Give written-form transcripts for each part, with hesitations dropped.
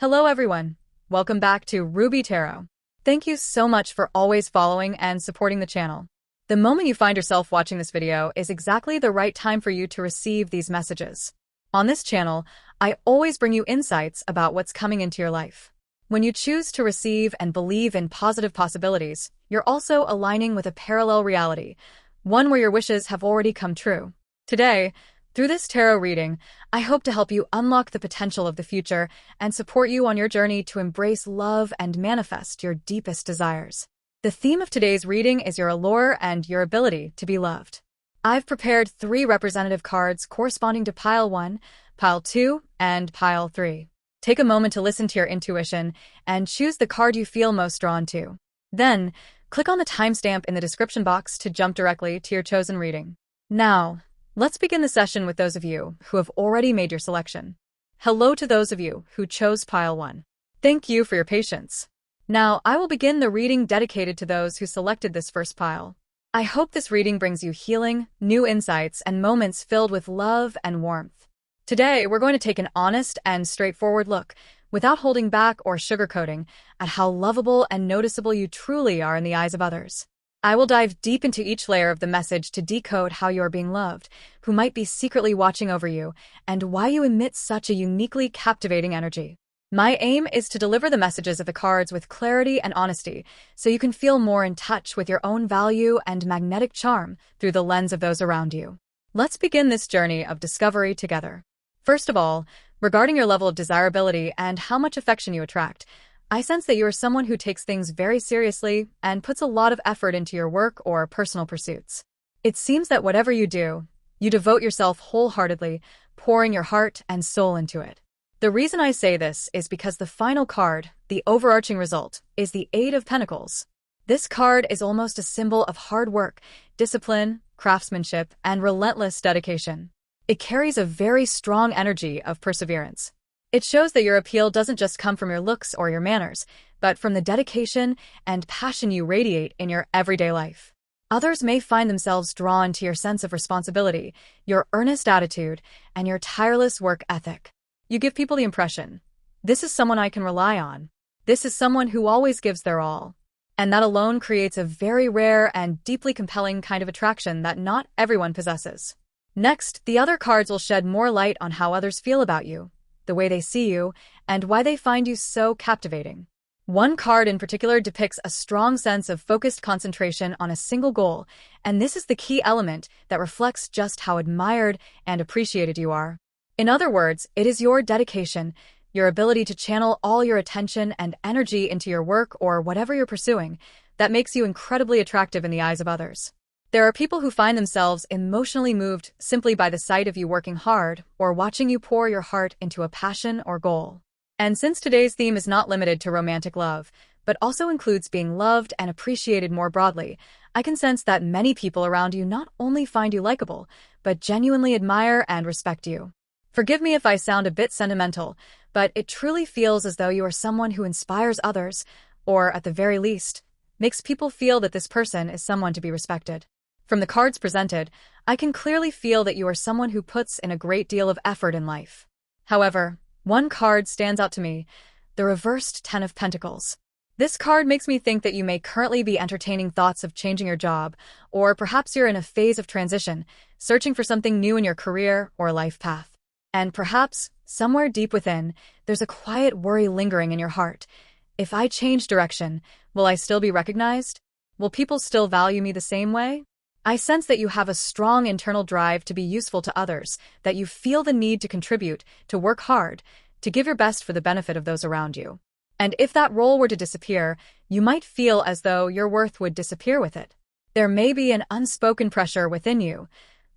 Hello everyone. Welcome back to Ruby Tarot. Thank you so much for always following and supporting the channel. The moment you find yourself watching this video is exactly the right time for you to receive these messages. On this channel, I always bring you insights about what's coming into your life. When you choose to receive and believe in positive possibilities, you're also aligning with a parallel reality, one where your wishes have already come true. Today, through this tarot reading, I hope to help you unlock the potential of the future and support you on your journey to embrace love and manifest your deepest desires. The theme of today's reading is your allure and your ability to be loved. I've prepared 3 representative cards corresponding to Pile 1, Pile 2, and Pile 3. Take a moment to listen to your intuition and choose the card you feel most drawn to. Then, click on the timestamp in the description box to jump directly to your chosen reading. Now, let's begin the session with those of you who have already made your selection. Hello to those of you who chose Pile 1. Thank you for your patience. Now, I will begin the reading dedicated to those who selected this first pile. I hope this reading brings you healing, new insights, and moments filled with love and warmth. Today, we're going to take an honest and straightforward look, without holding back or sugarcoating, at how lovable and noticeable you truly are in the eyes of others. I will dive deep into each layer of the message to decode how you are being loved, who might be secretly watching over you, and why you emit such a uniquely captivating energy. My aim is to deliver the messages of the cards with clarity and honesty, so you can feel more in touch with your own value and magnetic charm through the lens of those around you. Let's begin this journey of discovery together. First of all, regarding your level of desirability and how much affection you attract, I sense that you are someone who takes things very seriously and puts a lot of effort into your work or personal pursuits. It seems that whatever you do, you devote yourself wholeheartedly, pouring your heart and soul into it. The reason I say this is because the final card, the overarching result, is the 8 of Pentacles. This card is almost a symbol of hard work, discipline, craftsmanship, and relentless dedication. It carries a very strong energy of perseverance. It shows that your appeal doesn't just come from your looks or your manners, but from the dedication and passion you radiate in your everyday life. Others may find themselves drawn to your sense of responsibility, your earnest attitude, and your tireless work ethic. You give people the impression, this is someone I can rely on. This is someone who always gives their all. And that alone creates a very rare and deeply compelling kind of attraction that not everyone possesses. Next, the other cards will shed more light on how others feel about you, the way they see you, and why they find you so captivating. One card in particular depicts a strong sense of focused concentration on a single goal, and this is the key element that reflects just how admired and appreciated you are. In other words, it is your dedication, your ability to channel all your attention and energy into your work or whatever you're pursuing, that makes you incredibly attractive in the eyes of others. There are people who find themselves emotionally moved simply by the sight of you working hard or watching you pour your heart into a passion or goal. And since today's theme is not limited to romantic love, but also includes being loved and appreciated more broadly, I can sense that many people around you not only find you likable, but genuinely admire and respect you. Forgive me if I sound a bit sentimental, but it truly feels as though you are someone who inspires others, or at the very least, makes people feel that this person is someone to be respected. From the cards presented, I can clearly feel that you are someone who puts in a great deal of effort in life. However, one card stands out to me, the reversed 10 of Pentacles. This card makes me think that you may currently be entertaining thoughts of changing your job, or perhaps you're in a phase of transition, searching for something new in your career or life path. And perhaps, somewhere deep within, there's a quiet worry lingering in your heart. If I change direction, will I still be recognized? Will people still value me the same way? I sense that you have a strong internal drive to be useful to others, that you feel the need to contribute, to work hard, to give your best for the benefit of those around you. And if that role were to disappear, you might feel as though your worth would disappear with it. There may be an unspoken pressure within you,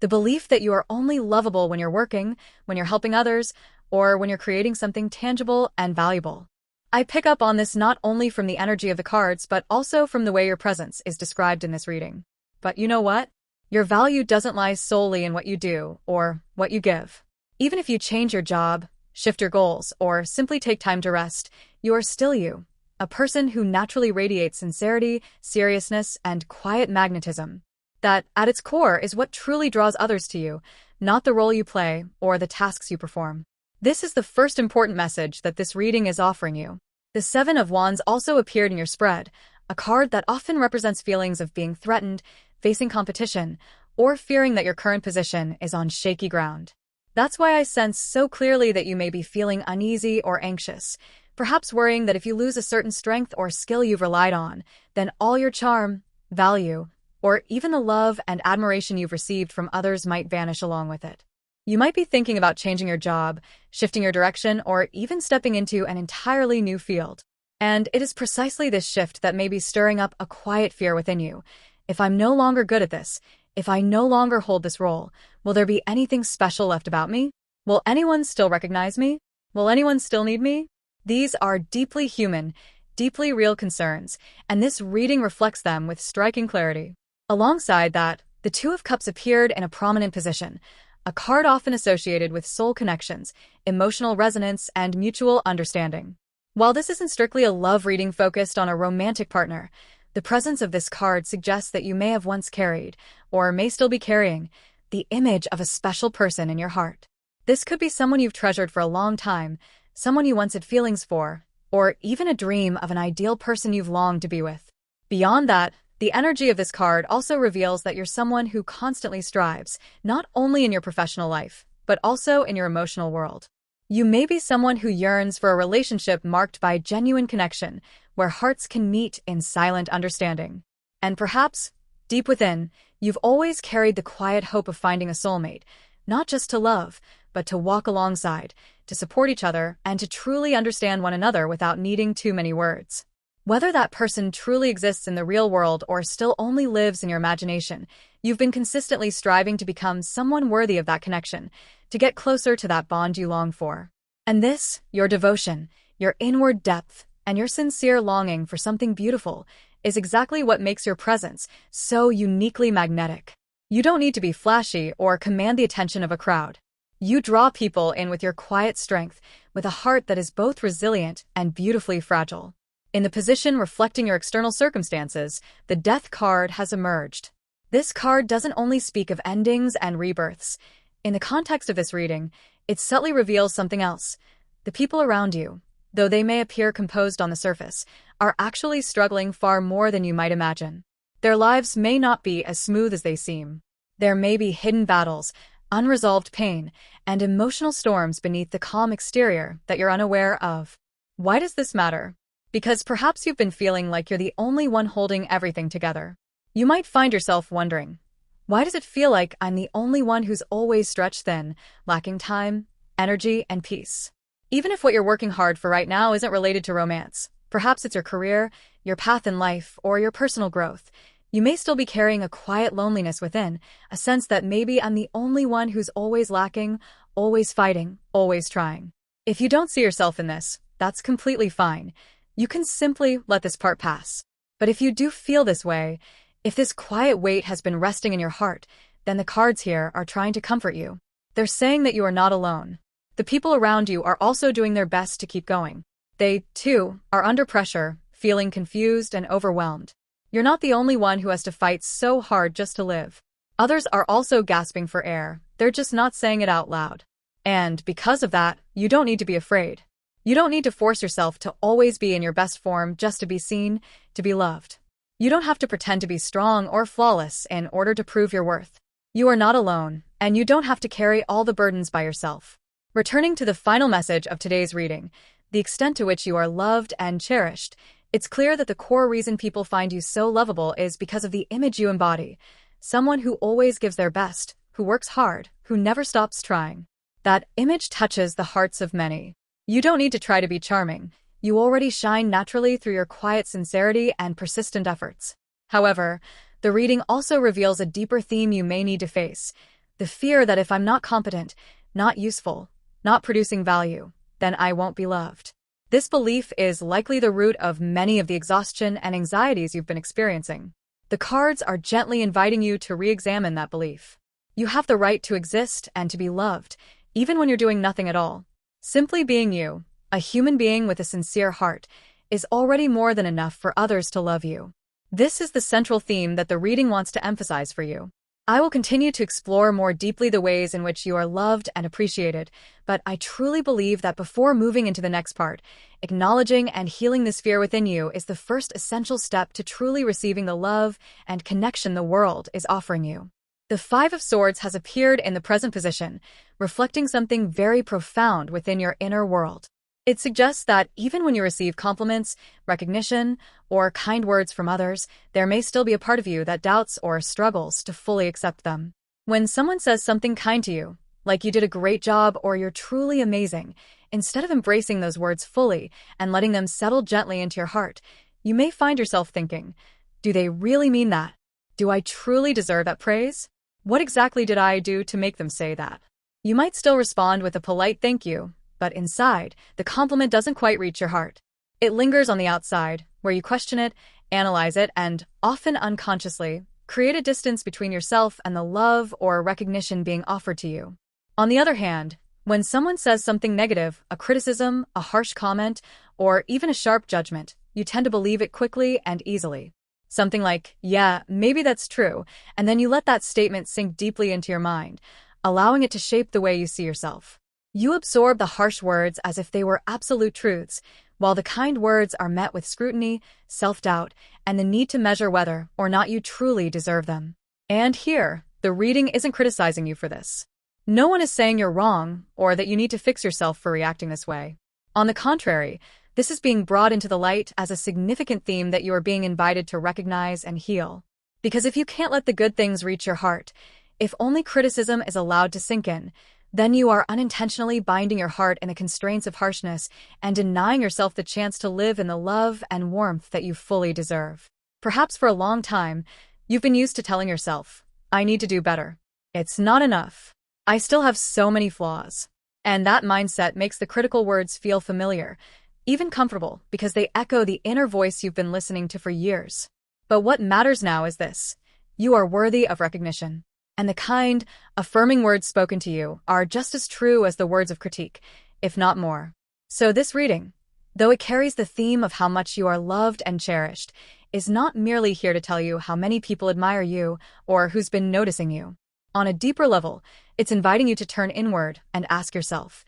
the belief that you are only lovable when you're working, when you're helping others, or when you're creating something tangible and valuable. I pick up on this not only from the energy of the cards, but also from the way your presence is described in this reading. But you know what? Your value doesn't lie solely in what you do or what you give. Even if you change your job, shift your goals, or simply take time to rest, you are still you, a person who naturally radiates sincerity, seriousness, and quiet magnetism. That, at its core, is what truly draws others to you, not the role you play or the tasks you perform. This is the first important message that this reading is offering you. The Seven of Wands also appeared in your spread, a card that often represents feelings of being threatened, facing competition, or fearing that your current position is on shaky ground. That's why I sense so clearly that you may be feeling uneasy or anxious, perhaps worrying that if you lose a certain strength or skill you've relied on, then all your charm, value, or even the love and admiration you've received from others might vanish along with it. You might be thinking about changing your job, shifting your direction, or even stepping into an entirely new field. And it is precisely this shift that may be stirring up a quiet fear within you. If I'm no longer good at this, if I no longer hold this role, will there be anything special left about me? Will anyone still recognize me? Will anyone still need me? These are deeply human, deeply real concerns, and this reading reflects them with striking clarity. Alongside that, the Two of Cups appeared in a prominent position, a card often associated with soul connections, emotional resonance, and mutual understanding. While this isn't strictly a love reading focused on a romantic partner, the presence of this card suggests that you may have once carried, or may still be carrying, the image of a special person in your heart. This could be someone you've treasured for a long time, someone you once had feelings for, or even a dream of an ideal person you've longed to be with. Beyond that, the energy of this card also reveals that you're someone who constantly strives, not only in your professional life, but also in your emotional world. You may be someone who yearns for a relationship marked by genuine connection, where hearts can meet in silent understanding. And perhaps, deep within, you've always carried the quiet hope of finding a soulmate, not just to love, but to walk alongside, to support each other, and to truly understand one another without needing too many words. Whether that person truly exists in the real world or still only lives in your imagination, you've been consistently striving to become someone worthy of that connection, to get closer to that bond you long for. And this, your devotion, your inward depth, and your sincere longing for something beautiful, is exactly what makes your presence so uniquely magnetic. You don't need to be flashy or command the attention of a crowd. You draw people in with your quiet strength, with a heart that is both resilient and beautifully fragile. In the position reflecting your external circumstances, the Death card has emerged. This card doesn't only speak of endings and rebirths. In the context of this reading, it subtly reveals something else. The people around you, though they may appear composed on the surface, are actually struggling far more than you might imagine. Their lives may not be as smooth as they seem. There may be hidden battles, unresolved pain, and emotional storms beneath the calm exterior that you're unaware of. Why does this matter? Because perhaps you've been feeling like you're the only one holding everything together. You might find yourself wondering, why does it feel like I'm the only one who's always stretched thin, lacking time, energy, and peace? Even if what you're working hard for right now isn't related to romance, perhaps it's your career, your path in life, or your personal growth, you may still be carrying a quiet loneliness within, a sense that maybe I'm the only one who's always lacking, always fighting, always trying. If you don't see yourself in this, that's completely fine. You can simply let this part pass. But if you do feel this way, if this quiet weight has been resting in your heart, then the cards here are trying to comfort you. They're saying that you are not alone. The people around you are also doing their best to keep going. They, too, are under pressure, feeling confused and overwhelmed. You're not the only one who has to fight so hard just to live. Others are also gasping for air. They're just not saying it out loud. And because of that, you don't need to be afraid. You don't need to force yourself to always be in your best form just to be seen, to be loved. You don't have to pretend to be strong or flawless in order to prove your worth. You are not alone, and you don't have to carry all the burdens by yourself. Returning to the final message of today's reading, the extent to which you are loved and cherished, it's clear that the core reason people find you so lovable is because of the image you embody. Someone who always gives their best, who works hard, who never stops trying. That image touches the hearts of many. You don't need to try to be charming. You already shine naturally through your quiet sincerity and persistent efforts. However, the reading also reveals a deeper theme you may need to face. The fear that if I'm not competent, not useful, not producing value, then I won't be loved. This belief is likely the root of many of the exhaustion and anxieties you've been experiencing. The cards are gently inviting you to re-examine that belief. You have the right to exist and to be loved, even when you're doing nothing at all. Simply being you, a human being with a sincere heart, is already more than enough for others to love you. This is the central theme that the reading wants to emphasize for you. I will continue to explore more deeply the ways in which you are loved and appreciated, but I truly believe that before moving into the next part, acknowledging and healing this fear within you is the first essential step to truly receiving the love and connection the world is offering you. The Five of Swords has appeared in the present position, reflecting something very profound within your inner world. It suggests that even when you receive compliments, recognition, or kind words from others, there may still be a part of you that doubts or struggles to fully accept them. When someone says something kind to you, like you did a great job or you're truly amazing, instead of embracing those words fully and letting them settle gently into your heart, you may find yourself thinking, do they really mean that? Do I truly deserve that praise? What exactly did I do to make them say that? You might still respond with a polite thank you, but inside, the compliment doesn't quite reach your heart. It lingers on the outside, where you question it, analyze it, and, often unconsciously, create a distance between yourself and the love or recognition being offered to you. On the other hand, when someone says something negative, a criticism, a harsh comment, or even a sharp judgment, you tend to believe it quickly and easily. Something like, yeah, maybe that's true, and then you let that statement sink deeply into your mind, allowing it to shape the way you see yourself. You absorb the harsh words as if they were absolute truths, while the kind words are met with scrutiny, self-doubt, and the need to measure whether or not you truly deserve them. And here, the reading isn't criticizing you for this. No one is saying you're wrong or that you need to fix yourself for reacting this way. On the contrary, this is being brought into the light as a significant theme that you are being invited to recognize and heal. Because if you can't let the good things reach your heart, if only criticism is allowed to sink in, then you are unintentionally binding your heart in the constraints of harshness and denying yourself the chance to live in the love and warmth that you fully deserve. Perhaps for a long time, you've been used to telling yourself, I need to do better. It's not enough. I still have so many flaws. And that mindset makes the critical words feel familiar, even comfortable, because they echo the inner voice you've been listening to for years. But what matters now is this. You are worthy of recognition. And the kind, affirming words spoken to you are just as true as the words of critique, if not more. So this reading, though it carries the theme of how much you are loved and cherished, is not merely here to tell you how many people admire you or who's been noticing you. On a deeper level, it's inviting you to turn inward and ask yourself,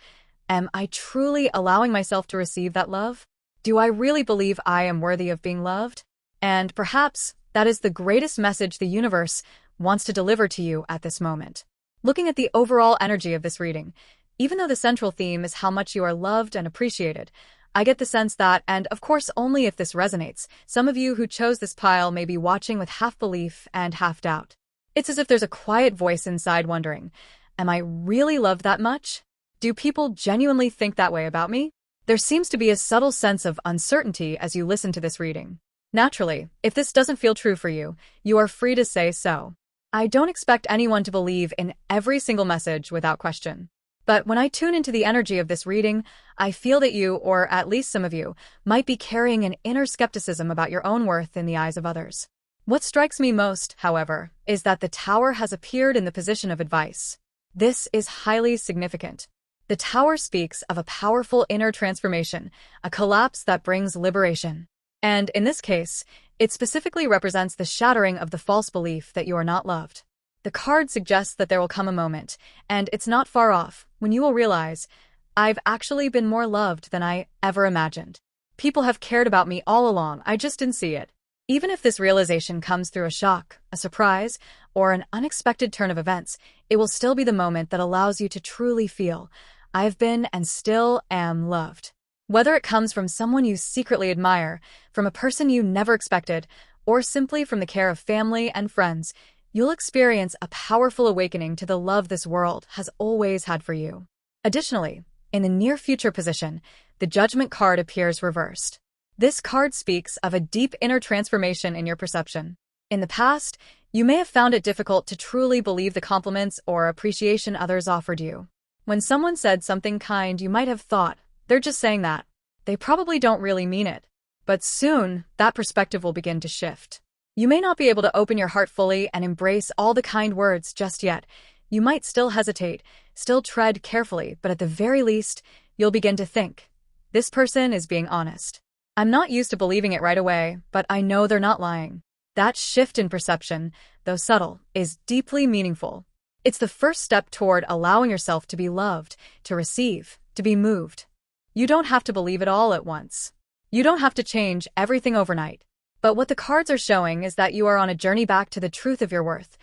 am I truly allowing myself to receive that love? Do I really believe I am worthy of being loved? And perhaps that is the greatest message the universe wants to deliver to you at this moment. Looking at the overall energy of this reading, even though the central theme is how much you are loved and appreciated, I get the sense that, and of course only if this resonates, some of you who chose this pile may be watching with half belief and half doubt. It's as if there's a quiet voice inside wondering, am I really loved that much? Do people genuinely think that way about me? There seems to be a subtle sense of uncertainty as you listen to this reading. Naturally, if this doesn't feel true for you, you are free to say so. I don't expect anyone to believe in every single message without question. But when I tune into the energy of this reading, I feel that you, or at least some of you, might be carrying an inner skepticism about your own worth in the eyes of others. What strikes me most, however, is that the Tower has appeared in the position of advice. This is highly significant. The Tower speaks of a powerful inner transformation, a collapse that brings liberation. And in this case, it specifically represents the shattering of the false belief that you are not loved. The card suggests that there will come a moment, and it's not far off, when you will realize, I've actually been more loved than I ever imagined. People have cared about me all along, I just didn't see it. Even if this realization comes through a shock, a surprise, or an unexpected turn of events, it will still be the moment that allows you to truly feel, I've been and still am loved. Whether it comes from someone you secretly admire, from a person you never expected, or simply from the care of family and friends, you'll experience a powerful awakening to the love this world has always had for you. Additionally, in the near future position, the Judgment card appears reversed. This card speaks of a deep inner transformation in your perception. In the past, you may have found it difficult to truly believe the compliments or appreciation others offered you. When someone said something kind, you might have thought, they're just saying that. They probably don't really mean it. But soon, that perspective will begin to shift. You may not be able to open your heart fully and embrace all the kind words just yet. You might still hesitate, still tread carefully, but at the very least, you'll begin to think, this person is being honest. I'm not used to believing it right away, but I know they're not lying. That shift in perception, though subtle, is deeply meaningful. It's the first step toward allowing yourself to be loved, to receive, to be moved. You don't have to believe it all at once. You don't have to change everything overnight. But what the cards are showing is that you are on a journey back to the truth of your worth,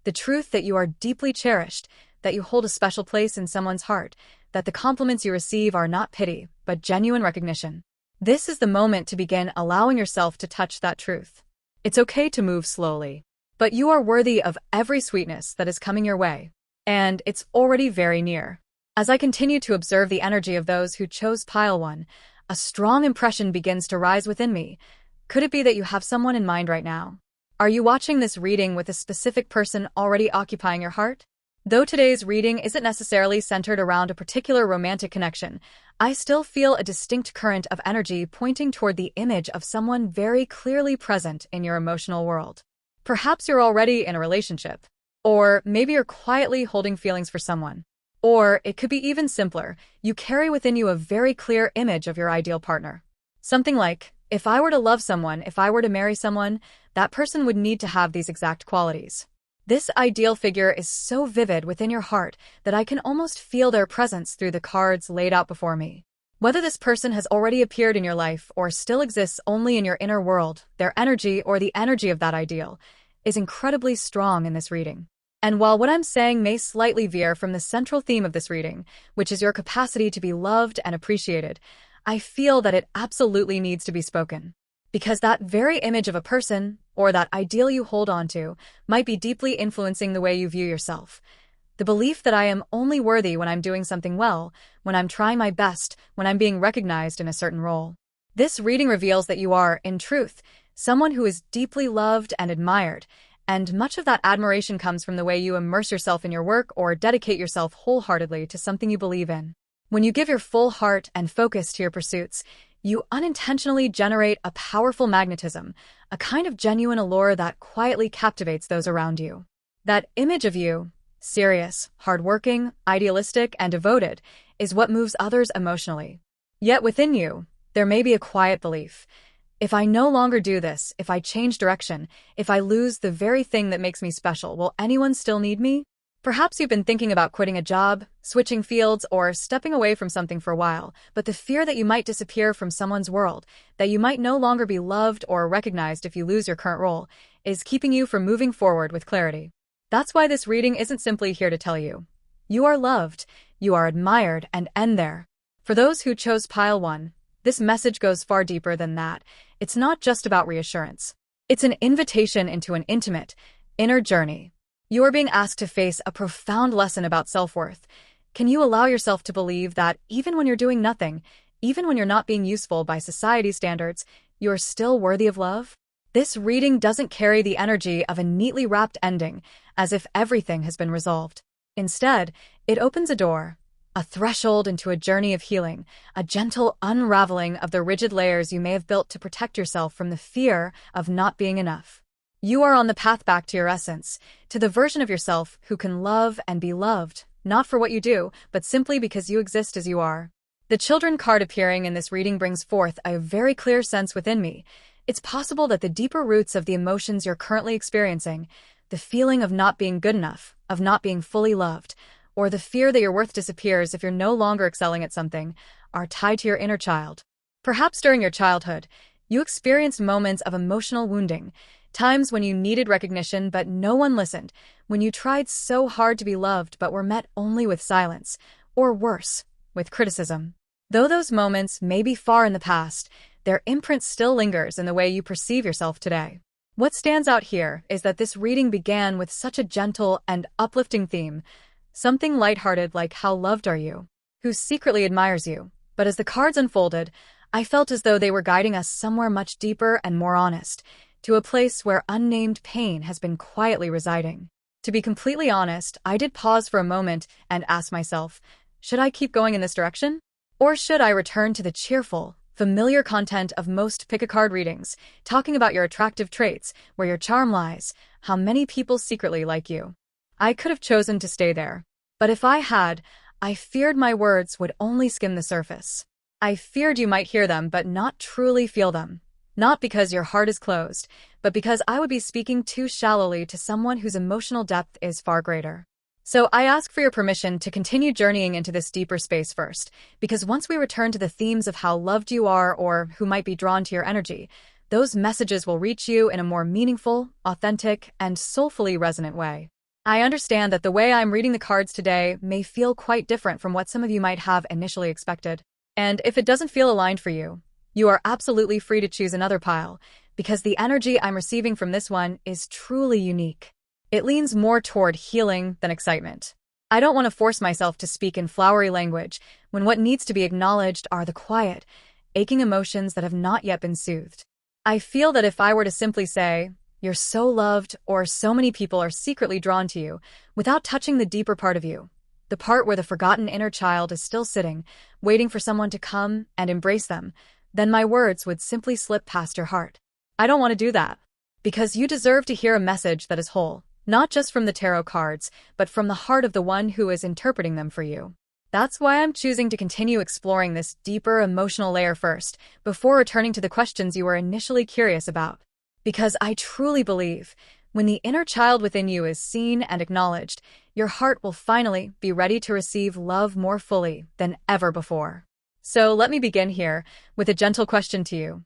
the truth that you are deeply cherished, that you hold a special place in someone's heart, that the compliments you receive are not pity, but genuine recognition. This is the moment to begin allowing yourself to touch that truth. It's okay to move slowly, but you are worthy of every sweetness that is coming your way, and it's already very near. As I continue to observe the energy of those who chose pile 1, a strong impression begins to rise within me. Could it be that you have someone in mind right now? Are you watching this reading with a specific person already occupying your heart? Though today's reading isn't necessarily centered around a particular romantic connection, I still feel a distinct current of energy pointing toward the image of someone very clearly present in your emotional world. Perhaps you're already in a relationship, or maybe you're quietly holding feelings for someone. Or it could be even simpler, you carry within you a very clear image of your ideal partner. Something like, if I were to love someone, if I were to marry someone, that person would need to have these exact qualities. This ideal figure is so vivid within your heart that I can almost feel their presence through the cards laid out before me. Whether this person has already appeared in your life or still exists only in your inner world, their energy or the energy of that ideal is incredibly strong in this reading. And while what I'm saying may slightly veer from the central theme of this reading, which is your capacity to be loved and appreciated, I feel that it absolutely needs to be spoken. Because that very image of a person, or that ideal you hold on to, might be deeply influencing the way you view yourself. The belief that I am only worthy when I'm doing something well, when I'm trying my best, when I'm being recognized in a certain role. This reading reveals that you are, in truth, someone who is deeply loved and admired, and much of that admiration comes from the way you immerse yourself in your work or dedicate yourself wholeheartedly to something you believe in. When you give your full heart and focus to your pursuits, you unintentionally generate a powerful magnetism, a kind of genuine allure that quietly captivates those around you. That image of you, serious, hardworking, idealistic, and devoted, is what moves others emotionally. Yet within you, there may be a quiet belief. If I no longer do this, if I change direction, if I lose the very thing that makes me special, will anyone still need me? Perhaps you've been thinking about quitting a job, switching fields, or stepping away from something for a while, but the fear that you might disappear from someone's world, that you might no longer be loved or recognized if you lose your current role, is keeping you from moving forward with clarity. That's why this reading isn't simply here to tell you. You are loved, you are admired, and end there. For those who chose pile 1, this message goes far deeper than that. It's not just about reassurance. It's an invitation into an intimate, inner journey. You are being asked to face a profound lesson about self-worth. Can you allow yourself to believe that even when you're doing nothing, even when you're not being useful by society's standards, you're still worthy of love? This reading doesn't carry the energy of a neatly wrapped ending, as if everything has been resolved. Instead, it opens a door, a threshold into a journey of healing, a gentle unraveling of the rigid layers you may have built to protect yourself from the fear of not being enough. You are on the path back to your essence, to the version of yourself who can love and be loved, not for what you do, but simply because you exist as you are. The Children card appearing in this reading brings forth a very clear sense within me. It's possible that the deeper roots of the emotions you're currently experiencing, the feeling of not being good enough, of not being fully loved, or the fear that your worth disappears if you're no longer excelling at something, are tied to your inner child. Perhaps during your childhood, you experienced moments of emotional wounding, times when you needed recognition but no one listened, when you tried so hard to be loved but were met only with silence, or worse, with criticism. Though those moments may be far in the past, their imprint still lingers in the way you perceive yourself today. What stands out here is that this reading began with such a gentle and uplifting theme, something lighthearted like "How loved are you?" Who secretly admires you. But as the cards unfolded, I felt as though they were guiding us somewhere much deeper and more honest, to a place where unnamed pain has been quietly residing. To be completely honest, I did pause for a moment and ask myself, should I keep going in this direction? Or should I return to the cheerful, familiar content of most pick-a-card readings, talking about your attractive traits, where your charm lies, how many people secretly like you? I could have chosen to stay there. But if I had, I feared my words would only skim the surface. I feared you might hear them but not truly feel them. Not because your heart is closed, but because I would be speaking too shallowly to someone whose emotional depth is far greater. So I ask for your permission to continue journeying into this deeper space first, because once we return to the themes of how loved you are or who might be drawn to your energy, those messages will reach you in a more meaningful, authentic, and soulfully resonant way. I understand that the way I'm reading the cards today may feel quite different from what some of you might have initially expected. And if it doesn't feel aligned for you, you are absolutely free to choose another pile, because the energy I'm receiving from this one is truly unique. It leans more toward healing than excitement. I don't want to force myself to speak in flowery language when what needs to be acknowledged are the quiet, aching emotions that have not yet been soothed. I feel that if I were to simply say, "You're so loved," or "So many people are secretly drawn to you," without touching the deeper part of you, the part where the forgotten inner child is still sitting, waiting for someone to come and embrace them, then my words would simply slip past your heart. I don't want to do that, because you deserve to hear a message that is whole, not just from the tarot cards, but from the heart of the one who is interpreting them for you. That's why I'm choosing to continue exploring this deeper emotional layer first, before returning to the questions you were initially curious about. Because I truly believe, when the inner child within you is seen and acknowledged, your heart will finally be ready to receive love more fully than ever before. So let me begin here with a gentle question to you.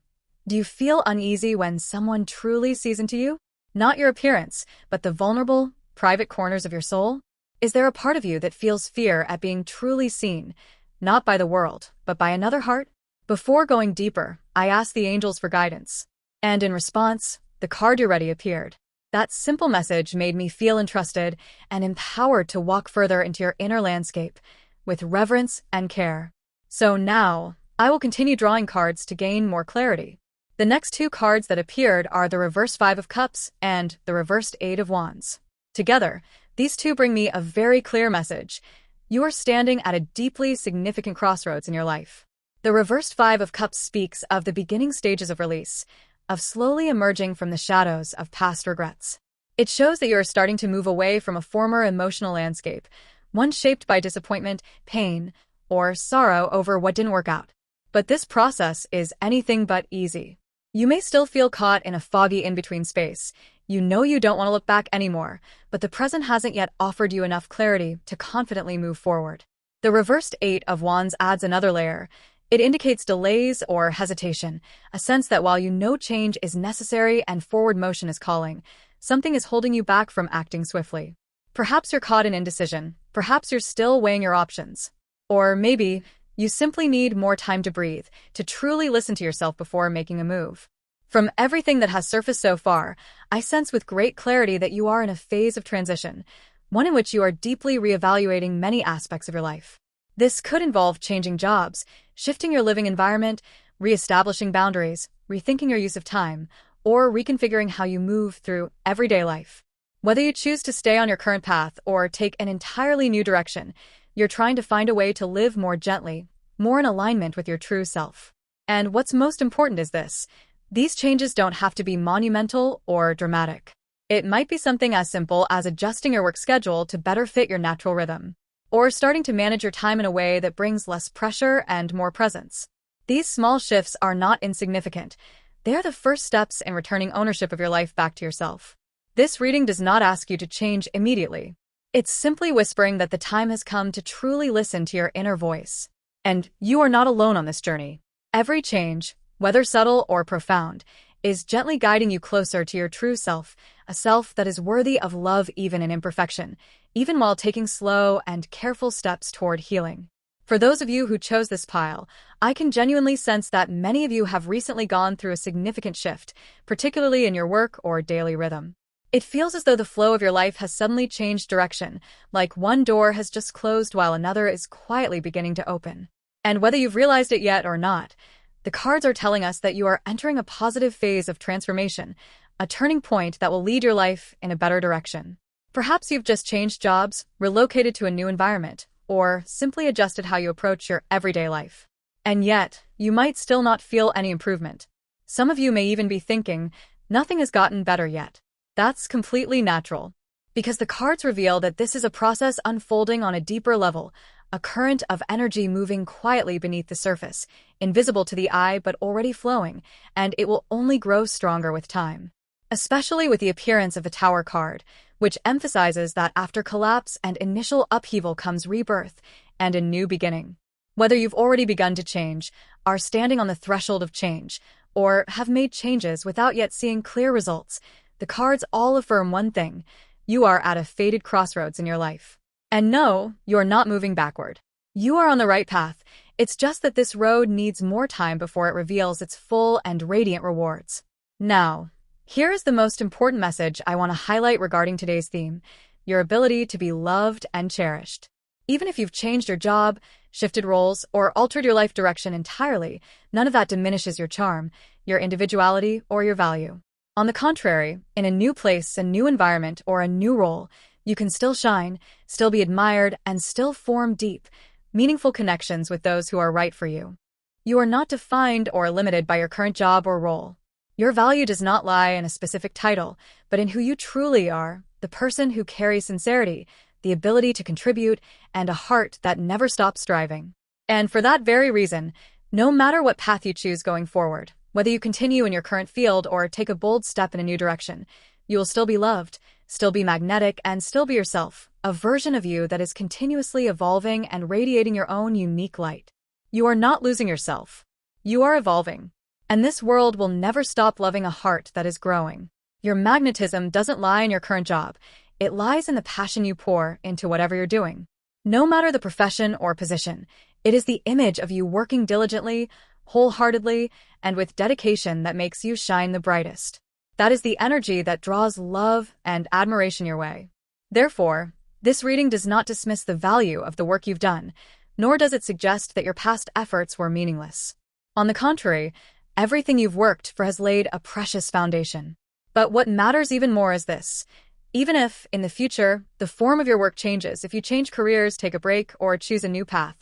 Do you feel uneasy when someone truly sees into you? Not your appearance, but the vulnerable, private corners of your soul? Is there a part of you that feels fear at being truly seen, not by the world, but by another heart? Before going deeper, I asked the angels for guidance. And in response, the card you're ready appeared. That simple message made me feel entrusted and empowered to walk further into your inner landscape, with reverence and care. So now, I will continue drawing cards to gain more clarity. The next two cards that appeared are the reversed Five of Cups and the reversed Eight of Wands. Together, these two bring me a very clear message. You are standing at a deeply significant crossroads in your life. The reversed Five of Cups speaks of the beginning stages of release, of slowly emerging from the shadows of past regrets. It shows that you are starting to move away from a former emotional landscape, one shaped by disappointment, pain, or sorrow over what didn't work out. But this process is anything but easy. You may still feel caught in a foggy in-between space. You know you don't want to look back anymore, but the present hasn't yet offered you enough clarity to confidently move forward. The reversed Eight of Wands adds another layer. It indicates delays or hesitation, a sense that while you know change is necessary and forward motion is calling, something is holding you back from acting swiftly. Perhaps you're caught in indecision. Perhaps you're still weighing your options. Or maybe you simply need more time to breathe, to truly listen to yourself before making a move. From everything that has surfaced so far, I sense with great clarity that you are in a phase of transition, one in which you are deeply reevaluating many aspects of your life. This could involve changing jobs, shifting your living environment, reestablishing boundaries, rethinking your use of time, or reconfiguring how you move through everyday life. Whether you choose to stay on your current path or take an entirely new direction, you're trying to find a way to live more gently, more in alignment with your true self. And what's most important is this: these changes don't have to be monumental or dramatic. It might be something as simple as adjusting your work schedule to better fit your natural rhythm, or starting to manage your time in a way that brings less pressure and more presence. These small shifts are not insignificant. They are the first steps in returning ownership of your life back to yourself. This reading does not ask you to change immediately. It's simply whispering that the time has come to truly listen to your inner voice. And you are not alone on this journey. Every change, whether subtle or profound, is gently guiding you closer to your true self, a self that is worthy of love even in imperfection, even while taking slow and careful steps toward healing. For those of you who chose this pile, I can genuinely sense that many of you have recently gone through a significant shift, particularly in your work or daily rhythm. It feels as though the flow of your life has suddenly changed direction, like one door has just closed while another is quietly beginning to open. And whether you've realized it yet or not, the cards are telling us that you are entering a positive phase of transformation, a turning point that will lead your life in a better direction. Perhaps you've just changed jobs, relocated to a new environment, or simply adjusted how you approach your everyday life. And yet, you might still not feel any improvement. Some of you may even be thinking, nothing has gotten better yet. That's completely natural, because the cards reveal that this is a process unfolding on a deeper level, a current of energy moving quietly beneath the surface, invisible to the eye but already flowing, and it will only grow stronger with time. Especially with the appearance of the Tower card, which emphasizes that after collapse and initial upheaval comes rebirth and a new beginning. Whether you've already begun to change, are standing on the threshold of change, or have made changes without yet seeing clear results, the cards all affirm one thing: you are at a fated crossroads in your life. And no, you're not moving backward. You are on the right path. It's just that this road needs more time before it reveals its full and radiant rewards. Now, here is the most important message I want to highlight regarding today's theme: your ability to be loved and cherished. Even if you've changed your job, shifted roles, or altered your life direction entirely, none of that diminishes your charm, your individuality, or your value. On the contrary, in a new place, a new environment, or a new role, you can still shine, still be admired, and still form deep, meaningful connections with those who are right for you. You are not defined or limited by your current job or role. Your value does not lie in a specific title, but in who you truly are, the person who carries sincerity, the ability to contribute, and a heart that never stops striving. And for that very reason, no matter what path you choose going forward, whether you continue in your current field or take a bold step in a new direction, you will still be loved, still be magnetic, and still be yourself, a version of you that is continuously evolving and radiating your own unique light. You are not losing yourself. You are evolving. And this world will never stop loving a heart that is growing. Your magnetism doesn't lie in your current job. It lies in the passion you pour into whatever you're doing. No matter the profession or position, it is the image of you working diligently, wholeheartedly, and with dedication that makes you shine the brightest. That is the energy that draws love and admiration your way. Therefore, this reading does not dismiss the value of the work you've done, nor does it suggest that your past efforts were meaningless. On the contrary, everything you've worked for has laid a precious foundation. But what matters even more is this: even if, in the future, the form of your work changes, if you change careers, take a break, or choose a new path,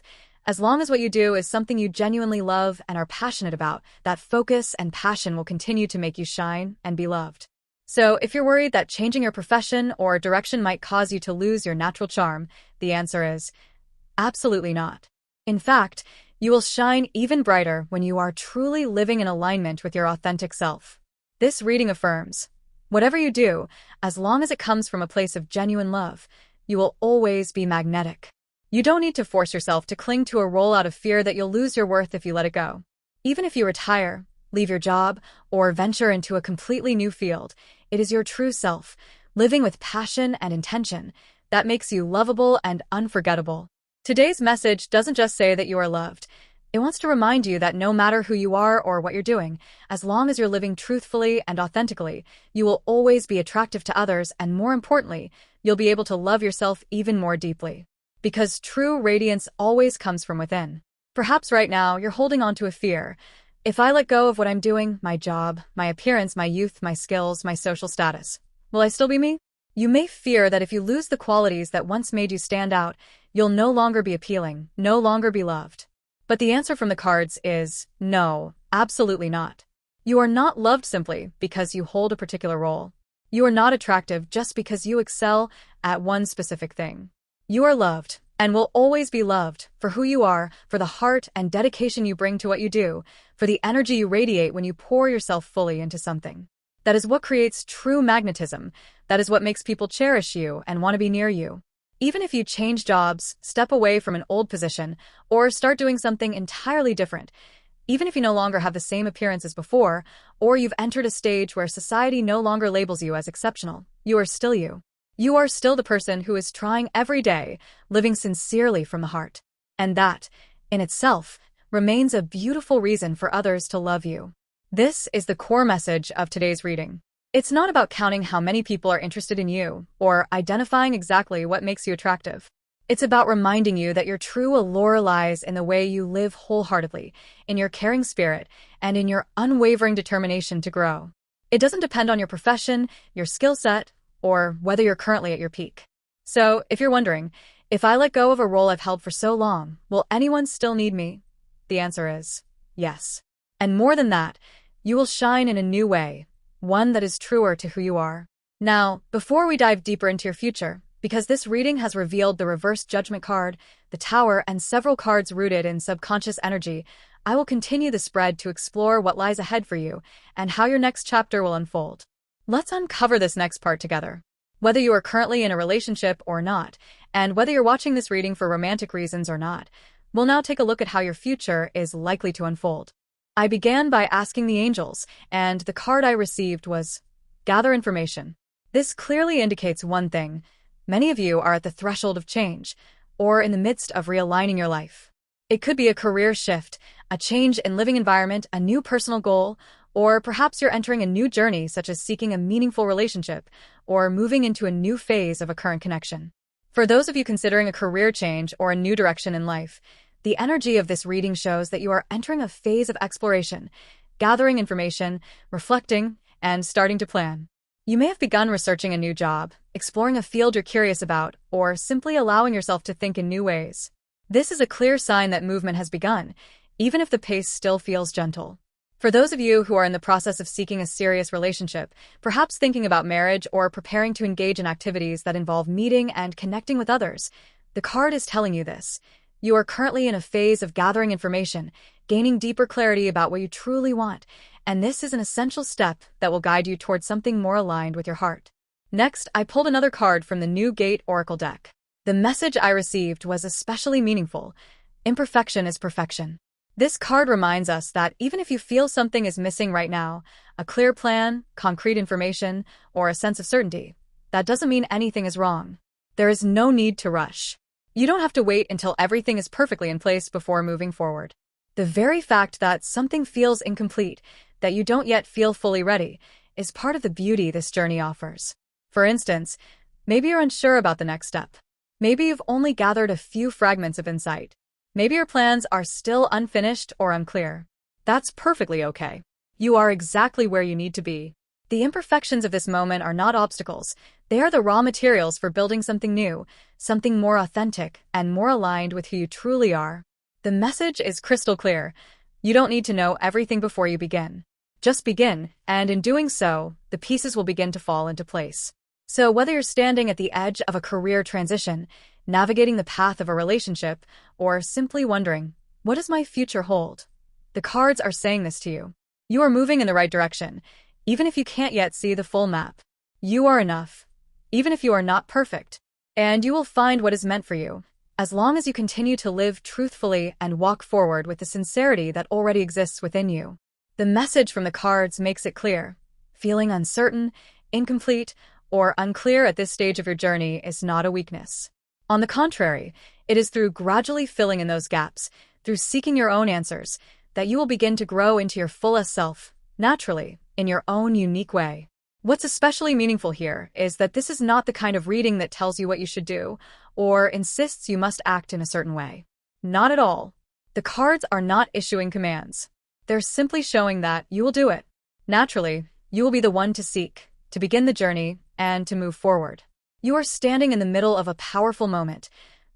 as long as what you do is something you genuinely love and are passionate about, that focus and passion will continue to make you shine and be loved. So, if you're worried that changing your profession or direction might cause you to lose your natural charm, the answer is absolutely not. In fact, you will shine even brighter when you are truly living in alignment with your authentic self. This reading affirms: whatever you do, as long as it comes from a place of genuine love, you will always be magnetic. You don't need to force yourself to cling to a role out of fear that you'll lose your worth if you let it go. Even if you retire, leave your job, or venture into a completely new field, it is your true self, living with passion and intention, that makes you lovable and unforgettable. Today's message doesn't just say that you are loved. It wants to remind you that no matter who you are or what you're doing, as long as you're living truthfully and authentically, you will always be attractive to others, and more importantly, you'll be able to love yourself even more deeply. Because true radiance always comes from within. Perhaps right now you're holding on to a fear. If I let go of what I'm doing, my job, my appearance, my youth, my skills, my social status, will I still be me? You may fear that if you lose the qualities that once made you stand out, you'll no longer be appealing, no longer be loved. But the answer from the cards is no, absolutely not. You are not loved simply because you hold a particular role. You are not attractive just because you excel at one specific thing. You are loved, and will always be loved, for who you are, for the heart and dedication you bring to what you do, for the energy you radiate when you pour yourself fully into something. That is what creates true magnetism. That is what makes people cherish you and want to be near you. Even if you change jobs, step away from an old position, or start doing something entirely different, even if you no longer have the same appearance as before, or you've entered a stage where society no longer labels you as exceptional, you are still you. You are still the person who is trying every day, living sincerely from the heart. And that, in itself, remains a beautiful reason for others to love you. This is the core message of today's reading. It's not about counting how many people are interested in you, or identifying exactly what makes you attractive. It's about reminding you that your true allure lies in the way you live wholeheartedly, in your caring spirit, and in your unwavering determination to grow. It doesn't depend on your profession, your skill set, or whether you're currently at your peak. So, if you're wondering, if I let go of a role I've held for so long, will anyone still need me? The answer is yes. And more than that, you will shine in a new way, one that is truer to who you are. Now, before we dive deeper into your future, Because this reading has revealed the reverse judgment card, the Tower, and several cards rooted in subconscious energy, I will continue the spread to explore what lies ahead for you and how your next chapter will unfold. Let's uncover this next part together. Whether you are currently in a relationship or not, and whether you're watching this reading for romantic reasons or not, we'll now take a look at how your future is likely to unfold. I began by asking the angels, and the card I received was Gather Information. This clearly indicates one thing. Many of you are at the threshold of change, or in the midst of realigning your life. It could be a career shift, a change in living environment, a new personal goal, or perhaps you're entering a new journey such as seeking a meaningful relationship or moving into a new phase of a current connection. For those of you considering a career change or a new direction in life, the energy of this reading shows that you are entering a phase of exploration, gathering information, reflecting, and starting to plan. You may have begun researching a new job, exploring a field you're curious about, or simply allowing yourself to think in new ways. This is a clear sign that movement has begun, even if the pace still feels gentle. For those of you who are in the process of seeking a serious relationship, perhaps thinking about marriage or preparing to engage in activities that involve meeting and connecting with others, the card is telling you this. You are currently in a phase of gathering information, gaining deeper clarity about what you truly want, and this is an essential step that will guide you towards something more aligned with your heart. Next, I pulled another card from the New Gate Oracle deck. The message I received was especially meaningful. Imperfection is perfection. This card reminds us that even if you feel something is missing right now, a clear plan, concrete information, or a sense of certainty, that doesn't mean anything is wrong. There is no need to rush. You don't have to wait until everything is perfectly in place before moving forward. The very fact that something feels incomplete, that you don't yet feel fully ready, is part of the beauty this journey offers. For instance, maybe you're unsure about the next step. Maybe you've only gathered a few fragments of insight. Maybe your plans are still unfinished or unclear. That's perfectly okay. You are exactly where you need to be. The imperfections of this moment are not obstacles. They are the raw materials for building something new, something more authentic and more aligned with who you truly are. The message is crystal clear. You don't need to know everything before you begin. Just begin, and in doing so, the pieces will begin to fall into place. So whether you're standing at the edge of a career transition, navigating the path of a relationship, or simply wondering, what does my future hold? The cards are saying this to you. You are moving in the right direction, even if you can't yet see the full map. You are enough, even if you are not perfect, and you will find what is meant for you, as long as you continue to live truthfully and walk forward with the sincerity that already exists within you. The message from the cards makes it clear. Feeling uncertain, incomplete, or unclear at this stage of your journey is not a weakness. On the contrary, it is through gradually filling in those gaps, through seeking your own answers, that you will begin to grow into your fullest self, naturally, in your own unique way. What's especially meaningful here is that this is not the kind of reading that tells you what you should do, or insists you must act in a certain way. Not at all. The cards are not issuing commands. They're simply showing that you will do it. Naturally, you will be the one to seek, to begin the journey, and to move forward. You are standing in the middle of a powerful moment,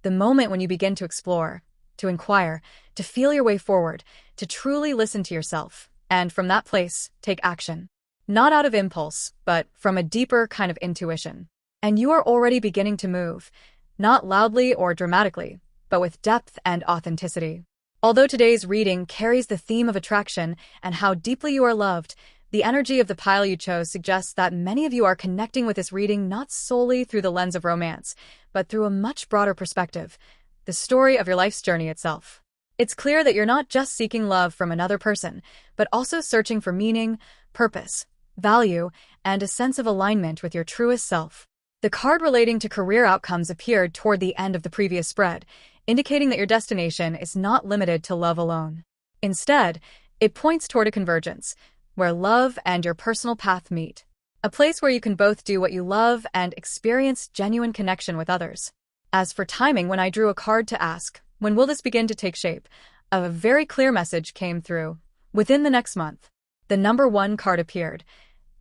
the moment when you begin to explore, to inquire, to feel your way forward, to truly listen to yourself, and from that place, take action. Not out of impulse, but from a deeper kind of intuition. And you are already beginning to move, not loudly or dramatically, but with depth and authenticity. Although today's reading carries the theme of attraction and how deeply you are loved, the energy of the pile you chose suggests that many of you are connecting with this reading not solely through the lens of romance, but through a much broader perspective, the story of your life's journey itself. It's clear that you're not just seeking love from another person, but also searching for meaning, purpose, value, and a sense of alignment with your truest self. The card relating to career outcomes appeared toward the end of the previous spread, indicating that your destination is not limited to love alone. Instead, it points toward a convergence, where love and your personal path meet. A place where you can both do what you love and experience genuine connection with others. As for timing, when I drew a card to ask, when will this begin to take shape? A very clear message came through. Within the next month. The number 1 card appeared.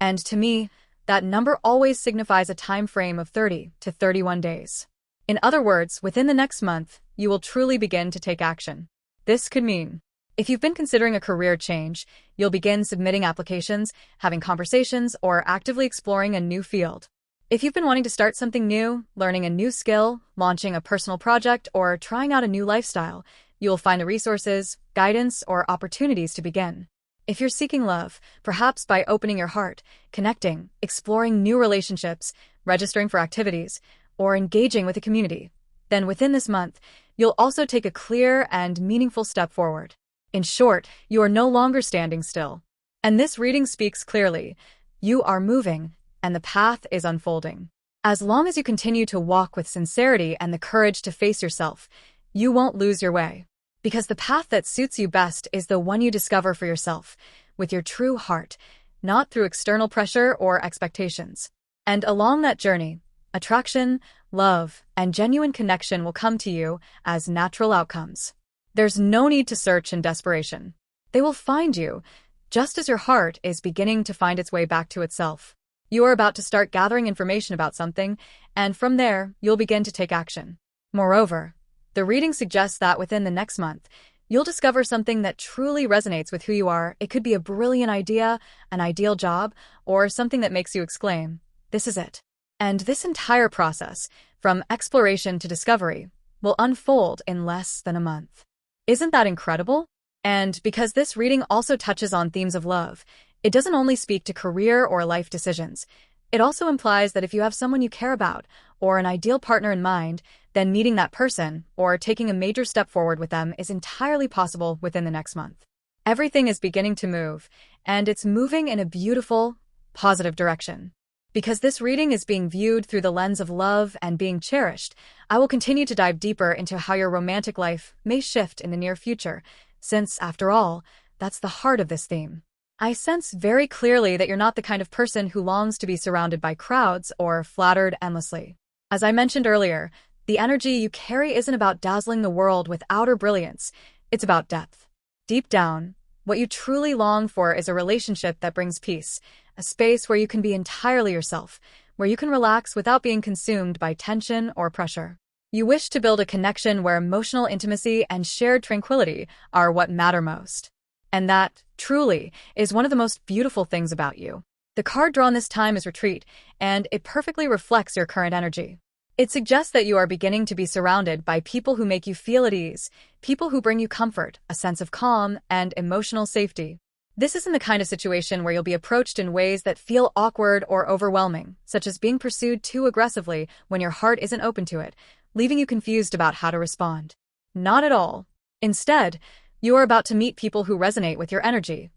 And to me, that number always signifies a time frame of 30 to 31 days. In other words, within the next month, you will truly begin to take action. This could mean, if you've been considering a career change, you'll begin submitting applications, having conversations, or actively exploring a new field. If you've been wanting to start something new, learning a new skill, launching a personal project, or trying out a new lifestyle, you will find the resources, guidance, or opportunities to begin. If you're seeking love, perhaps by opening your heart, connecting, exploring new relationships, registering for activities, or engaging with a community, then within this month, you'll also take a clear and meaningful step forward. In short, you are no longer standing still. And this reading speaks clearly. You are moving, and the path is unfolding. As long as you continue to walk with sincerity and the courage to face yourself, you won't lose your way. Because the path that suits you best is the one you discover for yourself, with your true heart, not through external pressure or expectations. And along that journey, attraction, love, and genuine connection will come to you as natural outcomes. There's no need to search in desperation. They will find you, just as your heart is beginning to find its way back to itself. You are about to start gathering information about something, and from there, you'll begin to take action. Moreover, the reading suggests that within the next month, you'll discover something that truly resonates with who you are. It could be a brilliant idea, an ideal job, or something that makes you exclaim, "This is it." And this entire process, from exploration to discovery, will unfold in less than a month. Isn't that incredible? And because this reading also touches on themes of love, it doesn't only speak to career or life decisions. It also implies that if you have someone you care about or an ideal partner in mind, then meeting that person or taking a major step forward with them is entirely possible within the next month. Everything is beginning to move, and it's moving in a beautiful, positive direction. Because this reading is being viewed through the lens of love and being cherished, I will continue to dive deeper into how your romantic life may shift in the near future, since, after all, that's the heart of this theme. I sense very clearly that you're not the kind of person who longs to be surrounded by crowds or flattered endlessly. As I mentioned earlier, the energy you carry isn't about dazzling the world with outer brilliance, it's about depth. Deep down, what you truly long for is a relationship that brings peace, a space where you can be entirely yourself, where you can relax without being consumed by tension or pressure. You wish to build a connection where emotional intimacy and shared tranquility are what matter most. And that, truly, is one of the most beautiful things about you. The card drawn this time is Retreat, and it perfectly reflects your current energy. It suggests that you are beginning to be surrounded by people who make you feel at ease, people who bring you comfort, a sense of calm, and emotional safety. This isn't the kind of situation where you'll be approached in ways that feel awkward or overwhelming, such as being pursued too aggressively when your heart isn't open to it, leaving you confused about how to respond. Not at all. Instead, you are about to meet people who resonate with your energy,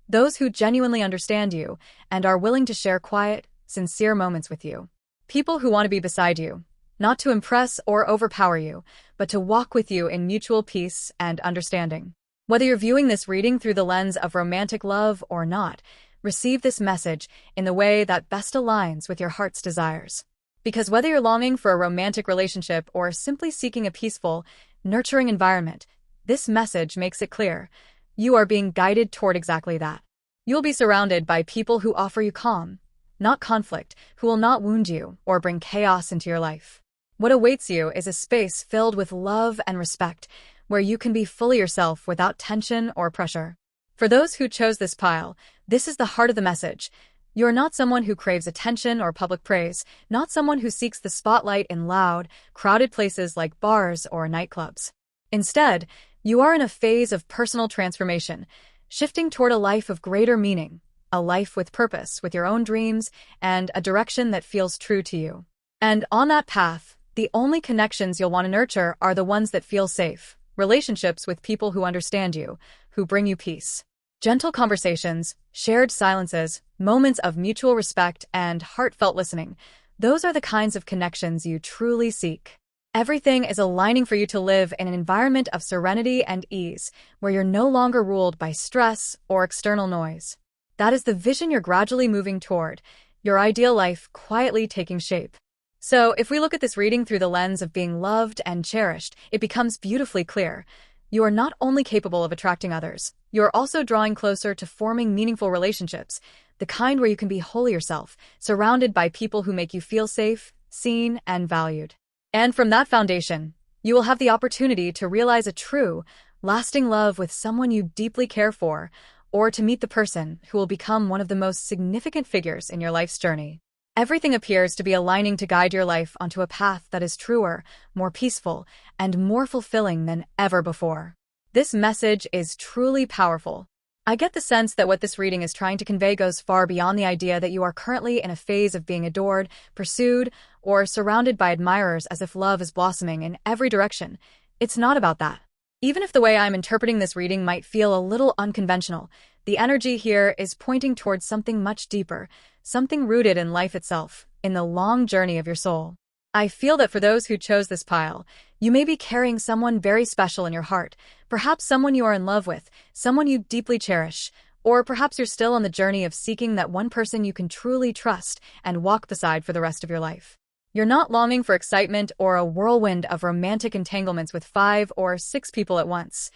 those who genuinely understand you and are willing to share quiet, sincere moments with you. People who want to be beside you, not to impress or overpower you, but to walk with you in mutual peace and understanding. Whether you're viewing this reading through the lens of romantic love or not, receive this message in the way that best aligns with your heart's desires. Because whether you're longing for a romantic relationship or simply seeking a peaceful, nurturing environment, this message makes it clear. You are being guided toward exactly that. You'll be surrounded by people who offer you calm, not conflict, who will not wound you or bring chaos into your life. What awaits you is a space filled with love and respect, where you can be fully yourself without tension or pressure. For those who chose this pile, this is the heart of the message. You're not someone who craves attention or public praise, not someone who seeks the spotlight in loud, crowded places like bars or nightclubs. Instead, you are in a phase of personal transformation, shifting toward a life of greater meaning, a life with purpose, with your own dreams, and a direction that feels true to you. And on that path, the only connections you'll want to nurture are the ones that feel safe, relationships with people who understand you, who bring you peace. Gentle conversations, shared silences, moments of mutual respect, and heartfelt listening, those are the kinds of connections you truly seek. Everything is aligning for you to live in an environment of serenity and ease, where you're no longer ruled by stress or external noise. That is the vision you're gradually moving toward, your ideal life quietly taking shape. So, if we look at this reading through the lens of being loved and cherished, it becomes beautifully clear. You are not only capable of attracting others, you are also drawing closer to forming meaningful relationships, the kind where you can be wholly yourself, surrounded by people who make you feel safe, seen, and valued. And from that foundation, you will have the opportunity to realize a true, lasting love with someone you deeply care for, or to meet the person who will become one of the most significant figures in your life's journey. Everything appears to be aligning to guide your life onto a path that is truer, more peaceful, and more fulfilling than ever before. This message is truly powerful. I get the sense that what this reading is trying to convey goes far beyond the idea that you are currently in a phase of being adored, pursued, or surrounded by admirers as if love is blossoming in every direction. It's not about that. Even if the way I'm interpreting this reading might feel a little unconventional, the energy here is pointing towards something much deeper, something rooted in life itself, in the long journey of your soul. I feel that for those who chose this pile, you may be carrying someone very special in your heart, perhaps someone you are in love with, someone you deeply cherish, or perhaps you're still on the journey of seeking that one person you can truly trust and walk beside for the rest of your life. You're not longing for excitement or a whirlwind of romantic entanglements with 5 or 6 people at once.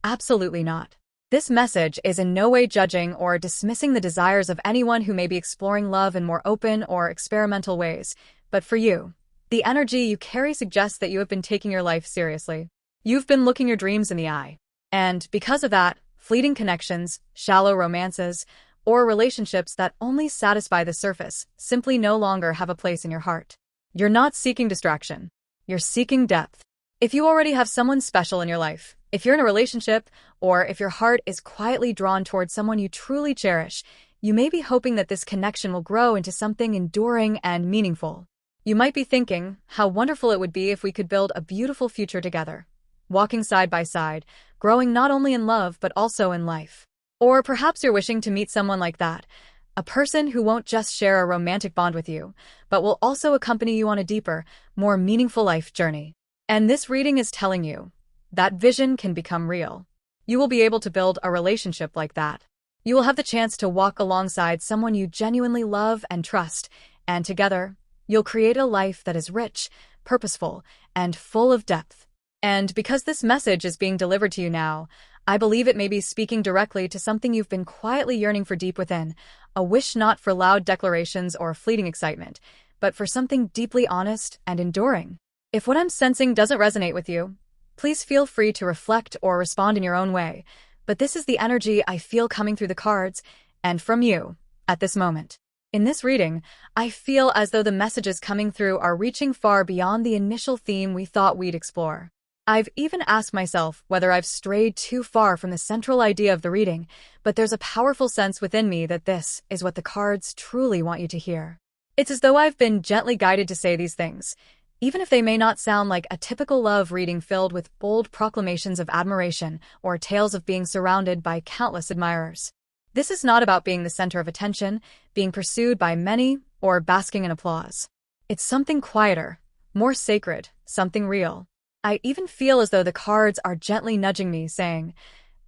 Absolutely not. This message is in no way judging or dismissing the desires of anyone who may be exploring love in more open or experimental ways, but for you, the energy you carry suggests that you have been taking your life seriously. You've been looking your dreams in the eye. And because of that, fleeting connections, shallow romances, or relationships that only satisfy the surface simply no longer have a place in your heart. You're not seeking distraction. You're seeking depth. If you already have someone special in your life, if you're in a relationship, or if your heart is quietly drawn towards someone you truly cherish, you may be hoping that this connection will grow into something enduring and meaningful. You might be thinking how wonderful it would be if we could build a beautiful future together, walking side by side, growing not only in love but also in life. Or perhaps you're wishing to meet someone like that, a person who won't just share a romantic bond with you, but will also accompany you on a deeper, more meaningful life journey. And this reading is telling you that vision can become real. You will be able to build a relationship like that. You will have the chance to walk alongside someone you genuinely love and trust, and together, you'll create a life that is rich, purposeful, and full of depth. And because this message is being delivered to you now, I believe it may be speaking directly to something you've been quietly yearning for deep within, a wish not for loud declarations or fleeting excitement, but for something deeply honest and enduring. If what I'm sensing doesn't resonate with you, please feel free to reflect or respond in your own way, but this is the energy I feel coming through the cards and from you at this moment. In this reading, I feel as though the messages coming through are reaching far beyond the initial theme we thought we'd explore. I've even asked myself whether I've strayed too far from the central idea of the reading, but there's a powerful sense within me that this is what the cards truly want you to hear. It's as though I've been gently guided to say these things, even if they may not sound like a typical love reading filled with bold proclamations of admiration or tales of being surrounded by countless admirers. This is not about being the center of attention, being pursued by many, or basking in applause. It's something quieter, more sacred, something real. I even feel as though the cards are gently nudging me, saying,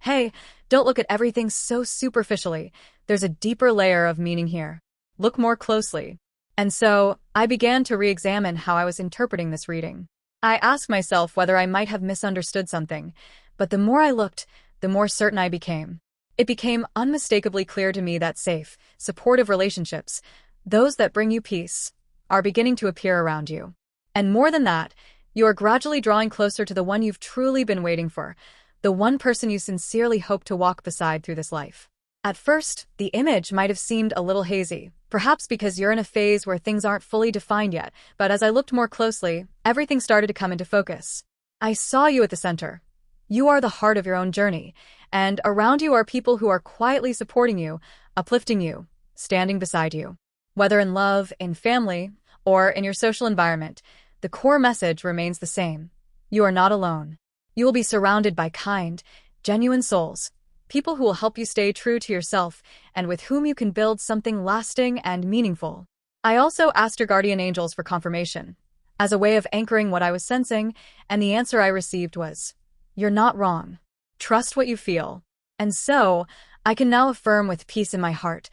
hey, don't look at everything so superficially. There's a deeper layer of meaning here. Look more closely. And so, I began to re-examine how I was interpreting this reading. I asked myself whether I might have misunderstood something, but the more I looked, the more certain I became. It became unmistakably clear to me that safe, supportive relationships, those that bring you peace, are beginning to appear around you. And more than that, you are gradually drawing closer to the one you've truly been waiting for, the one person you sincerely hope to walk beside through this life. At first, the image might have seemed a little hazy, perhaps because you're in a phase where things aren't fully defined yet, but as I looked more closely, everything started to come into focus. I saw you at the center. You are the heart of your own journey, and around you are people who are quietly supporting you, uplifting you, standing beside you. Whether in love, in family, or in your social environment, the core message remains the same. You are not alone. You will be surrounded by kind, genuine souls, people who will help you stay true to yourself and with whom you can build something lasting and meaningful. I also asked your guardian angels for confirmation, as a way of anchoring what I was sensing, and the answer I received was, you're not wrong. Trust what you feel. And so, I can now affirm with peace in my heart,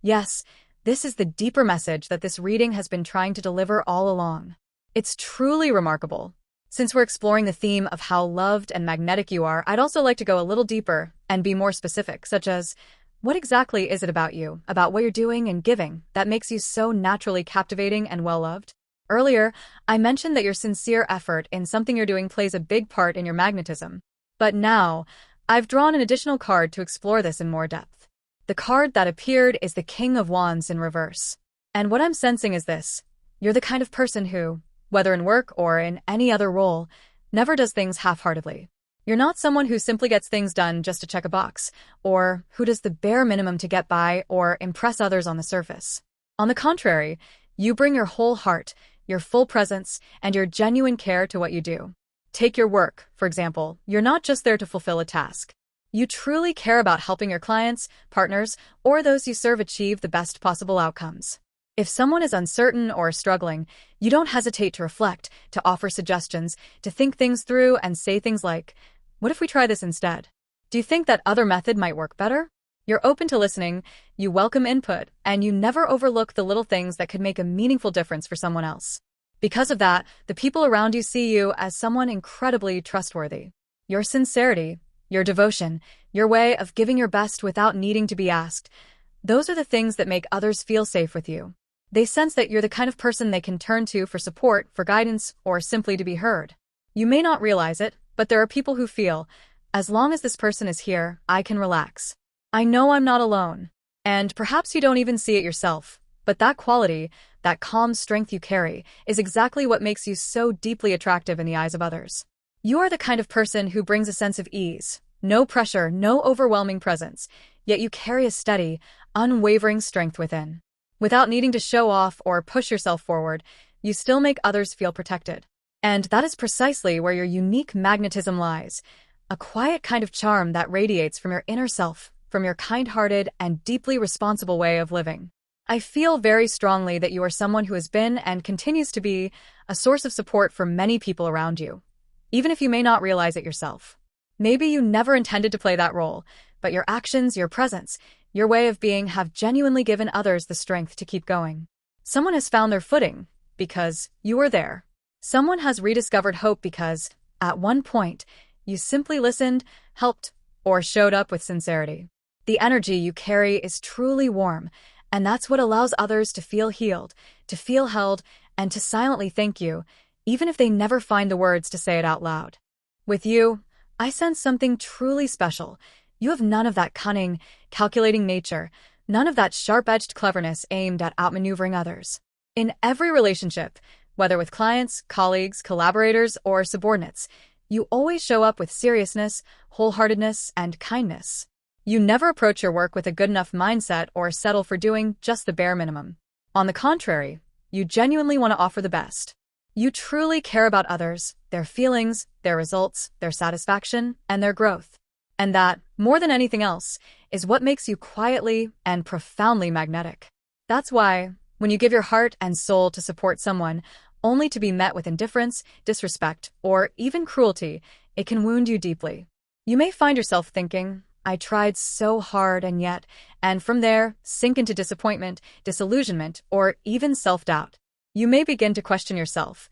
yes, this is the deeper message that this reading has been trying to deliver all along. It's truly remarkable. Since we're exploring the theme of how loved and magnetic you are, I'd also like to go a little deeper and be more specific, such as, what exactly is it about you, about what you're doing and giving, that makes you so naturally captivating and well-loved? Earlier, I mentioned that your sincere effort in something you're doing plays a big part in your magnetism. But now, I've drawn an additional card to explore this in more depth. The card that appeared is the King of Wands in reverse. And what I'm sensing is this: you're the kind of person who, whether in work or in any other role, never does things half-heartedly. You're not someone who simply gets things done just to check a box, or who does the bare minimum to get by or impress others on the surface. On the contrary, you bring your whole heart, your full presence, and your genuine care to what you do. Take your work, for example. You're not just there to fulfill a task. You truly care about helping your clients, partners, or those you serve achieve the best possible outcomes. If someone is uncertain or struggling, you don't hesitate to reflect, to offer suggestions, to think things through and say things like, "What if we try this instead? Do you think that other method might work better?" You're open to listening, you welcome input, and you never overlook the little things that could make a meaningful difference for someone else. Because of that, the people around you see you as someone incredibly trustworthy. Your sincerity, your devotion, your way of giving your best without needing to be asked, those are the things that make others feel safe with you. They sense that you're the kind of person they can turn to for support, for guidance, or simply to be heard. You may not realize it, but there are people who feel, as long as this person is here, I can relax. I know I'm not alone. And perhaps you don't even see it yourself, but that quality, that calm strength you carry, is exactly what makes you so deeply attractive in the eyes of others. You are the kind of person who brings a sense of ease, no pressure, no overwhelming presence, yet you carry a steady, unwavering strength within. Without needing to show off or push yourself forward, you still make others feel protected. And that is precisely where your unique magnetism lies, a quiet kind of charm that radiates from your inner self, from your kind-hearted and deeply responsible way of living. I feel very strongly that you are someone who has been and continues to be a source of support for many people around you, even if you may not realize it yourself. Maybe you never intended to play that role, but your actions, your presence, your way of being have genuinely given others the strength to keep going. Someone has found their footing because you were there. Someone has rediscovered hope because, at one point, you simply listened, helped, or showed up with sincerity. The energy you carry is truly warm, and that's what allows others to feel healed, to feel held, and to silently thank you, even if they never find the words to say it out loud. With you, I sense something truly special. You have none of that cunning, calculating nature, none of that sharp-edged cleverness aimed at outmaneuvering others. In every relationship, whether with clients, colleagues, collaborators, or subordinates, you always show up with seriousness, wholeheartedness, and kindness. You never approach your work with a good enough mindset or settle for doing just the bare minimum. On the contrary, you genuinely want to offer the best. You truly care about others, their feelings, their results, their satisfaction, and their growth. And that, more than anything else, is what makes you quietly and profoundly magnetic. That's why, when you give your heart and soul to support someone, only to be met with indifference, disrespect, or even cruelty, it can wound you deeply. You may find yourself thinking, I tried so hard and from there, sink into disappointment, disillusionment, or even self-doubt. You may begin to question yourself.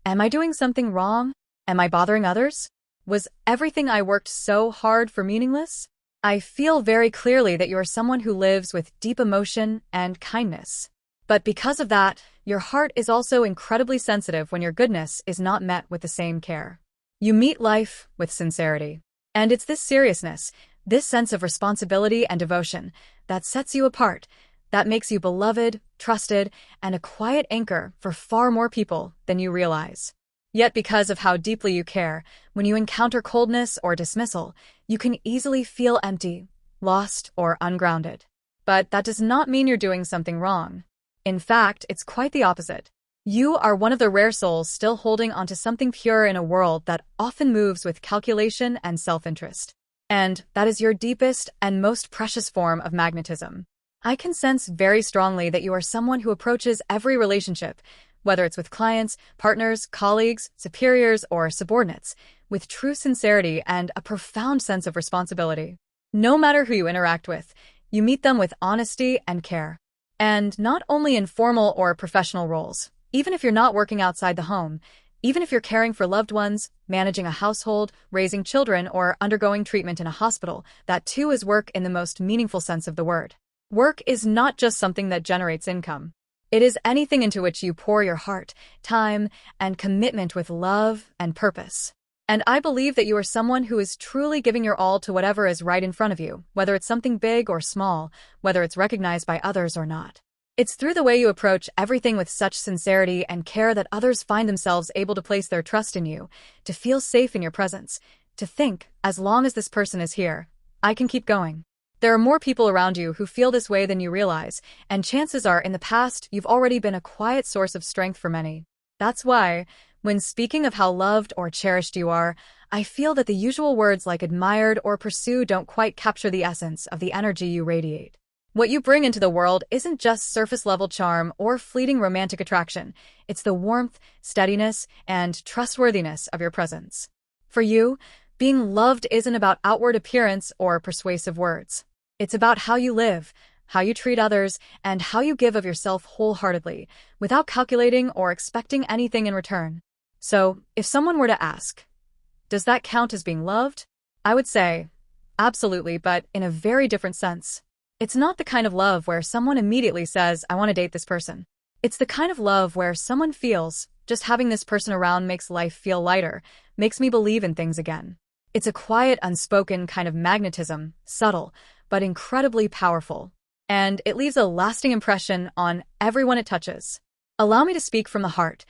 Am I doing something wrong? Am I bothering others? Was everything I worked so hard for meaningless? I feel very clearly that you are someone who lives with deep emotion and kindness. But because of that, your heart is also incredibly sensitive when your goodness is not met with the same care. You meet life with sincerity. And it's this seriousness, this sense of responsibility and devotion, that sets you apart, that makes you beloved, trusted, and a quiet anchor for far more people than you realize. Yet because of how deeply you care, when you encounter coldness or dismissal, you can easily feel empty, lost, or ungrounded. But that does not mean you're doing something wrong. In fact, it's quite the opposite. You are one of the rare souls still holding onto something pure in a world that often moves with calculation and self-interest. And that is your deepest and most precious form of magnetism. I can sense very strongly that you are someone who approaches every relationship, whether it's with clients, partners, colleagues, superiors, or subordinates, with true sincerity and a profound sense of responsibility. No matter who you interact with, you meet them with honesty and care. And not only in formal or professional roles, even if you're not working outside the home, even if you're caring for loved ones, managing a household, raising children, or undergoing treatment in a hospital, that too is work in the most meaningful sense of the word. Work is not just something that generates income. It is anything into which you pour your heart, time, and commitment with love and purpose. And I believe that you are someone who is truly giving your all to whatever is right in front of you, whether it's something big or small, whether it's recognized by others or not. It's through the way you approach everything with such sincerity and care that others find themselves able to place their trust in you, to feel safe in your presence, to think, as long as this person is here, I can keep going. There are more people around you who feel this way than you realize, and chances are in the past you've already been a quiet source of strength for many. That's why, when speaking of how loved or cherished you are, I feel that the usual words like admired or pursue don't quite capture the essence of the energy you radiate. What you bring into the world isn't just surface-level charm or fleeting romantic attraction. It's the warmth, steadiness, and trustworthiness of your presence. For you, being loved isn't about outward appearance or persuasive words. It's about how you live, how you treat others, and how you give of yourself wholeheartedly, without calculating or expecting anything in return. So, if someone were to ask, does that count as being loved? I would say, absolutely, but in a very different sense. It's not the kind of love where someone immediately says, I want to date this person. It's the kind of love where someone feels, just having this person around makes life feel lighter, makes me believe in things again. It's a quiet, unspoken kind of magnetism, subtle, but incredibly powerful. And it leaves a lasting impression on everyone it touches. Allow me to speak from the heart.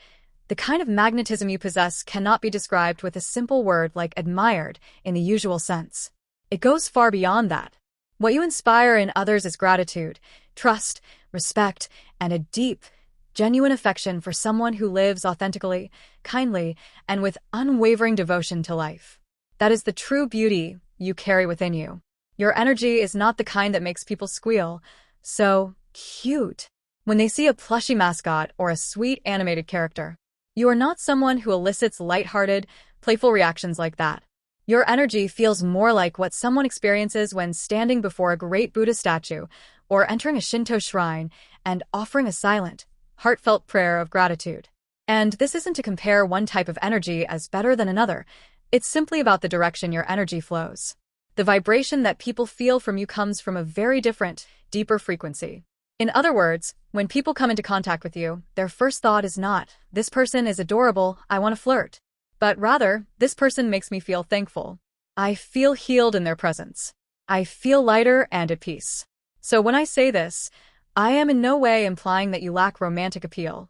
The kind of magnetism you possess cannot be described with a simple word like admired in the usual sense. It goes far beyond that. What you inspire in others is gratitude, trust, respect, and a deep, genuine affection for someone who lives authentically, kindly, and with unwavering devotion to life. That is the true beauty you carry within you. Your energy is not the kind that makes people squeal, so cute, when they see a plushy mascot or a sweet animated character. You are not someone who elicits lighthearted, playful reactions like that. Your energy feels more like what someone experiences when standing before a great Buddha statue or entering a Shinto shrine and offering a silent, heartfelt prayer of gratitude. And this isn't to compare one type of energy as better than another. It's simply about the direction your energy flows. The vibration that people feel from you comes from a very different, deeper frequency. In other words, when people come into contact with you, their first thought is not, this person is adorable, I want to flirt. But rather, this person makes me feel thankful. I feel healed in their presence. I feel lighter and at peace. So when I say this, I am in no way implying that you lack romantic appeal.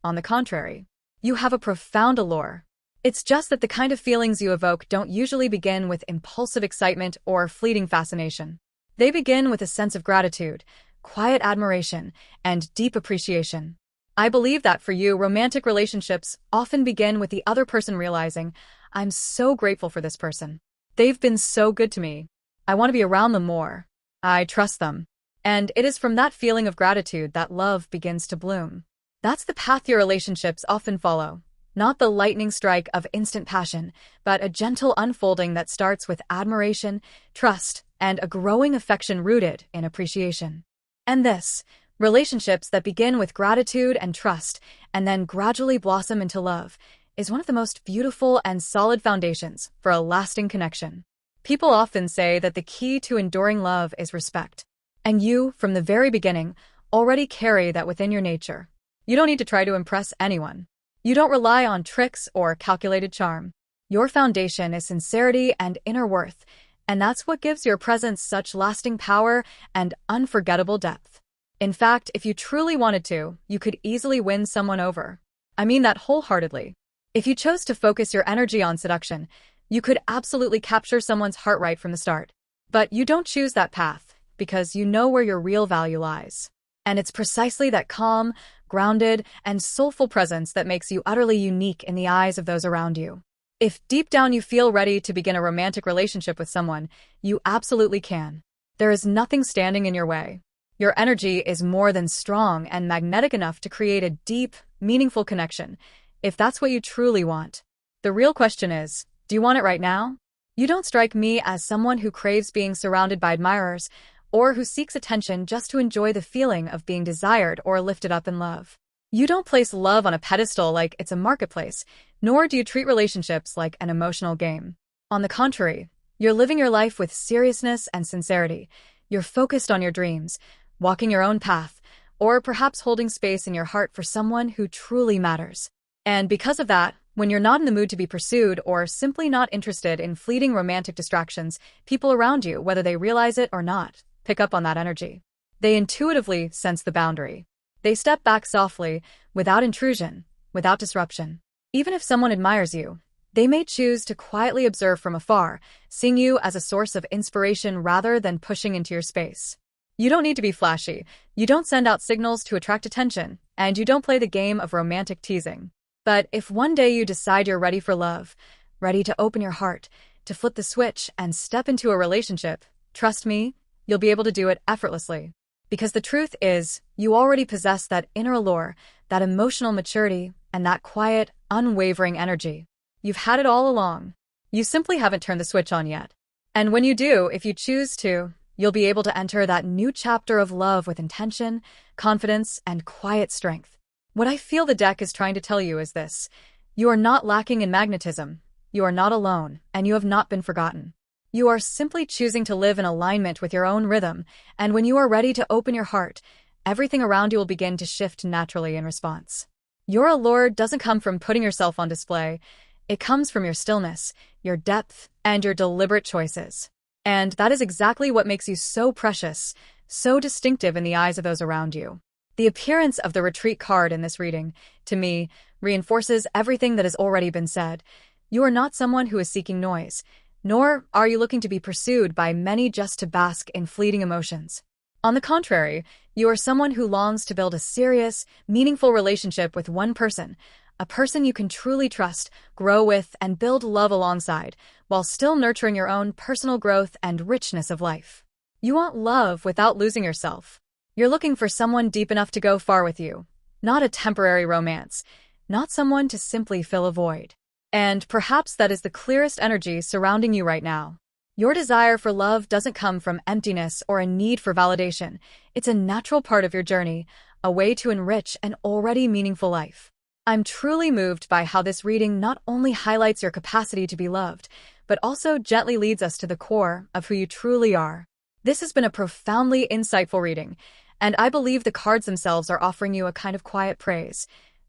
On the contrary, you have a profound allure. It's just that the kind of feelings you evoke don't usually begin with impulsive excitement or fleeting fascination. They begin with a sense of gratitude, quiet admiration, and deep appreciation. I believe that for you, romantic relationships often begin with the other person realizing, I'm so grateful for this person. They've been so good to me. I want to be around them more. I trust them. And it is from that feeling of gratitude that love begins to bloom. That's the path your relationships often follow. Not the lightning strike of instant passion, but a gentle unfolding that starts with admiration, trust, and a growing affection rooted in appreciation. And this, relationships that begin with gratitude and trust and then gradually blossom into love, is one of the most beautiful and solid foundations for a lasting connection. People often say that the key to enduring love is respect. And you, from the very beginning, already carry that within your nature. You don't need to try to impress anyone. You don't rely on tricks or calculated charm. Your foundation is sincerity and inner worth, and that's what gives your presence such lasting power and unforgettable depth. In fact, if you truly wanted to, you could easily win someone over. I mean that wholeheartedly. If you chose to focus your energy on seduction, you could absolutely capture someone's heart right from the start. But you don't choose that path, because you know where your real value lies. And it's precisely that calm, grounded, and soulful presence that makes you utterly unique in the eyes of those around you. If deep down you feel ready to begin a romantic relationship with someone, you absolutely can. There is nothing standing in your way. Your energy is more than strong and magnetic enough to create a deep, meaningful connection, if that's what you truly want. The real question is, do you want it right now? You don't strike me as someone who craves being surrounded by admirers, or who seeks attention just to enjoy the feeling of being desired or lifted up in love. You don't place love on a pedestal like it's a marketplace, nor do you treat relationships like an emotional game. On the contrary, you're living your life with seriousness and sincerity. You're focused on your dreams, walking your own path, or perhaps holding space in your heart for someone who truly matters. And because of that, when you're not in the mood to be pursued or simply not interested in fleeting romantic distractions, people around you, whether they realize it or not, pick up on that energy. They intuitively sense the boundary. They step back softly, without intrusion, without disruption. Even if someone admires you, they may choose to quietly observe from afar, seeing you as a source of inspiration rather than pushing into your space. You don't need to be flashy, you don't send out signals to attract attention, and you don't play the game of romantic teasing. But if one day you decide you're ready for love, ready to open your heart, to flip the switch and step into a relationship, trust me, you'll be able to do it effortlessly. Because the truth is, you already possess that inner allure, that emotional maturity, and that quiet, unwavering energy. You've had it all along. You simply haven't turned the switch on yet. And when you do, if you choose to, you'll be able to enter that new chapter of love with intention, confidence, and quiet strength. What I feel the deck is trying to tell you is this: you are not lacking in magnetism, you are not alone, and you have not been forgotten. You are simply choosing to live in alignment with your own rhythm, and when you are ready to open your heart, everything around you will begin to shift naturally in response. Your allure doesn't come from putting yourself on display. It comes from your stillness, your depth, and your deliberate choices. And that is exactly what makes you so precious, so distinctive in the eyes of those around you. The appearance of the retreat card in this reading, to me, reinforces everything that has already been said. You are not someone who is seeking noise, nor are you looking to be pursued by many just to bask in fleeting emotions. On the contrary, you are someone who longs to build a serious, meaningful relationship with one person, a person you can truly trust, grow with, and build love alongside, while still nurturing your own personal growth and richness of life. You want love without losing yourself. You're looking for someone deep enough to go far with you, not a temporary romance, not someone to simply fill a void. And perhaps that is the clearest energy surrounding you right now. Your desire for love doesn't come from emptiness or a need for validation. It's a natural part of your journey, a way to enrich an already meaningful life. I'm truly moved by how this reading not only highlights your capacity to be loved, but also gently leads us to the core of who you truly are. This has been a profoundly insightful reading, and I believe the cards themselves are offering you a kind of quiet praise.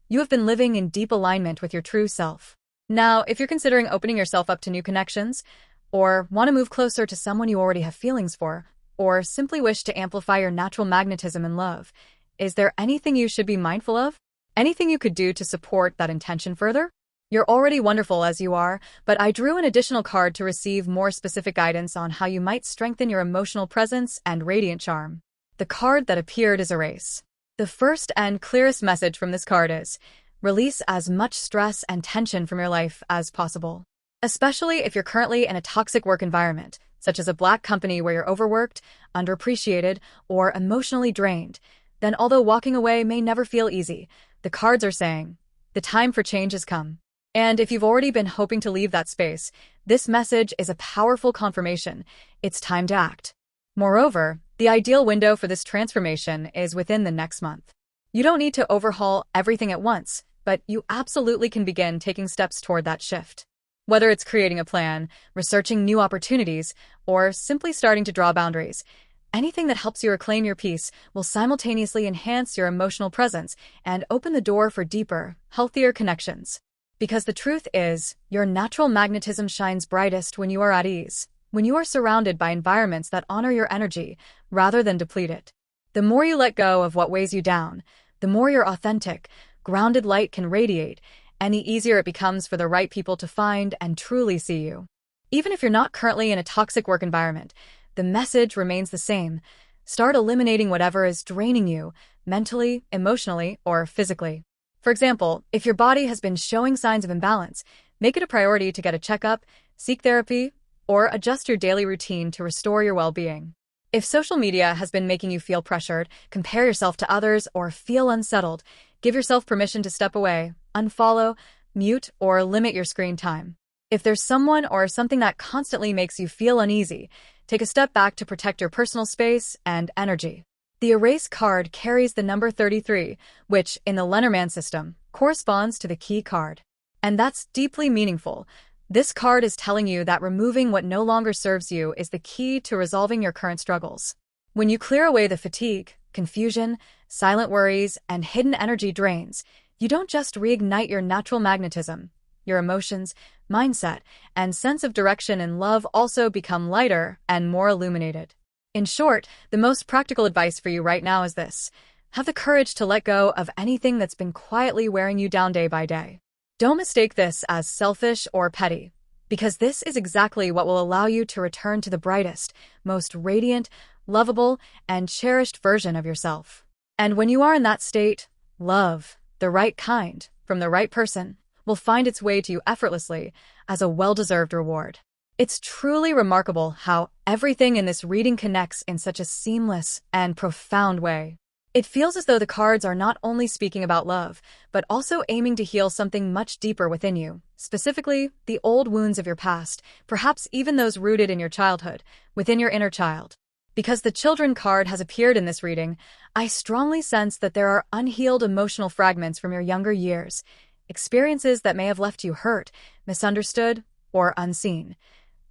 You have been living in deep alignment with your true self. Now, if you're considering opening yourself up to new connections, or want to move closer to someone you already have feelings for, or simply wish to amplify your natural magnetism and love, is there anything you should be mindful of? Anything you could do to support that intention further? You're already wonderful as you are, but I drew an additional card to receive more specific guidance on how you might strengthen your emotional presence and radiant charm. The card that appeared is Erase. The first and clearest message from this card is: release as much stress and tension from your life as possible. Especially if you're currently in a toxic work environment, such as a black company where you're overworked, underappreciated, or emotionally drained, then although walking away may never feel easy, the cards are saying, the time for change has come. And if you've already been hoping to leave that space, this message is a powerful confirmation. It's time to act. Moreover, the ideal window for this transformation is within the next month. You don't need to overhaul everything at once, but you absolutely can begin taking steps toward that shift. Whether it's creating a plan, researching new opportunities, or simply starting to draw boundaries, anything that helps you reclaim your peace will simultaneously enhance your emotional presence and open the door for deeper, healthier connections. Because the truth is, your natural magnetism shines brightest when you are at ease, when you are surrounded by environments that honor your energy rather than deplete it. The more you let go of what weighs you down, the more your authentic, grounded light can radiate, and the easier it becomes for the right people to find and truly see you. Even if you're not currently in a toxic work environment, the message remains the same. Start eliminating whatever is draining you, mentally, emotionally, or physically. For example, if your body has been showing signs of imbalance, make it a priority to get a checkup, seek therapy, or adjust your daily routine to restore your well-being. If social media has been making you feel pressured, compare yourself to others, or feel unsettled, give yourself permission to step away, unfollow, mute, or limit your screen time. If there's someone or something that constantly makes you feel uneasy, take a step back to protect your personal space and energy. The Erase card carries the number 33, which, in the Lenormand system, corresponds to the key card. And that's deeply meaningful. This card is telling you that removing what no longer serves you is the key to resolving your current struggles. When you clear away the fatigue, confusion, silent worries, and hidden energy drains, you don't just reignite your natural magnetism. Your emotions, mindset, and sense of direction in love also become lighter and more illuminated. In short, the most practical advice for you right now is this: Have the courage to let go of anything that's been quietly wearing you down day by day. Don't mistake this as selfish or petty, because this is exactly what will allow you to return to the brightest, most radiant, lovable, and cherished version of yourself. And when you are in that state, love, the right kind, from the right person, will find its way to you effortlessly as a well-deserved reward. It's truly remarkable how everything in this reading connects in such a seamless and profound way. It feels as though the cards are not only speaking about love, but also aiming to heal something much deeper within you, specifically the old wounds of your past, perhaps even those rooted in your childhood, within your inner child. Because the Children card has appeared in this reading, I strongly sense that there are unhealed emotional fragments from your younger years, experiences that may have left you hurt, misunderstood, or unseen,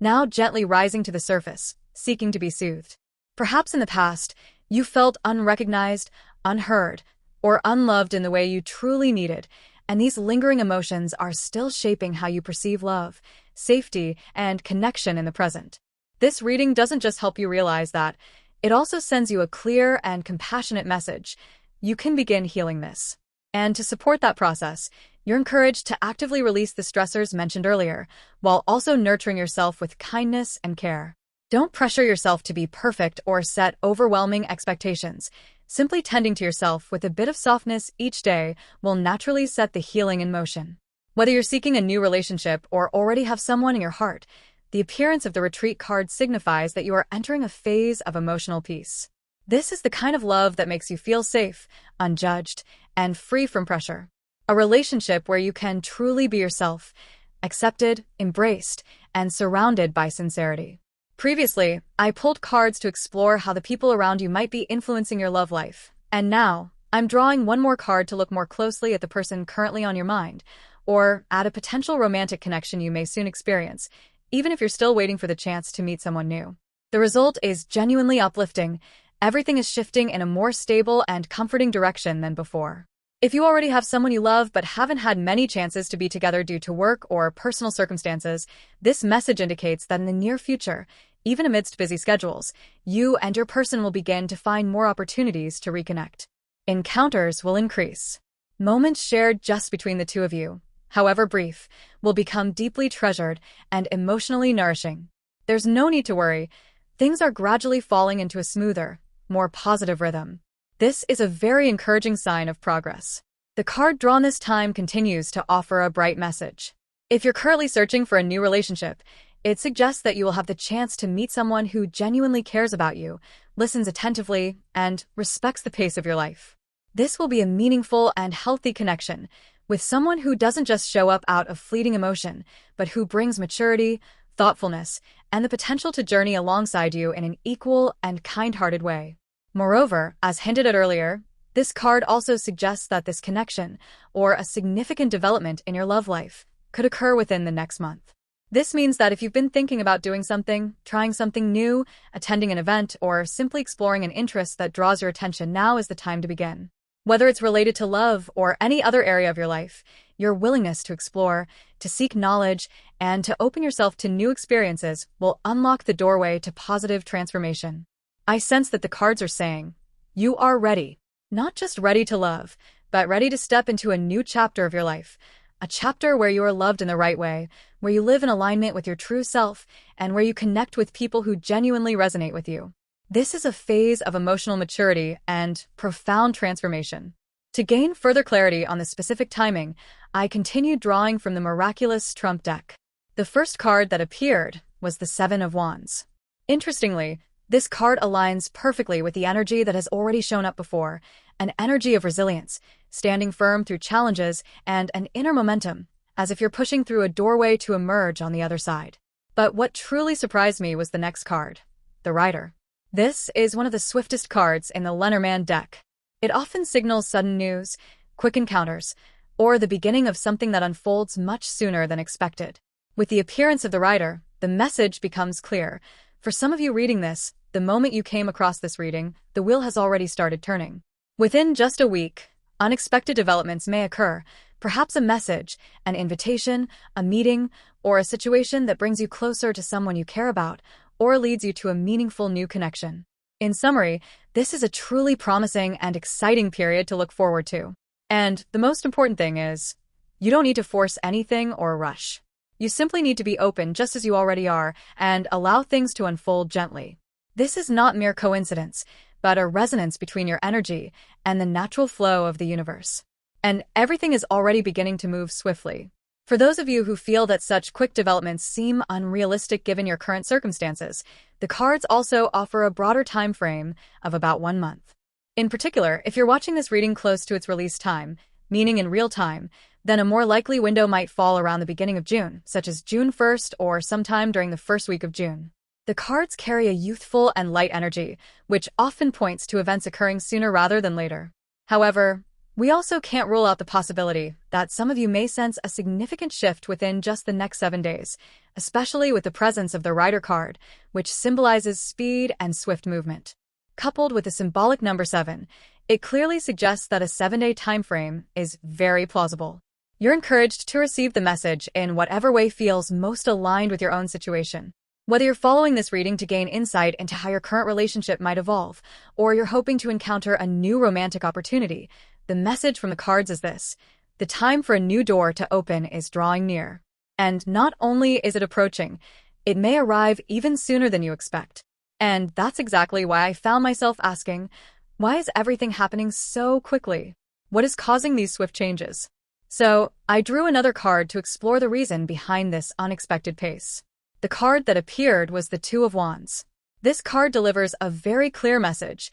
now gently rising to the surface, seeking to be soothed. Perhaps in the past, you felt unrecognized, unheard, or unloved in the way you truly needed, and these lingering emotions are still shaping how you perceive love, safety, and connection in the present. This reading doesn't just help you realize that, it also sends you a clear and compassionate message. You can begin healing this. And to support that process, you're encouraged to actively release the stressors mentioned earlier, while also nurturing yourself with kindness and care. Don't pressure yourself to be perfect or set overwhelming expectations. Simply tending to yourself with a bit of softness each day will naturally set the healing in motion. Whether you're seeking a new relationship or already have someone in your heart, the appearance of the Retreat card signifies that you are entering a phase of emotional peace. This is the kind of love that makes you feel safe, unjudged, and free from pressure. A relationship where you can truly be yourself, accepted, embraced, and surrounded by sincerity. Previously, I pulled cards to explore how the people around you might be influencing your love life. And now, I'm drawing one more card to look more closely at the person currently on your mind, or at a potential romantic connection you may soon experience, even if you're still waiting for the chance to meet someone new. The result is genuinely uplifting. Everything is shifting in a more stable and comforting direction than before. If you already have someone you love but haven't had many chances to be together due to work or personal circumstances, this message indicates that in the near future, even amidst busy schedules, you and your person will begin to find more opportunities to reconnect. Encounters will increase. Moments shared just between the two of you, however brief, will become deeply treasured and emotionally nourishing. There's no need to worry. Things are gradually falling into a smoother, more positive rhythm. This is a very encouraging sign of progress. The card drawn this time continues to offer a bright message. If you're currently searching for a new relationship, it suggests that you will have the chance to meet someone who genuinely cares about you, listens attentively, and respects the pace of your life. This will be a meaningful and healthy connection with someone who doesn't just show up out of fleeting emotion, but who brings maturity, thoughtfulness, and the potential to journey alongside you in an equal and kind-hearted way. Moreover, as hinted at earlier, this card also suggests that this connection, or a significant development in your love life, could occur within the next month. This means that if you've been thinking about doing something, trying something new, attending an event, or simply exploring an interest that draws your attention, now is the time to begin. Whether it's related to love or any other area of your life, your willingness to explore, to seek knowledge, and to open yourself to new experiences will unlock the doorway to positive transformation. I sense that the cards are saying, you are ready. Not just ready to love, but ready to step into a new chapter of your life. A chapter where you are loved in the right way, where you live in alignment with your true self, and where you connect with people who genuinely resonate with you. This is a phase of emotional maturity and profound transformation. To gain further clarity on the specific timing, I continued drawing from the Miraculous Trump deck. The first card that appeared was the Seven of Wands. Interestingly, this card aligns perfectly with the energy that has already shown up before, an energy of resilience, standing firm through challenges, and an inner momentum, as if you're pushing through a doorway to emerge on the other side. But what truly surprised me was the next card, the Rider. This is one of the swiftest cards in the Lenormand deck. It often signals sudden news, quick encounters, or the beginning of something that unfolds much sooner than expected. With the appearance of the Rider, the message becomes clear. For some of you reading this, the moment you came across this reading, the wheel has already started turning. Within just a week, unexpected developments may occur, perhaps a message, an invitation, a meeting, or a situation that brings you closer to someone you care about, or leads you to a meaningful new connection. In summary, this is a truly promising and exciting period to look forward to. And the most important thing is, you don't need to force anything or rush. You simply need to be open just as you already are and allow things to unfold gently. This is not mere coincidence, but a resonance between your energy and the natural flow of the universe. And everything is already beginning to move swiftly. For those of you who feel that such quick developments seem unrealistic given your current circumstances, the cards also offer a broader time frame of about 1 month. In particular, if you're watching this reading close to its release time, meaning in real time, then a more likely window might fall around the beginning of June, such as June 1st or sometime during the first week of June. The cards carry a youthful and light energy, which often points to events occurring sooner rather than later. However, we also can't rule out the possibility that some of you may sense a significant shift within just the next 7 days, especially with the presence of the Rider card, which symbolizes speed and swift movement. Coupled with the symbolic number 7, it clearly suggests that a 7-day time frame is very plausible. You're encouraged to receive the message in whatever way feels most aligned with your own situation. Whether you're following this reading to gain insight into how your current relationship might evolve, or you're hoping to encounter a new romantic opportunity, the message from the cards is this: the time for a new door to open is drawing near. And not only is it approaching, it may arrive even sooner than you expect. And that's exactly why I found myself asking, why is everything happening so quickly? What is causing these swift changes? So, I drew another card to explore the reason behind this unexpected pace. The card that appeared was the Two of Wands. This card delivers a very clear message.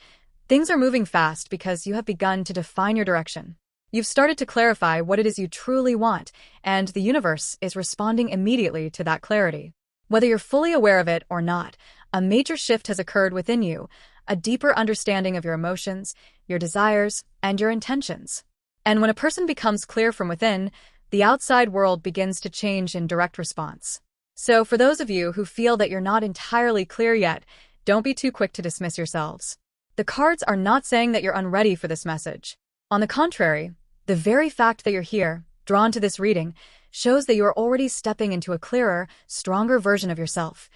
Things are moving fast because you have begun to define your direction. You've started to clarify what it is you truly want, and the universe is responding immediately to that clarity. Whether you're fully aware of it or not, a major shift has occurred within you, a deeper understanding of your emotions, your desires, and your intentions. And when a person becomes clear from within, the outside world begins to change in direct response. So for those of you who feel that you're not entirely clear yet, don't be too quick to dismiss yourselves. The cards are not saying that you're unready for this message. On the contrary, the very fact that you're here, drawn to this reading, shows that you're already stepping into a clearer, stronger version of yourself,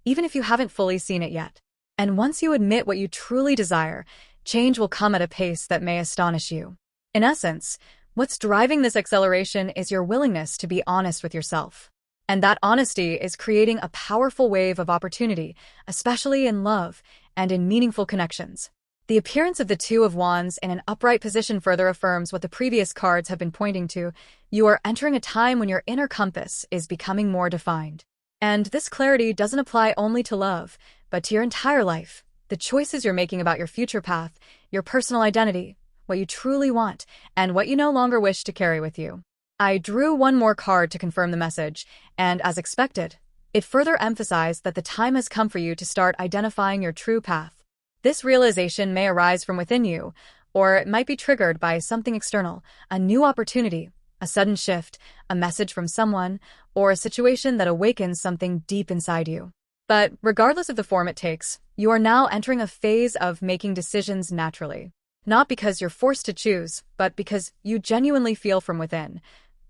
even if you haven't fully seen it yet. And once you admit what you truly desire, change will come at a pace that may astonish you. In essence, what's driving this acceleration is your willingness to be honest with yourself. And that honesty is creating a powerful wave of opportunity, especially in love and in meaningful connections. The appearance of the Two of Wands in an upright position further affirms what the previous cards have been pointing to. You are entering a time when your inner compass is becoming more defined. And this clarity doesn't apply only to love, but to your entire life, the choices you're making about your future path, your personal identity, what you truly want, and what you no longer wish to carry with you. I drew one more card to confirm the message, and as expected, it further emphasized that the time has come for you to start identifying your true path. This realization may arise from within you, or it might be triggered by something external, a new opportunity, a sudden shift, a message from someone, or a situation that awakens something deep inside you. But regardless of the form it takes, you are now entering a phase of making decisions naturally. Not because you're forced to choose, but because you genuinely feel from within,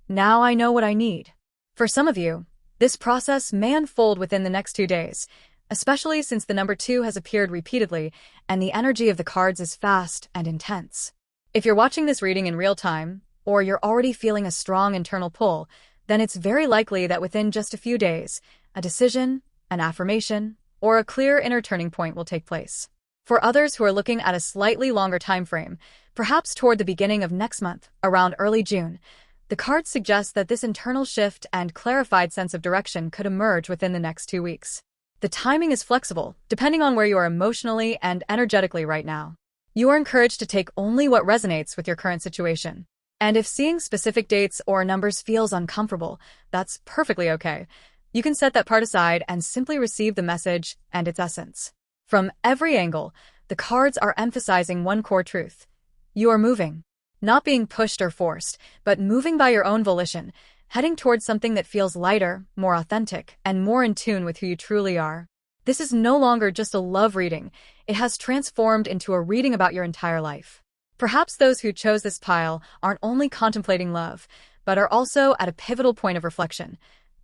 now I know what I need. For some of you, this process may unfold within the next 2 days, especially since the number 2 has appeared repeatedly and the energy of the cards is fast and intense. If you're watching this reading in real time, or you're already feeling a strong internal pull, then it's very likely that within just a few days, a decision, an affirmation, or a clear inner turning point will take place. For others who are looking at a slightly longer time frame, perhaps toward the beginning of next month, around early June, the cards suggest that this internal shift and clarified sense of direction could emerge within the next 2 weeks. The timing is flexible, depending on where you are emotionally and energetically right now. You are encouraged to take only what resonates with your current situation. And if seeing specific dates or numbers feels uncomfortable, that's perfectly okay. You can set that part aside and simply receive the message and its essence. From every angle, the cards are emphasizing one core truth. You are moving. Not being pushed or forced, but moving by your own volition, heading towards something that feels lighter, more authentic, and more in tune with who you truly are. This is no longer just a love reading. It has transformed into a reading about your entire life. Perhaps those who chose this pile aren't only contemplating love, but are also at a pivotal point of reflection.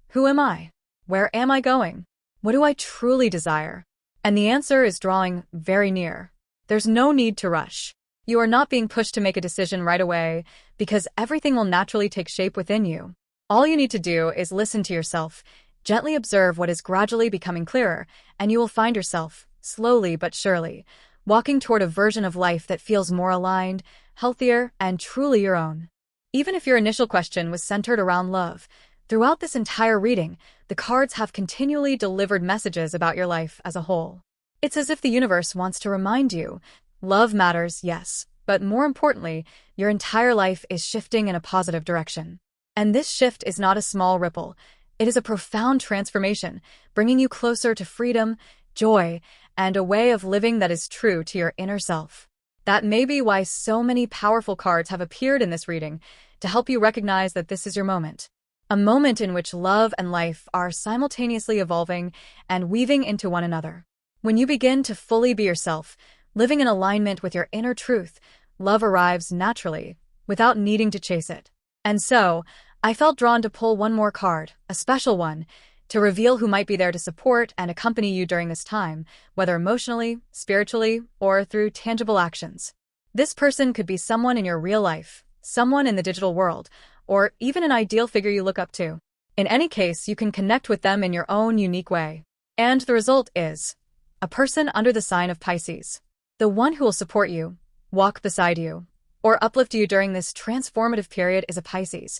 Who am I? Where am I going? What do I truly desire? And the answer is drawing very near. There's no need to rush. You are not being pushed to make a decision right away because everything will naturally take shape within you. All you need to do is listen to yourself, gently observe what is gradually becoming clearer, and you will find yourself, slowly but surely, walking toward a version of life that feels more aligned, healthier, and truly your own. Even if your initial question was centered around love, throughout this entire reading, the cards have continually delivered messages about your life as a whole. It's as if the universe wants to remind you, love matters, yes, but more importantly, your entire life is shifting in a positive direction. And this shift is not a small ripple. It is a profound transformation, bringing you closer to freedom, joy, and a way of living that is true to your inner self. That may be why so many powerful cards have appeared in this reading, to help you recognize that this is your moment. A moment in which love and life are simultaneously evolving and weaving into one another. When you begin to fully be yourself, living in alignment with your inner truth, love arrives naturally, without needing to chase it. And so, I felt drawn to pull one more card, a special one, to reveal who might be there to support and accompany you during this time, whether emotionally, spiritually, or through tangible actions. This person could be someone in your real life, someone in the digital world, or even an ideal figure you look up to. In any case, you can connect with them in your own unique way. And the result is a person under the sign of Pisces. The one who will support you, walk beside you, or uplift you during this transformative period is a Pisces,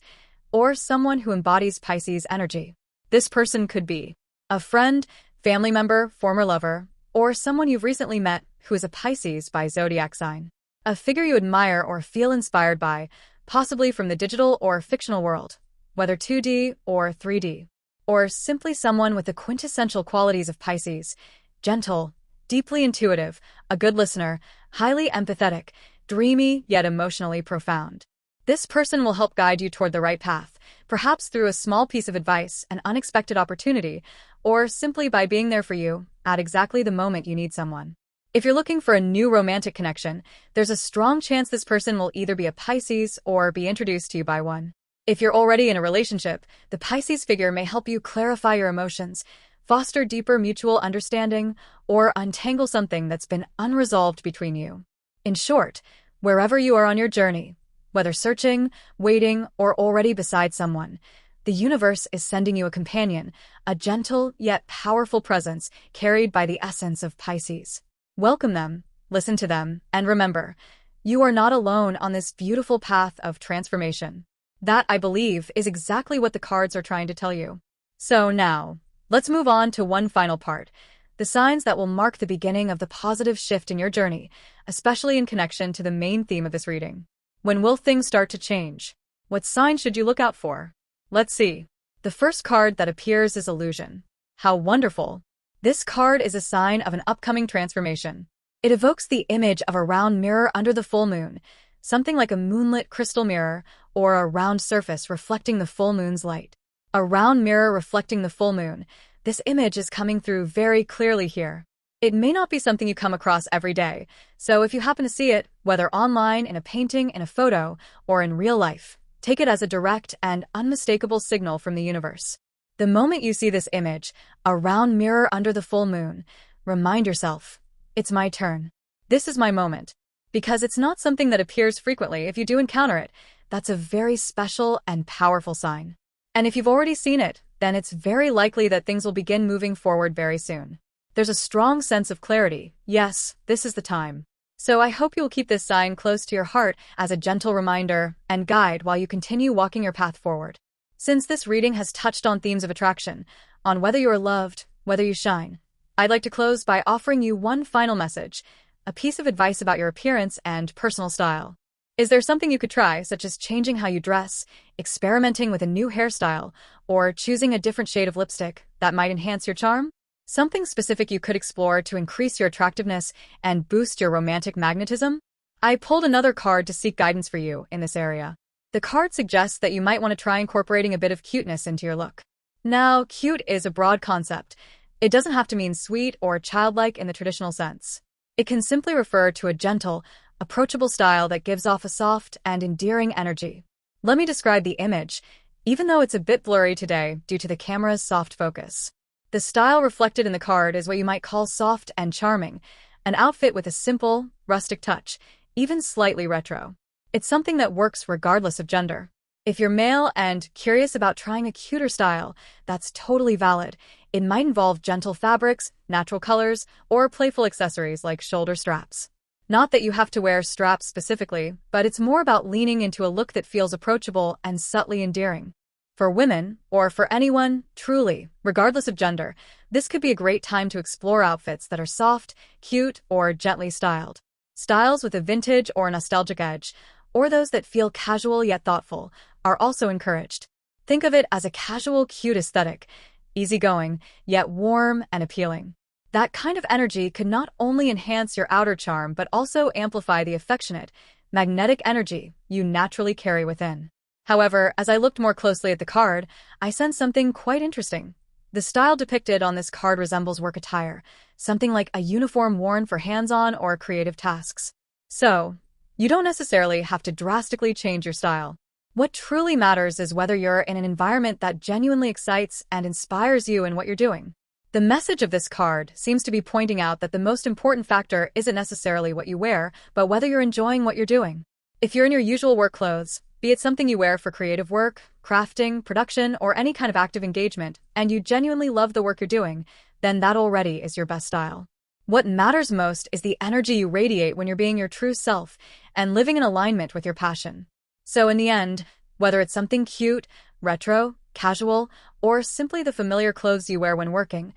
or someone who embodies Pisces energy. This person could be a friend, family member, former lover, or someone you've recently met who is a Pisces by Zodiac sign. A figure you admire or feel inspired by, possibly from the digital or fictional world, whether 2D or 3D. Or simply someone with the quintessential qualities of Pisces: gentle, deeply intuitive, a good listener, highly empathetic, dreamy yet emotionally profound. This person will help guide you toward the right path, perhaps through a small piece of advice, an unexpected opportunity, or simply by being there for you at exactly the moment you need someone. If you're looking for a new romantic connection, there's a strong chance this person will either be a Pisces or be introduced to you by one. If you're already in a relationship, the Pisces figure may help you clarify your emotions, foster deeper mutual understanding, or untangle something that's been unresolved between you. In short, wherever you are on your journey, whether searching, waiting, or already beside someone, the universe is sending you a companion, a gentle yet powerful presence carried by the essence of Pisces. Welcome them, listen to them, and remember, you are not alone on this beautiful path of transformation. That, I believe, is exactly what the cards are trying to tell you. So now, let's move on to one final part, the signs that will mark the beginning of the positive shift in your journey, especially in connection to the main theme of this reading. When will things start to change? What signs should you look out for? Let's see. The first card that appears is Illusion. How wonderful! This card is a sign of an upcoming transformation. It evokes the image of a round mirror under the full moon, something like a moonlit crystal mirror or a round surface reflecting the full moon's light. A round mirror reflecting the full moon. This image is coming through very clearly here. It may not be something you come across every day, so if you happen to see it, whether online, in a painting, in a photo, or in real life, take it as a direct and unmistakable signal from the universe. The moment you see this image, a round mirror under the full moon, remind yourself, it's my turn. This is my moment. Because it's not something that appears frequently. If you do encounter it, that's a very special and powerful sign. And if you've already seen it, then it's very likely that things will begin moving forward very soon. There's a strong sense of clarity. Yes, this is the time. So I hope you will keep this sign close to your heart as a gentle reminder and guide while you continue walking your path forward. Since this reading has touched on themes of attraction, on whether you are loved, whether you shine, I'd like to close by offering you one final message, a piece of advice about your appearance and personal style. Is there something you could try, such as changing how you dress, experimenting with a new hairstyle, or choosing a different shade of lipstick that might enhance your charm? Something specific you could explore to increase your attractiveness and boost your romantic magnetism? I pulled another card to seek guidance for you in this area. The card suggests that you might want to try incorporating a bit of cuteness into your look. Now, cute is a broad concept. It doesn't have to mean sweet or childlike in the traditional sense. It can simply refer to a gentle, approachable style that gives off a soft and endearing energy. Let me describe the image, even though it's a bit blurry today due to the camera's soft focus. The style reflected in the card is what you might call soft and charming, an outfit with a simple, rustic touch, even slightly retro. It's something that works regardless of gender. If you're male and curious about trying a cuter style, that's totally valid. It might involve gentle fabrics, natural colors, or playful accessories like shoulder straps. Not that you have to wear straps specifically, but it's more about leaning into a look that feels approachable and subtly endearing. For women, or for anyone, truly, regardless of gender, this could be a great time to explore outfits that are soft, cute, or gently styled. Styles with a vintage or nostalgic edge, or those that feel casual yet thoughtful, are also encouraged. Think of it as a casual, cute aesthetic, easygoing, yet warm and appealing. That kind of energy could not only enhance your outer charm but also amplify the affectionate, magnetic energy you naturally carry within. However, as I looked more closely at the card, I sensed something quite interesting. The style depicted on this card resembles work attire, something like a uniform worn for hands-on or creative tasks. So, you don't necessarily have to drastically change your style. What truly matters is whether you're in an environment that genuinely excites and inspires you in what you're doing. The message of this card seems to be pointing out that the most important factor isn't necessarily what you wear, but whether you're enjoying what you're doing. If you're in your usual work clothes, be it something you wear for creative work, crafting, production, or any kind of active engagement, and you genuinely love the work you're doing, then that already is your best style. What matters most is the energy you radiate when you're being your true self and living in alignment with your passion. So in the end, whether it's something cute, retro, casual, or simply the familiar clothes you wear when working,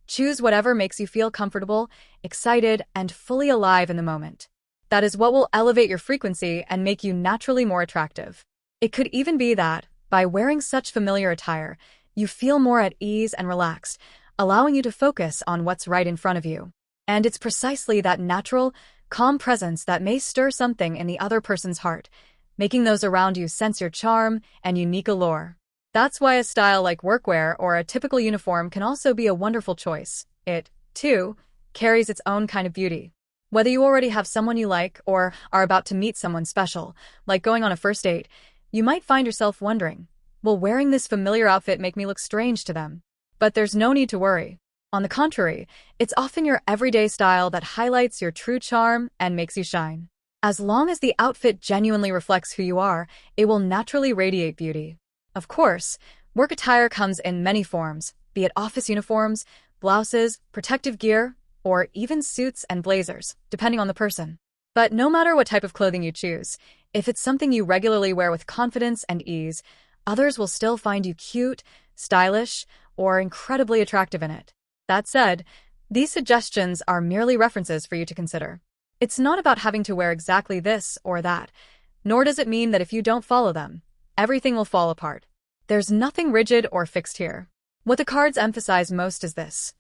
choose whatever makes you feel comfortable, excited, and fully alive in the moment. That is what will elevate your frequency and make you naturally more attractive. It could even be that, by wearing such familiar attire, you feel more at ease and relaxed, allowing you to focus on what's right in front of you. And it's precisely that natural, calm presence that may stir something in the other person's heart, making those around you sense your charm and unique allure. That's why a style like workwear or a typical uniform can also be a wonderful choice. It, too, carries its own kind of beauty. Whether you already have someone you like or are about to meet someone special, like going on a first date, you might find yourself wondering, will wearing this familiar outfit make me look strange to them? But there's no need to worry. On the contrary, it's often your everyday style that highlights your true charm and makes you shine. As long as the outfit genuinely reflects who you are, it will naturally radiate beauty. Of course, work attire comes in many forms, be it office uniforms, blouses, protective gear, or even suits and blazers, depending on the person. But no matter what type of clothing you choose, if it's something you regularly wear with confidence and ease, others will still find you cute, stylish, or incredibly attractive in it. That said, these suggestions are merely references for you to consider. It's not about having to wear exactly this or that, nor does it mean that if you don't follow them, everything will fall apart. There's nothing rigid or fixed here. What the cards emphasize most is this: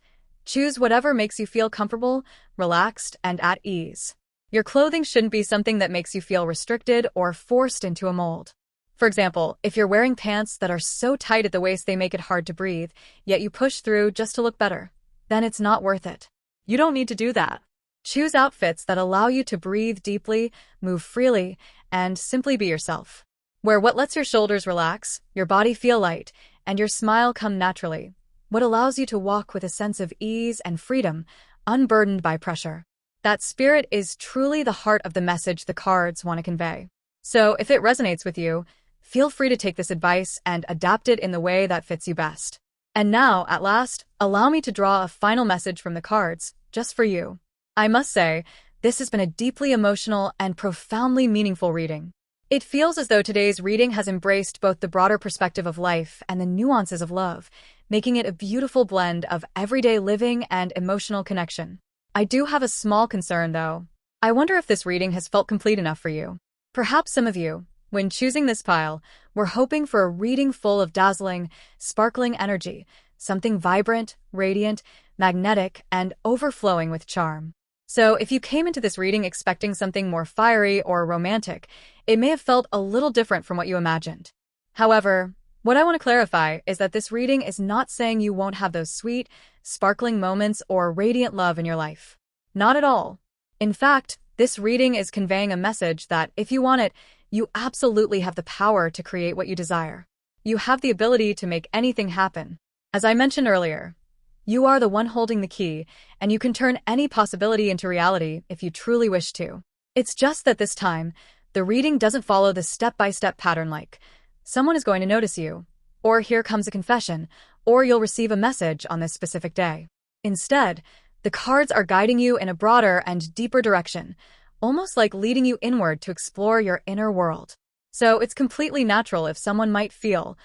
choose whatever makes you feel comfortable, relaxed, and at ease. Your clothing shouldn't be something that makes you feel restricted or forced into a mold. For example, if you're wearing pants that are so tight at the waist they make it hard to breathe, yet you push through just to look better, then it's not worth it. You don't need to do that. Choose outfits that allow you to breathe deeply, move freely, and simply be yourself. Wear what lets your shoulders relax, your body feel light, and your smile come naturally. What allows you to walk with a sense of ease and freedom, unburdened by pressure. That spirit is truly the heart of the message the cards want to convey. So, if it resonates with you, feel free to take this advice and adapt it in the way that fits you best. And now, at last, allow me to draw a final message from the cards, just for you. I must say, this has been a deeply emotional and profoundly meaningful reading. It feels as though today's reading has embraced both the broader perspective of life and the nuances of love, making it a beautiful blend of everyday living and emotional connection. I do have a small concern, though. I wonder if this reading has felt complete enough for you. Perhaps some of you, when choosing this pile, were hoping for a reading full of dazzling, sparkling energy, something vibrant, radiant, magnetic, and overflowing with charm. So if you came into this reading expecting something more fiery or romantic, it may have felt a little different from what you imagined. However, what I want to clarify is that this reading is not saying you won't have those sweet, sparkling moments or radiant love in your life. Not at all. In fact, this reading is conveying a message that, if you want it, you absolutely have the power to create what you desire. You have the ability to make anything happen. As I mentioned earlier, You are the one holding the key, and you can turn any possibility into reality if you truly wish to. It's just that this time, the reading doesn't follow the step-by-step pattern like, someone is going to notice you, or here comes a confession, or you'll receive a message on this specific day. Instead, the cards are guiding you in a broader and deeper direction, almost like leading you inward to explore your inner world. So it's completely natural if someone might feel,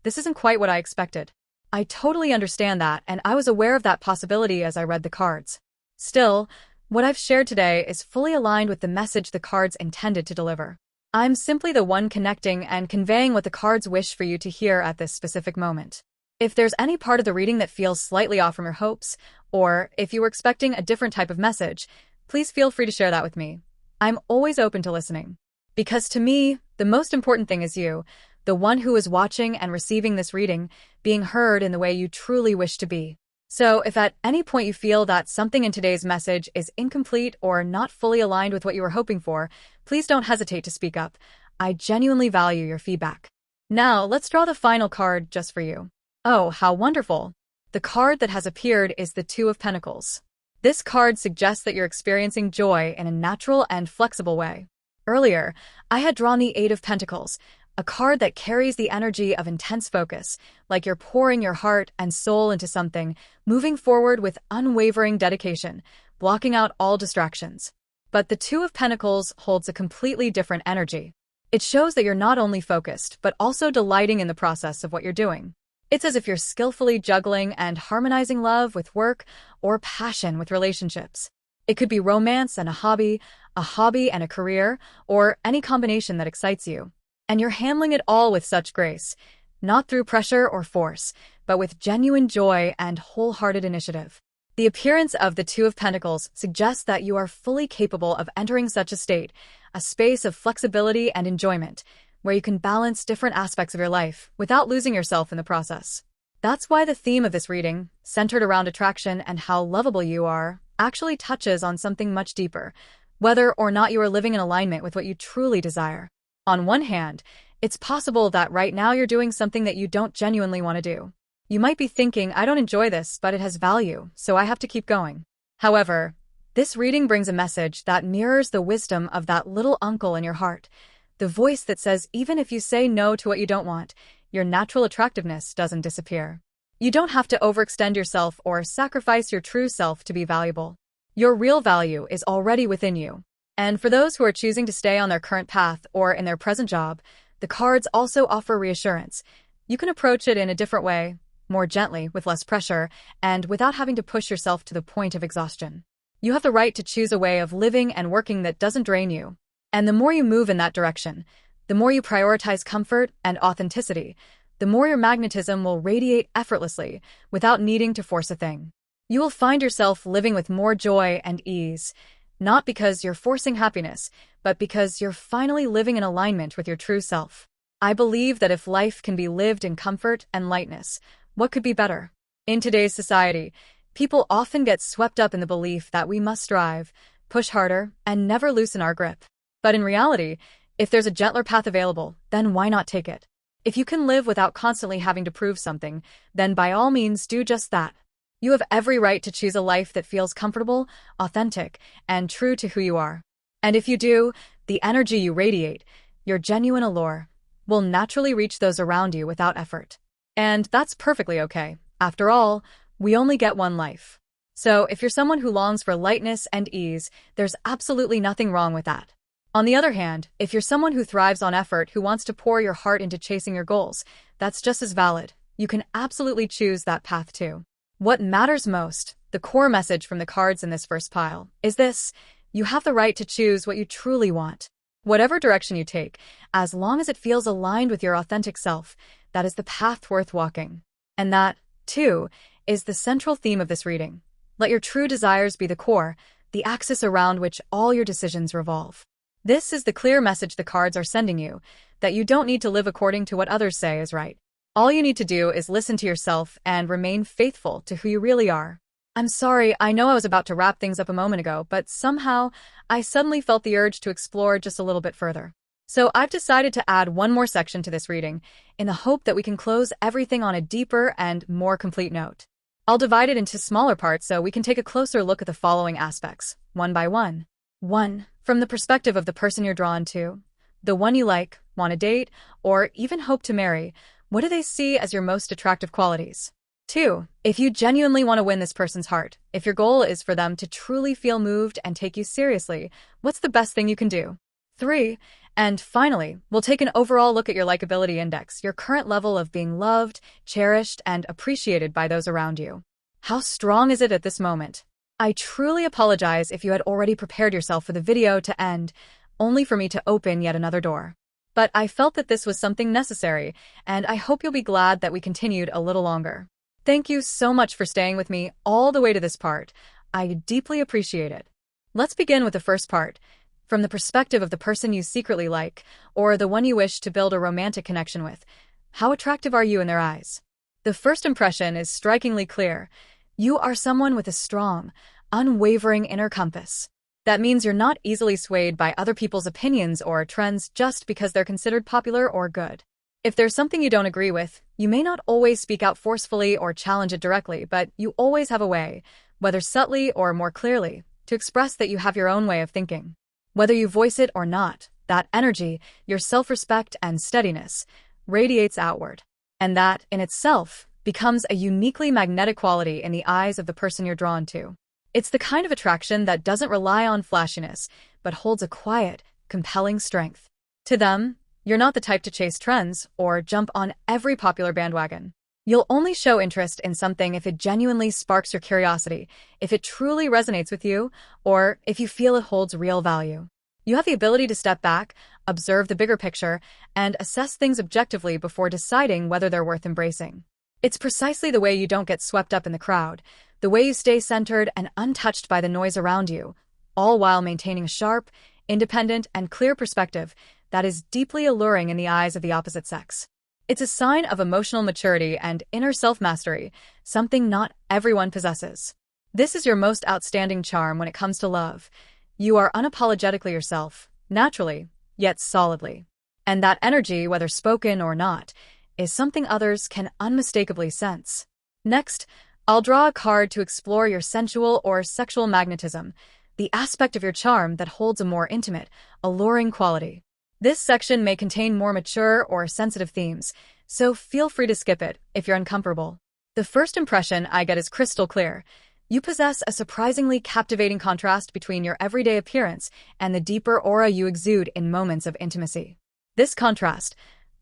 this isn't quite what I expected. I totally understand that, and I was aware of that possibility as I read the cards. Still, what I've shared today is fully aligned with the message the cards intended to deliver. I'm simply the one connecting and conveying what the cards wish for you to hear at this specific moment. If there's any part of the reading that feels slightly off from your hopes, or if you were expecting a different type of message, please feel free to share that with me. I'm always open to listening. Because to me, the most important thing is you, the one who is watching and receiving this reading, being heard in the way you truly wish to be. So if at any point you feel that something in today's message is incomplete or not fully aligned with what you were hoping for, please don't hesitate to speak up. I genuinely value your feedback. Now, let's draw the final card just for you. Oh, how wonderful! The card that has appeared is the Two of Pentacles. This card suggests that you're experiencing joy in a natural and flexible way. Earlier, I had drawn the Eight of Pentacles, a card that carries the energy of intense focus, like you're pouring your heart and soul into something, moving forward with unwavering dedication, blocking out all distractions. But the Two of Pentacles holds a completely different energy. It shows that you're not only focused, but also delighting in the process of what you're doing. It's as if you're skillfully juggling and harmonizing love with work or passion with relationships. It could be romance and a hobby and a career, or any combination that excites you. And you're handling it all with such grace, not through pressure or force, but with genuine joy and wholehearted initiative. The appearance of the Two of Pentacles suggests that you are fully capable of entering such a state, a space of flexibility and enjoyment, where you can balance different aspects of your life without losing yourself in the process. That's why the theme of this reading, centered around attraction and how lovable you are, actually touches on something much deeper, whether or not you are living in alignment with what you truly desire. On one hand, it's possible that right now you're doing something that you don't genuinely want to do. You might be thinking, I don't enjoy this, but it has value, so I have to keep going. However, this reading brings a message that mirrors the wisdom of that little uncle in your heart, the voice that says even if you say no to what you don't want, your natural attractiveness doesn't disappear. You don't have to overextend yourself or sacrifice your true self to be valuable. Your real value is already within you. And for those who are choosing to stay on their current path or in their present job, the cards also offer reassurance. You can approach it in a different way, more gently, with less pressure, and without having to push yourself to the point of exhaustion. You have the right to choose a way of living and working that doesn't drain you. And the more you move in that direction, the more you prioritize comfort and authenticity, the more your magnetism will radiate effortlessly without needing to force a thing. You will find yourself living with more joy and ease, not because you're forcing happiness, but because you're finally living in alignment with your true self. I believe that if life can be lived in comfort and lightness, what could be better? In today's society, people often get swept up in the belief that we must strive, push harder, and never loosen our grip. But in reality, if there's a gentler path available, then why not take it? If you can live without constantly having to prove something, then by all means do just that. You have every right to choose a life that feels comfortable, authentic, and true to who you are. And if you do, the energy you radiate, your genuine allure, will naturally reach those around you without effort. And that's perfectly okay. After all, we only get one life. So if you're someone who longs for lightness and ease, there's absolutely nothing wrong with that. On the other hand, if you're someone who thrives on effort, who wants to pour your heart into chasing your goals, that's just as valid. You can absolutely choose that path too. What matters most, the core message from the cards in this first pile, is this: you have the right to choose what you truly want. Whatever direction you take, as long as it feels aligned with your authentic self, that is the path worth walking. And that, too, is the central theme of this reading. Let your true desires be the core, the axis around which all your decisions revolve. This is the clear message the cards are sending you, that you don't need to live according to what others say is right. All you need to do is listen to yourself and remain faithful to who you really are. I'm sorry, I know I was about to wrap things up a moment ago, but somehow I suddenly felt the urge to explore just a little bit further. So I've decided to add one more section to this reading, in the hope that we can close everything on a deeper and more complete note. I'll divide it into smaller parts so we can take a closer look at the following aspects, one by one. 1. From the perspective of the person you're drawn to, the one you like, want to date, or even hope to marry, what do they see as your most attractive qualities? 2. If you genuinely want to win this person's heart, if your goal is for them to truly feel moved and take you seriously, what's the best thing you can do? 3. And finally, we'll take an overall look at your likability index, your current level of being loved, cherished, and appreciated by those around you. How strong is it at this moment? I truly apologize if you had already prepared yourself for the video to end, only for me to open yet another door. But I felt that this was something necessary, and I hope you'll be glad that we continued a little longer. Thank you so much for staying with me all the way to this part. I deeply appreciate it. Let's begin with the first part. From the perspective of the person you secretly like, or the one you wish to build a romantic connection with, how attractive are you in their eyes? The first impression is strikingly clear. You are someone with a strong, unwavering inner compass. That means you're not easily swayed by other people's opinions or trends just because they're considered popular or good. If there's something you don't agree with, you may not always speak out forcefully or challenge it directly, but you always have a way, whether subtly or more clearly, to express that you have your own way of thinking. Whether you voice it or not, that energy, your self-respect and steadiness, radiates outward. And that, in itself, becomes a uniquely magnetic quality in the eyes of the person you're drawn to. It's the kind of attraction that doesn't rely on flashiness, but holds a quiet, compelling strength. To them, you're not the type to chase trends or jump on every popular bandwagon. You'll only show interest in something if it genuinely sparks your curiosity, if it truly resonates with you, or if you feel it holds real value. You have the ability to step back, observe the bigger picture, and assess things objectively before deciding whether they're worth embracing. It's precisely the way you don't get swept up in the crowd, the way you stay centered and untouched by the noise around you, all while maintaining a sharp, independent, and clear perspective that is deeply alluring in the eyes of the opposite sex. It's a sign of emotional maturity and inner self-mastery, something not everyone possesses. This is your most outstanding charm when it comes to love. You are unapologetically yourself, naturally, yet solidly. And that energy, whether spoken or not, is something others can unmistakably sense. Next, I'll draw a card to explore your sensual or sexual magnetism, the aspect of your charm that holds a more intimate, alluring quality. This section may contain more mature or sensitive themes, so feel free to skip it if you're uncomfortable. The first impression I get is crystal clear. You possess a surprisingly captivating contrast between your everyday appearance and the deeper aura you exude in moments of intimacy. This contrast,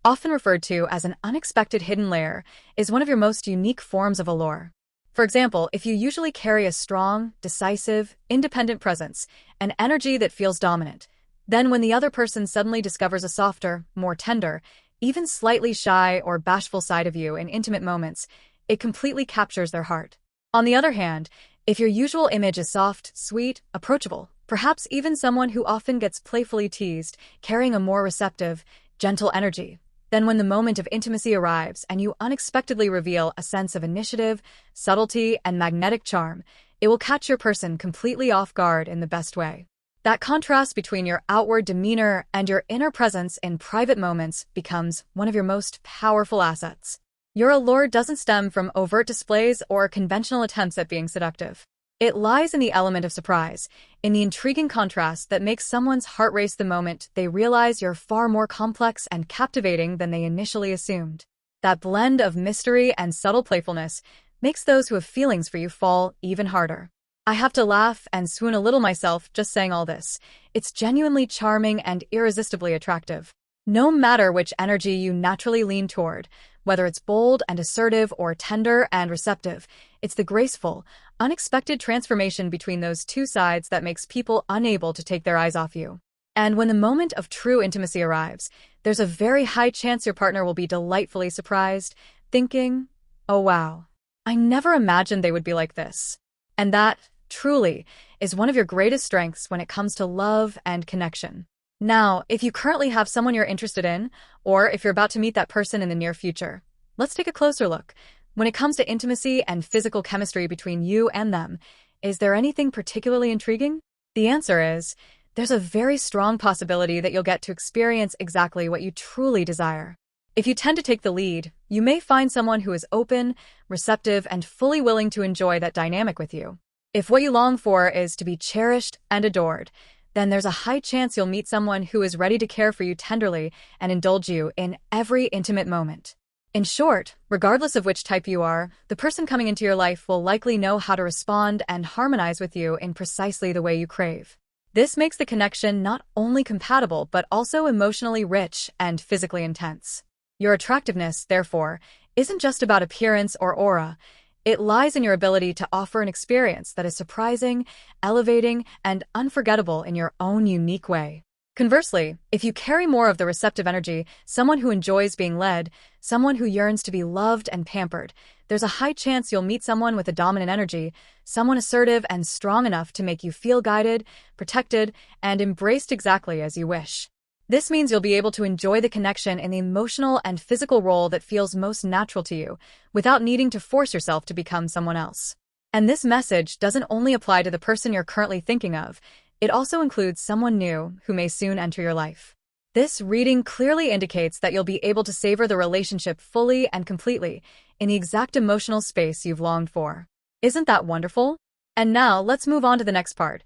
often referred to as an unexpected hidden layer, is one of your most unique forms of allure. For example, if you usually carry a strong, decisive, independent presence, an energy that feels dominant, then when the other person suddenly discovers a softer, more tender, even slightly shy or bashful side of you in intimate moments, it completely captures their heart. On the other hand, if your usual image is soft, sweet, approachable, perhaps even someone who often gets playfully teased, carrying a more receptive, gentle energy, then when the moment of intimacy arrives and you unexpectedly reveal a sense of initiative, subtlety, and magnetic charm, it will catch your person completely off guard in the best way. That contrast between your outward demeanor and your inner presence in private moments becomes one of your most powerful assets. Your allure doesn't stem from overt displays or conventional attempts at being seductive. It lies in the element of surprise, in the intriguing contrast that makes someone's heart race the moment they realize you're far more complex and captivating than they initially assumed. That blend of mystery and subtle playfulness makes those who have feelings for you fall even harder. I have to laugh and swoon a little myself just saying all this. It's genuinely charming and irresistibly attractive. No matter which energy you naturally lean toward, whether it's bold and assertive or tender and receptive, it's the graceful, unexpected transformation between those two sides that makes people unable to take their eyes off you. And when the moment of true intimacy arrives, there's a very high chance your partner will be delightfully surprised, thinking, "Oh wow, I never imagined they would be like this." And that, truly, is one of your greatest strengths when it comes to love and connection. Now, if you currently have someone you're interested in, or if you're about to meet that person in the near future, let's take a closer look. When it comes to intimacy and physical chemistry between you and them, is there anything particularly intriguing? The answer is, there's a very strong possibility that you'll get to experience exactly what you truly desire. If you tend to take the lead, you may find someone who is open, receptive, and fully willing to enjoy that dynamic with you. If what you long for is to be cherished and adored, then there's a high chance you'll meet someone who is ready to care for you tenderly and indulge you in every intimate moment. In short, regardless of which type you are, the person coming into your life will likely know how to respond and harmonize with you in precisely the way you crave. This makes the connection not only compatible but also emotionally rich and physically intense. Your attractiveness, therefore, isn't just about appearance or aura. It lies in your ability to offer an experience that is surprising, elevating, and unforgettable in your own unique way. Conversely, if you carry more of the receptive energy, someone who enjoys being led, someone who yearns to be loved and pampered, there's a high chance you'll meet someone with a dominant energy, someone assertive and strong enough to make you feel guided, protected, and embraced exactly as you wish. This means you'll be able to enjoy the connection in the emotional and physical role that feels most natural to you, without needing to force yourself to become someone else. And this message doesn't only apply to the person you're currently thinking of, it also includes someone new who may soon enter your life. This reading clearly indicates that you'll be able to savor the relationship fully and completely, in the exact emotional space you've longed for. Isn't that wonderful? And now, let's move on to the next part.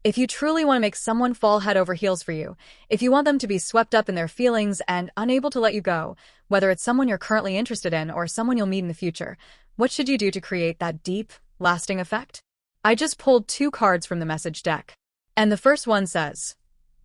If you truly want to make someone fall head over heels for you, if you want them to be swept up in their feelings and unable to let you go, whether it's someone you're currently interested in or someone you'll meet in the future, what should you do to create that deep, lasting effect? I just pulled 2 cards from the message deck. And the first one says,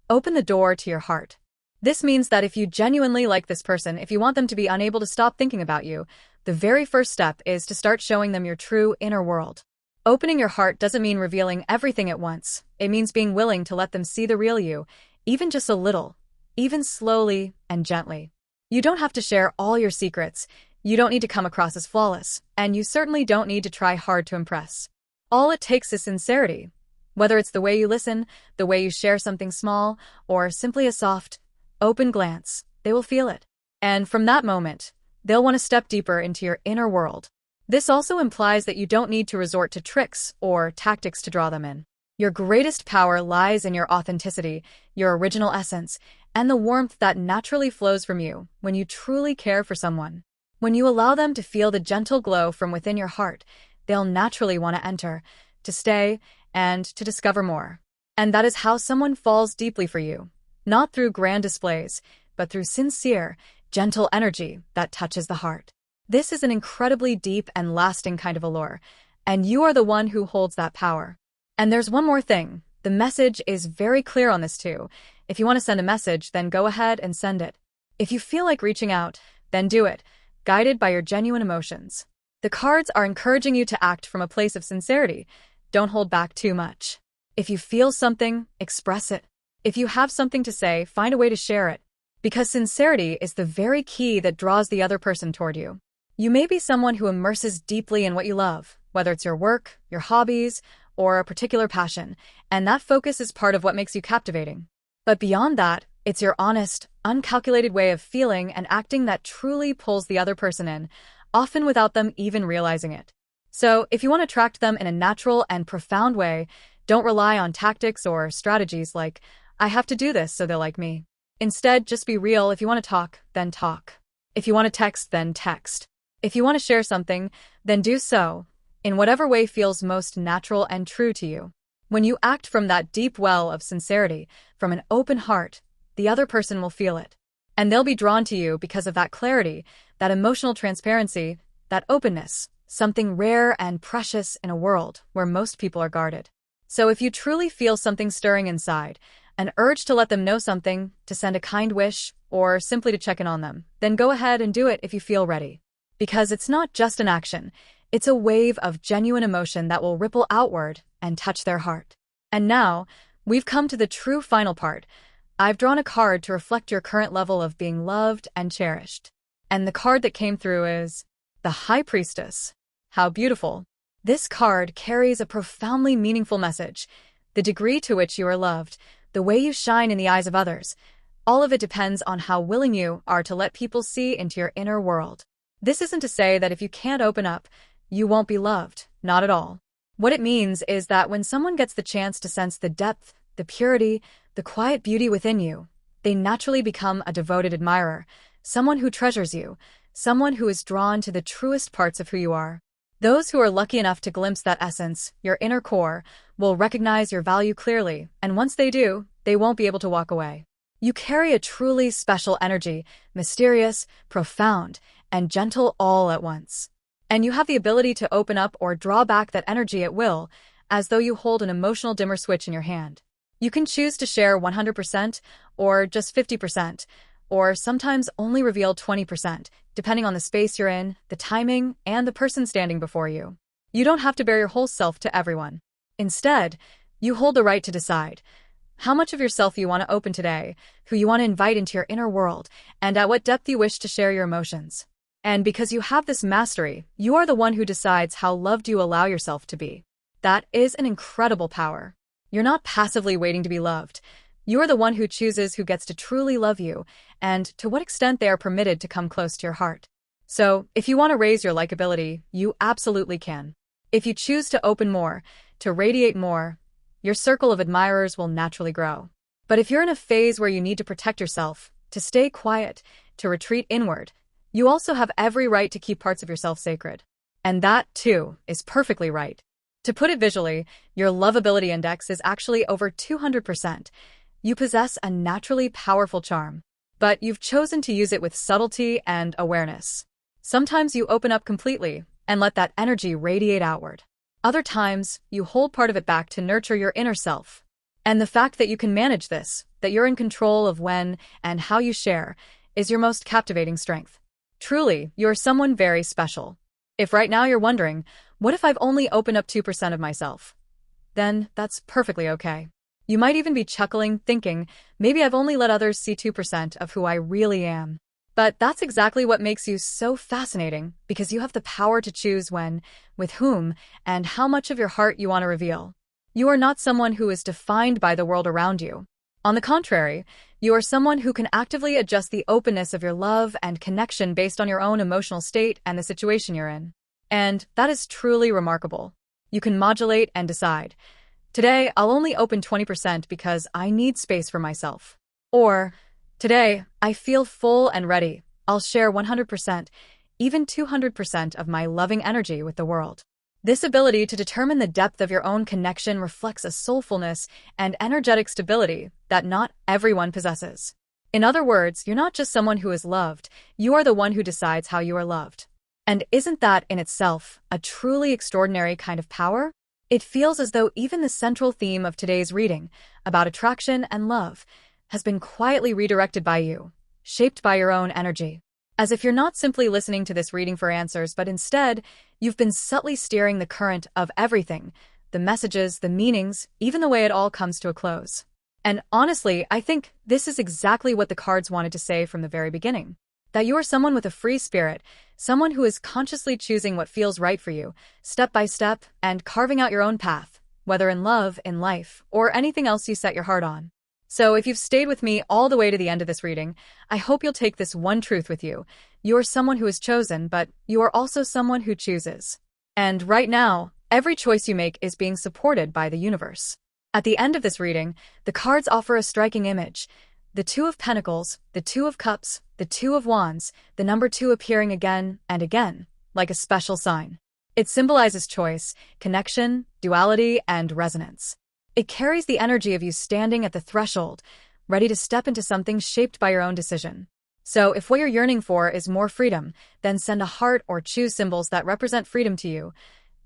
open the door to your heart. This means that if you genuinely like this person, if you want them to be unable to stop thinking about you, the very first step is to start showing them your true inner world. Opening your heart doesn't mean revealing everything at once. It means being willing to let them see the real you, even just a little, even slowly and gently. You don't have to share all your secrets. You don't need to come across as flawless, and you certainly don't need to try hard to impress. All it takes is sincerity. Whether it's the way you listen, the way you share something small, or simply a soft, open glance, they will feel it. And from that moment, they'll want to step deeper into your inner world. This also implies that you don't need to resort to tricks or tactics to draw them in. Your greatest power lies in your authenticity, your original essence, and the warmth that naturally flows from you when you truly care for someone. When you allow them to feel the gentle glow from within your heart, they'll naturally want to enter, to stay, and to discover more. And that is how someone falls deeply for you, not through grand displays, but through sincere, gentle energy that touches the heart. This is an incredibly deep and lasting kind of allure, and you are the one who holds that power. And there's one more thing. The message is very clear on this too. If you want to send a message, then go ahead and send it. If you feel like reaching out, then do it, guided by your genuine emotions. The cards are encouraging you to act from a place of sincerity. Don't hold back too much. If you feel something, express it. If you have something to say, find a way to share it. Because sincerity is the very key that draws the other person toward you. You may be someone who immerses deeply in what you love, whether it's your work, your hobbies, or a particular passion, and that focus is part of what makes you captivating. But beyond that, it's your honest, uncalculated way of feeling and acting that truly pulls the other person in, often without them even realizing it. So, if you want to attract them in a natural and profound way, don't rely on tactics or strategies like, I have to do this so they'll like me. Instead, just be real. If you want to talk, then talk. If you want to text, then text. If you want to share something, then do so, in whatever way feels most natural and true to you. When you act from that deep well of sincerity, from an open heart, the other person will feel it. And they'll be drawn to you because of that clarity, that emotional transparency, that openness. Something rare and precious in a world where most people are guarded. So if you truly feel something stirring inside, an urge to let them know something, to send a kind wish, or simply to check in on them, then go ahead and do it if you feel ready. Because it's not just an action, it's a wave of genuine emotion that will ripple outward and touch their heart. And now, we've come to the true final part. I've drawn a card to reflect your current level of being loved and cherished. And the card that came through is the High Priestess. How beautiful. This card carries a profoundly meaningful message. The degree to which you are loved, the way you shine in the eyes of others, all of it depends on how willing you are to let people see into your inner world. This isn't to say that if you can't open up, you won't be loved. Not at all. What it means is that when someone gets the chance to sense the depth, the purity, the quiet beauty within you, they naturally become a devoted admirer, someone who treasures you, someone who is drawn to the truest parts of who you are. Those who are lucky enough to glimpse that essence, your inner core, will recognize your value clearly, and once they do, they won't be able to walk away. You carry a truly special energy, mysterious, profound, and gentle all at once. And you have the ability to open up or draw back that energy at will, as though you hold an emotional dimmer switch in your hand. You can choose to share 100% or just 50%, or sometimes only reveal 20%, depending on the space you're in, the timing, and the person standing before you. You don't have to bare your whole self to everyone. Instead, you hold the right to decide how much of yourself you want to open today, who you want to invite into your inner world, and at what depth you wish to share your emotions. And because you have this mastery, you are the one who decides how loved you allow yourself to be. That is an incredible power. You're not passively waiting to be loved. You are the one who chooses who gets to truly love you, and to what extent they are permitted to come close to your heart. So, if you want to raise your likability, you absolutely can. If you choose to open more, to radiate more, your circle of admirers will naturally grow. But if you're in a phase where you need to protect yourself, to stay quiet, to retreat inward, you also have every right to keep parts of yourself sacred. And that, too, is perfectly right. To put it visually, your lovability index is actually over 200%. You possess a naturally powerful charm, but you've chosen to use it with subtlety and awareness. Sometimes you open up completely and let that energy radiate outward. Other times, you hold part of it back to nurture your inner self. And the fact that you can manage this, that you're in control of when and how you share, is your most captivating strength. Truly, you're someone very special. If right now you're wondering, what if I've only opened up 2% of myself? Then that's perfectly okay. You might even be chuckling, thinking, maybe I've only let others see 2% of who I really am. But that's exactly what makes you so fascinating, because you have the power to choose when, with whom, and how much of your heart you want to reveal. You are not someone who is defined by the world around you. On the contrary, you are someone who can actively adjust the openness of your love and connection based on your own emotional state and the situation you're in. And that is truly remarkable. You can modulate and decide. Today, I'll only open 20% because I need space for myself. Or, today, I feel full and ready. I'll share 100%, even 200% of my loving energy with the world. This ability to determine the depth of your own connection reflects a soulfulness and energetic stability that not everyone possesses. In other words, you're not just someone who is loved, you are the one who decides how you are loved. And isn't that in itself a truly extraordinary kind of power? It feels as though even the central theme of today's reading, about attraction and love, has been quietly redirected by you, shaped by your own energy. As if you're not simply listening to this reading for answers, but instead, you've been subtly steering the current of everything, the messages, the meanings, even the way it all comes to a close. And honestly, I think this is exactly what the cards wanted to say from the very beginning. That you are someone with a free spirit, someone who is consciously choosing what feels right for you, step by step, and carving out your own path, whether in love, in life, or anything else you set your heart on. So if you've stayed with me all the way to the end of this reading, I hope you'll take this one truth with you. You are someone who is chosen, but you are also someone who chooses. And right now, every choice you make is being supported by the universe. At the end of this reading, the cards offer a striking image. The Two of Pentacles, the Two of Cups, the Two of Wands, the number 2 appearing again and again, like a special sign. It symbolizes choice, connection, duality, and resonance. It carries the energy of you standing at the threshold, ready to step into something shaped by your own decision. So if what you're yearning for is more freedom, then send a heart or choose symbols that represent freedom to you.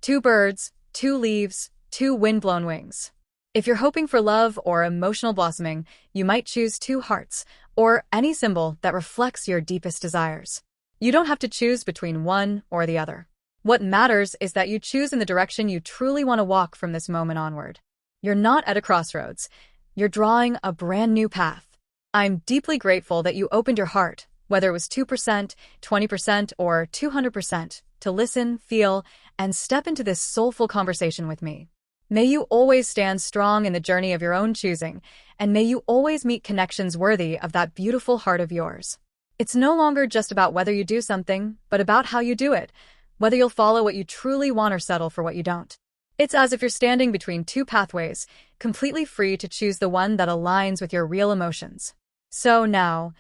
2 birds, 2 leaves, 2 wind-blown wings. If you're hoping for love or emotional blossoming, you might choose 2 hearts, or any symbol that reflects your deepest desires. You don't have to choose between one or the other. What matters is that you choose in the direction you truly want to walk from this moment onward. You're not at a crossroads. You're drawing a brand new path. I'm deeply grateful that you opened your heart, whether it was 2%, 20%, or 200%, to listen, feel, and step into this soulful conversation with me. May you always stand strong in the journey of your own choosing, and may you always meet connections worthy of that beautiful heart of yours. It's no longer just about whether you do something, but about how you do it, whether you'll follow what you truly want or settle for what you don't. It's as if you're standing between 2 pathways, completely free to choose the one that aligns with your real emotions. So now,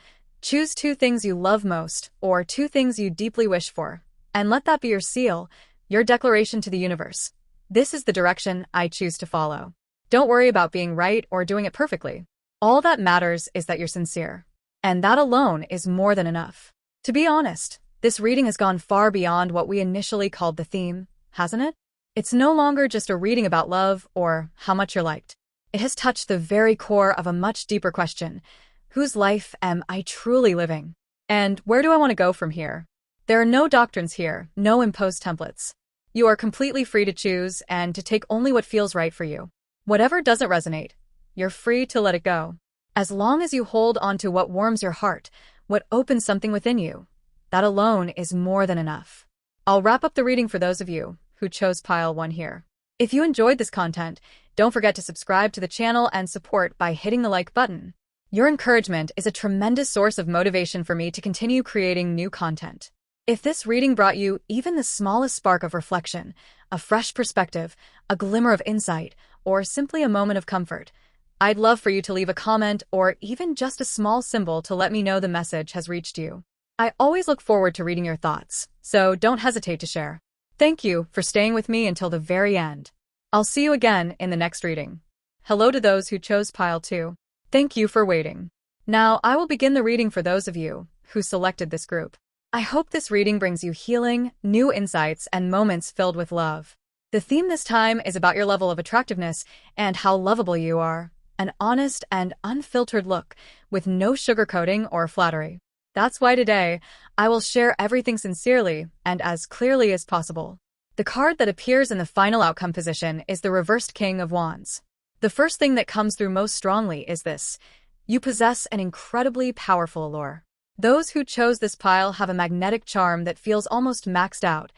Choose 2 things you love most, or 2 things you deeply wish for, and let that be your seal, your declaration to the universe. This is the direction I choose to follow. Don't worry about being right or doing it perfectly. All that matters is that you're sincere. And that alone is more than enough. To be honest, this reading has gone far beyond what we initially called the theme, hasn't it? It's no longer just a reading about love or how much you're liked. It has touched the very core of a much deeper question. Whose life am I truly living? And where do I want to go from here? There are no doctrines here, no imposed templates. You are completely free to choose and to take only what feels right for you. Whatever doesn't resonate, you're free to let it go. As long as you hold on to what warms your heart, what opens something within you, that alone is more than enough. I'll wrap up the reading for those of you who chose pile 1 here. If you enjoyed this content, don't forget to subscribe to the channel and support by hitting the like button. Your encouragement is a tremendous source of motivation for me to continue creating new content. If this reading brought you even the smallest spark of reflection, a fresh perspective, a glimmer of insight, or simply a moment of comfort, I'd love for you to leave a comment or even just a small symbol to let me know the message has reached you. I always look forward to reading your thoughts, so don't hesitate to share. Thank you for staying with me until the very end. I'll see you again in the next reading. Hello to those who chose pile 2. Thank you for waiting. Now I will begin the reading for those of you who selected this group. I hope this reading brings you healing, new insights, and moments filled with love. The theme this time is about your level of attractiveness and how lovable you are. An honest and unfiltered look, with no sugarcoating or flattery. That's why today, I will share everything sincerely and as clearly as possible. The card that appears in the final outcome position is the reversed King of Wands. The first thing that comes through most strongly is this: you possess an incredibly powerful allure. Those who chose this pile have a magnetic charm that feels almost maxed out,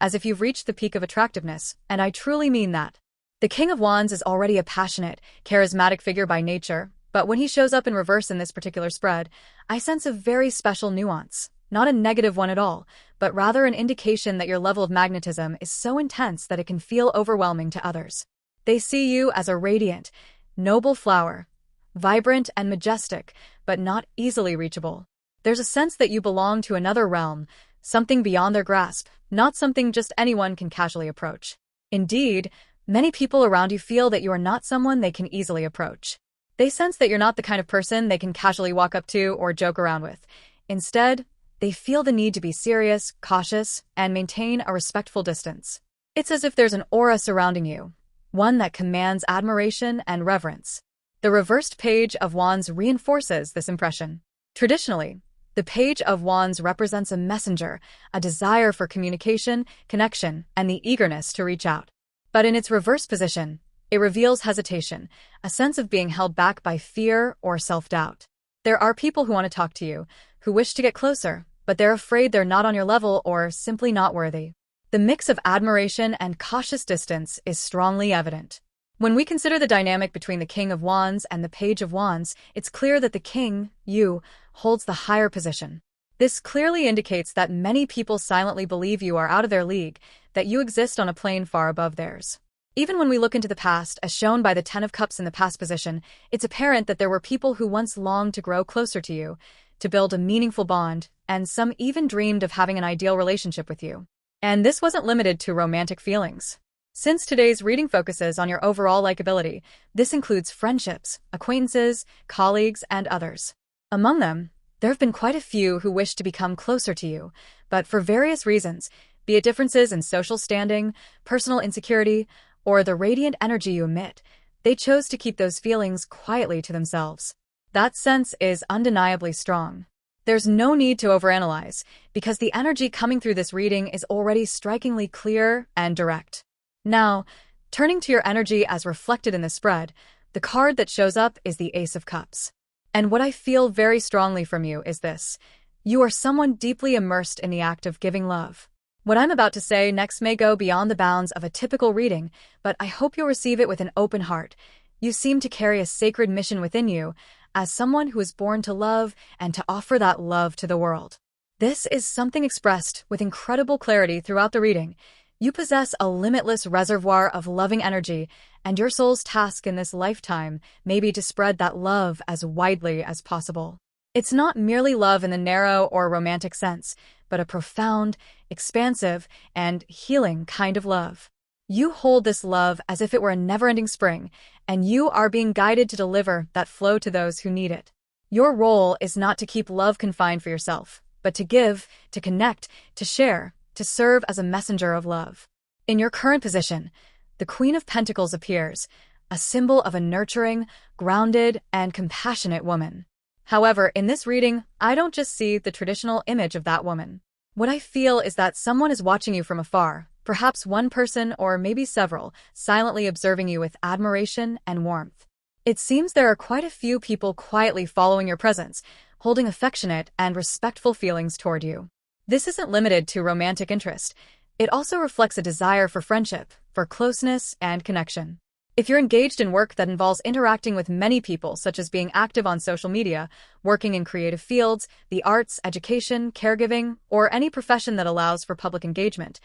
as if you've reached the peak of attractiveness, and I truly mean that. The King of Wands is already a passionate, charismatic figure by nature, but when he shows up in reverse in this particular spread, I sense a very special nuance. Not a negative one at all, but rather an indication that your level of magnetism is so intense that it can feel overwhelming to others. They see you as a radiant, noble flower, vibrant and majestic, but not easily reachable. There's a sense that you belong to another realm, something beyond their grasp, not something just anyone can casually approach. Indeed, many people around you feel that you are not someone they can easily approach. They sense that you're not the kind of person they can casually walk up to or joke around with. Instead, they feel the need to be serious, cautious, and maintain a respectful distance. It's as if there's an aura surrounding you, one that commands admiration and reverence. The reversed Page of Wands reinforces this impression. Traditionally, the Page of Wands represents a messenger, a desire for communication, connection, and the eagerness to reach out. But in its reverse position, it reveals hesitation, a sense of being held back by fear or self-doubt. There are people who want to talk to you, who wish to get closer, but they're afraid they're not on your level or simply not worthy. The mix of admiration and cautious distance is strongly evident. When we consider the dynamic between the King of Wands and the Page of Wands, it's clear that the King, you, holds the higher position. This clearly indicates that many people silently believe you are out of their league, that you exist on a plane far above theirs. Even when we look into the past, as shown by the Ten of Cups in the past position, it's apparent that there were people who once longed to grow closer to you, to build a meaningful bond, and some even dreamed of having an ideal relationship with you. And this wasn't limited to romantic feelings. Since today's reading focuses on your overall likability, this includes friendships, acquaintances, colleagues, and others. Among them, there have been quite a few who wish to become closer to you, but for various reasons, be it differences in social standing, personal insecurity, or the radiant energy you emit, they chose to keep those feelings quietly to themselves. That sense is undeniably strong. There's no need to overanalyze, because the energy coming through this reading is already strikingly clear and direct. Now, turning to your energy as reflected in the spread, the card that shows up is the Ace of Cups. And what I feel very strongly from you is this: you are someone deeply immersed in the act of giving love. What I'm about to say next may go beyond the bounds of a typical reading, but I hope you'll receive it with an open heart. You seem to carry a sacred mission within you, as someone who is born to love and to offer that love to the world. This is something expressed with incredible clarity throughout the reading. You possess a limitless reservoir of loving energy, and your soul's task in this lifetime may be to spread that love as widely as possible. It's not merely love in the narrow or romantic sense, but a profound, expansive, and healing kind of love. You hold this love as if it were a never-ending spring, and you are being guided to deliver that flow to those who need it. Your role is not to keep love confined for yourself, but to give, to connect, to share, to serve as a messenger of love. In your current position, the Queen of Pentacles appears, a symbol of a nurturing, grounded, and compassionate woman. However, in this reading, I don't just see the traditional image of that woman. What I feel is that someone is watching you from afar, perhaps one person or maybe several, silently observing you with admiration and warmth. It seems there are quite a few people quietly following your presence, holding affectionate and respectful feelings toward you. This isn't limited to romantic interest. It also reflects a desire for friendship, for closeness and connection. If you're engaged in work that involves interacting with many people, such as being active on social media, working in creative fields, the arts, education, caregiving, or any profession that allows for public engagement,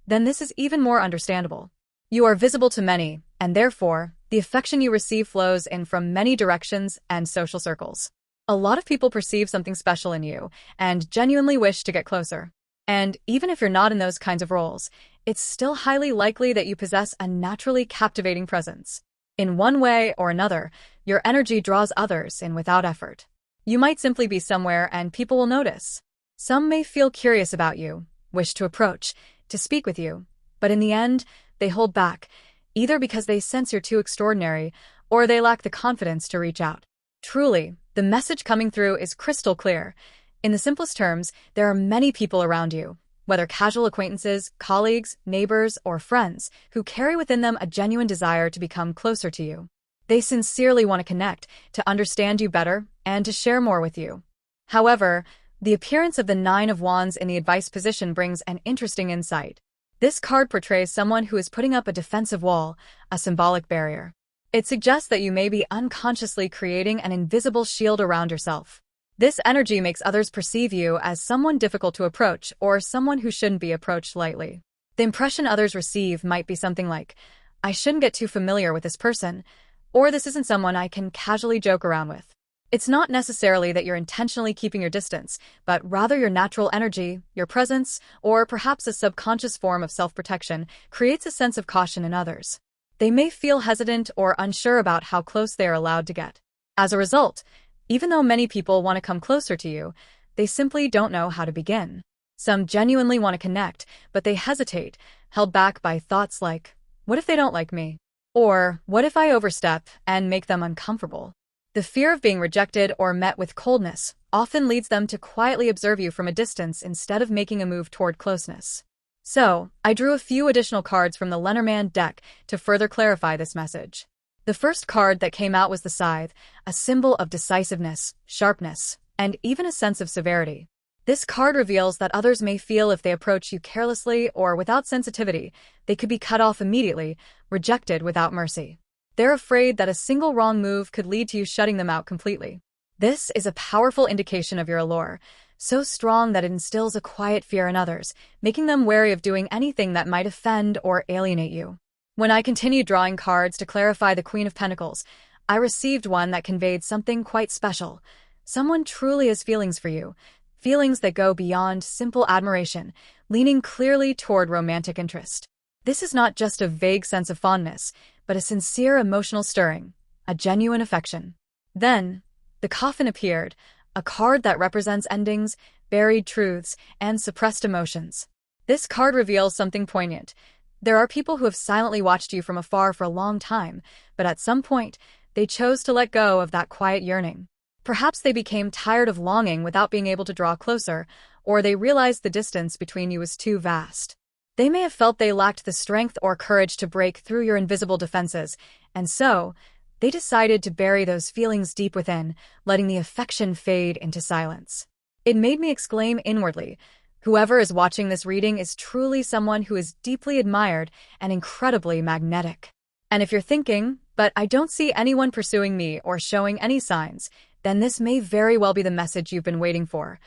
then this is even more understandable. You are visible to many, and therefore, the affection you receive flows in from many directions and social circles. A lot of people perceive something special in you and genuinely wish to get closer. And even if you're not in those kinds of roles, it's still highly likely that you possess a naturally captivating presence. In one way or another, your energy draws others in without effort. You might simply be somewhere and people will notice. Some may feel curious about you, wish to approach, to speak with you, but in the end, they hold back, either because they sense you're too extraordinary or they lack the confidence to reach out. Truly, the message coming through is crystal clear. In the simplest terms, there are many people around you, whether casual acquaintances, colleagues, neighbors, or friends, who carry within them a genuine desire to become closer to you. They sincerely want to connect, to understand you better, and to share more with you. However, the appearance of the Nine of Wands in the advice position brings an interesting insight. This card portrays someone who is putting up a defensive wall, a symbolic barrier. It suggests that you may be unconsciously creating an invisible shield around yourself. This energy makes others perceive you as someone difficult to approach or someone who shouldn't be approached lightly. The impression others receive might be something like, I shouldn't get too familiar with this person, or this isn't someone I can casually joke around with. It's not necessarily that you're intentionally keeping your distance, but rather your natural energy, your presence, or perhaps a subconscious form of self-protection creates a sense of caution in others. They may feel hesitant or unsure about how close they are allowed to get. As a result, even though many people want to come closer to you, they simply don't know how to begin. Some genuinely want to connect, but they hesitate, held back by thoughts like, what if they don't like me? Or, what if I overstep and make them uncomfortable? The fear of being rejected or met with coldness often leads them to quietly observe you from a distance instead of making a move toward closeness. So, I drew a few additional cards from the Lenormand deck to further clarify this message. The first card that came out was the Scythe, a symbol of decisiveness, sharpness, and even a sense of severity. This card reveals that others may feel if they approach you carelessly or without sensitivity, they could be cut off immediately, rejected without mercy. They're afraid that a single wrong move could lead to you shutting them out completely. This is a powerful indication of your allure, so strong that it instills a quiet fear in others, making them wary of doing anything that might offend or alienate you. When I continued drawing cards to clarify the Queen of Pentacles, I received one that conveyed something quite special. Someone truly has feelings for you, feelings that go beyond simple admiration, leaning clearly toward romantic interest. This is not just a vague sense of fondness, but a sincere emotional stirring, a genuine affection. Then, the Coffin appeared, a card that represents endings, buried truths, and suppressed emotions. This card reveals something poignant. There are people who have silently watched you from afar for a long time, but at some point, they chose to let go of that quiet yearning. Perhaps they became tired of longing without being able to draw closer, or they realized the distance between you was too vast. They may have felt they lacked the strength or courage to break through your invisible defenses, and so, they decided to bury those feelings deep within, letting the affection fade into silence. It made me exclaim inwardly, whoever is watching this reading is truly someone who is deeply admired and incredibly magnetic. And if you're thinking, but I don't see anyone pursuing me or showing any signs, then this may very well be the message you've been waiting for.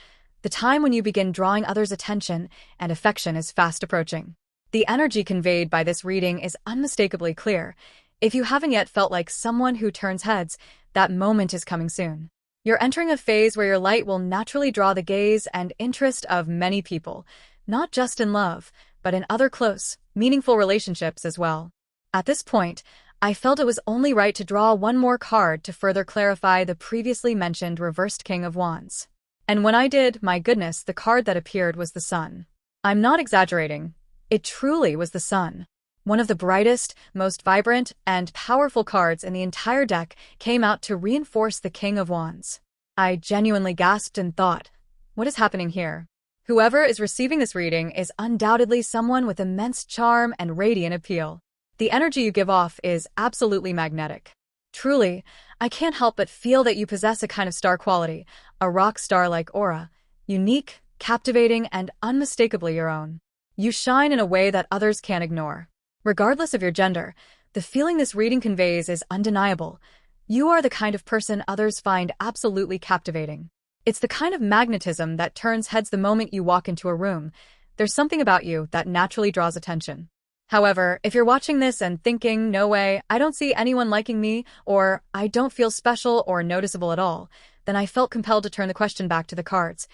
The time when you begin drawing others' attention and affection is fast approaching. The energy conveyed by this reading is unmistakably clear. If you haven't yet felt like someone who turns heads, that moment is coming soon. You're entering a phase where your light will naturally draw the gaze and interest of many people, not just in love, but in other close, meaningful relationships as well. At this point, I felt it was only right to draw one more card to further clarify the previously mentioned reversed King of Wands. And when I did, my goodness, the card that appeared was the Sun. I'm not exaggerating. It truly was the Sun. One of the brightest, most vibrant, and powerful cards in the entire deck came out to reinforce the King of Wands. I genuinely gasped and thought, what is happening here? Whoever is receiving this reading is undoubtedly someone with immense charm and radiant appeal. The energy you give off is absolutely magnetic. Truly, I can't help but feel that you possess a kind of star quality, a rock star-like aura, unique, captivating, and unmistakably your own. You shine in a way that others can't ignore. Regardless of your gender, the feeling this reading conveys is undeniable. You are the kind of person others find absolutely captivating. It's the kind of magnetism that turns heads the moment you walk into a room. There's something about you that naturally draws attention. However, if you're watching this and thinking, no way, I don't see anyone liking me, or I don't feel special or noticeable at all, then I felt compelled to turn the question back to the cards.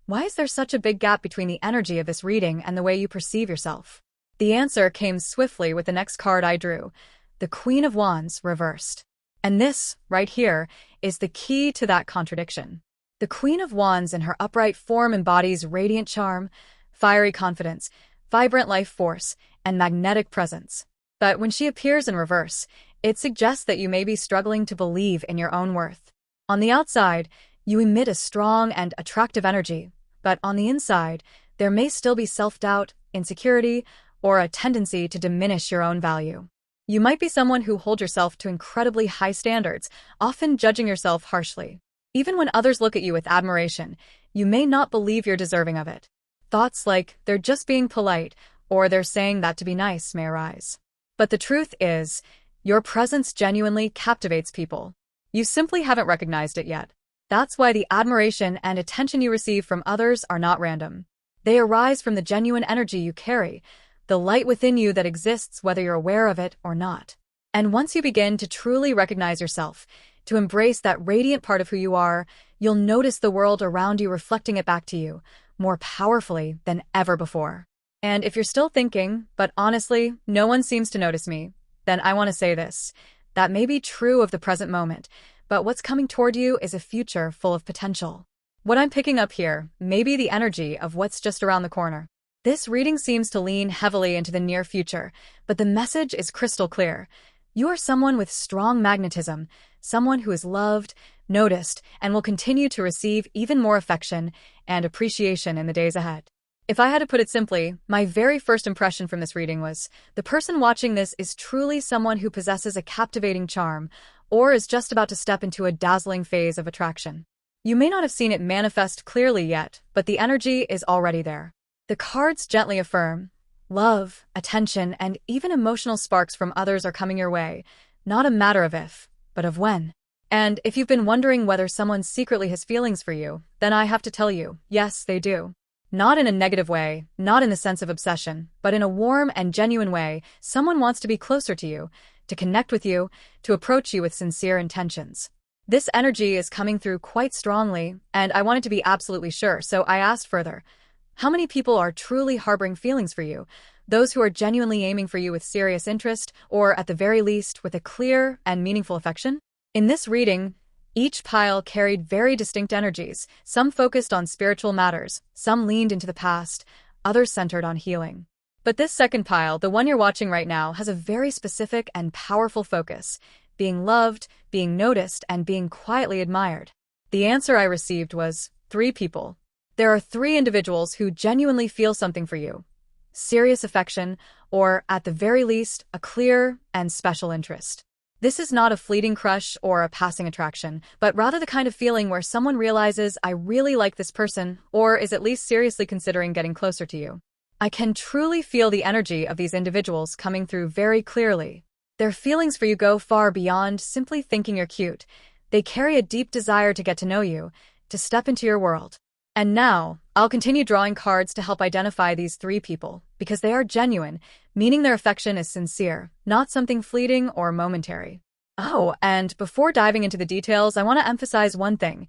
Why is there such a big gap between the energy of this reading and the way you perceive yourself? The answer came swiftly with the next card I drew, the Queen of Wands reversed. And this, right here, is the key to that contradiction. The Queen of Wands in her upright form embodies radiant charm, fiery confidence, vibrant life force, and magnetic presence. But when she appears in reverse, it suggests that you may be struggling to believe in your own worth. On the outside, you emit a strong and attractive energy, but on the inside, there may still be self-doubt, insecurity, or a tendency to diminish your own value. You might be someone who holds yourself to incredibly high standards, often judging yourself harshly. Even when others look at you with admiration, you may not believe you're deserving of it. Thoughts like, they're just being polite, or they're saying that to be nice may arise. But the truth is, your presence genuinely captivates people. You simply haven't recognized it yet. That's why the admiration and attention you receive from others are not random. They arise from the genuine energy you carry, the light within you that exists whether you're aware of it or not. And once you begin to truly recognize yourself, to embrace that radiant part of who you are, you'll notice the world around you reflecting it back to you, more powerfully than ever before. And if you're still thinking, but honestly, no one seems to notice me, then I want to say this. That may be true of the present moment, but what's coming toward you is a future full of potential. What I'm picking up here may be the energy of what's just around the corner. This reading seems to lean heavily into the near future, but the message is crystal clear. You are someone with strong magnetism, someone who is loved, noticed, and will continue to receive even more affection and appreciation in the days ahead. If I had to put it simply, my very first impression from this reading was, the person watching this is truly someone who possesses a captivating charm, or is just about to step into a dazzling phase of attraction. You may not have seen it manifest clearly yet, but the energy is already there. The cards gently affirm, love, attention, and even emotional sparks from others are coming your way, not a matter of if, but of when. And if you've been wondering whether someone secretly has feelings for you, then I have to tell you, yes, they do. Not in a negative way, not in the sense of obsession, but in a warm and genuine way. Someone wants to be closer to you, to connect with you, to approach you with sincere intentions. This energy is coming through quite strongly, and I wanted to be absolutely sure, so I asked further. How many people are truly harboring feelings for you? Those who are genuinely aiming for you with serious interest, or at the very least, with a clear and meaningful affection? In this reading, each pile carried very distinct energies. Some focused on spiritual matters, some leaned into the past, others centered on healing. But this second pile, the one you're watching right now, has a very specific and powerful focus: being loved, being noticed, and being quietly admired. The answer I received was 3 people. There are 3 individuals who genuinely feel something for you. Serious affection, or at the very least, a clear and special interest. This is not a fleeting crush or a passing attraction, but rather the kind of feeling where someone realizes, I really like this person, or is at least seriously considering getting closer to you. I can truly feel the energy of these individuals coming through very clearly. Their feelings for you go far beyond simply thinking you're cute. They carry a deep desire to get to know you, to step into your world. And now, I'll continue drawing cards to help identify these 3 people, because they are genuine, meaning their affection is sincere, not something fleeting or momentary. Oh, and before diving into the details, I want to emphasize one thing.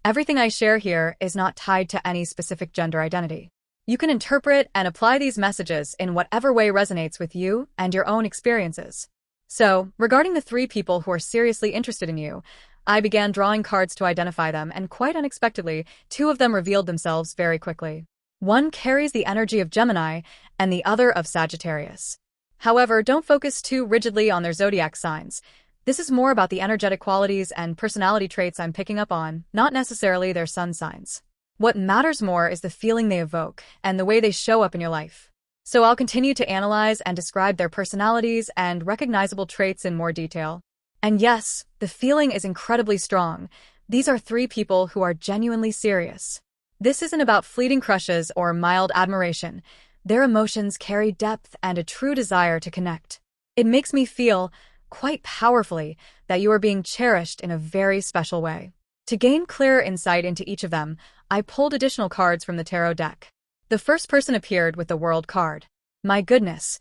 Everything I share here is not tied to any specific gender identity. You can interpret and apply these messages in whatever way resonates with you and your own experiences. So, regarding the three people who are seriously interested in you, I began drawing cards to identify them, and quite unexpectedly, two of them revealed themselves very quickly. One carries the energy of Gemini, and the other of Sagittarius. However, don't focus too rigidly on their zodiac signs. This is more about the energetic qualities and personality traits I'm picking up on, not necessarily their sun signs. What matters more is the feeling they evoke and the way they show up in your life. So I'll continue to analyze and describe their personalities and recognizable traits in more detail. And yes, the feeling is incredibly strong. These are three people who are genuinely serious. This isn't about fleeting crushes or mild admiration. Their emotions carry depth and a true desire to connect. It makes me feel, quite powerfully, that you are being cherished in a very special way. To gain clearer insight into each of them, I pulled additional cards from the tarot deck. The first person appeared with the World card. My goodness,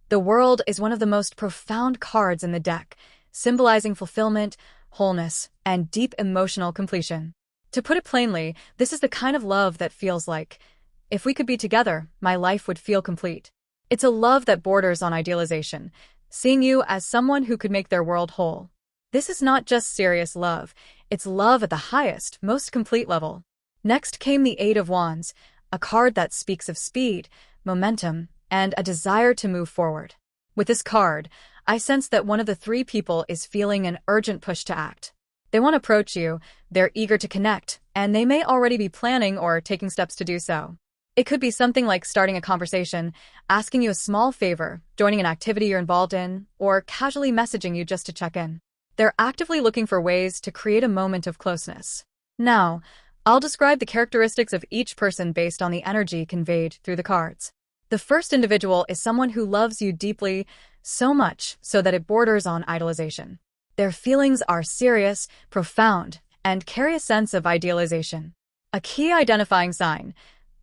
the World is one of the most profound cards in the deck, symbolizing fulfillment, wholeness, and deep emotional completion. To put it plainly, this is the kind of love that feels like, if we could be together, my life would feel complete. It's a love that borders on idealization, seeing you as someone who could make their world whole. This is not just serious love, it's love at the highest, most complete level. Next came the Eight of Wands, a card that speaks of speed, momentum, and a desire to move forward. With this card, I sense that one of the three people is feeling an urgent push to act. They want to approach you, they're eager to connect, and they may already be planning or taking steps to do so. It could be something like starting a conversation, asking you a small favor, joining an activity you're involved in, or casually messaging you just to check in. They're actively looking for ways to create a moment of closeness. Now, I'll describe the characteristics of each person based on the energy conveyed through the cards. The first individual is someone who loves you deeply, so much so that it borders on idolization. Their feelings are serious, profound, and carry a sense of idealization. A key identifying sign: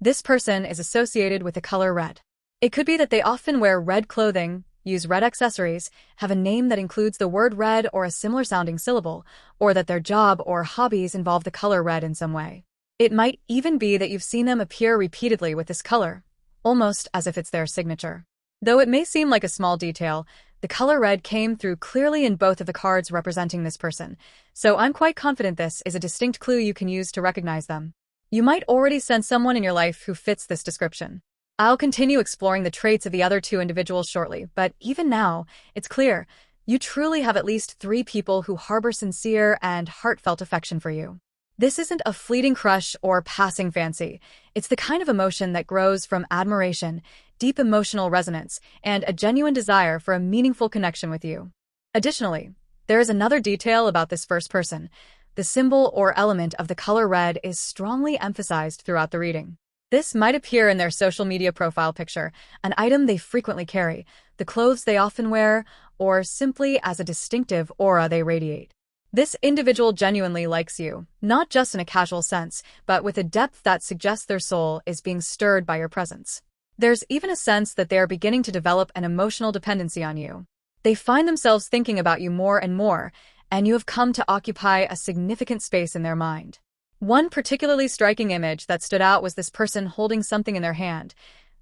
this person is associated with the color red. It could be that they often wear red clothing, use red accessories, have a name that includes the word red or a similar sounding syllable, or that their job or hobbies involve the color red in some way. It might even be that you've seen them appear repeatedly with this color, almost as if it's their signature. Though it may seem like a small detail, the color red came through clearly in both of the cards representing this person, so I'm quite confident this is a distinct clue you can use to recognize them. You might already sense someone in your life who fits this description. I'll continue exploring the traits of the other two individuals shortly, but even now, it's clear, you truly have at least three people who harbor sincere and heartfelt affection for you. This isn't a fleeting crush or passing fancy. It's the kind of emotion that grows from admiration, deep emotional resonance, and a genuine desire for a meaningful connection with you. Additionally, there is another detail about this first person. The symbol or element of the color red is strongly emphasized throughout the reading. This might appear in their social media profile picture, an item they frequently carry, the clothes they often wear, or simply as a distinctive aura they radiate. This individual genuinely likes you, not just in a casual sense, but with a depth that suggests their soul is being stirred by your presence. There's even a sense that they are beginning to develop an emotional dependency on you. They find themselves thinking about you more and more, and you have come to occupy a significant space in their mind. One particularly striking image that stood out was this person holding something in their hand.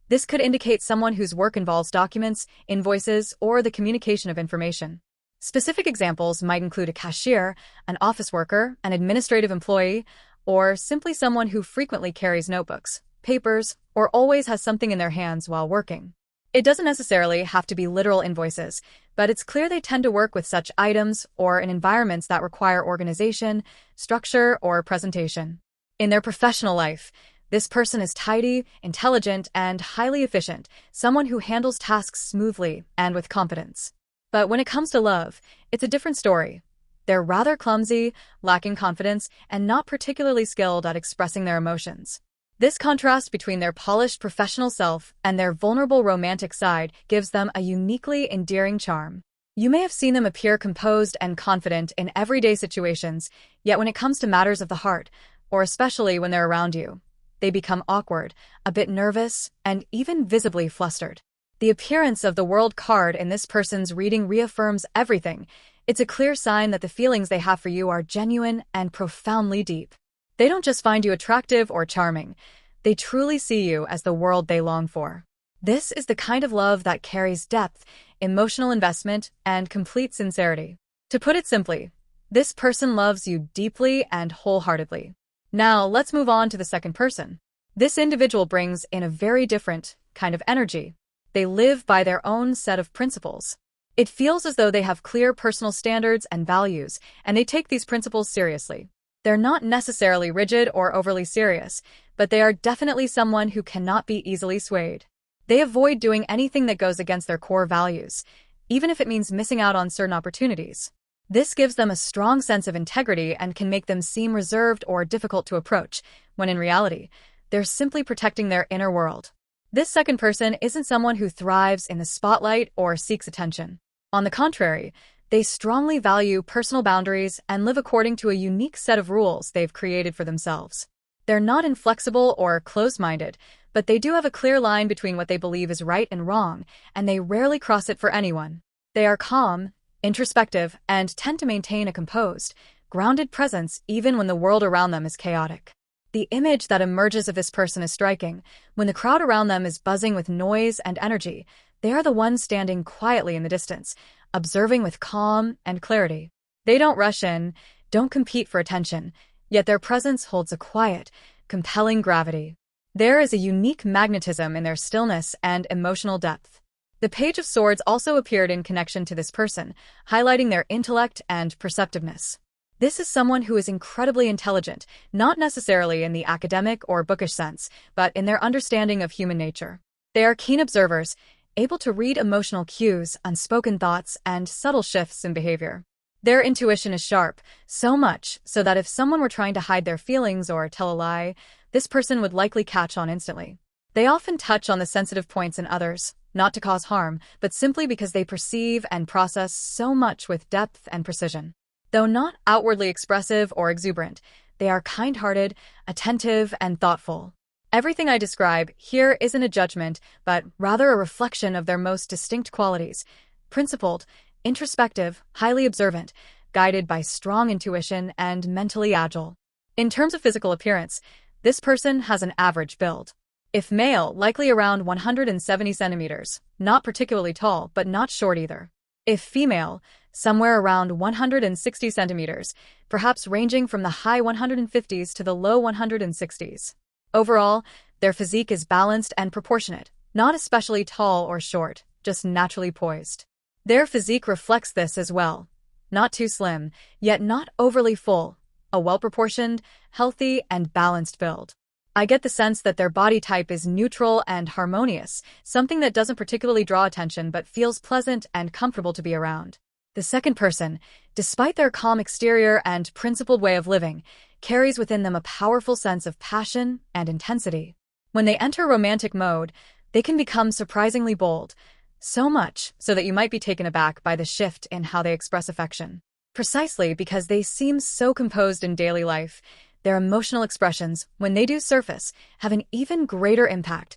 This could indicate someone whose work involves documents, invoices, or the communication of information. Specific examples might include a cashier, an office worker, an administrative employee, or simply someone who frequently carries notebooks, papers, or always has something in their hands while working. It doesn't necessarily have to be literal invoices, but it's clear they tend to work with such items or in environments that require organization, structure, or presentation. In their professional life, this person is tidy, intelligent, and highly efficient, someone who handles tasks smoothly and with competence. But when it comes to love, it's a different story. They're rather clumsy, lacking confidence, and not particularly skilled at expressing their emotions. This contrast between their polished professional self and their vulnerable romantic side gives them a uniquely endearing charm. You may have seen them appear composed and confident in everyday situations, yet when it comes to matters of the heart, or especially when they're around you, they become awkward, a bit nervous, and even visibly flustered. The appearance of the World card in this person's reading reaffirms everything. It's a clear sign that the feelings they have for you are genuine and profoundly deep. They don't just find you attractive or charming. They truly see you as the world they long for. This is the kind of love that carries depth, emotional investment, and complete sincerity. To put it simply, this person loves you deeply and wholeheartedly. Now, let's move on to the second person. This individual brings in a very different kind of energy. They live by their own set of principles. It feels as though they have clear personal standards and values, and they take these principles seriously. They're not necessarily rigid or overly serious, but they are definitely someone who cannot be easily swayed. They avoid doing anything that goes against their core values, even if it means missing out on certain opportunities. This gives them a strong sense of integrity and can make them seem reserved or difficult to approach, when in reality, they're simply protecting their inner world. This second person isn't someone who thrives in the spotlight or seeks attention. On the contrary, they strongly value personal boundaries and live according to a unique set of rules they've created for themselves. They're not inflexible or closed-minded, but they do have a clear line between what they believe is right and wrong, and they rarely cross it for anyone. They are calm, introspective, and tend to maintain a composed, grounded presence even when the world around them is chaotic. The image that emerges of this person is striking. When the crowd around them is buzzing with noise and energy, they are the ones standing quietly in the distance, observing with calm and clarity. They don't rush in, don't compete for attention, yet their presence holds a quiet, compelling gravity. There is a unique magnetism in their stillness and emotional depth. The Page of Swords also appeared in connection to this person, highlighting their intellect and perceptiveness. This is someone who is incredibly intelligent, not necessarily in the academic or bookish sense, but in their understanding of human nature. They are keen observers, able to read emotional cues, unspoken thoughts, and subtle shifts in behavior. Their intuition is sharp, so much so that if someone were trying to hide their feelings or tell a lie, this person would likely catch on instantly. They often touch on the sensitive points in others, not to cause harm, but simply because they perceive and process so much with depth and precision. Though not outwardly expressive or exuberant, they are kind-hearted, attentive, and thoughtful. Everything I describe here isn't a judgment, but rather a reflection of their most distinct qualities: principled, introspective, highly observant, guided by strong intuition, and mentally agile. In terms of physical appearance, this person has an average build. If male, likely around 170 centimeters, not particularly tall, but not short either. If female, somewhere around 160 centimeters, perhaps ranging from the high 150s to the low 160s. Overall, their physique is balanced and proportionate, not especially tall or short, just naturally poised. Their physique reflects this as well. Not too slim, yet not overly full, a well-proportioned, healthy, and balanced build. I get the sense that their body type is neutral and harmonious, something that doesn't particularly draw attention but feels pleasant and comfortable to be around. The second person, despite their calm exterior and principled way of living, carries within them a powerful sense of passion and intensity. When they enter romantic mode, they can become surprisingly bold, so much so that you might be taken aback by the shift in how they express affection. Precisely because they seem so composed in daily life, their emotional expressions, when they do surface, have an even greater impact,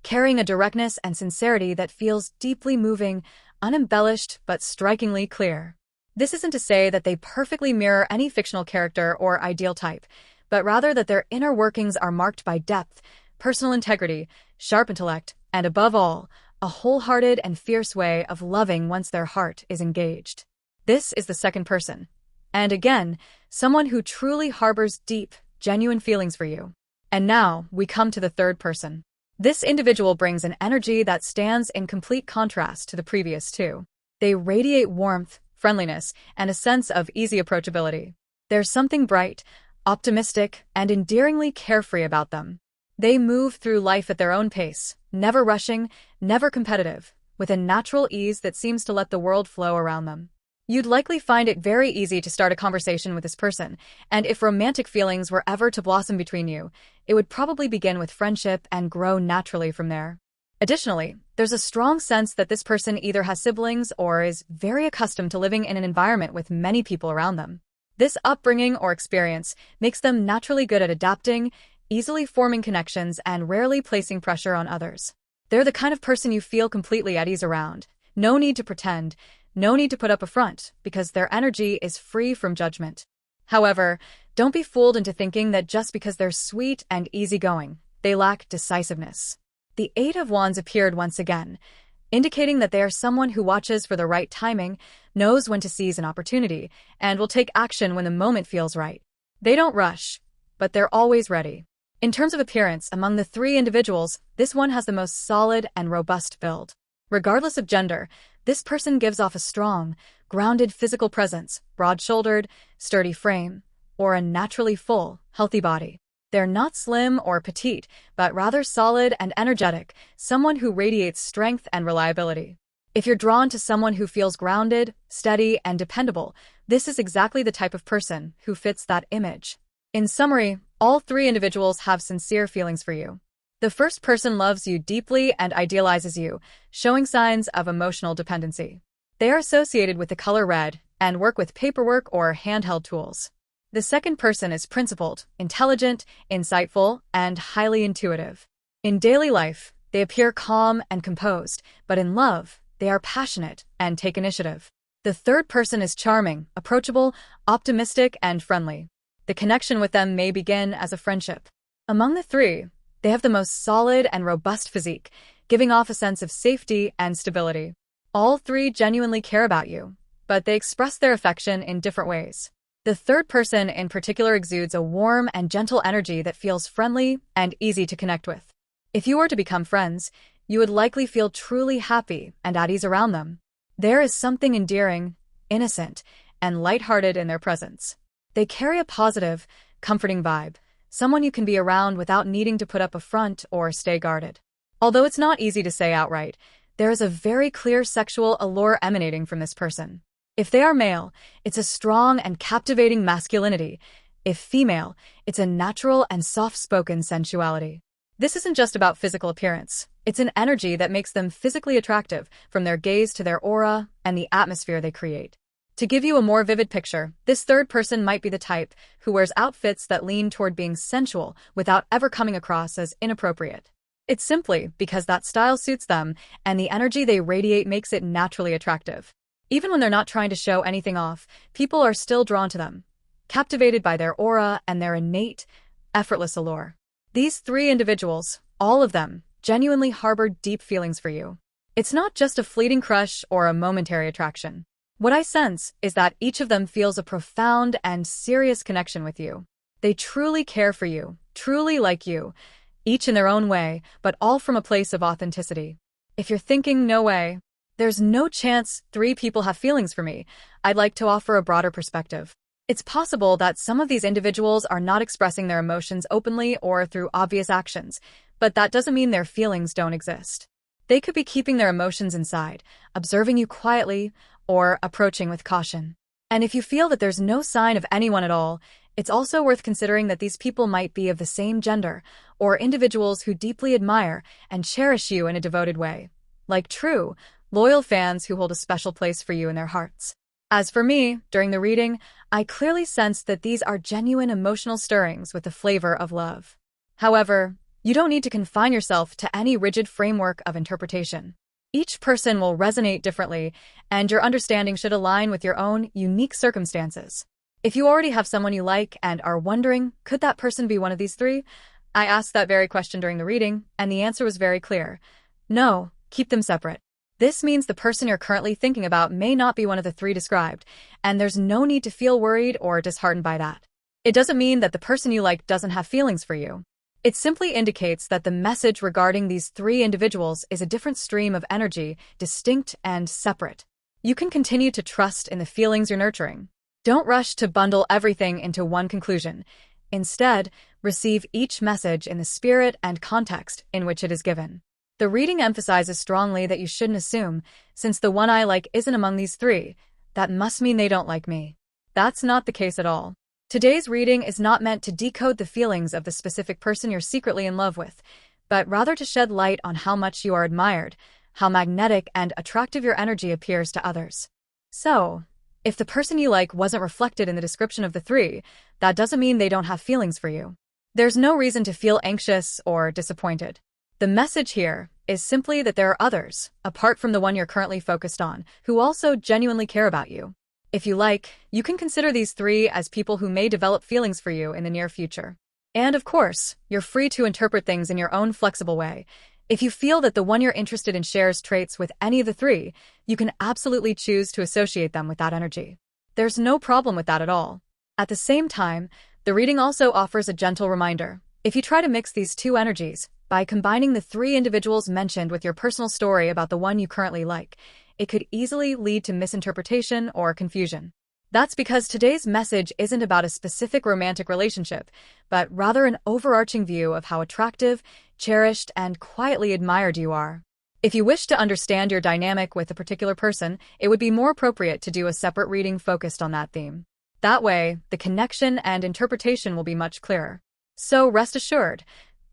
carrying a directness and sincerity that feels deeply moving, unembellished but strikingly clear. This isn't to say that they perfectly mirror any fictional character or ideal type, but rather that their inner workings are marked by depth, personal integrity, sharp intellect, and above all, a wholehearted and fierce way of loving once their heart is engaged. This is the second person. And again, someone who truly harbors deep, genuine feelings for you. And now, we come to the third person. This individual brings an energy that stands in complete contrast to the previous two. They radiate warmth, friendliness, and a sense of easy approachability. There's something bright, optimistic, and endearingly carefree about them. They move through life at their own pace, never rushing, never competitive, with a natural ease that seems to let the world flow around them. You'd likely find it very easy to start a conversation with this person, and if romantic feelings were ever to blossom between you, it would probably begin with friendship and grow naturally from there. Additionally, there's a strong sense that this person either has siblings or is very accustomed to living in an environment with many people around them. This upbringing or experience makes them naturally good at adapting, easily forming connections, and rarely placing pressure on others. They're the kind of person you feel completely at ease around. No need to pretend, No need to put up a front, because their energy is free from judgment. However, don't be fooled into thinking that just because they're sweet and easygoing, they lack decisiveness. The Eight of Wands appeared once again, indicating that they are someone who watches for the right timing, knows when to seize an opportunity, and will take action when the moment feels right. They don't rush, but they're always ready. In terms of appearance, among the three individuals, this one has the most solid and robust build. Regardless of gender, this person gives off a strong, grounded physical presence, broad-shouldered, sturdy frame, or a naturally full, healthy body. They're not slim or petite, but rather solid and energetic, someone who radiates strength and reliability. If you're drawn to someone who feels grounded, steady, and dependable, this is exactly the type of person who fits that image. In summary, all three individuals have sincere feelings for you. The first person loves you deeply and idealizes you, showing signs of emotional dependency. They are associated with the color red and work with paperwork or handheld tools. The second person is principled, intelligent, insightful, and highly intuitive. In daily life, they appear calm and composed, but in love, they are passionate and take initiative. The third person is charming, approachable, optimistic, and friendly. The connection with them may begin as a friendship. Among the three, they have the most solid and robust physique, giving off a sense of safety and stability. All three genuinely care about you, but they express their affection in different ways. The third person in particular exudes a warm and gentle energy that feels friendly and easy to connect with. If you were to become friends, you would likely feel truly happy and at ease around them. There is something endearing, innocent, and lighthearted in their presence. They carry a positive, comforting vibe, someone you can be around without needing to put up a front or stay guarded. Although it's not easy to say outright, there is a very clear sexual allure emanating from this person. If they are male, it's a strong and captivating masculinity. If female, it's a natural and soft-spoken sensuality. This isn't just about physical appearance. It's an energy that makes them physically attractive, from their gaze to their aura and the atmosphere they create. To give you a more vivid picture, this third person might be the type who wears outfits that lean toward being sensual without ever coming across as inappropriate. It's simply because that style suits them, and the energy they radiate makes it naturally attractive. Even when they're not trying to show anything off, people are still drawn to them, captivated by their aura and their innate, effortless allure. These three individuals, all of them, genuinely harbor deep feelings for you. It's not just a fleeting crush or a momentary attraction. What I sense is that each of them feels a profound and serious connection with you. They truly care for you, truly like you, each in their own way, but all from a place of authenticity. If you're thinking, no way, there's no chance three people have feelings for me, I'd like to offer a broader perspective. It's possible that some of these individuals are not expressing their emotions openly or through obvious actions, but that doesn't mean their feelings don't exist. They could be keeping their emotions inside, observing you quietly, or approaching with caution. And if you feel that there's no sign of anyone at all, it's also worth considering that these people might be of the same gender, or individuals who deeply admire and cherish you in a devoted way. Like true, loyal fans who hold a special place for you in their hearts. As for me, during the reading, I clearly sensed that these are genuine emotional stirrings with the flavor of love. However, you don't need to confine yourself to any rigid framework of interpretation. Each person will resonate differently, and your understanding should align with your own unique circumstances. If you already have someone you like and are wondering, could that person be one of these three? I asked that very question during the reading, and the answer was very clear. No, keep them separate. This means the person you're currently thinking about may not be one of the three described, and there's no need to feel worried or disheartened by that. It doesn't mean that the person you like doesn't have feelings for you. It simply indicates that the message regarding these three individuals is a different stream of energy, distinct and separate. You can continue to trust in the feelings you're nurturing. Don't rush to bundle everything into one conclusion. Instead, receive each message in the spirit and context in which it is given. The reading emphasizes strongly that you shouldn't assume, since the one I like isn't among these three, that must mean they don't like me. That's not the case at all. Today's reading is not meant to decode the feelings of the specific person you're secretly in love with, but rather to shed light on how much you are admired, how magnetic and attractive your energy appears to others. So, if the person you like wasn't reflected in the description of the three, that doesn't mean they don't have feelings for you. There's no reason to feel anxious or disappointed. The message here is simply that there are others, apart from the one you're currently focused on, who also genuinely care about you. If you like, you can consider these three as people who may develop feelings for you in the near future. And of course, you're free to interpret things in your own flexible way. If you feel that the one you're interested in shares traits with any of the three, you can absolutely choose to associate them with that energy. There's no problem with that at all. At the same time, the reading also offers a gentle reminder. If you try to mix these two energies, by combining the three individuals mentioned with your personal story about the one you currently like, it could easily lead to misinterpretation or confusion. That's because today's message isn't about a specific romantic relationship, but rather an overarching view of how attractive, cherished, and quietly admired you are. If you wish to understand your dynamic with a particular person, it would be more appropriate to do a separate reading focused on that theme. That way, the connection and interpretation will be much clearer. So rest assured,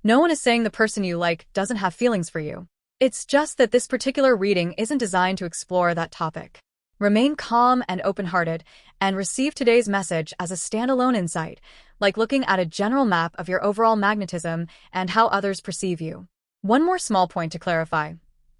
no one is saying the person you like doesn't have feelings for you. It's just that this particular reading isn't designed to explore that topic. Remain calm and open-hearted, and receive today's message as a standalone insight, like looking at a general map of your overall magnetism and how others perceive you. One more small point to clarify.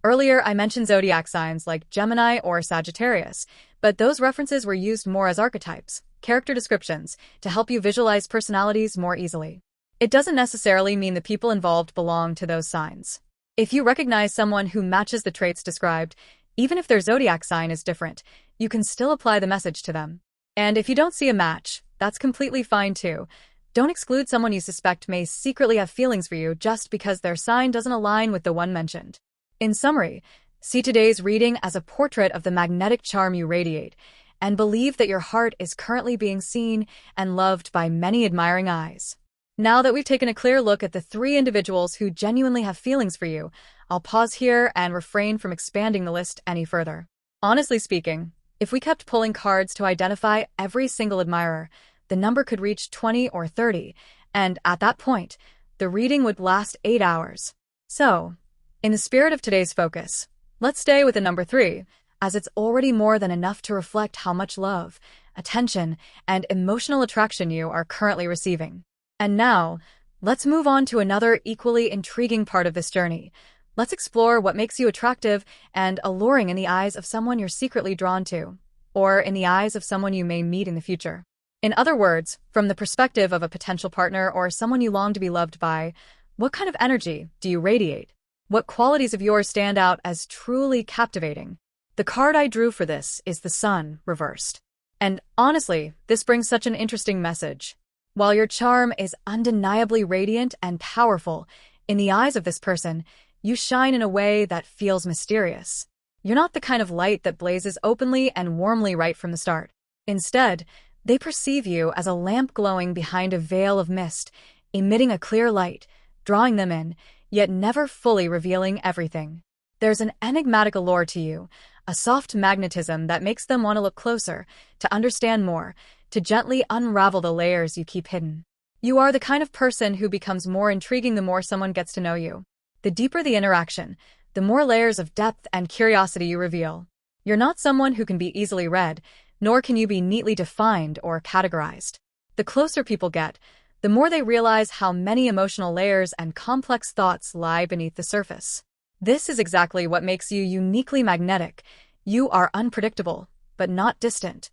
Earlier, I mentioned zodiac signs like Gemini or Sagittarius, but those references were used more as archetypes, character descriptions, to help you visualize personalities more easily. It doesn't necessarily mean the people involved belong to those signs. If you recognize someone who matches the traits described, even if their zodiac sign is different, you can still apply the message to them. And if you don't see a match, that's completely fine too. Don't exclude someone you suspect may secretly have feelings for you just because their sign doesn't align with the one mentioned. In summary, see today's reading as a portrait of the magnetic charm you radiate, and believe that your heart is currently being seen and loved by many admiring eyes. Now that we've taken a clear look at the three individuals who genuinely have feelings for you, I'll pause here and refrain from expanding the list any further. Honestly speaking, if we kept pulling cards to identify every single admirer, the number could reach 20 or 30, and at that point, the reading would last 8 hours. So, in the spirit of today's focus, let's stay with the number 3, as it's already more than enough to reflect how much love, attention, and emotional attraction you are currently receiving. And now, let's move on to another equally intriguing part of this journey. Let's explore what makes you attractive and alluring in the eyes of someone you're secretly drawn to, or in the eyes of someone you may meet in the future. In other words, from the perspective of a potential partner or someone you long to be loved by, what kind of energy do you radiate? What qualities of yours stand out as truly captivating? The card I drew for this is the Sun reversed. And honestly, this brings such an interesting message. While your charm is undeniably radiant and powerful, in the eyes of this person, you shine in a way that feels mysterious. You're not the kind of light that blazes openly and warmly right from the start. Instead, they perceive you as a lamp glowing behind a veil of mist, emitting a clear light, drawing them in, yet never fully revealing everything. There's an enigmatic allure to you, a soft magnetism that makes them want to look closer, to understand more, to gently unravel the layers you keep hidden. You are the kind of person who becomes more intriguing the more someone gets to know you. The deeper the interaction, the more layers of depth and curiosity you reveal. You're not someone who can be easily read, nor can you be neatly defined or categorized. The closer people get, the more they realize how many emotional layers and complex thoughts lie beneath the surface. This is exactly what makes you uniquely magnetic. You are unpredictable, but not distant.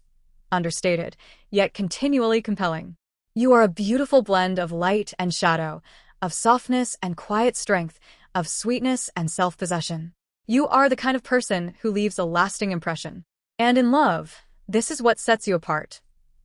Understated, yet continually compelling. You are a beautiful blend of light and shadow, of softness and quiet strength, of sweetness and self-possession. You are the kind of person who leaves a lasting impression. And in love, this is what sets you apart.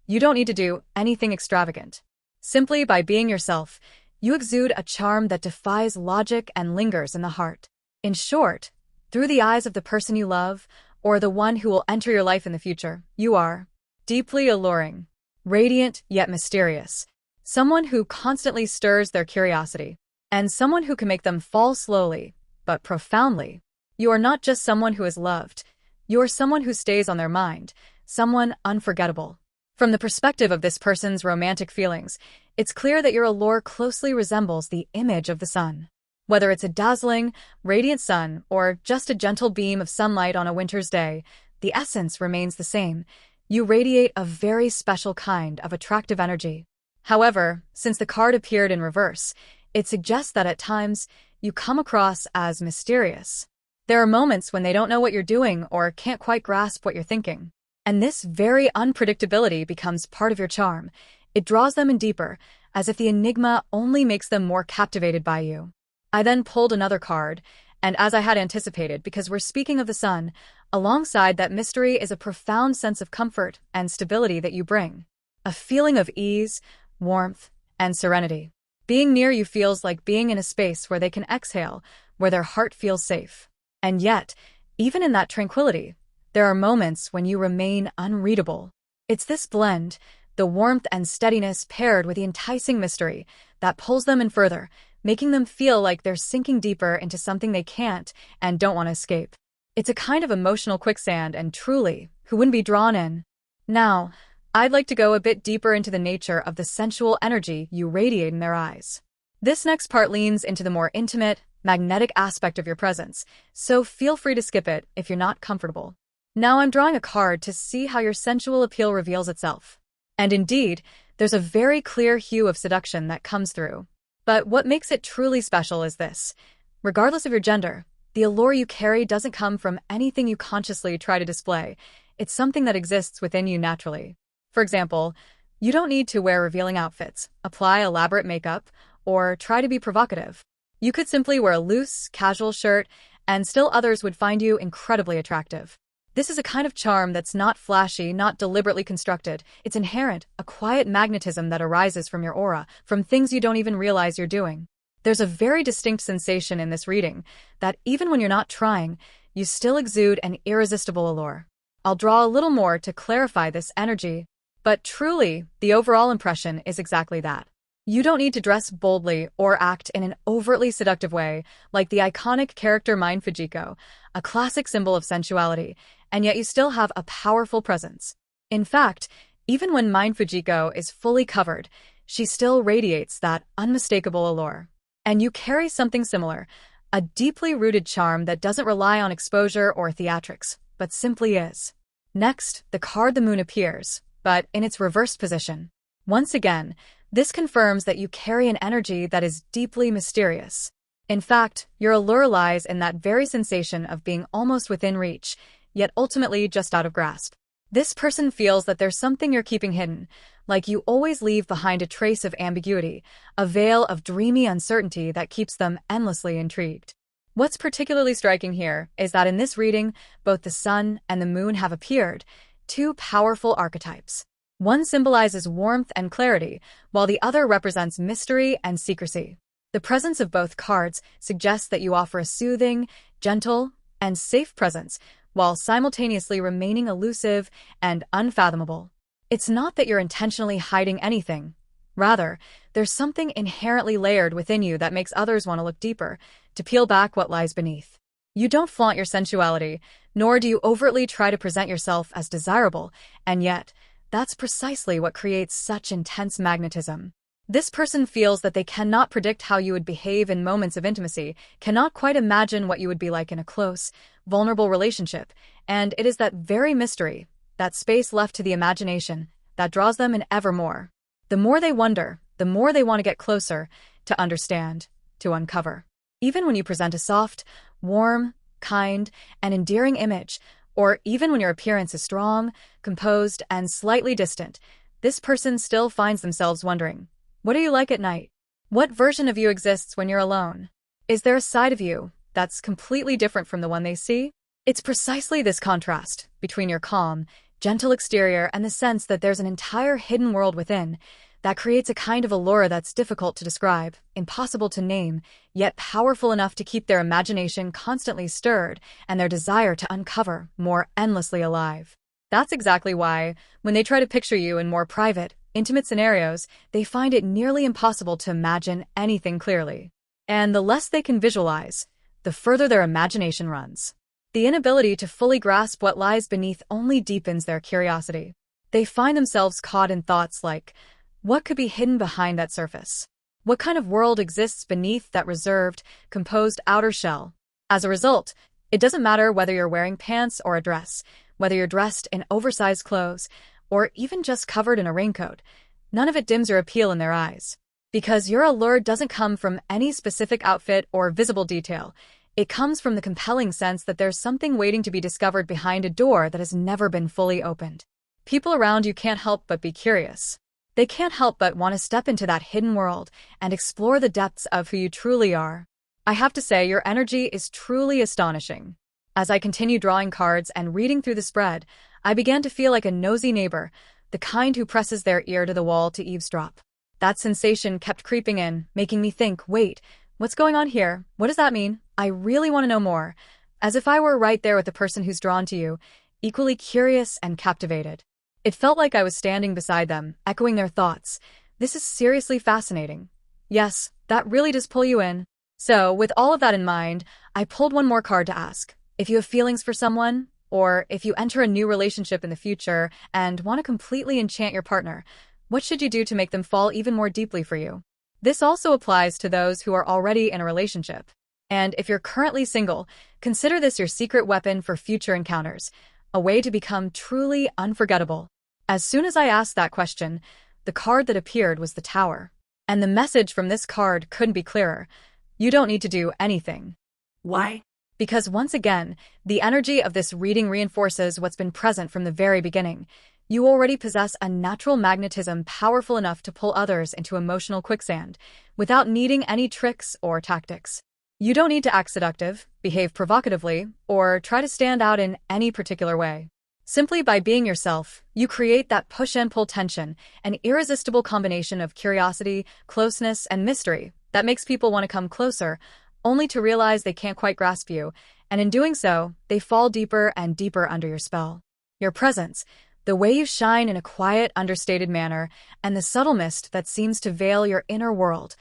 You don't need to do anything extravagant. Simply by being yourself, you exude a charm that defies logic and lingers in the heart. In short, through the eyes of the person you love, or the one who will enter your life in the future, you are deeply alluring, radiant yet mysterious, someone who constantly stirs their curiosity, and someone who can make them fall slowly, but profoundly. You are not just someone who is loved, you are someone who stays on their mind, someone unforgettable. From the perspective of this person's romantic feelings, it's clear that your allure closely resembles the image of the sun. Whether it's a dazzling, radiant sun or just a gentle beam of sunlight on a winter's day, the essence remains the same. You radiate a very special kind of attractive energy. However, since the card appeared in reverse, it suggests that at times, you come across as mysterious. There are moments when they don't know what you're doing or can't quite grasp what you're thinking. And this very unpredictability becomes part of your charm. It draws them in deeper, as if the enigma only makes them more captivated by you. I then pulled another card, and as I had anticipated, because we're speaking of the sun, alongside that mystery is a profound sense of comfort and stability that you bring. A feeling of ease, warmth, and serenity. Being near you feels like being in a space where they can exhale, where their heart feels safe. And yet, even in that tranquility, there are moments when you remain unreadable. It's this blend, the warmth and steadiness paired with the enticing mystery, that pulls them in further, making them feel like they're sinking deeper into something they can't and don't want to escape. It's a kind of emotional quicksand, and truly, who wouldn't be drawn in? Now, I'd like to go a bit deeper into the nature of the sensual energy you radiate in their eyes. This next part leans into the more intimate, magnetic aspect of your presence, so feel free to skip it if you're not comfortable. Now I'm drawing a card to see how your sensual appeal reveals itself. And indeed, there's a very clear hue of seduction that comes through. But what makes it truly special is this. Regardless of your gender, the allure you carry doesn't come from anything you consciously try to display. It's something that exists within you naturally. For example, you don't need to wear revealing outfits, apply elaborate makeup, or try to be provocative. You could simply wear a loose, casual shirt, and still others would find you incredibly attractive. This is a kind of charm that's not flashy, not deliberately constructed. It's inherent, a quiet magnetism that arises from your aura, from things you don't even realize you're doing. There's a very distinct sensation in this reading that even when you're not trying, you still exude an irresistible allure. I'll draw a little more to clarify this energy, but truly, the overall impression is exactly that. You don't need to dress boldly or act in an overtly seductive way, like the iconic character Mind Fujiko, a classic symbol of sensuality, and yet you still have a powerful presence. In fact, even when Mind Fujiko is fully covered, she still radiates that unmistakable allure. And you carry something similar, a deeply rooted charm that doesn't rely on exposure or theatrics, but simply is. Next, the card the Moon appears, but in its reversed position. Once again, this confirms that you carry an energy that is deeply mysterious. In fact, your allure lies in that very sensation of being almost within reach, yet ultimately just out of grasp. This person feels that there's something you're keeping hidden, like you always leave behind a trace of ambiguity, a veil of dreamy uncertainty that keeps them endlessly intrigued. What's particularly striking here is that in this reading, both the sun and the moon have appeared, two powerful archetypes. One symbolizes warmth and clarity, while the other represents mystery and secrecy. The presence of both cards suggests that you offer a soothing, gentle, and safe presence, while simultaneously remaining elusive and unfathomable. It's not that you're intentionally hiding anything. Rather, there's something inherently layered within you that makes others want to look deeper, to peel back what lies beneath. You don't flaunt your sensuality, nor do you overtly try to present yourself as desirable, and yet, that's precisely what creates such intense magnetism. This person feels that they cannot predict how you would behave in moments of intimacy, cannot quite imagine what you would be like in a close, vulnerable relationship, and it is that very mystery, that space left to the imagination, that draws them in ever more. The more they wonder, the more they want to get closer, to understand, to uncover. Even when you present a soft, warm, kind, and endearing image, or even when your appearance is strong, composed, and slightly distant, this person still finds themselves wondering, what are you like at night? What version of you exists when you're alone? Is there a side of you that's completely different from the one they see? It's precisely this contrast between your calm, gentle exterior and the sense that there's an entire hidden world within that creates a kind of allure that's difficult to describe, impossible to name, yet powerful enough to keep their imagination constantly stirred and their desire to uncover more endlessly alive. That's exactly why, when they try to picture you in more private, intimate scenarios, they find it nearly impossible to imagine anything clearly. And the less they can visualize, the further their imagination runs. The inability to fully grasp what lies beneath only deepens their curiosity. They find themselves caught in thoughts like, what could be hidden behind that surface? What kind of world exists beneath that reserved, composed outer shell? As a result, it doesn't matter whether you're wearing pants or a dress, whether you're dressed in oversized clothes, or even just covered in a raincoat, none of it dims your appeal in their eyes. Because your allure doesn't come from any specific outfit or visible detail. It comes from the compelling sense that there's something waiting to be discovered behind a door that has never been fully opened. People around you can't help but be curious. They can't help but want to step into that hidden world and explore the depths of who you truly are. I have to say, your energy is truly astonishing. As I continued drawing cards and reading through the spread, I began to feel like a nosy neighbor, the kind who presses their ear to the wall to eavesdrop. That sensation kept creeping in, making me think, wait, what's going on here? What does that mean? I really want to know more. As if I were right there with the person who's drawn to you, equally curious and captivated. It felt like I was standing beside them, echoing their thoughts. This is seriously fascinating. Yes, that really does pull you in. So, with all of that in mind, I pulled one more card to ask. If you have feelings for someone, or if you enter a new relationship in the future and want to completely enchant your partner, what should you do to make them fall even more deeply for you? This also applies to those who are already in a relationship. And if you're currently single, consider this your secret weapon for future encounters, a way to become truly unforgettable. As soon as I asked that question, the card that appeared was the Tower. And the message from this card couldn't be clearer. You don't need to do anything. Why? Because once again, the energy of this reading reinforces what's been present from the very beginning. You already possess a natural magnetism powerful enough to pull others into emotional quicksand, without needing any tricks or tactics. You don't need to act seductive, behave provocatively, or try to stand out in any particular way. Simply by being yourself, you create that push and pull tension, an irresistible combination of curiosity, closeness, and mystery that makes people want to come closer, only to realize they can't quite grasp you, and in doing so, they fall deeper and deeper under your spell. Your presence, the way you shine in a quiet, understated manner, and the subtle mist that seems to veil your inner world,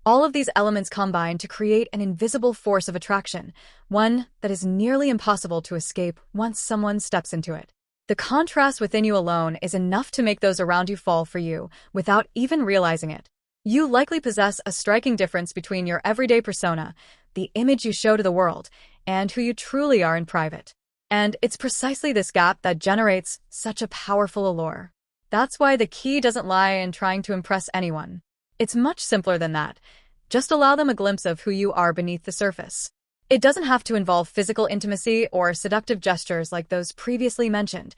all of these elements combine to create an invisible force of attraction, one that is nearly impossible to escape once someone steps into it. The contrast within you alone is enough to make those around you fall for you without even realizing it. You likely possess a striking difference between your everyday persona, the image you show to the world, and who you truly are in private. And it's precisely this gap that generates such a powerful allure. That's why the key doesn't lie in trying to impress anyone. It's much simpler than that. Just allow them a glimpse of who you are beneath the surface. It doesn't have to involve physical intimacy or seductive gestures like those previously mentioned.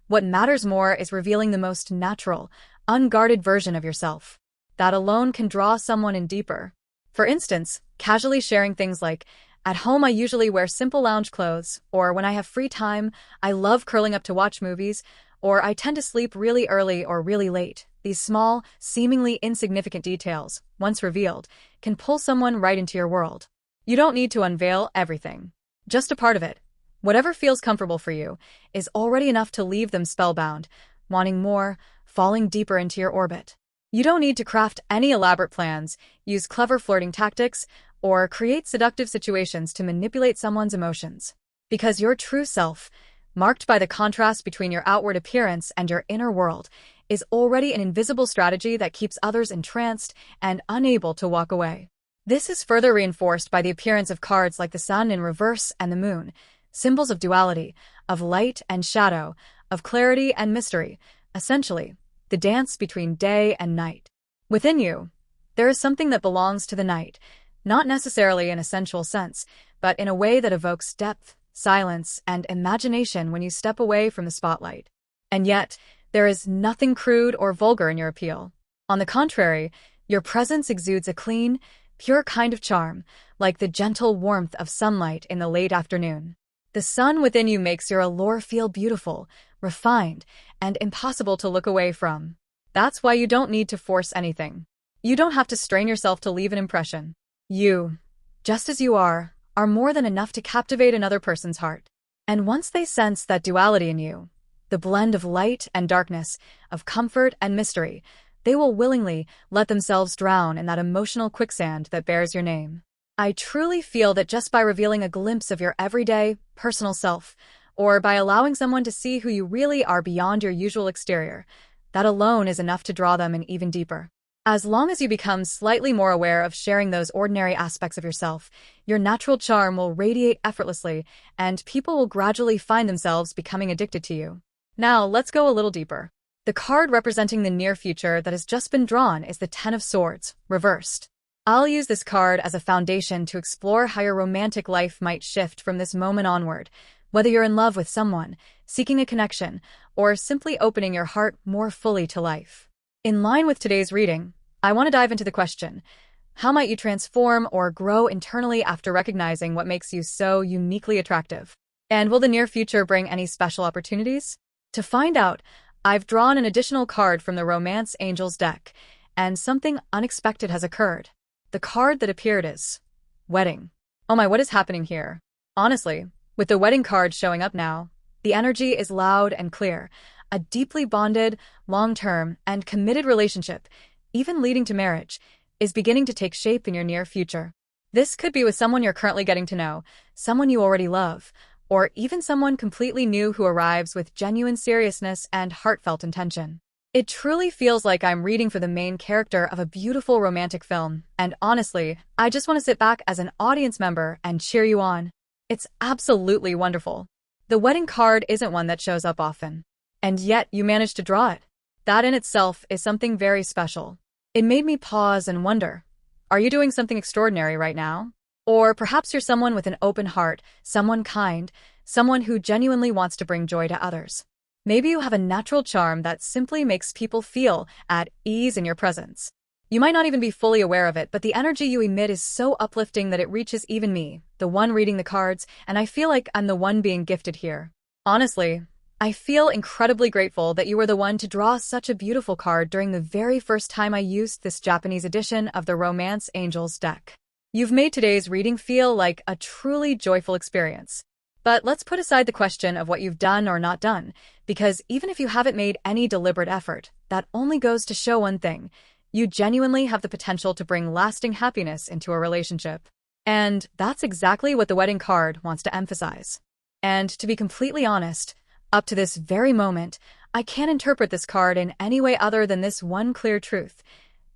What matters more is revealing the most natural, unguarded version of yourself. That alone can draw someone in deeper. For instance, casually sharing things like, "At home I usually wear simple lounge clothes," or "When I have free time, I love curling up to watch movies," or "I tend to sleep really early or really late." These small, seemingly insignificant details, once revealed, can pull someone right into your world. You don't need to unveil everything. Just a part of it. Whatever feels comfortable for you is already enough to leave them spellbound, wanting more, falling deeper into your orbit. You don't need to craft any elaborate plans, use clever flirting tactics, or create seductive situations to manipulate someone's emotions. Because your true self, marked by the contrast between your outward appearance and your inner world, is already an invisible strategy that keeps others entranced and unable to walk away. This is further reinforced by the appearance of cards like the Sun in reverse and the Moon, symbols of duality, of light and shadow, of clarity and mystery, essentially, the dance between day and night. Within you, there is something that belongs to the night, not necessarily in a sensual sense, but in a way that evokes depth, silence, and imagination when you step away from the spotlight. And yet, there is nothing crude or vulgar in your appeal. On the contrary, your presence exudes a clean, pure kind of charm, like the gentle warmth of sunlight in the late afternoon. The sun within you makes your allure feel beautiful, refined, and impossible to look away from. That's why you don't need to force anything. You don't have to strain yourself to leave an impression. You, just as you are more than enough to captivate another person's heart. And once they sense that duality in you, the blend of light and darkness, of comfort and mystery, they will willingly let themselves drown in that emotional quicksand that bears your name. I truly feel that just by revealing a glimpse of your everyday, personal self, or by allowing someone to see who you really are beyond your usual exterior, that alone is enough to draw them in even deeper. As long as you become slightly more aware of sharing those ordinary aspects of yourself, your natural charm will radiate effortlessly, and people will gradually find themselves becoming addicted to you. Now, let's go a little deeper. The card representing the near future that has just been drawn is the Ten of Swords, reversed. I'll use this card as a foundation to explore how your romantic life might shift from this moment onward, whether you're in love with someone, seeking a connection, or simply opening your heart more fully to life. In line with today's reading, I want to dive into the question, how might you transform or grow internally after recognizing what makes you so uniquely attractive? And will the near future bring any special opportunities? To find out, I've drawn an additional card from the Romance Angels deck, and something unexpected has occurred. The card that appeared is Wedding. Oh my, what is happening here? Honestly, with the wedding card showing up now, the energy is loud and clear. A deeply bonded, long-term, and committed relationship, even leading to marriage, is beginning to take shape in your near future. This could be with someone you're currently getting to know, someone you already love, or even someone completely new who arrives with genuine seriousness and heartfelt intention. It truly feels like I'm reading for the main character of a beautiful romantic film, and honestly, I just want to sit back as an audience member and cheer you on. It's absolutely wonderful. The wedding card isn't one that shows up often, and yet you managed to draw it. That in itself is something very special. It made me pause and wonder, are you doing something extraordinary right now? Or perhaps you're someone with an open heart, someone kind, someone who genuinely wants to bring joy to others. Maybe you have a natural charm that simply makes people feel at ease in your presence. You might not even be fully aware of it, but the energy you emit is so uplifting that it reaches even me, the one reading the cards, and I feel like I'm the one being gifted here. Honestly, I feel incredibly grateful that you were the one to draw such a beautiful card during the very first time I used this Japanese edition of the Romance Angels deck. You've made today's reading feel like a truly joyful experience. But let's put aside the question of what you've done or not done, because even if you haven't made any deliberate effort, that only goes to show one thing. You genuinely have the potential to bring lasting happiness into a relationship. And that's exactly what the wedding card wants to emphasize. And to be completely honest, up to this very moment, I can't interpret this card in any way other than this one clear truth.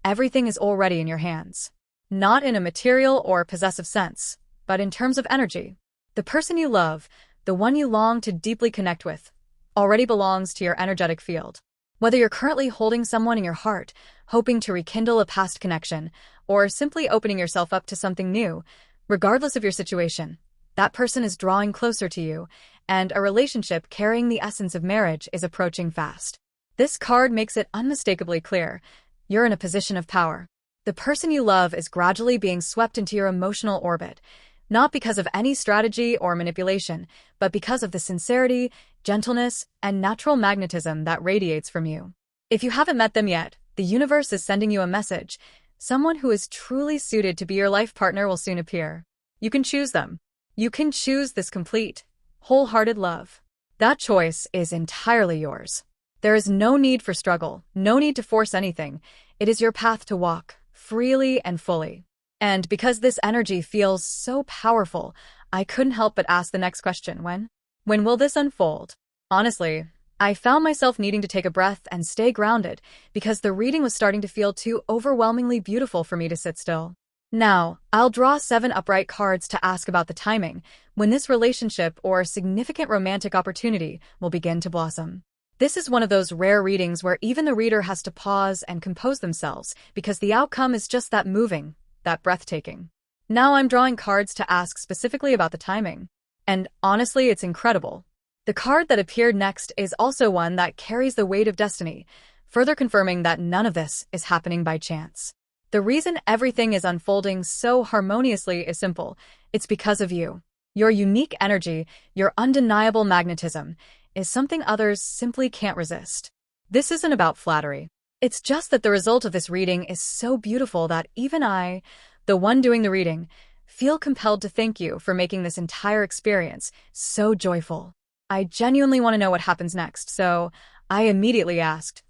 Everything is already in your hands. Not in a material or possessive sense, but in terms of energy. The person you love, the one you long to deeply connect with, already belongs to your energetic field. Whether you're currently holding someone in your heart, hoping to rekindle a past connection, or simply opening yourself up to something new, regardless of your situation, that person is drawing closer to you, and a relationship carrying the essence of marriage is approaching fast. This card makes it unmistakably clear. You're in a position of power. The person you love is gradually being swept into your emotional orbit, not because of any strategy or manipulation, but because of the sincerity, gentleness, and natural magnetism that radiates from you. If you haven't met them yet, the universe is sending you a message. Someone who is truly suited to be your life partner will soon appear. You can choose them. You can choose this complete, wholehearted love. That choice is entirely yours. There is no need for struggle, no need to force anything. It is your path to walk, freely and fully. And because this energy feels so powerful, I couldn't help but ask the next question, when? When will this unfold? Honestly, I found myself needing to take a breath and stay grounded because the reading was starting to feel too overwhelmingly beautiful for me to sit still. Now, I'll draw 7 upright cards to ask about the timing, when this relationship or significant romantic opportunity will begin to blossom. This is one of those rare readings where even the reader has to pause and compose themselves because the outcome is just that moving, that breathtaking. Now I'm drawing cards to ask specifically about the timing. And honestly, it's incredible. The card that appeared next is also one that carries the weight of destiny, further confirming that none of this is happening by chance. The reason everything is unfolding so harmoniously is simple. It's because of you. Your unique energy, your undeniable magnetism, is something others simply can't resist. This isn't about flattery. It's just that the result of this reading is so beautiful that even I, the one doing the reading, feel compelled to thank you for making this entire experience so joyful. I genuinely want to know what happens next, so I immediately asked,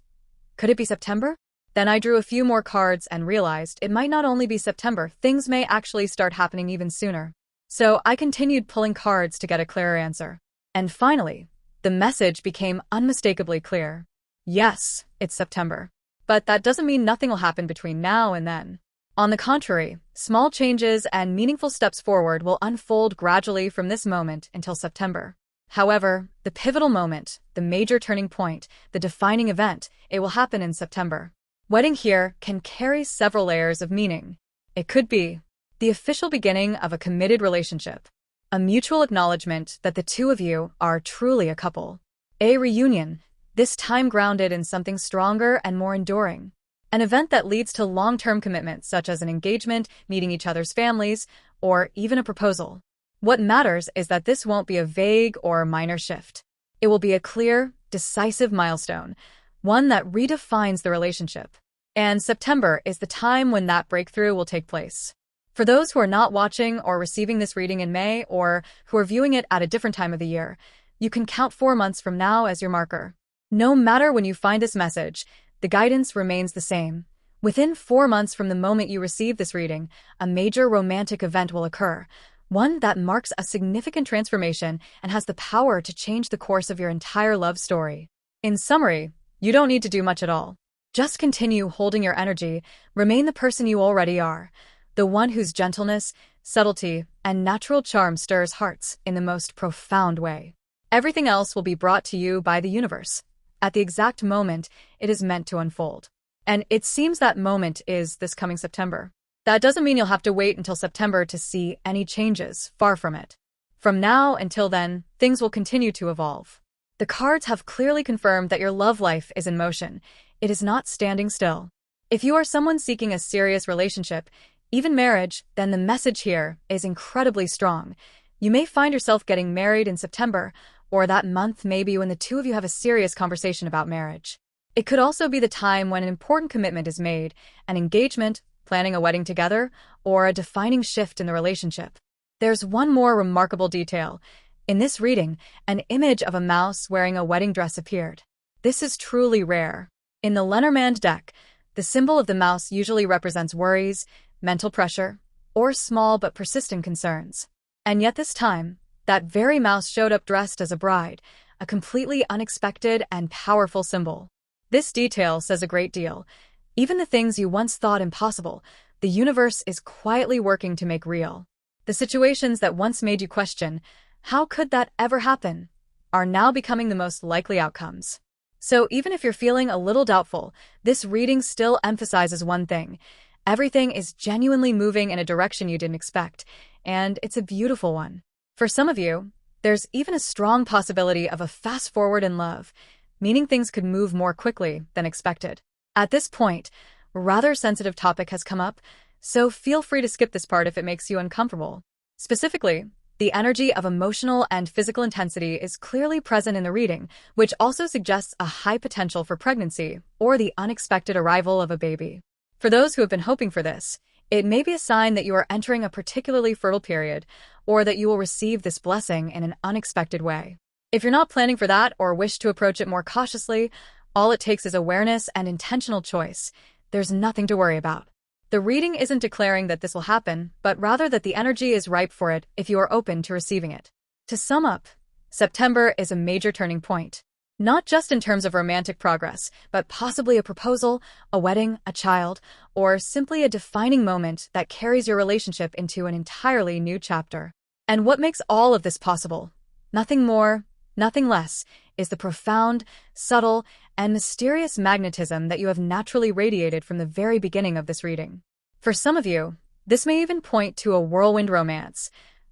could it be September? Then I drew a few more cards and realized it might not only be September, things may actually start happening even sooner. So I continued pulling cards to get a clearer answer. And finally, the message became unmistakably clear. Yes, it's September. But that doesn't mean nothing will happen between now and then. On the contrary, small changes and meaningful steps forward will unfold gradually from this moment until September. However, the pivotal moment, the major turning point, the defining event, it will happen in September. Wedding here can carry several layers of meaning. It could be the official beginning of a committed relationship, a mutual acknowledgement that the two of you are truly a couple, a reunion, this time grounded in something stronger and more enduring, an event that leads to long-term commitments such as an engagement, meeting each other's families, or even a proposal. What matters is that this won't be a vague or minor shift. It will be a clear, decisive milestone, one that redefines the relationship. And September is the time when that breakthrough will take place. For those who are not watching or receiving this reading in May, or who are viewing it at a different time of the year, you can count 4 months from now as your marker. No matter when you find this message, the guidance remains the same. Within 4 months from the moment you receive this reading, a major romantic event will occur, one that marks a significant transformation and has the power to change the course of your entire love story. In summary, you don't need to do much at all. Just continue holding your energy, remain the person you already are, the one whose gentleness, subtlety, and natural charm stirs hearts in the most profound way. Everything else will be brought to you by the universe, at the exact moment it is meant to unfold. And it seems that moment is this coming September. That doesn't mean you'll have to wait until September to see any changes, far from it. From now until then, things will continue to evolve. The cards have clearly confirmed that your love life is in motion. It is not standing still. If you are someone seeking a serious relationship, even marriage, then the message here is incredibly strong. You may find yourself getting married in September, or that month may be when the two of you have a serious conversation about marriage. It could also be the time when an important commitment is made, an engagement, planning a wedding together, or a defining shift in the relationship. There's one more remarkable detail. In this reading, an image of a mouse wearing a wedding dress appeared. This is truly rare. In the Lenormand deck, the symbol of the mouse usually represents worries, mental pressure, or small but persistent concerns. And yet this time, that very mouse showed up dressed as a bride, a completely unexpected and powerful symbol. This detail says a great deal. Even the things you once thought impossible, the universe is quietly working to make real. The situations that once made you question, how could that ever happen, are now becoming the most likely outcomes. So even if you're feeling a little doubtful, this reading still emphasizes one thing. Everything is genuinely moving in a direction you didn't expect, and it's a beautiful one. For some of you, there's even a strong possibility of a fast forward in love, meaning things could move more quickly than expected. At this point, a rather sensitive topic has come up, so feel free to skip this part if it makes you uncomfortable. Specifically, the energy of emotional and physical intensity is clearly present in the reading, which also suggests a high potential for pregnancy or the unexpected arrival of a baby. For those who have been hoping for this, it may be a sign that you are entering a particularly fertile period, or that you will receive this blessing in an unexpected way. If you're not planning for that or wish to approach it more cautiously, all it takes is awareness and intentional choice. There's nothing to worry about. The reading isn't declaring that this will happen, but rather that the energy is ripe for it if you are open to receiving it. To sum up, September is a major turning point. Not just in terms of romantic progress, but possibly a proposal, a wedding, a child, or simply a defining moment that carries your relationship into an entirely new chapter. And what makes all of this possible? Nothing more, nothing less, is the profound, subtle, and mysterious magnetism that you have naturally radiated from the very beginning of this reading. For some of you, this may even point to a whirlwind romance,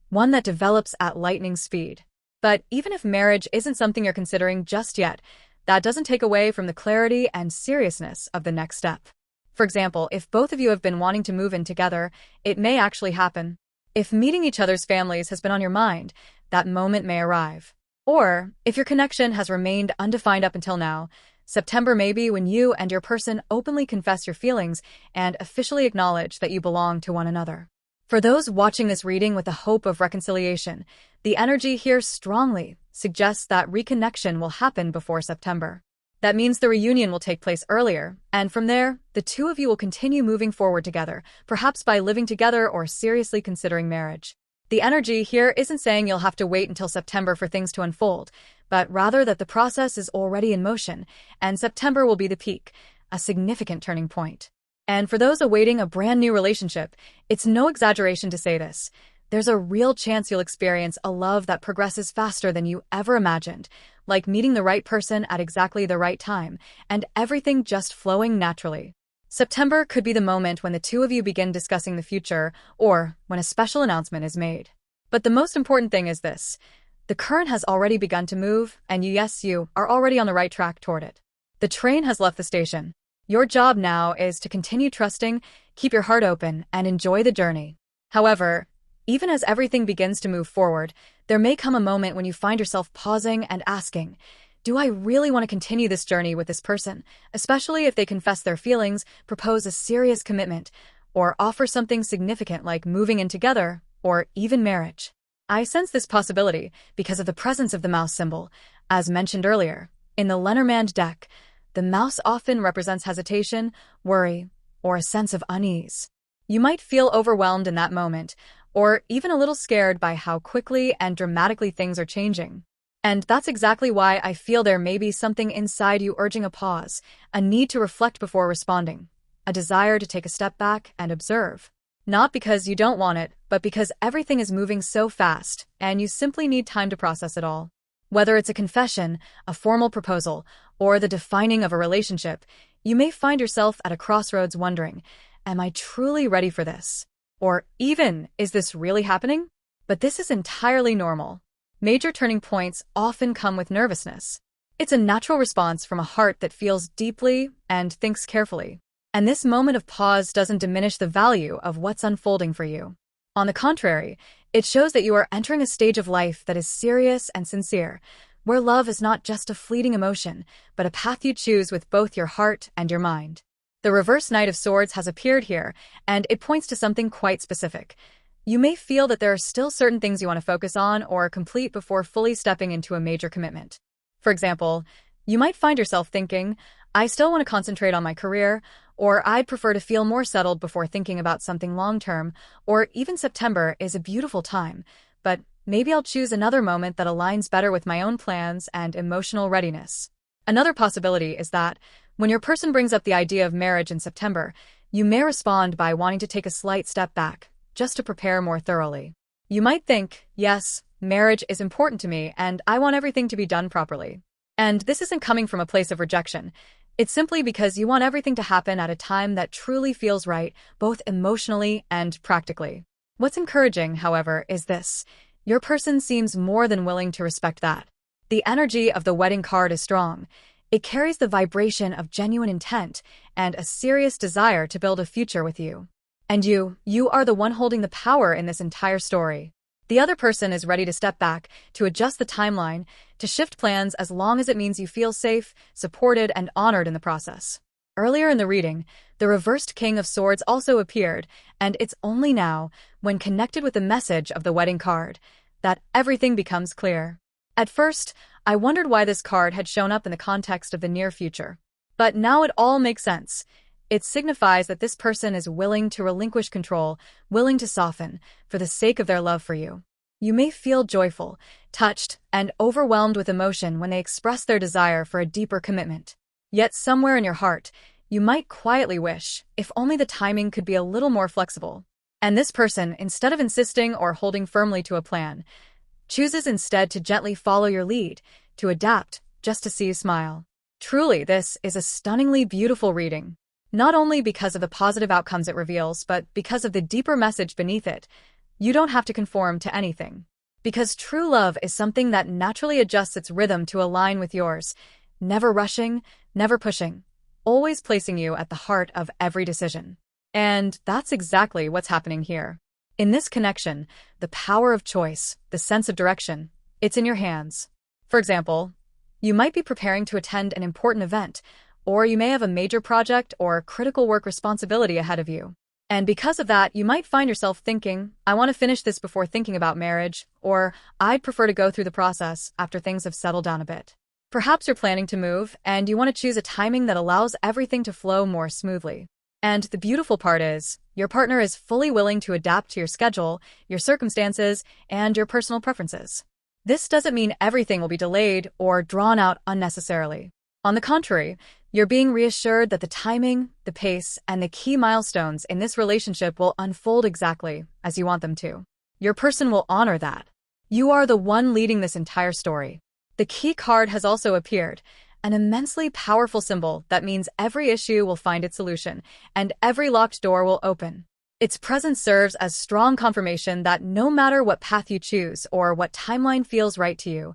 one that develops at lightning speed. But even if marriage isn't something you're considering just yet, that doesn't take away from the clarity and seriousness of the next step. For example, if both of you have been wanting to move in together, it may actually happen. If meeting each other's families has been on your mind, that moment may arrive. Or, if your connection has remained undefined up until now, September may be when you and your person openly confess your feelings and officially acknowledge that you belong to one another. For those watching this reading with the hope of reconciliation, the energy here strongly suggests that reconnection will happen before September. That means the reunion will take place earlier, and from there, the two of you will continue moving forward together, perhaps by living together or seriously considering marriage. The energy here isn't saying you'll have to wait until September for things to unfold, but rather that the process is already in motion, and September will be the peak, a significant turning point. And for those awaiting a brand new relationship, it's no exaggeration to say this. there's a real chance you'll experience a love that progresses faster than you ever imagined, like meeting the right person at exactly the right time, and everything just flowing naturally. September could be the moment when the two of you begin discussing the future, or when a special announcement is made. But the most important thing is this: the current has already begun to move, and you are already on the right track toward it. The train has left the station. Your job now is to continue trusting, keep your heart open, and enjoy the journey. However, even as everything begins to move forward, there may come a moment when you find yourself pausing and asking, do I really want to continue this journey with this person, especially if they confess their feelings, propose a serious commitment, or offer something significant like moving in together, or even marriage? I sense this possibility because of the presence of the mouse symbol. As mentioned earlier, in the Lenormand deck, the mouse often represents hesitation, worry, or a sense of unease. You might feel overwhelmed in that moment, or even a little scared by how quickly and dramatically things are changing. And that's exactly why I feel there may be something inside you urging a pause, a need to reflect before responding, a desire to take a step back and observe. Not because you don't want it, but because everything is moving so fast, and you simply need time to process it all. Whether it's a confession, a formal proposal, or the defining of a relationship, you may find yourself at a crossroads wondering, am I truly ready for this? Or even, is this really happening? But this is entirely normal. Major turning points often come with nervousness. It's a natural response from a heart that feels deeply and thinks carefully. And this moment of pause doesn't diminish the value of what's unfolding for you. On the contrary, it shows that you are entering a stage of life that is serious and sincere, where love is not just a fleeting emotion, but a path you choose with both your heart and your mind. The reverse Knight of Swords has appeared here, and it points to something quite specific. You may feel that there are still certain things you want to focus on or complete before fully stepping into a major commitment. For example, you might find yourself thinking, I still want to concentrate on my career, or I'd prefer to feel more settled before thinking about something long-term, or even September is a beautiful time, but maybe I'll choose another moment that aligns better with my own plans and emotional readiness. Another possibility is that, when your person brings up the idea of marriage in September, you may respond by wanting to take a slight step back, just to prepare more thoroughly. You might think, yes, marriage is important to me and I want everything to be done properly. And this isn't coming from a place of rejection. It's simply because you want everything to happen at a time that truly feels right, both emotionally and practically. What's encouraging, however, is this: your person seems more than willing to respect that. The energy of the wedding card is strong. It carries the vibration of genuine intent and a serious desire to build a future with you. And you are the one holding the power in this entire story. The other person is ready to step back, to adjust the timeline, to shift plans as long as it means you feel safe, supported, and honored in the process. Earlier in the reading, the reversed King of Swords also appeared, and it's only now, when connected with the message of the wedding card, that everything becomes clear. At first, I wondered why this card had shown up in the context of the near future. But now it all makes sense. It signifies that this person is willing to relinquish control, willing to soften, for the sake of their love for you. You may feel joyful, touched, and overwhelmed with emotion when they express their desire for a deeper commitment. Yet somewhere in your heart, you might quietly wish, if only the timing could be a little more flexible. And this person, instead of insisting or holding firmly to a plan, chooses instead to gently follow your lead, to adapt, just to see you smile. Truly, this is a stunningly beautiful reading. Not only because of the positive outcomes it reveals, but because of the deeper message beneath it. You don't have to conform to anything. Because true love is something that naturally adjusts its rhythm to align with yours, never rushing, never pushing, always placing you at the heart of every decision. And that's exactly what's happening here. In this connection, the power of choice, the sense of direction, it's in your hands. For example, you might be preparing to attend an important event, or you may have a major project or critical work responsibility ahead of you. And because of that, you might find yourself thinking, I want to finish this before thinking about marriage, or I'd prefer to go through the process after things have settled down a bit. Perhaps you're planning to move, and you want to choose a timing that allows everything to flow more smoothly. And the beautiful part is, your partner is fully willing to adapt to your schedule, your circumstances, and your personal preferences. This doesn't mean everything will be delayed or drawn out unnecessarily. On the contrary, you're being reassured that the timing, the pace, and the key milestones in this relationship will unfold exactly as you want them to. Your person will honor that. You are the one leading this entire story. The key card has also appeared, an immensely powerful symbol that means every issue will find its solution, and every locked door will open. Its presence serves as strong confirmation that no matter what path you choose or what timeline feels right to you,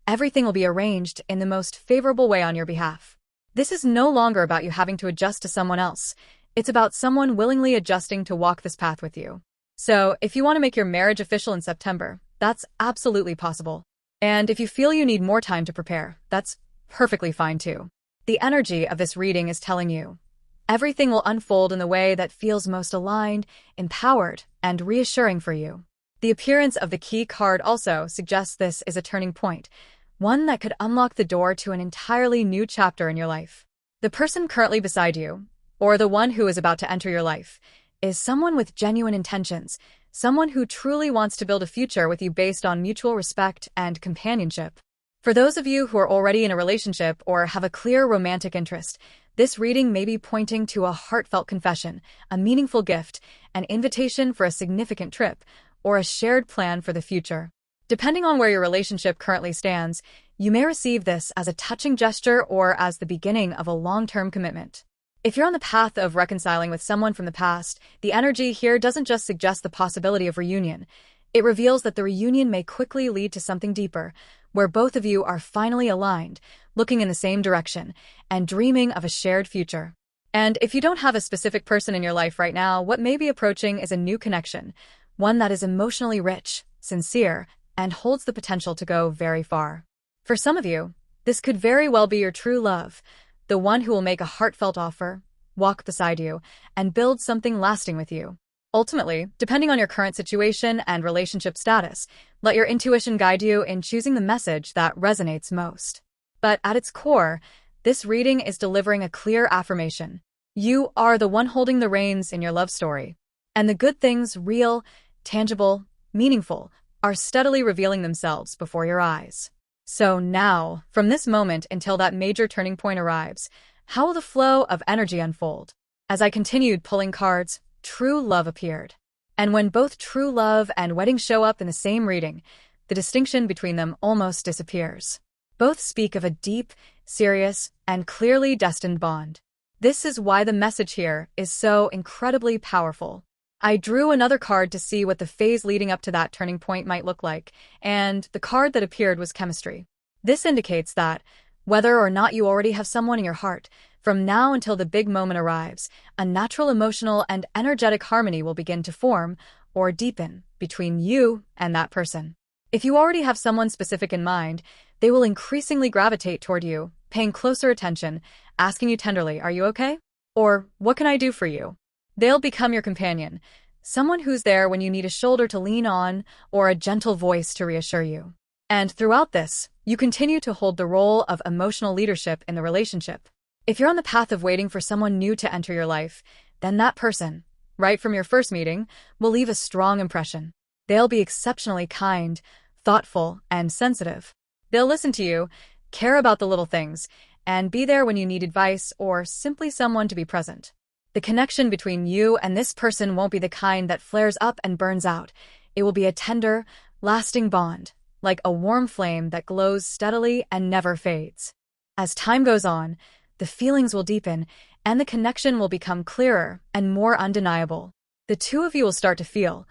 everything will be arranged in the most favorable way on your behalf. This is no longer about you having to adjust to someone else. It's about someone willingly adjusting to walk this path with you. So, if you want to make your marriage official in September, that's absolutely possible. And if you feel you need more time to prepare, that's perfectly fine too. The energy of this reading is telling you everything will unfold in the way that feels most aligned, empowered, and reassuring for you. The appearance of the key card also suggests this is a turning point, one that could unlock the door to an entirely new chapter in your life. The person currently beside you, or the one who is about to enter your life, is someone with genuine intentions, someone who truly wants to build a future with you based on mutual respect and companionship. For those of you who are already in a relationship or have a clear romantic interest, this reading may be pointing to a heartfelt confession, a meaningful gift, an invitation for a significant trip, or a shared plan for the future. Depending on where your relationship currently stands, you may receive this as a touching gesture or as the beginning of a long-term commitment. If you're on the path of reconciling with someone from the past, the energy here doesn't just suggest the possibility of reunion. It reveals that the reunion may quickly lead to something deeper, where both of you are finally aligned, looking in the same direction, and dreaming of a shared future. And if you don't have a specific person in your life right now, what may be approaching is a new connection, one that is emotionally rich, sincere, and holds the potential to go very far. For some of you, this could very well be your true love, the one who will make a heartfelt offer, walk beside you, and build something lasting with you. Ultimately, depending on your current situation and relationship status, let your intuition guide you in choosing the message that resonates most. But at its core, this reading is delivering a clear affirmation. You are the one holding the reins in your love story. And the good things, real, tangible, meaningful, are steadily revealing themselves before your eyes. So now, from this moment until that major turning point arrives, how will the flow of energy unfold? As I continued pulling cards, true love appeared. And when both true love and wedding show up in the same reading, the distinction between them almost disappears. Both speak of a deep, serious, and clearly destined bond. This is why the message here is so incredibly powerful. I drew another card to see what the phase leading up to that turning point might look like, and the card that appeared was chemistry. This indicates that, whether or not you already have someone in your heart, from now until the big moment arrives, a natural emotional and energetic harmony will begin to form, or deepen, between you and that person. If you already have someone specific in mind, they will increasingly gravitate toward you, paying closer attention, asking you tenderly, "Are you okay?" Or, "What can I do for you?" They'll become your companion, someone who's there when you need a shoulder to lean on or a gentle voice to reassure you. And throughout this, you continue to hold the role of emotional leadership in the relationship. If you're on the path of waiting for someone new to enter your life, then that person, right from your first meeting, will leave a strong impression. They'll be exceptionally kind, thoughtful, and sensitive. They'll listen to you, care about the little things, and be there when you need advice or simply someone to be present. The connection between you and this person won't be the kind that flares up and burns out. It will be a tender, lasting bond, like a warm flame that glows steadily and never fades. As time goes on, the feelings will deepen, and the connection will become clearer and more undeniable. The two of you will start to feel,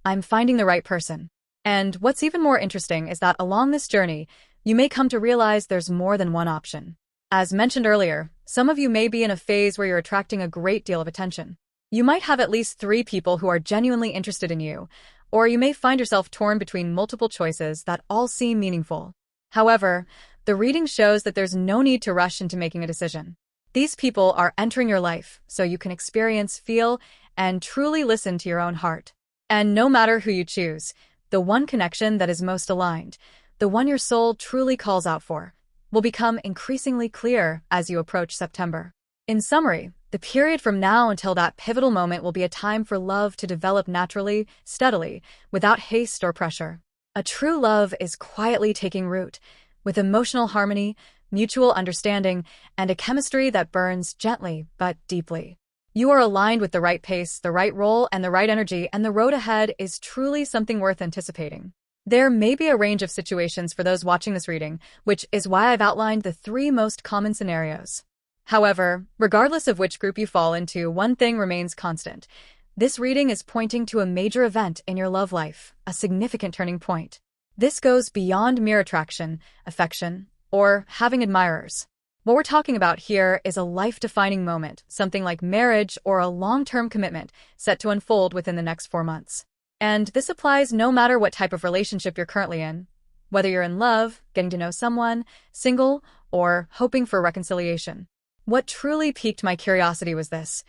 "I'm finding the right person." And what's even more interesting is that along this journey, you may come to realize there's more than one option. As mentioned earlier, some of you may be in a phase where you're attracting a great deal of attention. You might have at least 3 people who are genuinely interested in you, or you may find yourself torn between multiple choices that all seem meaningful. However, the reading shows that there's no need to rush into making a decision. These people are entering your life so you can experience, feel, and truly listen to your own heart. And no matter who you choose, the one connection that is most aligned, the one your soul truly calls out for, will become increasingly clear as you approach September. In summary, the period from now until that pivotal moment will be a time for love to develop naturally, steadily, without haste or pressure. A true love is quietly taking root, with emotional harmony, mutual understanding, and a chemistry that burns gently but deeply. You are aligned with the right pace, the right role, and the right energy, and the road ahead is truly something worth anticipating. There may be a range of situations for those watching this reading, which is why I've outlined the 3 most common scenarios. However, regardless of which group you fall into, one thing remains constant. This reading is pointing to a major event in your love life, a significant turning point. This goes beyond mere attraction, affection, or having admirers. What we're talking about here is a life-defining moment, something like marriage or a long-term commitment set to unfold within the next 4 months. And this applies no matter what type of relationship you're currently in, whether you're in love, getting to know someone, single, or hoping for reconciliation. What truly piqued my curiosity was this.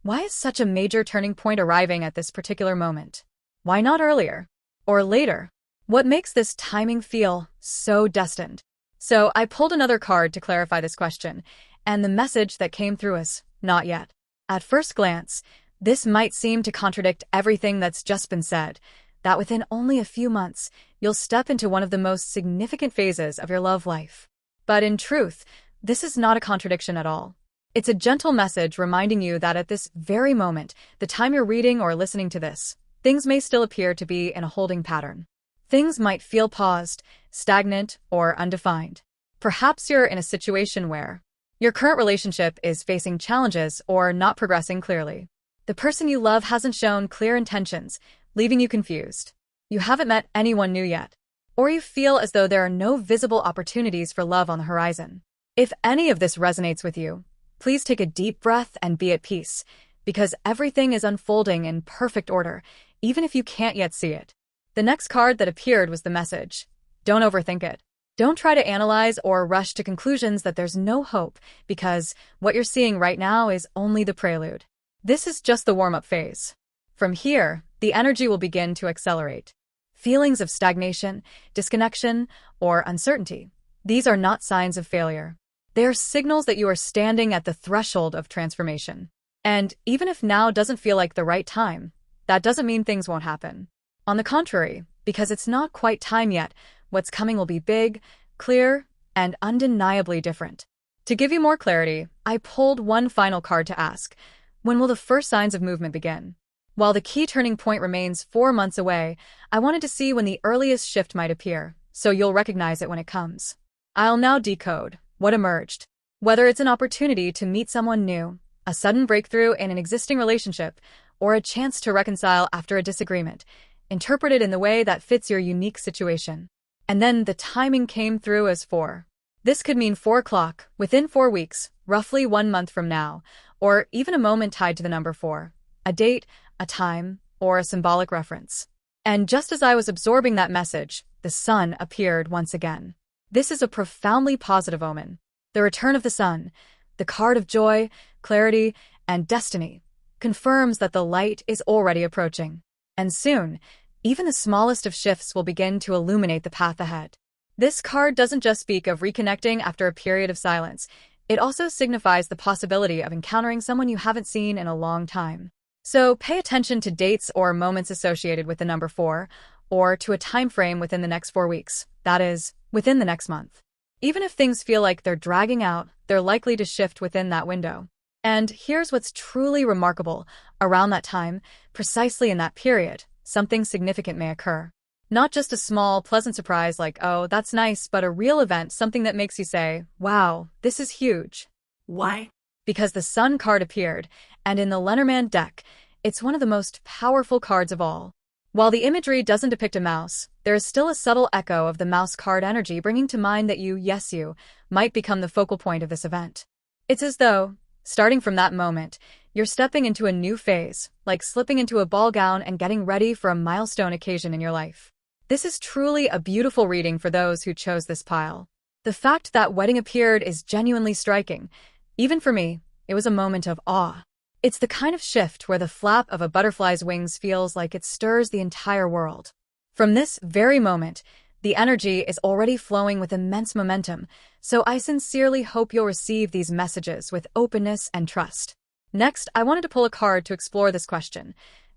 Why is such a major turning point arriving at this particular moment? Why not earlier? Or later? What makes this timing feel so destined? So I pulled another card to clarify this question, and the message that came through is, not yet. At first glance, this might seem to contradict everything that's just been said, that within only a few months, you'll step into one of the most significant phases of your love life. But in truth, this is not a contradiction at all. It's a gentle message reminding you that at this very moment, the time you're reading or listening to this, things may still appear to be in a holding pattern. Things might feel paused, stagnant, or undefined. Perhaps you're in a situation where your current relationship is facing challenges or not progressing clearly. The person you love hasn't shown clear intentions, leaving you confused. You haven't met anyone new yet. Or you feel as though there are no visible opportunities for love on the horizon. If any of this resonates with you, please take a deep breath and be at peace, because everything is unfolding in perfect order, even if you can't yet see it. The next card that appeared was the message. Don't overthink it. Don't try to analyze or rush to conclusions that there's no hope, because what you're seeing right now is only the prelude. This is just the warm-up phase. From here, the energy will begin to accelerate. Feelings of stagnation, disconnection, or uncertainty. These are not signs of failure. They are signals that you are standing at the threshold of transformation. And even if now doesn't feel like the right time, that doesn't mean things won't happen. On the contrary, because it's not quite time yet, what's coming will be big, clear, and undeniably different. To give you more clarity, I pulled one final card to ask, when will the first signs of movement begin? While the key turning point remains 4 months away, I wanted to see when the earliest shift might appear, so you'll recognize it when it comes. I'll now decode what emerged. Whether it's an opportunity to meet someone new, a sudden breakthrough in an existing relationship, or a chance to reconcile after a disagreement, interpret it in the way that fits your unique situation. And then the timing came through as 4. This could mean 4 o'clock, within 4 weeks, roughly 1 month from now, or even a moment tied to the number 4, a date, a time, or a symbolic reference. And just as I was absorbing that message, the sun appeared once again. This is a profoundly positive omen. The return of the sun, the card of joy, clarity, and destiny, confirms that the light is already approaching. And soon, even the smallest of shifts will begin to illuminate the path ahead. This card doesn't just speak of reconnecting after a period of silence. It also signifies the possibility of encountering someone you haven't seen in a long time. So pay attention to dates or moments associated with the number 4, or to a time frame within the next 4 weeks, that is, within the next month. Even if things feel like they're dragging out, they're likely to shift within that window. And here's what's truly remarkable. Around that time, precisely in that period, something significant may occur. Not just a small, pleasant surprise like, oh, that's nice, but a real event, something that makes you say, wow, this is huge. Why? Because the Sun card appeared, and in the Lenormand deck, it's one of the most powerful cards of all. While the imagery doesn't depict a mouse, there is still a subtle echo of the mouse card energy bringing to mind that you, yes you, might become the focal point of this event. It's as though, starting from that moment, you're stepping into a new phase, like slipping into a ball gown and getting ready for a milestone occasion in your life. This is truly a beautiful reading for those who chose this pile. The fact that wedding appeared is genuinely striking. Even for me, it was a moment of awe. It's the kind of shift where the flap of a butterfly's wings feels like it stirs the entire world. From this very moment, the energy is already flowing with immense momentum, so I sincerely hope you'll receive these messages with openness and trust. Next, I wanted to pull a card to explore this question.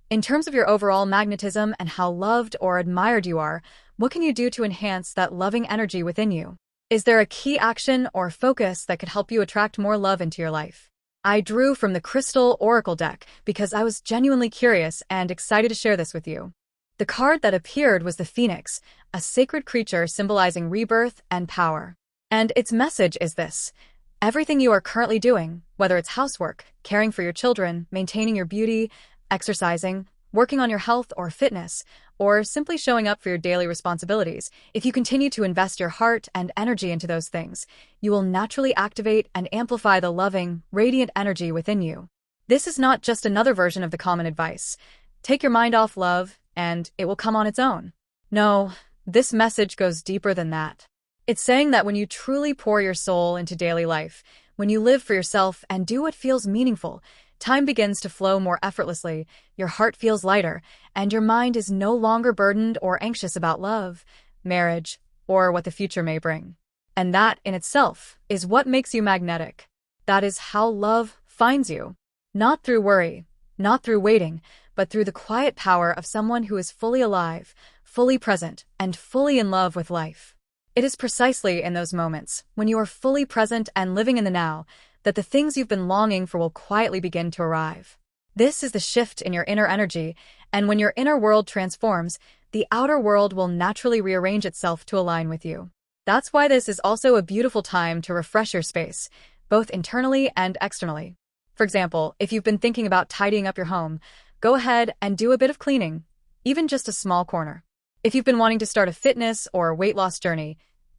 In terms of your overall magnetism and how loved or admired you are, what can you do to enhance that loving energy within you? Is there a key action or focus that could help you attract more love into your life? I drew from the Crystal Oracle deck because I was genuinely curious and excited to share this with you. The card that appeared was the Phoenix, a sacred creature symbolizing rebirth and power. And its message is this: everything you are currently doing, whether it's housework, caring for your children, maintaining your beauty, exercising, working on your health or fitness, or simply showing up for your daily responsibilities, if you continue to invest your heart and energy into those things, you will naturally activate and amplify the loving, radiant energy within you. This is not just another version of the common advice: take your mind off love, and it will come on its own. No, this message goes deeper than that. It's saying that when you truly pour your soul into daily life, when you live for yourself and do what feels meaningful, time begins to flow more effortlessly, your heart feels lighter, and your mind is no longer burdened or anxious about love, marriage, or what the future may bring. And that, in itself, is what makes you magnetic. That is how love finds you. Not through worry, not through waiting, but through the quiet power of someone who is fully alive, fully present, and fully in love with life. It is precisely in those moments, when you are fully present and living in the now, that the things you've been longing for will quietly begin to arrive. This is the shift in your inner energy, and when your inner world transforms, the outer world will naturally rearrange itself to align with you. That's why this is also a beautiful time to refresh your space, both internally and externally. For example, if you've been thinking about tidying up your home, go ahead and do a bit of cleaning, even just a small corner. If you've been wanting to start a fitness or weight loss journey,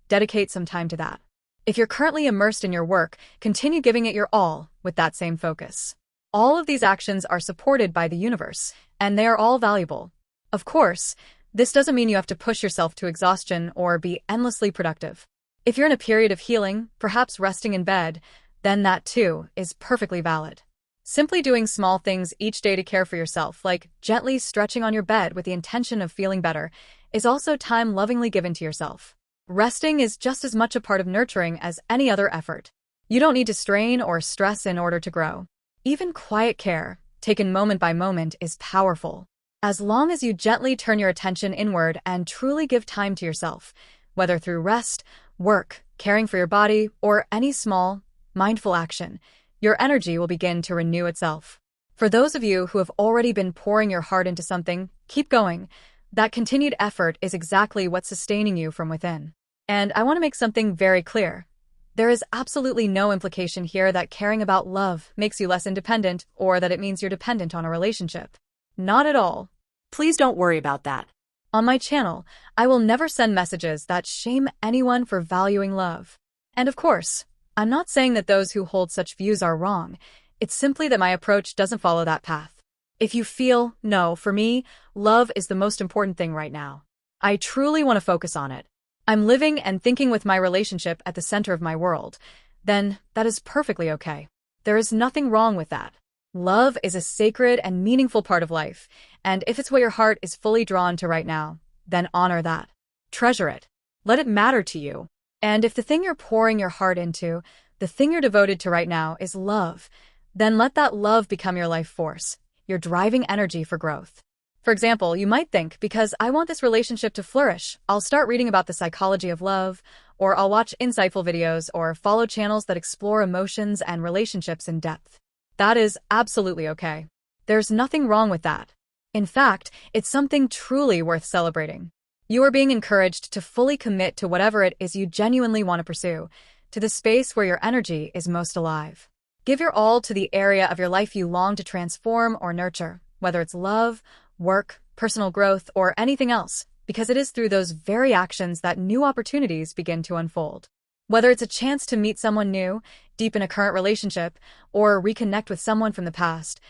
dedicate some time to that. If you're currently immersed in your work, continue giving it your all with that same focus. All of these actions are supported by the universe, and they are all valuable. Of course, this doesn't mean you have to push yourself to exhaustion or be endlessly productive. If you're in a period of healing, perhaps resting in bed, then that too is perfectly valid. Simply doing small things each day to care for yourself, like gently stretching on your bed with the intention of feeling better, is also time lovingly given to yourself. Resting is just as much a part of nurturing as any other effort. You don't need to strain or stress in order to grow. Even quiet care, taken moment by moment, is powerful. As long as you gently turn your attention inward and truly give time to yourself, whether through rest, work, caring for your body, or any small, mindful action, your energy will begin to renew itself. For those of you who have already been pouring your heart into something, keep going. That continued effort is exactly what's sustaining you from within. And I want to make something very clear. There is absolutely no implication here that caring about love makes you less independent or that it means you're dependent on a relationship. Not at all. Please don't worry about that. On my channel, I will never send messages that shame anyone for valuing love. And of course, I'm not saying that those who hold such views are wrong. It's simply that my approach doesn't follow that path. If you feel, no, for me, love is the most important thing right now, I truly want to focus on it, I'm living and thinking with my relationship at the center of my world, then that is perfectly okay. There is nothing wrong with that. Love is a sacred and meaningful part of life, and if it's what your heart is fully drawn to right now, then honor that. Treasure it. Let it matter to you. And if the thing you're pouring your heart into, the thing you're devoted to right now, is love, then let that love become your life force, your driving energy for growth. For example, you might think, because I want this relationship to flourish, I'll start reading about the psychology of love, or I'll watch insightful videos or follow channels that explore emotions and relationships in depth. That is absolutely okay. There's nothing wrong with that. In fact, it's something truly worth celebrating. You are being encouraged to fully commit to whatever it is you genuinely want to pursue, to the space where your energy is most alive. Give your all to the area of your life you long to transform or nurture, whether it's love, work, personal growth, or anything else, because it is through those very actions that new opportunities begin to unfold. Whether it's a chance to meet someone new, deepen a current relationship, or reconnect with someone from the past,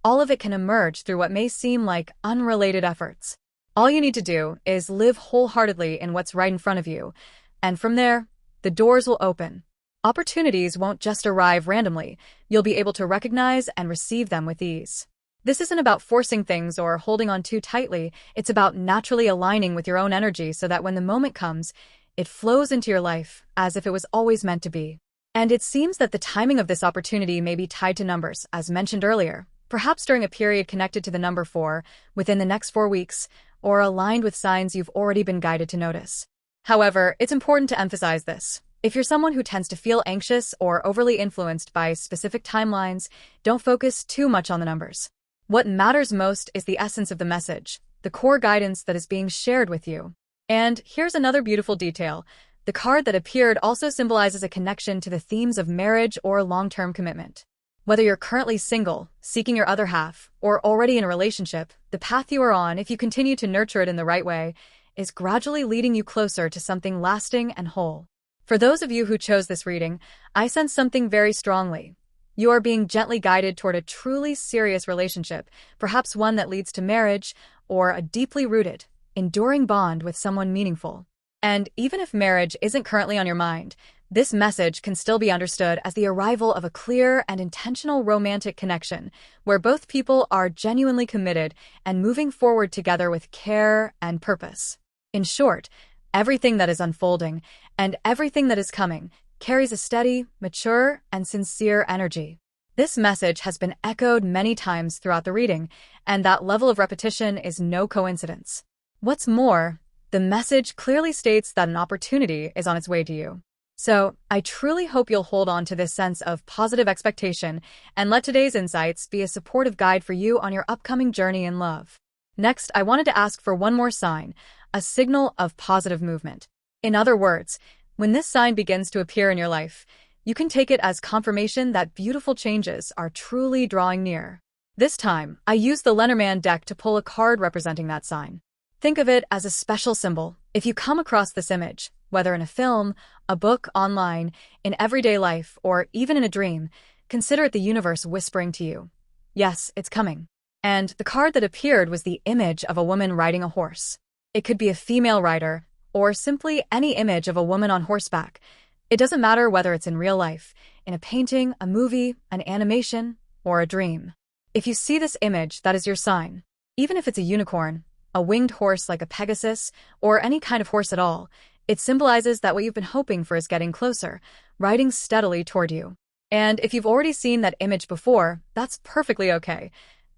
all of it can emerge through what may seem like unrelated efforts. All you need to do is live wholeheartedly in what's right in front of you, and from there, the doors will open. Opportunities won't just arrive randomly. You'll be able to recognize and receive them with ease. This isn't about forcing things or holding on too tightly. It's about naturally aligning with your own energy so that when the moment comes, it flows into your life as if it was always meant to be. And it seems that the timing of this opportunity may be tied to numbers, as mentioned earlier, perhaps during a period connected to the number 4, within the next 4 weeks, or aligned with signs you've already been guided to notice. However, it's important to emphasize this. If you're someone who tends to feel anxious or overly influenced by specific timelines, don't focus too much on the numbers. What matters most is the essence of the message, the core guidance that is being shared with you. And here's another beautiful detail. The card that appeared also symbolizes a connection to the themes of marriage or long-term commitment. Whether you're currently single, seeking your other half, or already in a relationship, the path you are on, if you continue to nurture it in the right way, is gradually leading you closer to something lasting and whole. For those of you who chose this reading, I sense something very strongly. You are being gently guided toward a truly serious relationship, perhaps one that leads to marriage, or a deeply rooted, enduring bond with someone meaningful. And even if marriage isn't currently on your mind, this message can still be understood as the arrival of a clear and intentional romantic connection, where both people are genuinely committed and moving forward together with care and purpose. In short, everything that is unfolding and everything that is coming carries a steady, mature, and sincere energy. This message has been echoed many times throughout the reading, and that level of repetition is no coincidence. What's more, the message clearly states that an opportunity is on its way to you. So, I truly hope you'll hold on to this sense of positive expectation and let today's insights be a supportive guide for you on your upcoming journey in love. Next, I wanted to ask for one more sign, a signal of positive movement. In other words, when this sign begins to appear in your life, you can take it as confirmation that beautiful changes are truly drawing near. This time, I used the Lenormand deck to pull a card representing that sign. Think of it as a special symbol. If you come across this image, whether in a film, a book, online, in everyday life, or even in a dream, consider it the universe whispering to you, yes, it's coming. And the card that appeared was the image of a woman riding a horse. It could be a female rider, or simply any image of a woman on horseback. It doesn't matter whether it's in real life, in a painting, a movie, an animation, or a dream. If you see this image, that is your sign. Even if it's a unicorn, a winged horse like a Pegasus, or any kind of horse at all, it symbolizes that what you've been hoping for is getting closer, riding steadily toward you. And if you've already seen that image before, that's perfectly okay.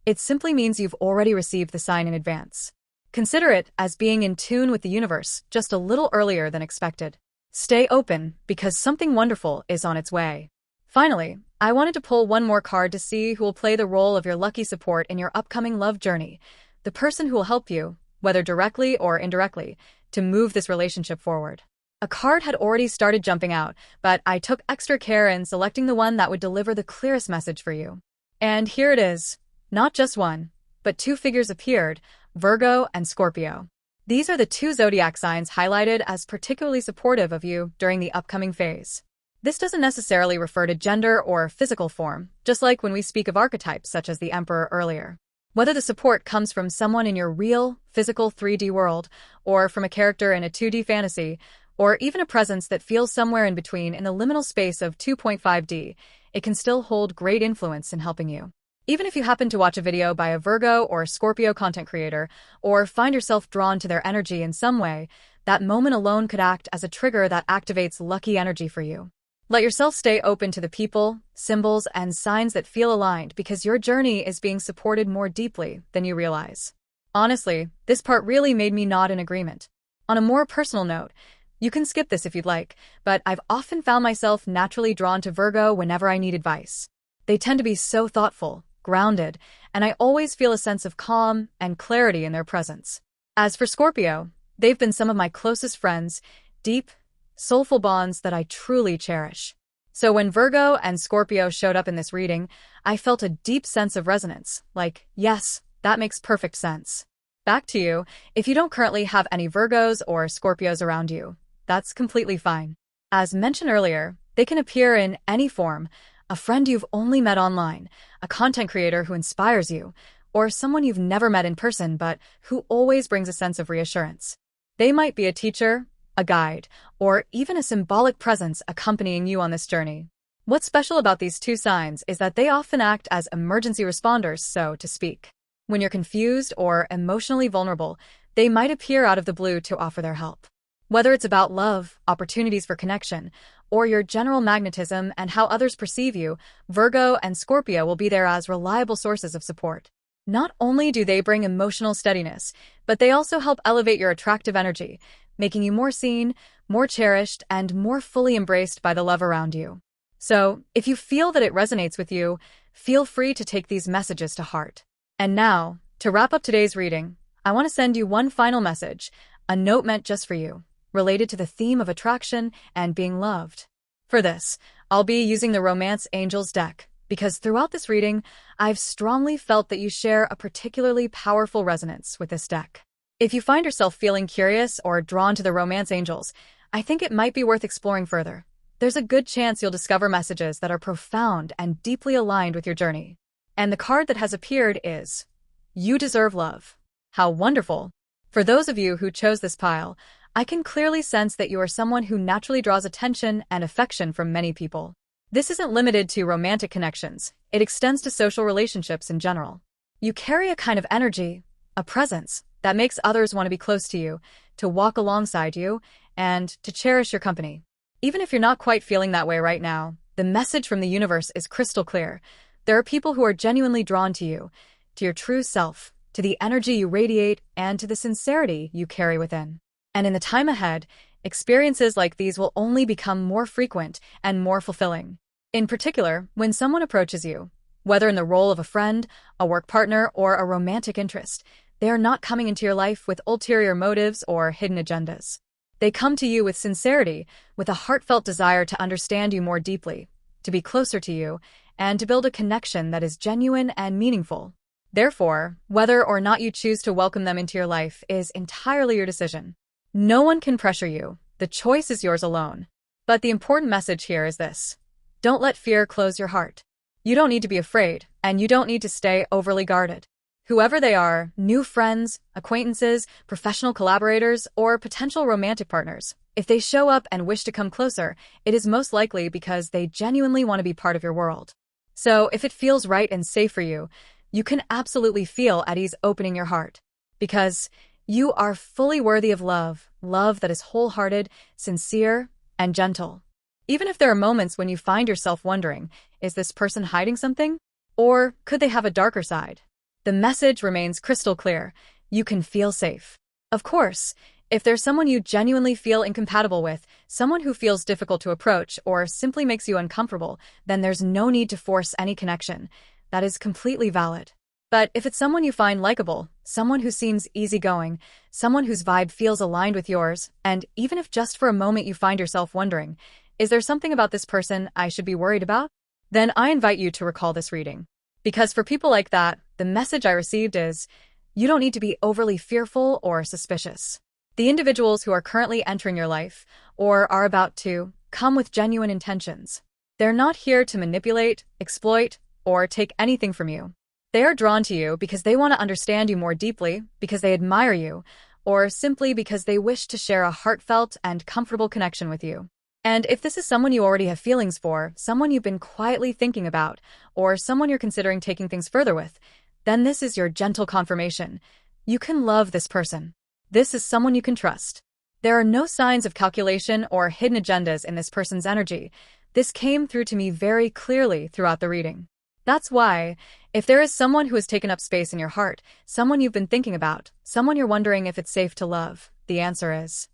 It simply means you've already received the sign in advance. Consider it as being in tune with the universe just a little earlier than expected. Stay open, because something wonderful is on its way. Finally, I wanted to pull one more card to see who will play the role of your lucky support in your upcoming love journey, the person who will help you, whether directly or indirectly, to move this relationship forward. A card had already started jumping out, but I took extra care in selecting the one that would deliver the clearest message for you. And here it is. Not just one, but two figures appeared, Virgo and Scorpio. These are the two zodiac signs highlighted as particularly supportive of you during the upcoming phase. This doesn't necessarily refer to gender or physical form, just like when we speak of archetypes such as the Emperor earlier. Whether the support comes from someone in your real, physical 3D world, or from a character in a 2D fantasy, or even a presence that feels somewhere in between in the liminal space of 2.5D, it can still hold great influence in helping you. Even if you happen to watch a video by a Virgo or Scorpio content creator, or find yourself drawn to their energy in some way, that moment alone could act as a trigger that activates lucky energy for you. Let yourself stay open to the people, symbols, and signs that feel aligned, because your journey is being supported more deeply than you realize. Honestly, this part really made me nod in agreement. On a more personal note, you can skip this if you'd like, but I've often found myself naturally drawn to Virgo whenever I need advice. They tend to be so thoughtful, grounded, and I always feel a sense of calm and clarity in their presence. As for Scorpio, they've been some of my closest friends, deep, soulful bonds that I truly cherish. So when Virgo and Scorpio showed up in this reading, I felt a deep sense of resonance, like, yes, that makes perfect sense. Back to you. If you don't currently have any Virgos or Scorpios around you, that's completely fine. As mentioned earlier, they can appear in any form: a friend you've only met online, a content creator who inspires you, or someone you've never met in person but who always brings a sense of reassurance. They might be a teacher, a guide, or even a symbolic presence accompanying you on this journey. What's special about these two signs is that they often act as emergency responders, so to speak. When you're confused or emotionally vulnerable, they might appear out of the blue to offer their help. Whether it's about love, opportunities for connection, or your general magnetism and how others perceive you, Virgo and Scorpio will be there as reliable sources of support. Not only do they bring emotional steadiness, but they also help elevate your attractive energy, making you more seen, more cherished, and more fully embraced by the love around you. So, if you feel that it resonates with you, feel free to take these messages to heart. And now, to wrap up today's reading, I want to send you one final message, a note meant just for you, related to the theme of attraction and being loved. For this, I'll be using the Romance Angels deck, because throughout this reading, I've strongly felt that you share a particularly powerful resonance with this deck. If you find yourself feeling curious or drawn to the Romance Angels, I think it might be worth exploring further. There's a good chance you'll discover messages that are profound and deeply aligned with your journey. And the card that has appeared is, You Deserve Love. How wonderful! For those of you who chose this pile, I can clearly sense that you are someone who naturally draws attention and affection from many people. This isn't limited to romantic connections, it extends to social relationships in general. You carry a kind of energy, a presence, that makes others want to be close to you, to walk alongside you, and to cherish your company. Even if you're not quite feeling that way right now, the message from the universe is crystal clear. There are people who are genuinely drawn to you, to your true self, to the energy you radiate, and to the sincerity you carry within. And in the time ahead, experiences like these will only become more frequent and more fulfilling. In particular, when someone approaches you, whether in the role of a friend, a work partner, or a romantic interest, they are not coming into your life with ulterior motives or hidden agendas. They come to you with sincerity, with a heartfelt desire to understand you more deeply, to be closer to you, and to build a connection that is genuine and meaningful. Therefore, whether or not you choose to welcome them into your life is entirely your decision. No one can pressure you. The choice is yours alone. But the important message here is this. Don't let fear close your heart. You don't need to be afraid, and you don't need to stay overly guarded. Whoever they are, new friends, acquaintances, professional collaborators, or potential romantic partners, if they show up and wish to come closer, it is most likely because they genuinely want to be part of your world. So, if it feels right and safe for you, you can absolutely feel at ease opening your heart. Because you are fully worthy of love, love that is wholehearted, sincere, and gentle. Even if there are moments when you find yourself wondering, is this person hiding something? Or could they have a darker side? The message remains crystal clear. You can feel safe. Of course, if there's someone you genuinely feel incompatible with, someone who feels difficult to approach or simply makes you uncomfortable, then there's no need to force any connection. That is completely valid. But if it's someone you find likable, someone who seems easygoing, someone whose vibe feels aligned with yours, and even if just for a moment you find yourself wondering, is there something about this person I should be worried about? Then I invite you to recall this reading. Because for people like that, the message I received is, you don't need to be overly fearful or suspicious. The individuals who are currently entering your life, or are about to, come with genuine intentions. They're not here to manipulate, exploit, or take anything from you. They are drawn to you because they want to understand you more deeply, because they admire you, or simply because they wish to share a heartfelt and comfortable connection with you. And if this is someone you already have feelings for, someone you've been quietly thinking about, or someone you're considering taking things further with, then this is your gentle confirmation. You can love this person. This is someone you can trust. There are no signs of calculation or hidden agendas in this person's energy. This came through to me very clearly throughout the reading. That's why, if there is someone who has taken up space in your heart, someone you've been thinking about, someone you're wondering if it's safe to love, the answer is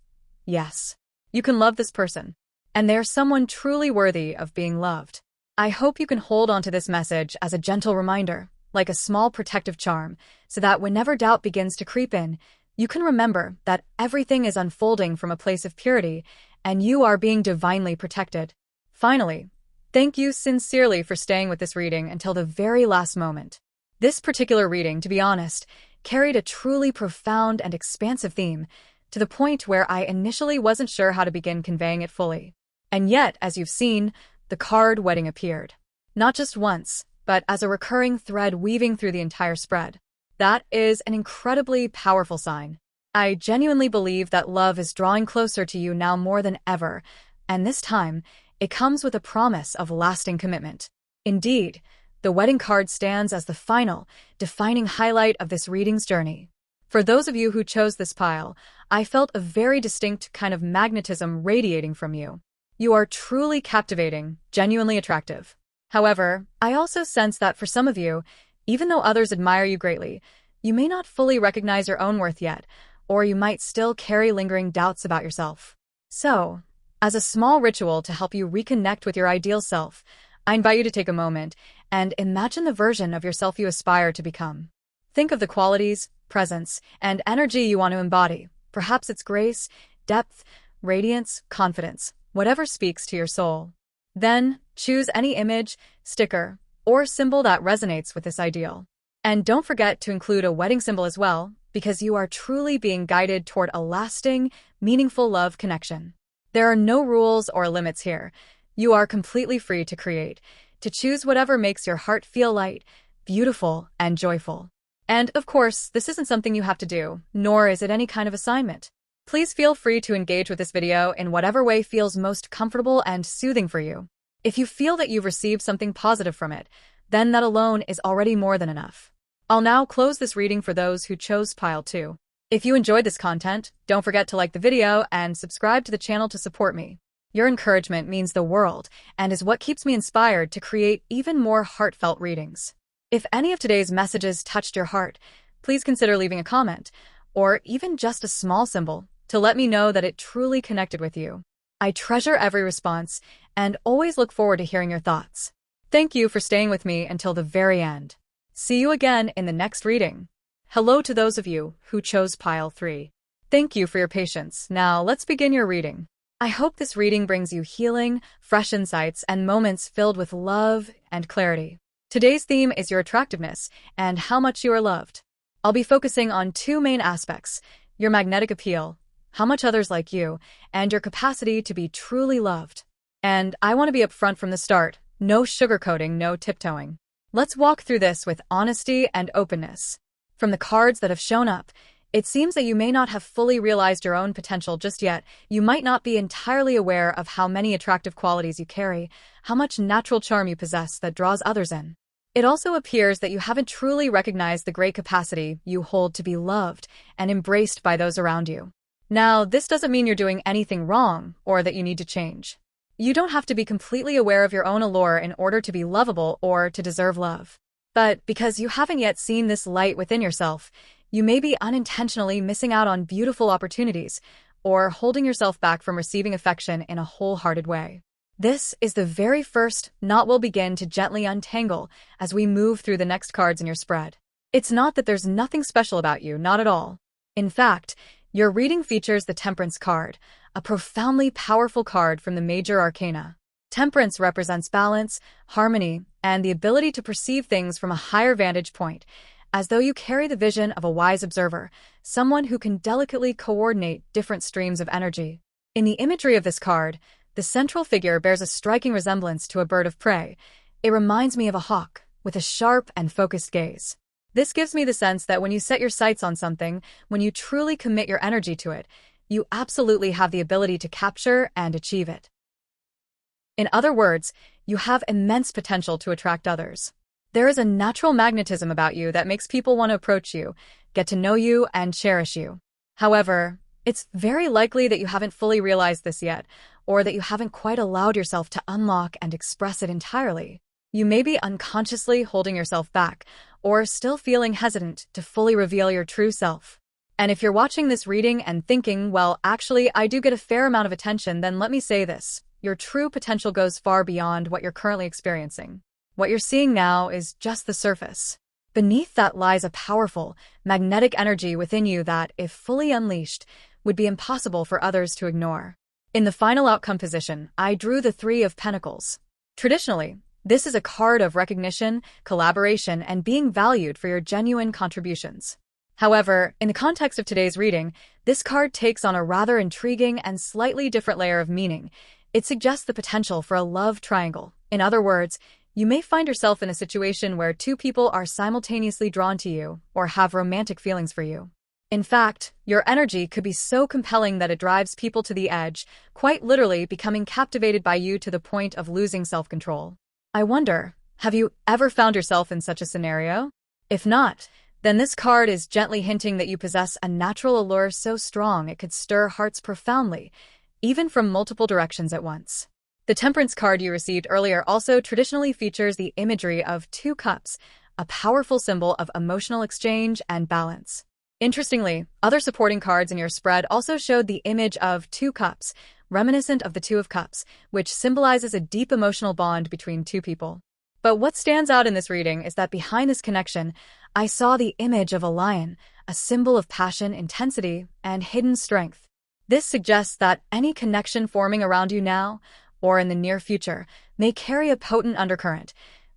yes. You can love this person. And they're someone truly worthy of being loved. I hope you can hold on to this message as a gentle reminder, like a small protective charm, so that whenever doubt begins to creep in, you can remember that everything is unfolding from a place of purity, and you are being divinely protected. Finally, thank you sincerely for staying with this reading until the very last moment. This particular reading, to be honest, carried a truly profound and expansive theme, to the point where I initially wasn't sure how to begin conveying it fully. And yet, as you've seen, the card wedding appeared. Not just once, but as a recurring thread weaving through the entire spread. That is an incredibly powerful sign. I genuinely believe that love is drawing closer to you now more than ever, and this time, it comes with a promise of lasting commitment. Indeed, the wedding card stands as the final, defining highlight of this reading's journey. For those of you who chose this pile, I felt a very distinct kind of magnetism radiating from you. You are truly captivating, genuinely attractive. However, I also sense that for some of you, even though others admire you greatly, you may not fully recognize your own worth yet, or you might still carry lingering doubts about yourself. So, as a small ritual to help you reconnect with your ideal self, I invite you to take a moment and imagine the version of yourself you aspire to become. Think of the qualities, presence, and energy you want to embody. Perhaps it's grace, depth, radiance, confidence, whatever speaks to your soul. Then, choose any image, sticker, or symbol that resonates with this ideal. And don't forget to include a wedding symbol as well, because you are truly being guided toward a lasting, meaningful love connection. There are no rules or limits here. You are completely free to create, to choose whatever makes your heart feel light, beautiful, and joyful. And, of course, this isn't something you have to do, nor is it any kind of assignment. Please feel free to engage with this video in whatever way feels most comfortable and soothing for you. If you feel that you've received something positive from it, then that alone is already more than enough. I'll now close this reading for those who chose pile 2. If you enjoyed this content, don't forget to like the video and subscribe to the channel to support me. Your encouragement means the world and is what keeps me inspired to create even more heartfelt readings. If any of today's messages touched your heart, please consider leaving a comment, or even just a small symbol, to let me know that it truly connected with you. I treasure every response and always look forward to hearing your thoughts. Thank you for staying with me until the very end. See you again in the next reading. Hello to those of you who chose pile 3. Thank you for your patience. Now let's begin your reading. I hope this reading brings you healing, fresh insights, and moments filled with love and clarity. Today's theme is your attractiveness and how much you are loved. I'll be focusing on 2 main aspects: your magnetic appeal, how much others like you, and your capacity to be truly loved. And I want to be upfront from the start. No sugarcoating, no tiptoeing. Let's walk through this with honesty and openness. From the cards that have shown up, it seems that you may not have fully realized your own potential just yet. You might not be entirely aware of how many attractive qualities you carry, how much natural charm you possess that draws others in. It also appears that you haven't truly recognized the great capacity you hold to be loved and embraced by those around you. Now, this doesn't mean you're doing anything wrong or that you need to change. You don't have to be completely aware of your own allure in order to be lovable or to deserve love. But because you haven't yet seen this light within yourself, you may be unintentionally missing out on beautiful opportunities or holding yourself back from receiving affection in a wholehearted way. This is the very first knot we'll begin to gently untangle as we move through the next cards in your spread. It's not that there's nothing special about you, not at all. In fact, your reading features the Temperance card, a profoundly powerful card from the major arcana. Temperance represents balance, harmony, and the ability to perceive things from a higher vantage point, as though you carry the vision of a wise observer, someone who can delicately coordinate different streams of energy. In the imagery of this card, the central figure bears a striking resemblance to a bird of prey. It reminds me of a hawk, with a sharp and focused gaze. This gives me the sense that when you set your sights on something, when you truly commit your energy to it, you absolutely have the ability to capture and achieve it. In other words, you have immense potential to attract others. There is a natural magnetism about you that makes people want to approach you, get to know you, and cherish you. However, it's very likely that you haven't fully realized this yet, or that you haven't quite allowed yourself to unlock and express it entirely. You may be unconsciously holding yourself back, or still feeling hesitant to fully reveal your true self. And if you're watching this reading and thinking, well, actually, I do get a fair amount of attention, then let me say this. Your true potential goes far beyond what you're currently experiencing. What you're seeing now is just the surface. Beneath that lies a powerful, magnetic energy within you that, if fully unleashed, would be impossible for others to ignore. In the final outcome position, I drew the 3 of Pentacles. Traditionally, this is a card of recognition, collaboration, and being valued for your genuine contributions. However, in the context of today's reading, this card takes on a rather intriguing and slightly different layer of meaning. It suggests the potential for a love triangle. In other words, you may find yourself in a situation where 2 people are simultaneously drawn to you or have romantic feelings for you. In fact, your energy could be so compelling that it drives people to the edge, quite literally becoming captivated by you to the point of losing self-control. I wonder, have you ever found yourself in such a scenario? If not, then this card is gently hinting that you possess a natural allure so strong it could stir hearts profoundly, even from multiple directions at once. The Temperance card you received earlier also traditionally features the imagery of 2 cups, a powerful symbol of emotional exchange and balance. Interestingly, other supporting cards in your spread also showed the image of two cups, reminiscent of the Two of Cups, which symbolizes a deep emotional bond between two people. But what stands out in this reading is that behind this connection, I saw the image of a lion, a symbol of passion, intensity, and hidden strength. This suggests that any connection forming around you now, or in the near future, may carry a potent undercurrent,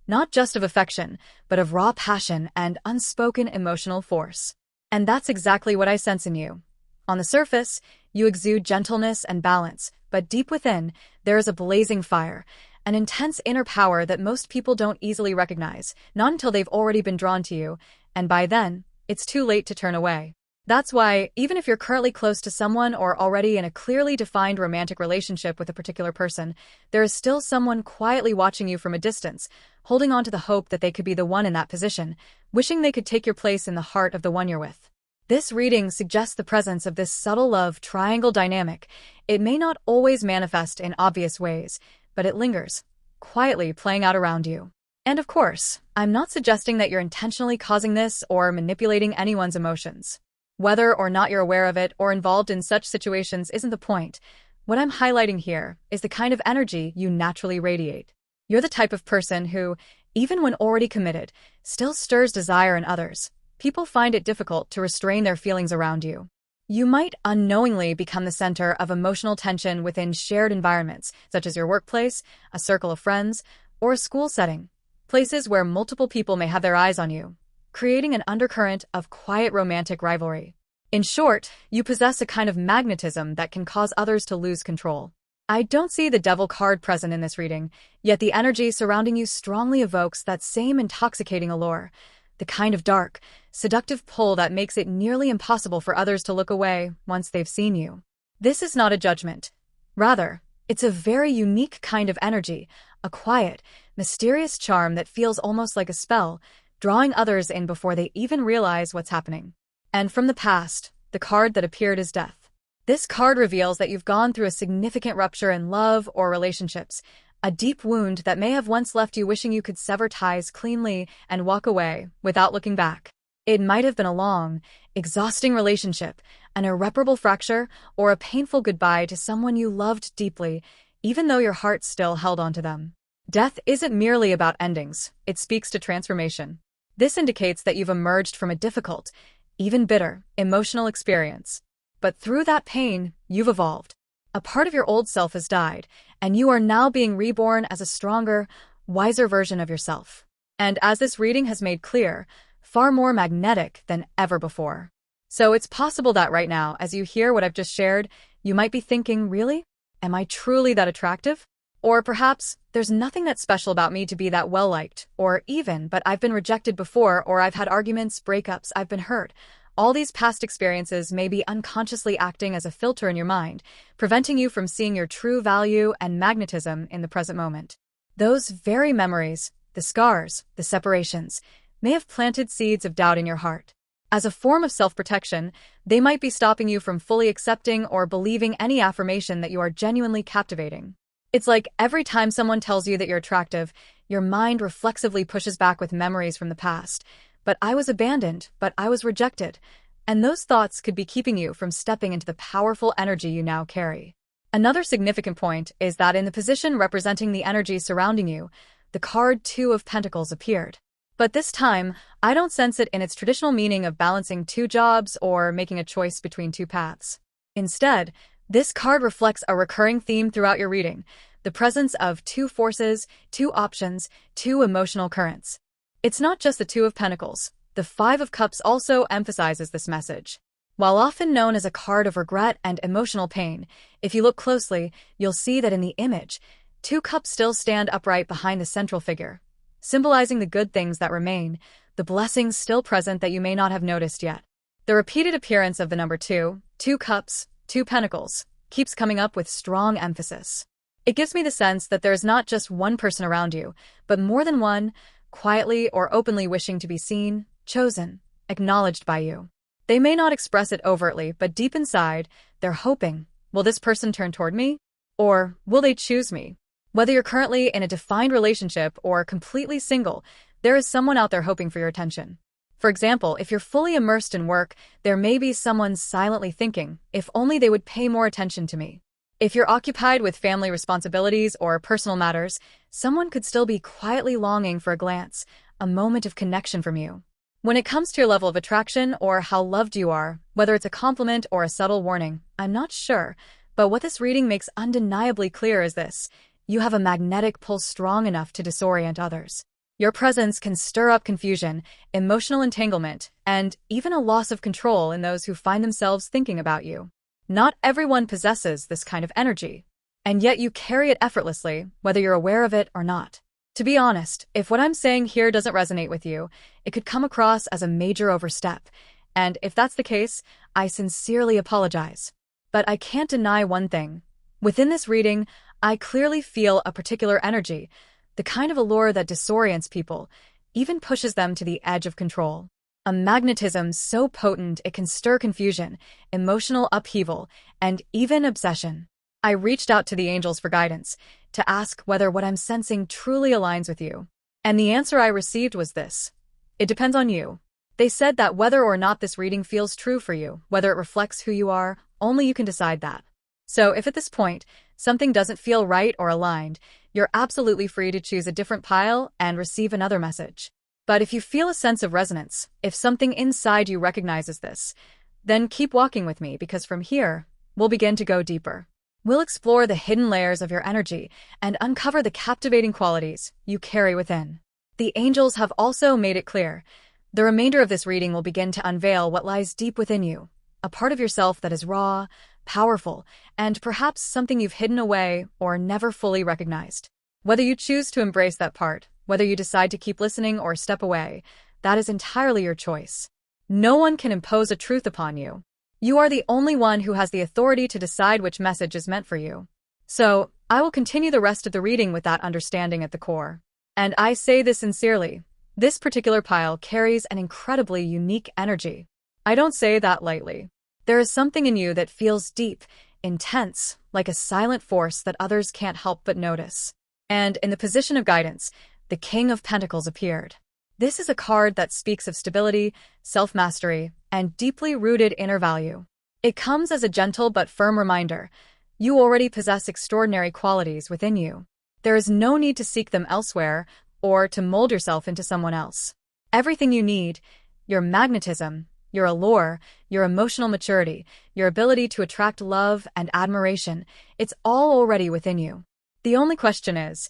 not just of affection, but of raw passion and unspoken emotional force. And that's exactly what I sense in you. On the surface, you exude gentleness and balance, but deep within, there is a blazing fire, an intense inner power that most people don't easily recognize, not until they've already been drawn to you, and by then, it's too late to turn away. That's why, even if you're currently close to someone or already in a clearly defined romantic relationship with a particular person, there is still someone quietly watching you from a distance, holding on to the hope that they could be the one in that position, wishing they could take your place in the heart of the one you're with. This reading suggests the presence of this subtle love triangle dynamic. It may not always manifest in obvious ways, but it lingers, quietly playing out around you. And of course, I'm not suggesting that you're intentionally causing this or manipulating anyone's emotions. Whether or not you're aware of it or involved in such situations isn't the point. What I'm highlighting here is the kind of energy you naturally radiate. You're the type of person who, even when already committed, still stirs desire in others. People find it difficult to restrain their feelings around you. You might unknowingly become the center of emotional tension within shared environments, such as your workplace, a circle of friends, or a school setting, places where multiple people may have their eyes on you, creating an undercurrent of quiet romantic rivalry. In short, you possess a kind of magnetism that can cause others to lose control. I don't see the Devil card present in this reading, yet the energy surrounding you strongly evokes that same intoxicating allure, the kind of dark, seductive pull that makes it nearly impossible for others to look away once they've seen you. This is not a judgment. Rather, it's a very unique kind of energy, a quiet, mysterious charm that feels almost like a spell, drawing others in before they even realize what's happening. And from the past, the card that appeared is Death. This card reveals that you've gone through a significant rupture in love or relationships, a deep wound that may have once left you wishing you could sever ties cleanly and walk away without looking back. It might have been a long, exhausting relationship, an irreparable fracture, or a painful goodbye to someone you loved deeply, even though your heart still held on to them. Death isn't merely about endings, it speaks to transformation. This indicates that you've emerged from a difficult, even bitter, emotional experience. But through that pain, you've evolved. A part of your old self has died, and you are now being reborn as a stronger, wiser version of yourself. And as this reading has made clear, far more magnetic than ever before. So it's possible that right now, as you hear what I've just shared, you might be thinking, really? Am I truly that attractive? Or perhaps, there's nothing that special about me to be that well-liked, or even, but I've been rejected before, or I've had arguments, breakups, I've been hurt. All these past experiences may be unconsciously acting as a filter in your mind, preventing you from seeing your true value and magnetism in the present moment. Those very memories, the scars, the separations, may have planted seeds of doubt in your heart. As a form of self-protection, they might be stopping you from fully accepting or believing any affirmation that you are genuinely captivating. It's like every time someone tells you that you're attractive, your mind reflexively pushes back with memories from the past. But I was abandoned, but I was rejected. And those thoughts could be keeping you from stepping into the powerful energy you now carry. Another significant point is that in the position representing the energy surrounding you, the card Two of Pentacles appeared. But this time, I don't sense it in its traditional meaning of balancing two jobs or making a choice between two paths. Instead, this card reflects a recurring theme throughout your reading, the presence of two forces, two options, two emotional currents. It's not just the Two of Pentacles. The Five of Cups also emphasizes this message. While often known as a card of regret and emotional pain, if you look closely, you'll see that in the image, two cups still stand upright behind the central figure, symbolizing the good things that remain, the blessings still present that you may not have noticed yet. The repeated appearance of the number two, two cups, two pentacles, keeps coming up with strong emphasis. It gives me the sense that there's not just one person around you, but more than one, quietly or openly wishing to be seen, chosen, acknowledged by you. They may not express it overtly, but deep inside, they're hoping, will this person turn toward me? Or will they choose me? Whether you're currently in a defined relationship or completely single, there is someone out there hoping for your attention. For example, if you're fully immersed in work, there may be someone silently thinking, if only they would pay more attention to me. If you're occupied with family responsibilities or personal matters, someone could still be quietly longing for a glance, a moment of connection from you. When it comes to your level of attraction or how loved you are, whether it's a compliment or a subtle warning, I'm not sure, but what this reading makes undeniably clear is this: you have a magnetic pull strong enough to disorient others. Your presence can stir up confusion, emotional entanglement, and even a loss of control in those who find themselves thinking about you. Not everyone possesses this kind of energy, and yet you carry it effortlessly, whether you're aware of it or not. To be honest, if what I'm saying here doesn't resonate with you, it could come across as a major overstep, and if that's the case, I sincerely apologize. But I can't deny one thing. Within this reading, I clearly feel a particular energy, the kind of allure that disorients people, even pushes them to the edge of control. A magnetism so potent it can stir confusion, emotional upheaval, and even obsession. I reached out to the angels for guidance, to ask whether what I'm sensing truly aligns with you. And the answer I received was this: it depends on you. They said that whether or not this reading feels true for you, whether it reflects who you are, only you can decide that. So if at this point, something doesn't feel right or aligned, you're absolutely free to choose a different pile and receive another message. But if you feel a sense of resonance, if something inside you recognizes this, then keep walking with me, because from here, we'll begin to go deeper. We'll explore the hidden layers of your energy and uncover the captivating qualities you carry within. The angels have also made it clear. The remainder of this reading will begin to unveil what lies deep within you, a part of yourself that is raw, powerful, and perhaps something you've hidden away or never fully recognized. Whether you choose to embrace that part, whether you decide to keep listening or step away, that is entirely your choice. No one can impose a truth upon you. You are the only one who has the authority to decide which message is meant for you. So, I will continue the rest of the reading with that understanding at the core. And I say this sincerely. This particular pile carries an incredibly unique energy. I don't say that lightly. There is something in you that feels deep, intense, like a silent force that others can't help but notice. And in the position of guidance, the King of Pentacles appeared. This is a card that speaks of stability, self-mastery, and deeply rooted inner value. It comes as a gentle but firm reminder: you already possess extraordinary qualities within you. There is no need to seek them elsewhere or to mold yourself into someone else. Everything you need, your magnetism, your allure, your emotional maturity, your ability to attract love and admiration, it's all already within you. The only question is,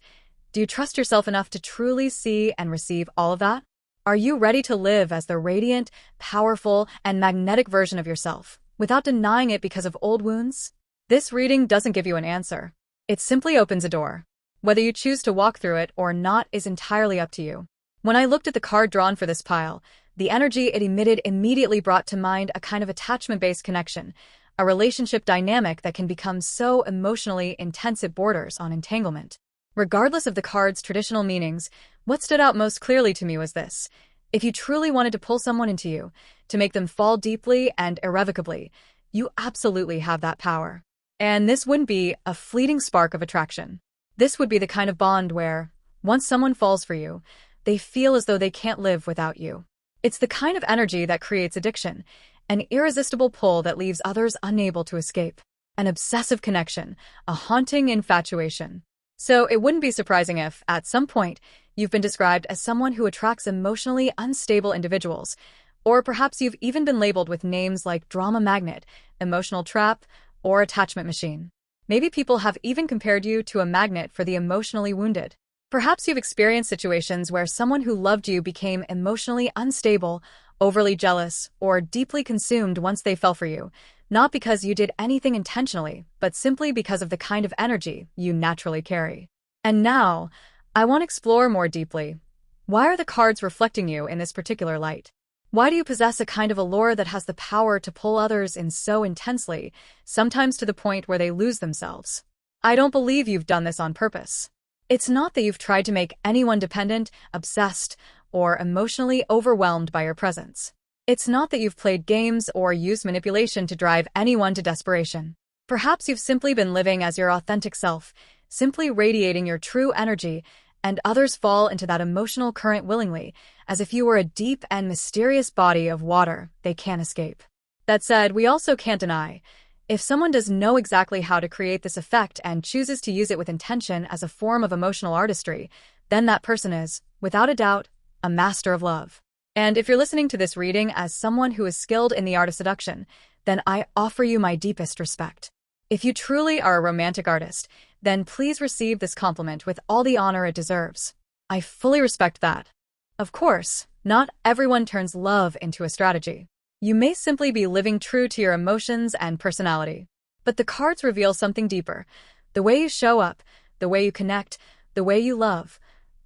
do you trust yourself enough to truly see and receive all of that? Are you ready to live as the radiant, powerful, and magnetic version of yourself, without denying it because of old wounds? This reading doesn't give you an answer. It simply opens a door. Whether you choose to walk through it or not is entirely up to you. When I looked at the card drawn for this pile, the energy it emitted immediately brought to mind a kind of attachment-based connection, a relationship dynamic that can become so emotionally intense it borders on entanglement. Regardless of the card's traditional meanings, what stood out most clearly to me was this: if you truly wanted to pull someone into you, to make them fall deeply and irrevocably, you absolutely have that power. And this wouldn't be a fleeting spark of attraction. This would be the kind of bond where, once someone falls for you, they feel as though they can't live without you. It's the kind of energy that creates addiction, an irresistible pull that leaves others unable to escape, an obsessive connection, a haunting infatuation. So it wouldn't be surprising if, at some point, you've been described as someone who attracts emotionally unstable individuals, or perhaps you've even been labeled with names like drama magnet, emotional trap, or attachment machine. Maybe people have even compared you to a magnet for the emotionally wounded. Perhaps you've experienced situations where someone who loved you became emotionally unstable, overly jealous, or deeply consumed once they fell for you, not because you did anything intentionally, but simply because of the kind of energy you naturally carry. And now, I want to explore more deeply. Why are the cards reflecting you in this particular light? Why do you possess a kind of allure that has the power to pull others in so intensely, sometimes to the point where they lose themselves? I don't believe you've done this on purpose. It's not that you've tried to make anyone dependent, obsessed, or emotionally overwhelmed by your presence. It's not that you've played games or used manipulation to drive anyone to desperation. Perhaps you've simply been living as your authentic self, simply radiating your true energy and others fall into that emotional current willingly, as if you were a deep and mysterious body of water they can't escape. That said, we also can't deny, if someone does know exactly how to create this effect and chooses to use it with intention as a form of emotional artistry, then that person is, without a doubt, a master of love. And if you're listening to this reading as someone who is skilled in the art of seduction, then I offer you my deepest respect. If you truly are a romantic artist, then please receive this compliment with all the honor it deserves. I fully respect that. Of course, not everyone turns love into a strategy. You may simply be living true to your emotions and personality. But the cards reveal something deeper. The way you show up, the way you connect, the way you love,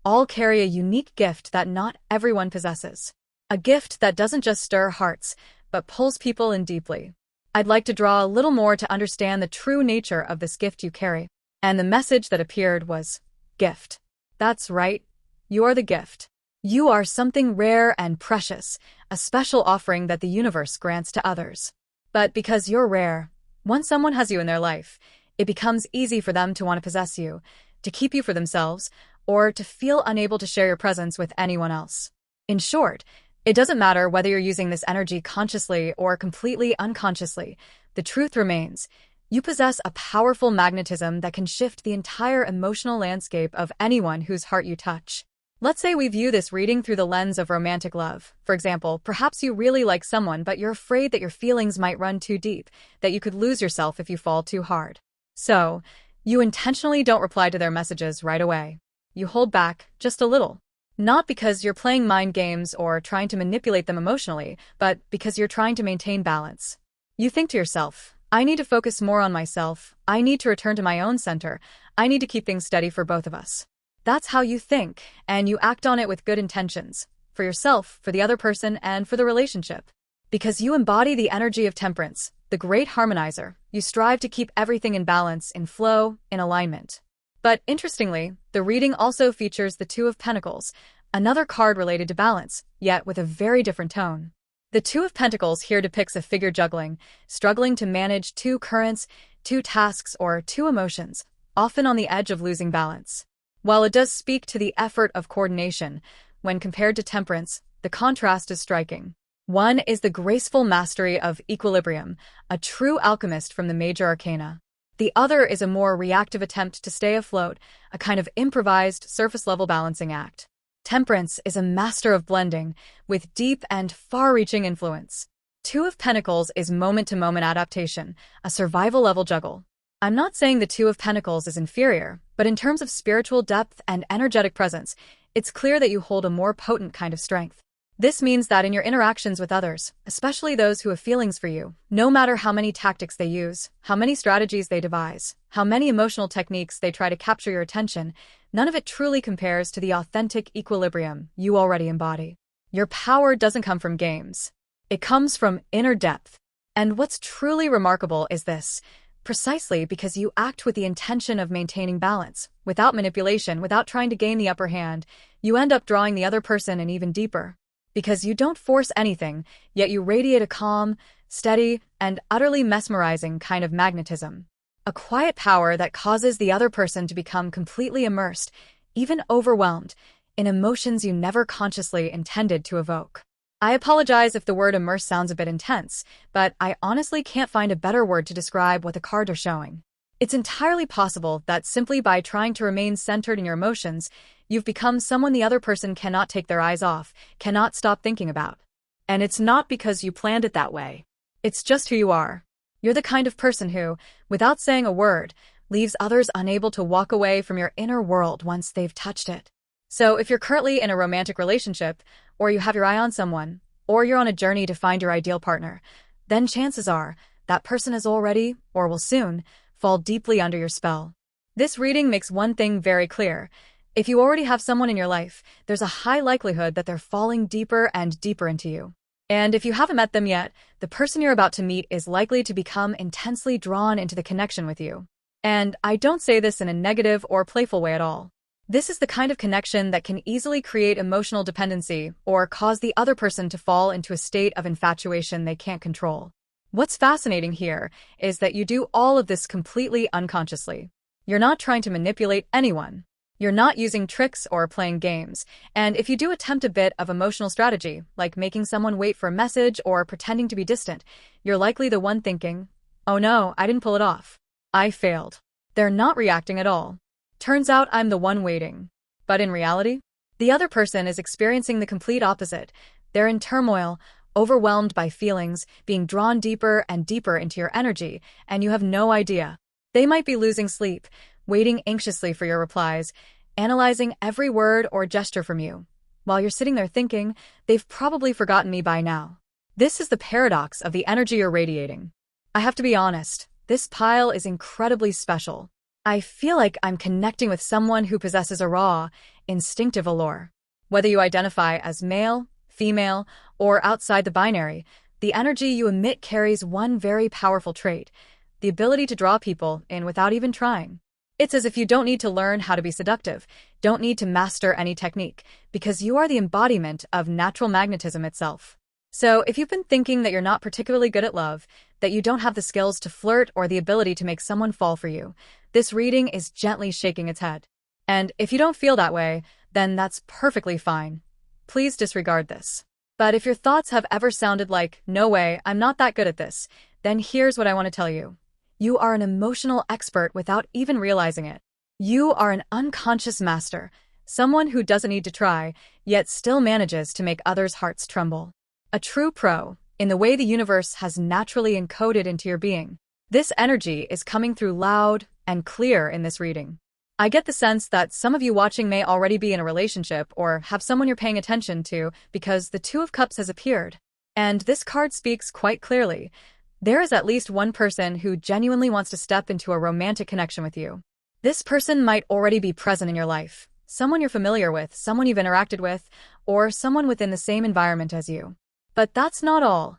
all carry a unique gift that not everyone possesses. A gift that doesn't just stir hearts, but pulls people in deeply. I'd like to draw a little more to understand the true nature of this gift you carry. And the message that appeared was, gift. That's right, you are the gift. You are something rare and precious, a special offering that the universe grants to others. But because you're rare, once someone has you in their life, it becomes easy for them to want to possess you, to keep you for themselves, or to feel unable to share your presence with anyone else. In short, it doesn't matter whether you're using this energy consciously or completely unconsciously, the truth remains, you possess a powerful magnetism that can shift the entire emotional landscape of anyone whose heart you touch. Let's say we view this reading through the lens of romantic love. For example, perhaps you really like someone, but you're afraid that your feelings might run too deep, that you could lose yourself if you fall too hard. So, you intentionally don't reply to their messages right away. You hold back just a little. Not because you're playing mind games or trying to manipulate them emotionally, but because you're trying to maintain balance. You think to yourself, I need to focus more on myself, I need to return to my own center, I need to keep things steady for both of us. That's how you think, and you act on it with good intentions, for yourself, for the other person, and for the relationship. Because you embody the energy of temperance, the great harmonizer, you strive to keep everything in balance, in flow, in alignment. But interestingly, the reading also features the Two of Pentacles, another card related to balance, yet with a very different tone. The Two of Pentacles here depicts a figure juggling, struggling to manage two currents, two tasks, or two emotions, often on the edge of losing balance. While it does speak to the effort of coordination, when compared to temperance, the contrast is striking. One is the graceful mastery of equilibrium, a true alchemist from the major arcana. The other is a more reactive attempt to stay afloat, a kind of improvised, surface-level balancing act. Temperance is a master of blending, with deep and far-reaching influence. Two of Pentacles is moment-to-moment adaptation, a survival-level juggle. I'm not saying the Two of Pentacles is inferior, but in terms of spiritual depth and energetic presence, it's clear that you hold a more potent kind of strength. This means that in your interactions with others, especially those who have feelings for you, no matter how many tactics they use, how many strategies they devise, how many emotional techniques they try to capture your attention, none of it truly compares to the authentic equilibrium you already embody. Your power doesn't come from games. It comes from inner depth. And what's truly remarkable is this. Precisely because you act with the intention of maintaining balance, without manipulation, without trying to gain the upper hand, you end up drawing the other person in even deeper. Because you don't force anything, yet you radiate a calm, steady, and utterly mesmerizing kind of magnetism. A quiet power that causes the other person to become completely immersed, even overwhelmed, in emotions you never consciously intended to evoke. I apologize if the word immerse sounds a bit intense, but I honestly can't find a better word to describe what the cards are showing. It's entirely possible that simply by trying to remain centered in your emotions, you've become someone the other person cannot take their eyes off, cannot stop thinking about. And it's not because you planned it that way. It's just who you are. You're the kind of person who, without saying a word, leaves others unable to walk away from your inner world once they've touched it. So if you're currently in a romantic relationship, or you have your eye on someone, or you're on a journey to find your ideal partner, then chances are that person is already, or will soon, fall deeply under your spell. This reading makes one thing very clear. If you already have someone in your life, there's a high likelihood that they're falling deeper and deeper into you. And if you haven't met them yet, the person you're about to meet is likely to become intensely drawn into the connection with you. And I don't say this in a negative or playful way at all. This is the kind of connection that can easily create emotional dependency or cause the other person to fall into a state of infatuation they can't control. What's fascinating here is that you do all of this completely unconsciously. You're not trying to manipulate anyone. You're not using tricks or playing games, and if you do attempt a bit of emotional strategy, like making someone wait for a message or pretending to be distant, you're likely the one thinking, "Oh no, I didn't pull it off. I failed." They're not reacting at all. Turns out I'm the one waiting. But in reality, the other person is experiencing the complete opposite. They're in turmoil, overwhelmed by feelings, being drawn deeper and deeper into your energy, and you have no idea. They might be losing sleep, waiting anxiously for your replies, analyzing every word or gesture from you. While you're sitting there thinking, they've probably forgotten me by now. This is the paradox of the energy you're radiating. I have to be honest, this pile is incredibly special. I feel like I'm connecting with someone who possesses a raw, instinctive allure. Whether you identify as male, female, or outside the binary, the energy you emit carries one very powerful trait: the ability to draw people in without even trying. It's as if you don't need to learn how to be seductive, don't need to master any technique, because you are the embodiment of natural magnetism itself. So if you've been thinking that you're not particularly good at love, that you don't have the skills to flirt or the ability to make someone fall for you, this reading is gently shaking its head. And if you don't feel that way, then that's perfectly fine. Please disregard this. But if your thoughts have ever sounded like, "No way, I'm not that good at this," then here's what I want to tell you. You are an emotional expert without even realizing it. You are an unconscious master, someone who doesn't need to try, yet still manages to make others' hearts tremble. A true pro, in the way the universe has naturally encoded into your being. This energy is coming through loud and clear in this reading. I get the sense that some of you watching may already be in a relationship or have someone you're paying attention to because the Two of Cups has appeared. And this card speaks quite clearly. There is at least one person who genuinely wants to step into a romantic connection with you. This person might already be present in your life, someone you're familiar with, someone you've interacted with, or someone within the same environment as you. But that's not all.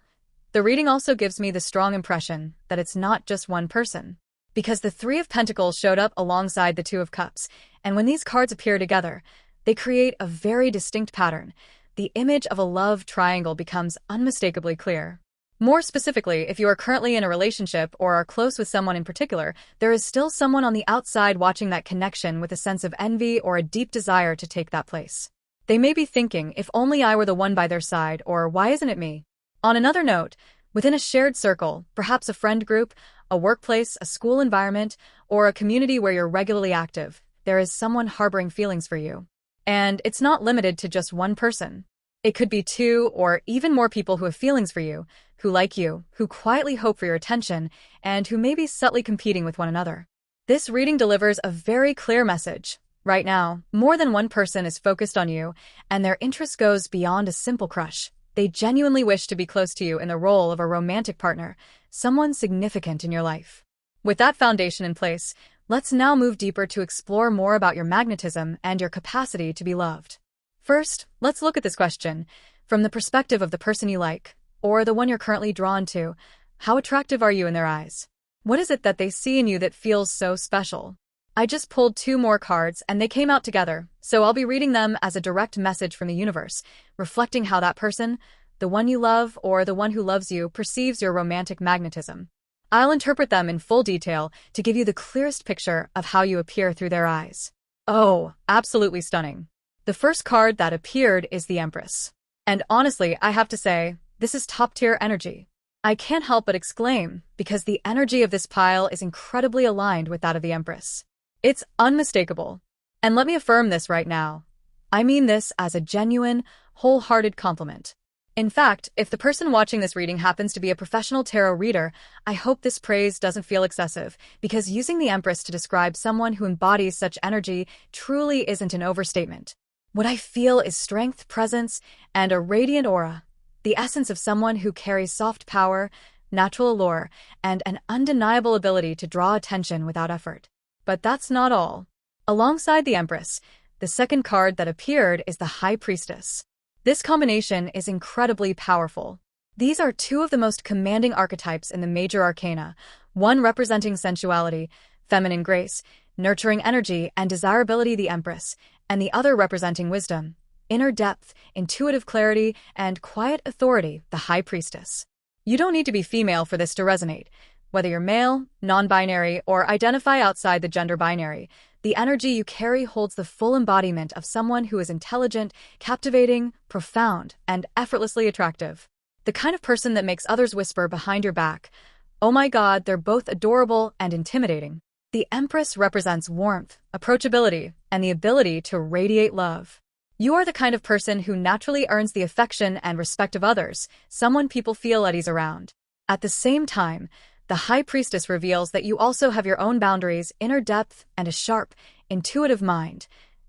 The reading also gives me the strong impression that it's not just one person. Because the Three of Pentacles showed up alongside the Two of Cups, and when these cards appear together, they create a very distinct pattern. The image of a love triangle becomes unmistakably clear. More specifically, if you are currently in a relationship or are close with someone in particular, there is still someone on the outside watching that connection with a sense of envy or a deep desire to take that place. They may be thinking, "If only I were the one by their side," or "Why isn't it me?" On another note, within a shared circle, perhaps a friend group, a workplace, a school environment, or a community where you're regularly active, there is someone harboring feelings for you. And it's not limited to just one person. It could be two or even more people who have feelings for you, who like you, who quietly hope for your attention, and who may be subtly competing with one another. This reading delivers a very clear message. Right now, more than one person is focused on you, and their interest goes beyond a simple crush. They genuinely wish to be close to you in the role of a romantic partner, someone significant in your life. With that foundation in place, let's now move deeper to explore more about your magnetism and your capacity to be loved. First, let's look at this question from the perspective of the person you like, or the one you're currently drawn to. How attractive are you in their eyes? What is it that they see in you that feels so special? I just pulled two more cards and they came out together, so I'll be reading them as a direct message from the universe, reflecting how that person, the one you love or the one who loves you, perceives your romantic magnetism. I'll interpret them in full detail to give you the clearest picture of how you appear through their eyes. Oh, absolutely stunning. The first card that appeared is the Empress. And honestly, I have to say, this is top-tier energy. I can't help but exclaim, because the energy of this pile is incredibly aligned with that of the Empress. It's unmistakable. And let me affirm this right now. I mean this as a genuine, wholehearted compliment. In fact, if the person watching this reading happens to be a professional tarot reader, I hope this praise doesn't feel excessive, because using the Empress to describe someone who embodies such energy truly isn't an overstatement. What I feel is strength, presence, and a radiant aura, the essence of someone who carries soft power, natural allure, and an undeniable ability to draw attention without effort. But that's not all. Alongside the Empress, the second card that appeared is the High Priestess. This combination is incredibly powerful. These are two of the most commanding archetypes in the major arcana, one representing sensuality, feminine grace, nurturing energy, and desirability, the Empress, and the other representing wisdom, inner depth, intuitive clarity, and quiet authority, the High Priestess. You don't need to be female for this to resonate. Whether you're male, non-binary, or identify outside the gender binary, the energy you carry holds the full embodiment of someone who is intelligent, captivating, profound, and effortlessly attractive. The kind of person that makes others whisper behind your back, "Oh my God, they're both adorable and intimidating." The Empress represents warmth, approachability, and the ability to radiate love. You are the kind of person who naturally earns the affection and respect of others, someone people feel at ease around. At the same time, the High Priestess reveals that you also have your own boundaries, inner depth, and a sharp, intuitive mind.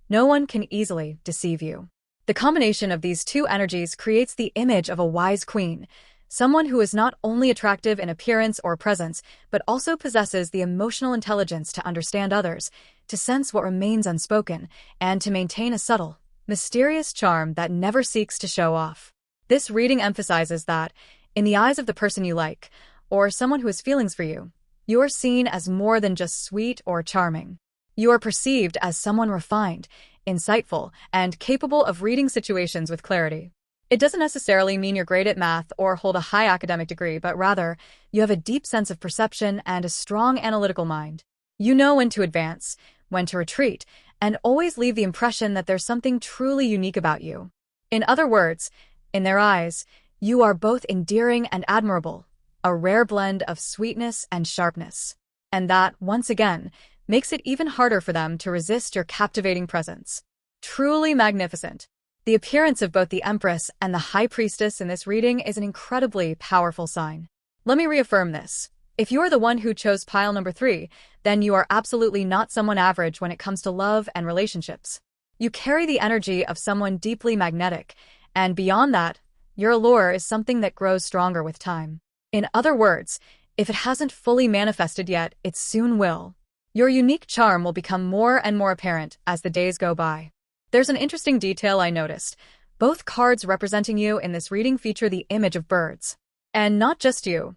No one can easily deceive you. The combination of these two energies creates the image of a wise queen, someone who is not only attractive in appearance or presence, but also possesses the emotional intelligence to understand others, to sense what remains unspoken, and to maintain a subtle, mysterious charm that never seeks to show off. This reading emphasizes that, in the eyes of the person you like, or someone who has feelings for you, you are seen as more than just sweet or charming. You are perceived as someone refined, insightful, and capable of reading situations with clarity. It doesn't necessarily mean you're great at math or hold a high academic degree, but rather, you have a deep sense of perception and a strong analytical mind. You know when to advance, when to retreat, and always leave the impression that there's something truly unique about you. In other words, in their eyes, you are both endearing and admirable, a rare blend of sweetness and sharpness. And that, once again, makes it even harder for them to resist your captivating presence. Truly magnificent. The appearance of both the Empress and the High Priestess in this reading is an incredibly powerful sign. Let me reaffirm this. If you are the one who chose pile number 3, then you are absolutely not someone average when it comes to love and relationships. You carry the energy of someone deeply magnetic, and beyond that, your allure is something that grows stronger with time. In other words, if it hasn't fully manifested yet, it soon will. Your unique charm will become more and more apparent as the days go by. There's an interesting detail I noticed. Both cards representing you in this reading feature the image of birds. And not just you.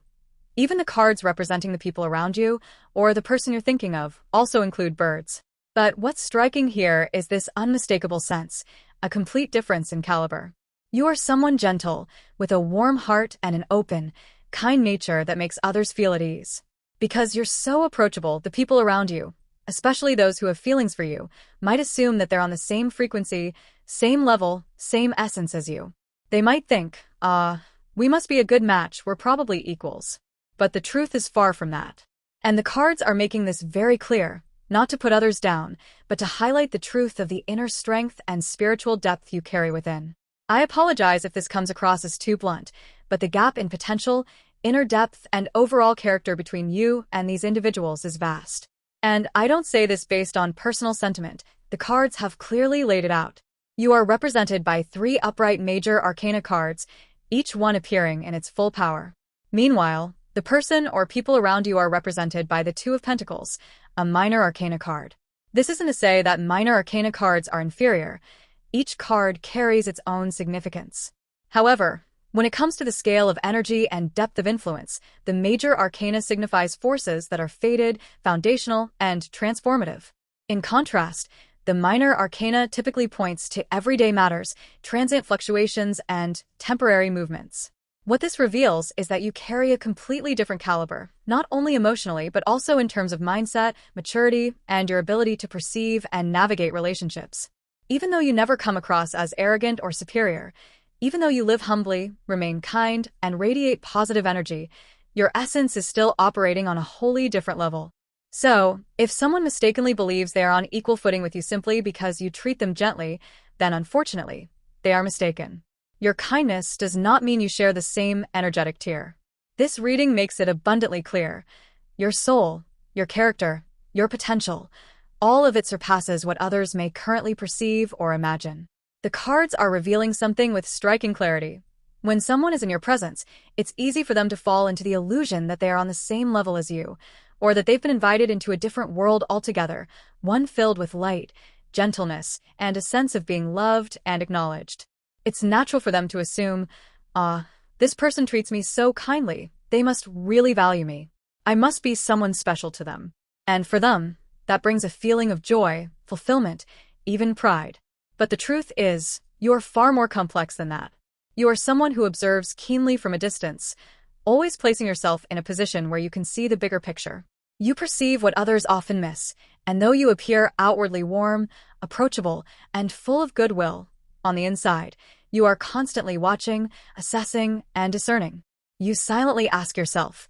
Even the cards representing the people around you, or the person you're thinking of, also include birds. But what's striking here is this unmistakable sense, a complete difference in caliber. You are someone gentle, with a warm heart and an open, kind nature that makes others feel at ease. Because you're so approachable, the people around you, especially those who have feelings for you, might assume that they're on the same frequency, same level, same essence as you. They might think, we must be a good match, we're probably equals. But the truth is far from that. And the cards are making this very clear, not to put others down, but to highlight the truth of the inner strength and spiritual depth you carry within. I apologize if this comes across as too blunt, but the gap in potential, inner depth, and overall character between you and these individuals is vast. And I don't say this based on personal sentiment. The cards have clearly laid it out. You are represented by 3 upright major arcana cards, each one appearing in its full power. Meanwhile, the person or people around you are represented by the 2 of Pentacles, a minor arcana card. This isn't to say that minor arcana cards are inferior. Each card carries its own significance. However, when it comes to the scale of energy and depth of influence, the major arcana signifies forces that are fated, foundational, and transformative. In contrast, the minor arcana typically points to everyday matters, transient fluctuations, and temporary movements. What this reveals is that you carry a completely different caliber, not only emotionally, but also in terms of mindset, maturity, and your ability to perceive and navigate relationships. Even though you never come across as arrogant or superior, even though you live humbly, remain kind, and radiate positive energy, your essence is still operating on a wholly different level. So, if someone mistakenly believes they are on equal footing with you simply because you treat them gently, then unfortunately, they are mistaken. Your kindness does not mean you share the same energetic tier. This reading makes it abundantly clear. Your soul, your character, your potential, all of it surpasses what others may currently perceive or imagine. The cards are revealing something with striking clarity. When someone is in your presence, it's easy for them to fall into the illusion that they are on the same level as you, or that they've been invited into a different world altogether, one filled with light, gentleness, and a sense of being loved and acknowledged. It's natural for them to assume, this person treats me so kindly, they must really value me. I must be someone special to them. And for them, that brings a feeling of joy, fulfillment, even pride. But the truth is, you are far more complex than that. You are someone who observes keenly from a distance, always placing yourself in a position where you can see the bigger picture. You perceive what others often miss, And though you appear outwardly warm, approachable, and full of goodwill, on the inside, you are constantly watching, assessing, and discerning. You silently ask yourself,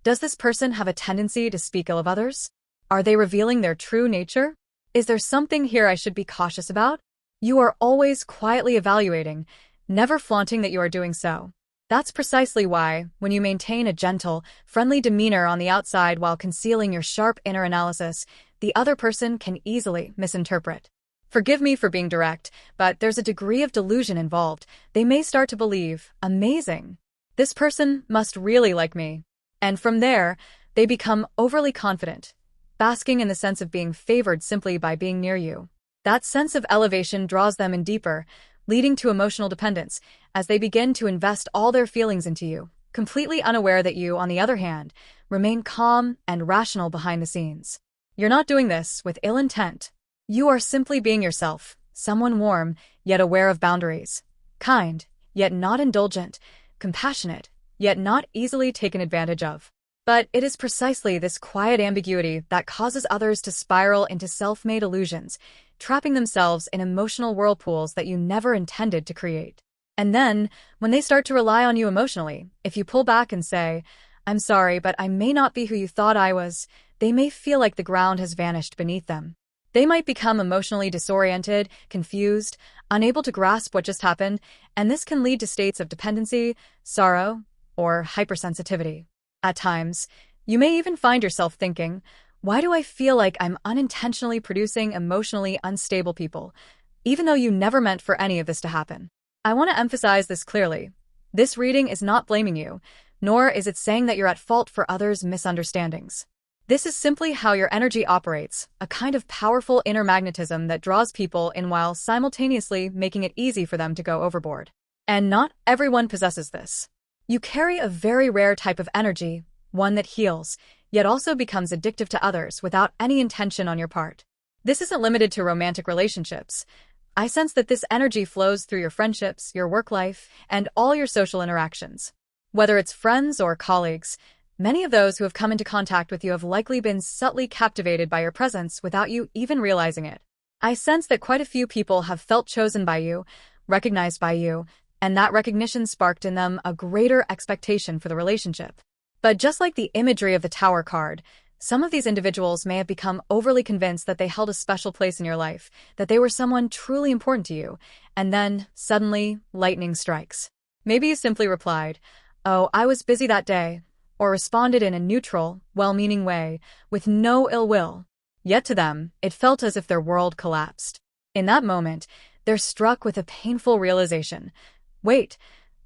does this person have a tendency to speak ill of others? Are they revealing their true nature? Is there something here I should be cautious about? You are always quietly evaluating, never flaunting that you are doing so. That's precisely why, when you maintain a gentle, friendly demeanor on the outside while concealing your sharp inner analysis, the other person can easily misinterpret. Forgive me for being direct, but there's a degree of delusion involved. They may start to believe, amazing, this person must really like me. And from there, they become overly confident, basking in the sense of being favored simply by being near you. That sense of elevation draws them in deeper, leading to emotional dependence, as they begin to invest all their feelings into you, completely unaware that you, on the other hand, remain calm and rational behind the scenes. You're not doing this with ill intent. You are simply being yourself, someone warm, yet aware of boundaries, kind, yet not indulgent, compassionate, yet not easily taken advantage of. But it is precisely this quiet ambiguity that causes others to spiral into self-made illusions, trapping themselves in emotional whirlpools that you never intended to create. And then, when they start to rely on you emotionally, if you pull back and say, I'm sorry, but I may not be who you thought I was, they may feel like the ground has vanished beneath them. They might become emotionally disoriented, confused, unable to grasp what just happened, and this can lead to states of dependency, sorrow, or hypersensitivity. At times, you may even find yourself thinking, why do I feel like I'm unintentionally producing emotionally unstable people, even though you never meant for any of this to happen? I want to emphasize this clearly. This reading is not blaming you, nor is it saying that you're at fault for others' misunderstandings. This is simply how your energy operates, a kind of powerful inner magnetism that draws people in while simultaneously making it easy for them to go overboard. And not everyone possesses this. You carry a very rare type of energy, one that heals, yet also becomes addictive to others without any intention on your part. This isn't limited to romantic relationships. I sense that this energy flows through your friendships, your work life, and all your social interactions. Whether it's friends or colleagues, many of those who have come into contact with you have likely been subtly captivated by your presence without you even realizing it. I sense that quite a few people have felt chosen by you, recognized by you, and that recognition sparked in them a greater expectation for the relationship. But just like the imagery of the Tower card, some of these individuals may have become overly convinced that they held a special place in your life, that they were someone truly important to you, and then, suddenly, lightning strikes. Maybe you simply replied, "Oh, I was busy that day," or responded in a neutral, well-meaning way, with no ill will. Yet to them, it felt as if their world collapsed. In that moment, they're struck with a painful realization. Wait,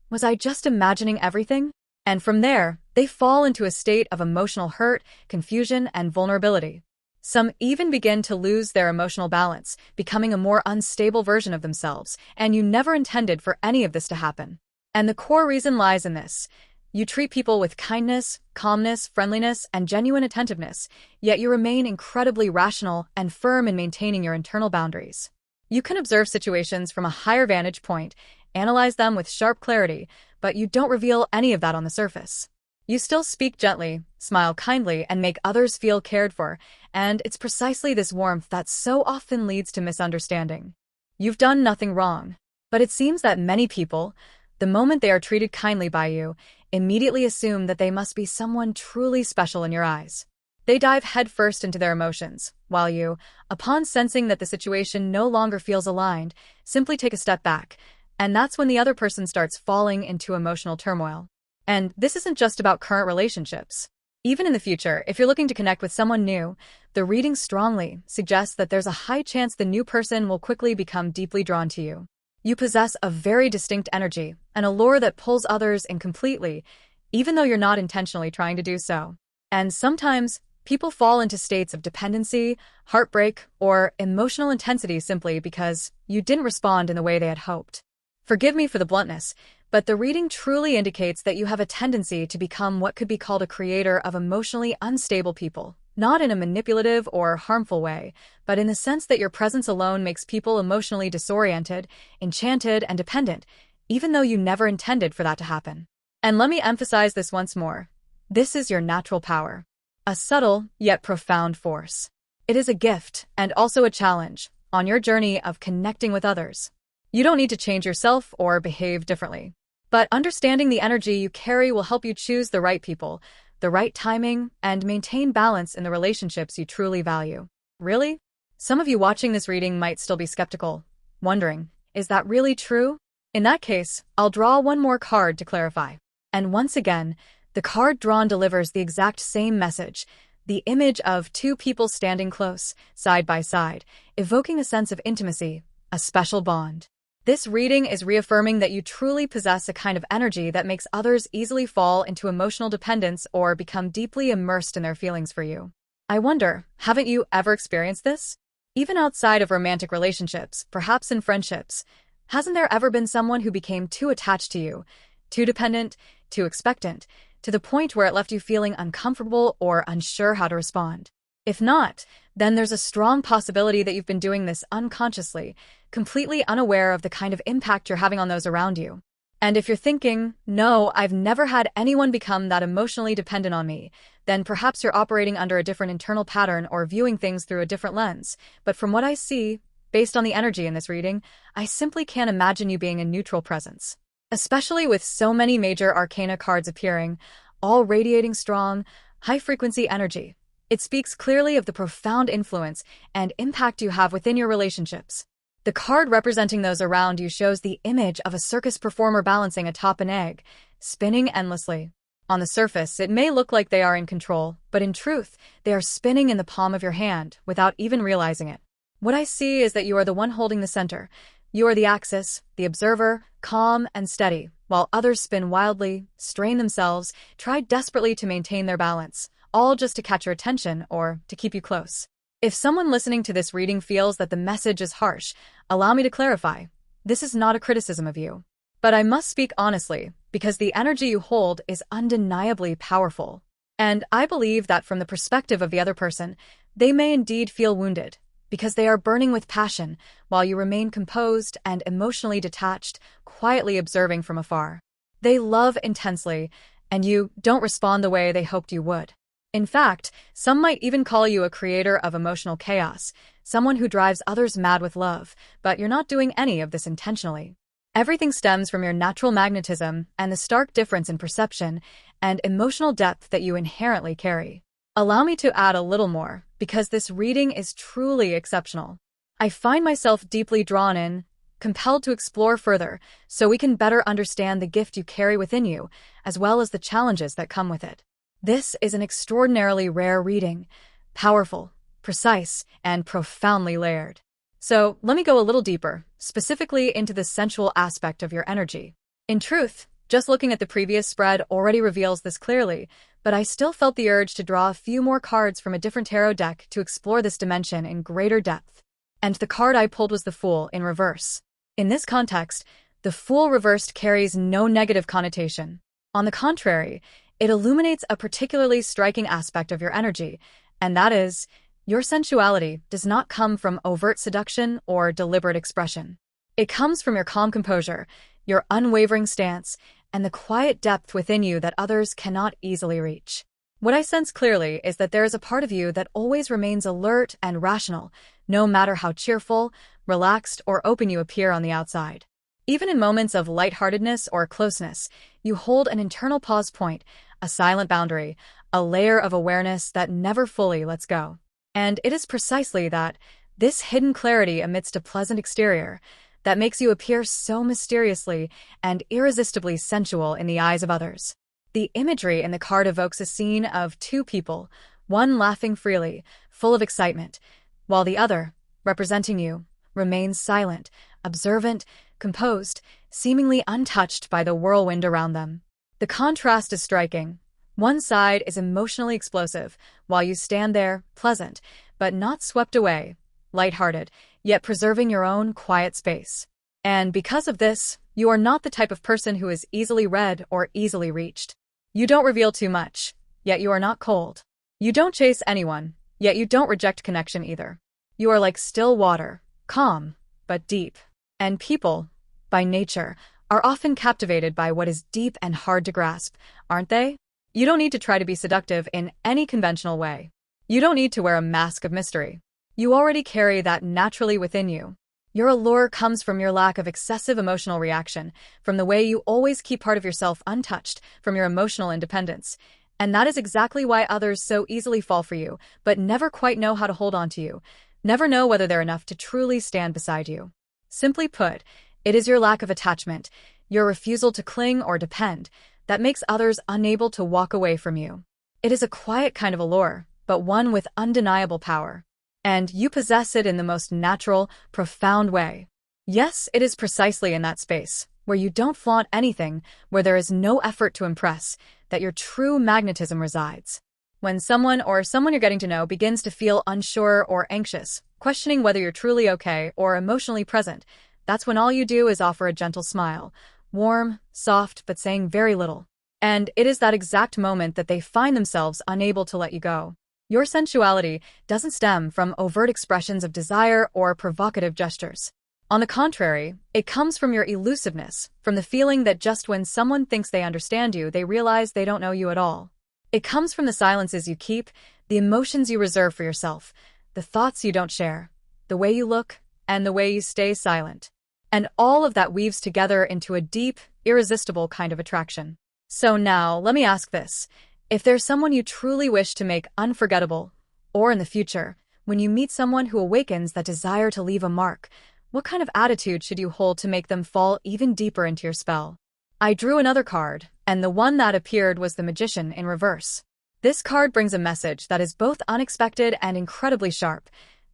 was I just imagining everything? And from there, they fall into a state of emotional hurt, confusion, and vulnerability. Some even begin to lose their emotional balance, becoming a more unstable version of themselves, and you never intended for any of this to happen. And the core reason lies in this. You treat people with kindness, calmness, friendliness, and genuine attentiveness, yet you remain incredibly rational and firm in maintaining your internal boundaries. You can observe situations from a higher vantage point, analyze them with sharp clarity, but you don't reveal any of that on the surface. You still speak gently, smile kindly, and make others feel cared for, and it's precisely this warmth that so often leads to misunderstanding. You've done nothing wrong, but it seems that many people, the moment they are treated kindly by you, immediately assume that they must be someone truly special in your eyes. They dive headfirst into their emotions, while you, upon sensing that the situation no longer feels aligned, simply take a step back, and that's when the other person starts falling into emotional turmoil. And this isn't just about current relationships. Even in the future, if you're looking to connect with someone new, the reading strongly suggests that there's a high chance the new person will quickly become deeply drawn to you. You possess a very distinct energy, an allure that pulls others in completely, even though you're not intentionally trying to do so. And sometimes, people fall into states of dependency, heartbreak, or emotional intensity simply because you didn't respond in the way they had hoped. Forgive me for the bluntness, but the reading truly indicates that you have a tendency to become what could be called a creator of emotionally unstable people, not in a manipulative or harmful way, but in the sense that your presence alone makes people emotionally disoriented, enchanted, and dependent, even though you never intended for that to happen. And let me emphasize this once more. This is your natural power. A subtle, yet profound force. It is a gift and also a challenge on your journey of connecting with others. You don't need to change yourself or behave differently. But understanding the energy you carry will help you choose the right people, the right timing, and maintain balance in the relationships you truly value. Really? Some of you watching this reading might still be skeptical, wondering, is that really true? In that case, I'll draw one more card to clarify. And once again, the card drawn delivers the exact same message, the image of two people standing close, side by side, evoking a sense of intimacy, a special bond. This reading is reaffirming that you truly possess a kind of energy that makes others easily fall into emotional dependence or become deeply immersed in their feelings for you. I wonder, haven't you ever experienced this? Even outside of romantic relationships, perhaps in friendships, hasn't there ever been someone who became too attached to you, too dependent, too expectant, to the point where it left you feeling uncomfortable or unsure how to respond? If not, then there's a strong possibility that you've been doing this unconsciously, completely unaware of the kind of impact you're having on those around you. And if you're thinking, no, I've never had anyone become that emotionally dependent on me, then perhaps you're operating under a different internal pattern or viewing things through a different lens. But from what I see, based on the energy in this reading, I simply can't imagine you being a neutral presence. Especially with so many major arcana cards appearing, all radiating strong, high-frequency energy. It speaks clearly of the profound influence and impact you have within your relationships. The card representing those around you shows the image of a circus performer balancing atop an egg, spinning endlessly. On the surface, it may look like they are in control, but in truth, they are spinning in the palm of your hand without even realizing it. What I see is that you are the one holding the center. You are the axis, the observer, calm and steady, while others spin wildly, strain themselves, try desperately to maintain their balance, all just to catch your attention or to keep you close. If someone listening to this reading feels that the message is harsh, allow me to clarify. This is not a criticism of you. But I must speak honestly, because the energy you hold is undeniably powerful. And I believe that from the perspective of the other person, they may indeed feel wounded, because they are burning with passion, while you remain composed and emotionally detached, quietly observing from afar. They love intensely, and you don't respond the way they hoped you would. In fact, some might even call you a creator of emotional chaos, someone who drives others mad with love, but you're not doing any of this intentionally. Everything stems from your natural magnetism and the stark difference in perception and emotional depth that you inherently carry. Allow me to add a little more, because this reading is truly exceptional. I find myself deeply drawn in, compelled to explore further, so we can better understand the gift you carry within you, as well as the challenges that come with it. This is an extraordinarily rare reading, powerful, precise, and profoundly layered. So let me go a little deeper, specifically into the sensual aspect of your energy. In truth, just looking at the previous spread already reveals this clearly, but I still felt the urge to draw a few more cards from a different tarot deck to explore this dimension in greater depth. And the card I pulled was the Fool in reverse. In this context, the Fool reversed carries no negative connotation. On the contrary, it illuminates a particularly striking aspect of your energy, and that is, your sensuality does not come from overt seduction or deliberate expression. It comes from your calm composure, your unwavering stance, and the quiet depth within you that others cannot easily reach. What I sense clearly is that there is a part of you that always remains alert and rational, no matter how cheerful, relaxed, or open you appear on the outside. Even in moments of lightheartedness or closeness, you hold an internal pause point, a silent boundary, a layer of awareness that never fully lets go. And it is precisely that, this hidden clarity amidst a pleasant exterior, that makes you appear so mysteriously and irresistibly sensual in the eyes of others. The imagery in the card evokes a scene of two people, one laughing freely, full of excitement, while the other, representing you, remains silent, observant, composed, seemingly untouched by the whirlwind around them. The contrast is striking. One side is emotionally explosive, while you stand there, pleasant, but not swept away, lighthearted, yet preserving your own quiet space. And because of this, you are not the type of person who is easily read or easily reached. You don't reveal too much, yet you are not cold. You don't chase anyone, yet you don't reject connection either. You are like still water, calm, but deep. And people, by nature, are often captivated by what is deep and hard to grasp, aren't they? You don't need to try to be seductive in any conventional way. You don't need to wear a mask of mystery. You already carry that naturally within you. Your allure comes from your lack of excessive emotional reaction, from the way you always keep part of yourself untouched, from your emotional independence. And that is exactly why others so easily fall for you, but never quite know how to hold on to you, never know whether they're enough to truly stand beside you. Simply put, it is your lack of attachment, your refusal to cling or depend, that makes others unable to walk away from you. It is a quiet kind of allure, but one with undeniable power. And you possess it in the most natural, profound way. Yes, it is precisely in that space, where you don't flaunt anything, where there is no effort to impress, that your true magnetism resides. When someone you're getting to know begins to feel unsure or anxious, questioning whether you're truly okay or emotionally present, that's when all you do is offer a gentle smile, warm, soft, but saying very little. And it is that exact moment that they find themselves unable to let you go. Your sensuality doesn't stem from overt expressions of desire or provocative gestures. On the contrary, it comes from your elusiveness, from the feeling that just when someone thinks they understand you, they realize they don't know you at all. It comes from the silences you keep, the emotions you reserve for yourself, the thoughts you don't share, the way you look, and the way you stay silent. And all of that weaves together into a deep, irresistible kind of attraction. So now, let me ask this. If there's someone you truly wish to make unforgettable, or in the future, when you meet someone who awakens that desire to leave a mark, what kind of attitude should you hold to make them fall even deeper into your spell? I drew another card, and the one that appeared was the Magician in reverse. This card brings a message that is both unexpected and incredibly sharp.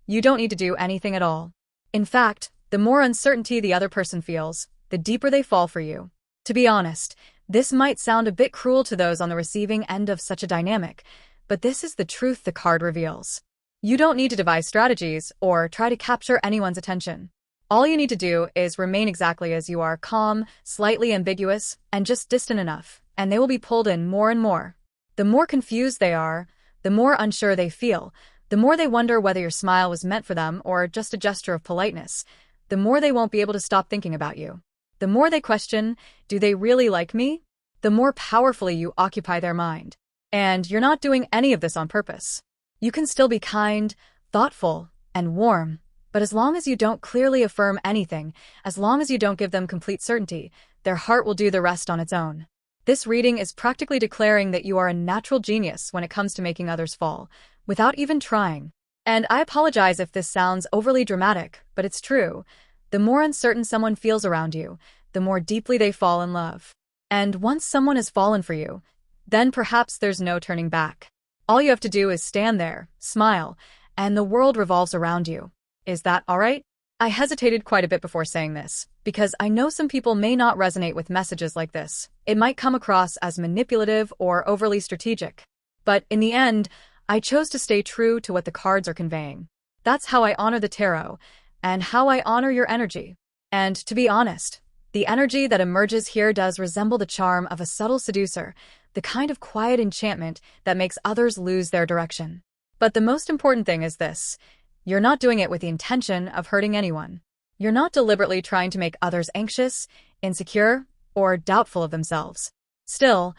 You don't need to do anything at all. In fact, the more uncertainty the other person feels, the deeper they fall for you. To be honest, this might sound a bit cruel to those on the receiving end of such a dynamic, but this is the truth the card reveals. You don't need to devise strategies or try to capture anyone's attention. All you need to do is remain exactly as you are, calm, slightly ambiguous, and just distant enough, and they will be pulled in more and more. The more confused they are, the more unsure they feel, the more they wonder whether your smile was meant for them or just a gesture of politeness, the more they won't be able to stop thinking about you. The more they question, do they really like me? The more powerfully you occupy their mind. And you're not doing any of this on purpose. You can still be kind, thoughtful, and warm, but as long as you don't clearly affirm anything, as long as you don't give them complete certainty, their heart will do the rest on its own. This reading is practically declaring that you are a natural genius when it comes to making others fall, without even trying. And I apologize if this sounds overly dramatic, but it's true. The more uncertain someone feels around you, the more deeply they fall in love. And once someone has fallen for you, then perhaps there's no turning back. All you have to do is stand there, smile, and the world revolves around you. Is that all right? I hesitated quite a bit before saying this, because I know some people may not resonate with messages like this. It might come across as manipulative or overly strategic. But in the end, I chose to stay true to what the cards are conveying. That's how I honor the tarot, and how I honor your energy. And to be honest, the energy that emerges here does resemble the charm of a subtle seducer, the kind of quiet enchantment that makes others lose their direction. But the most important thing is this: you're not doing it with the intention of hurting anyone. You're not deliberately trying to make others anxious, insecure, or doubtful of themselves. Still,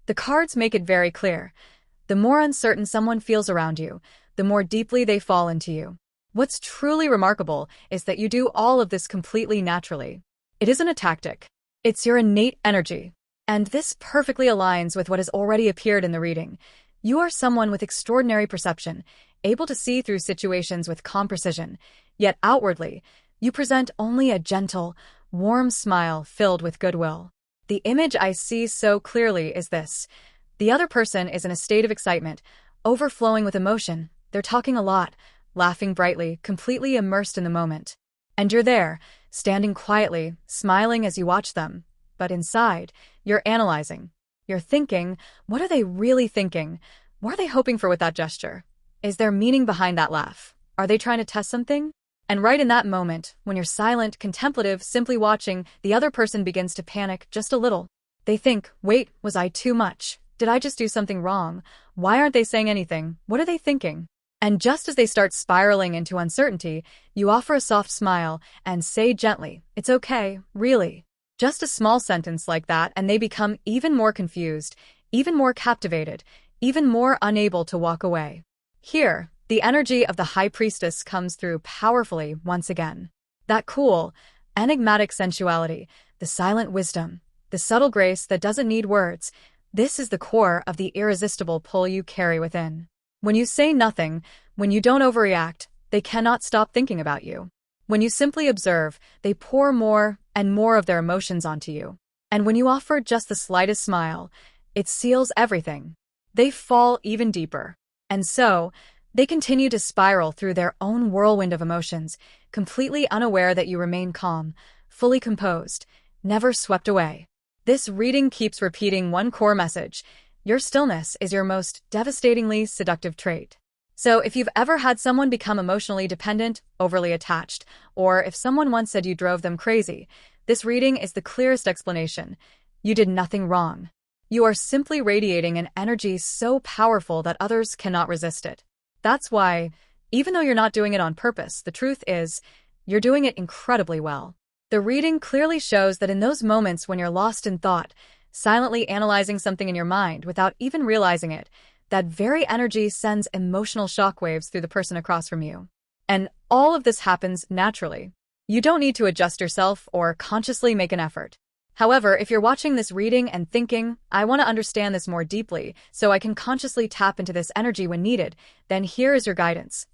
the cards make it very clear. The more uncertain someone feels around you, the more deeply they fall into you. What's truly remarkable is that you do all of this completely naturally. It isn't a tactic. It's your innate energy. And this perfectly aligns with what has already appeared in the reading. You are someone with extraordinary perception, able to see through situations with calm precision, yet outwardly, you present only a gentle, warm smile filled with goodwill. The image I see so clearly is this: the other person is in a state of excitement, overflowing with emotion. They're talking a lot, laughing brightly, completely immersed in the moment. And you're there, standing quietly, smiling as you watch them. But inside, you're analyzing. You're thinking, what are they really thinking? What are they hoping for with that gesture? Is there meaning behind that laugh? Are they trying to test something? And right in that moment, when you're silent, contemplative, simply watching, the other person begins to panic just a little. They think, wait, was I too much? Did I just do something wrong? Why aren't they saying anything? What are they thinking? And just as they start spiraling into uncertainty, you offer a soft smile and say gently, it's okay, really. Just a small sentence like that, and they become even more confused, even more captivated, even more unable to walk away. Here, the energy of the High Priestess comes through powerfully once again. That cool, enigmatic sensuality, the silent wisdom, the subtle grace that doesn't need words, this is the core of the irresistible pull you carry within. When you say nothing, when you don't overreact, they cannot stop thinking about you. When you simply observe, they pour more and more of their emotions onto you. And when you offer just the slightest smile, it seals everything. They fall even deeper. And so, they continue to spiral through their own whirlwind of emotions, completely unaware that you remain calm, fully composed, never swept away. This reading keeps repeating one core message: your stillness is your most devastatingly seductive trait. So if you've ever had someone become emotionally dependent, overly attached, or if someone once said you drove them crazy, this reading is the clearest explanation. You did nothing wrong. You are simply radiating an energy so powerful that others cannot resist it. That's why, even though you're not doing it on purpose, the truth is, you're doing it incredibly well. The reading clearly shows that in those moments when you're lost in thought, silently analyzing something in your mind without even realizing it, that very energy sends emotional shockwaves through the person across from you. And all of this happens naturally. You don't need to adjust yourself or consciously make an effort. However, if you're watching this reading and thinking, I want to understand this more deeply so I can consciously tap into this energy when needed, then here is your guidance.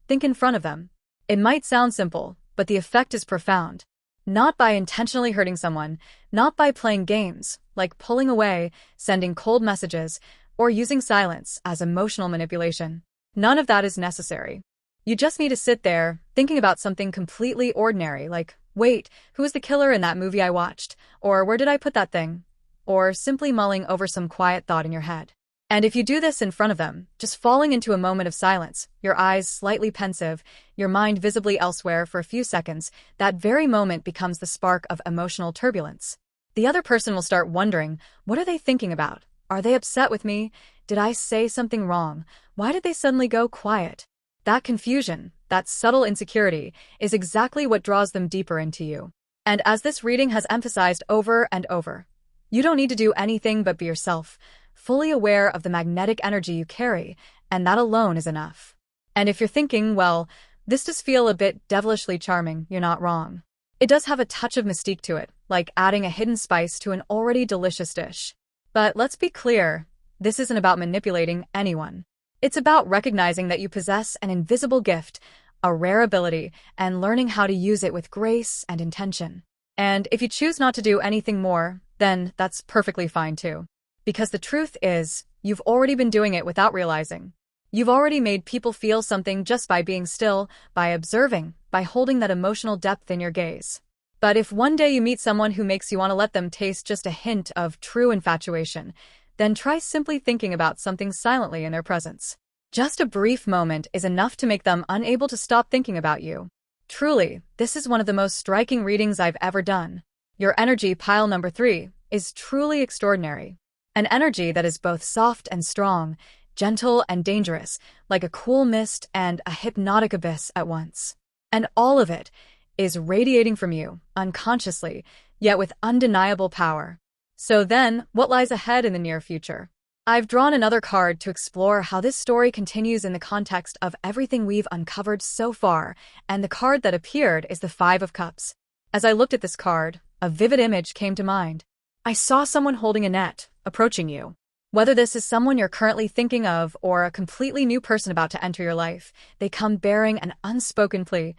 Think in front of them. It might sound simple, but the effect is profound. Not by intentionally hurting someone, not by playing games, like pulling away, sending cold messages, or using silence as emotional manipulation. None of that is necessary. You just need to sit there, thinking about something completely ordinary, like, wait, who was the killer in that movie I watched? Or where did I put that thing? Or simply mulling over some quiet thought in your head. And if you do this in front of them, just falling into a moment of silence, your eyes slightly pensive, your mind visibly elsewhere for a few seconds, that very moment becomes the spark of emotional turbulence. The other person will start wondering, what are they thinking about? Are they upset with me? Did I say something wrong? Why did they suddenly go quiet? That confusion, that subtle insecurity, is exactly what draws them deeper into you. And as this reading has emphasized over and over, you don't need to do anything but be yourself, fully aware of the magnetic energy you carry, and that alone is enough. And if you're thinking, well, this does feel a bit devilishly charming, you're not wrong. It does have a touch of mystique to it, like adding a hidden spice to an already delicious dish. But let's be clear, this isn't about manipulating anyone. It's about recognizing that you possess an invisible gift, a rare ability, and learning how to use it with grace and intention. And if you choose not to do anything more, then that's perfectly fine too. Because the truth is, you've already been doing it without realizing. You've already made people feel something just by being still, by observing, by holding that emotional depth in your gaze. But if one day you meet someone who makes you want to let them taste just a hint of true infatuation, then try simply thinking about something silently in their presence. Just a brief moment is enough to make them unable to stop thinking about you. Truly, this is one of the most striking readings I've ever done. Your energy pile number 3 is truly extraordinary. An energy that is both soft and strong, gentle and dangerous, like a cool mist and a hypnotic abyss at once. And all of it is radiating from you, unconsciously, yet with undeniable power. So then, what lies ahead in the near future? I've drawn another card to explore how this story continues in the context of everything we've uncovered so far, and the card that appeared is the 5 of Cups. As I looked at this card, a vivid image came to mind. I saw someone holding a net, approaching you. Whether this is someone you're currently thinking of or a completely new person about to enter your life, they come bearing an unspoken plea.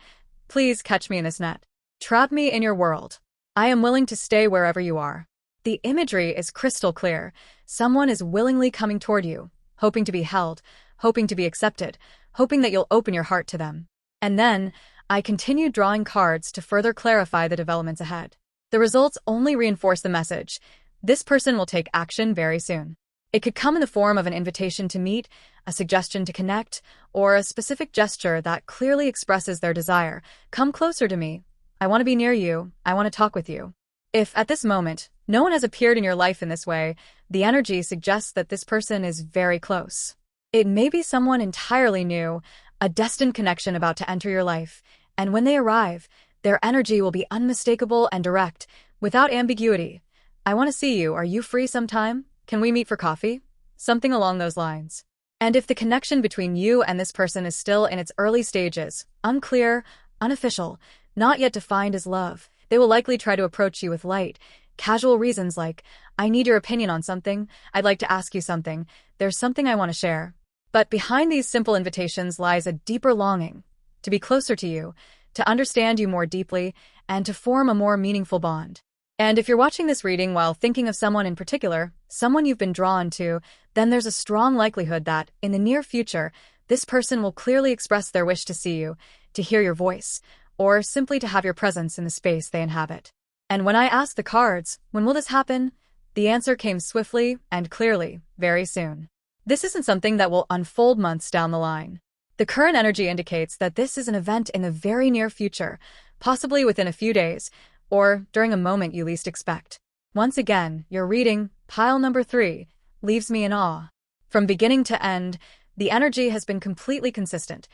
Please catch me in this net. Trap me in your world. I am willing to stay wherever you are. The imagery is crystal clear. Someone is willingly coming toward you, hoping to be held, hoping to be accepted, hoping that you'll open your heart to them. And then, I continued drawing cards to further clarify the developments ahead. The results only reinforce the message. This person will take action very soon. It could come in the form of an invitation to meet, a suggestion to connect, or a specific gesture that clearly expresses their desire. Come closer to me. I want to be near you. I want to talk with you. If, at this moment, no one has appeared in your life in this way, the energy suggests that this person is very close. It may be someone entirely new, a destined connection about to enter your life, and when they arrive, their energy will be unmistakable and direct, without ambiguity. I want to see you. Are you free sometime? Can we meet for coffee? Something along those lines. And if the connection between you and this person is still in its early stages, unclear, unofficial, not yet defined as love, they will likely try to approach you with light, casual reasons like, I need your opinion on something, I'd like to ask you something, there's something I want to share. But behind these simple invitations lies a deeper longing to be closer to you, to understand you more deeply, and to form a more meaningful bond. And if you're watching this reading while thinking of someone in particular, someone you've been drawn to, then there's a strong likelihood that, in the near future, this person will clearly express their wish to see you, to hear your voice, or simply to have your presence in the space they inhabit. And when I asked the cards, when will this happen? The answer came swiftly and clearly, very soon. This isn't something that will unfold months down the line. The current energy indicates that this is an event in the very near future, possibly within a few days, or during a moment you least expect. Once again, your reading, pile number 3, leaves me in awe. From beginning to end, the energy has been completely consistent.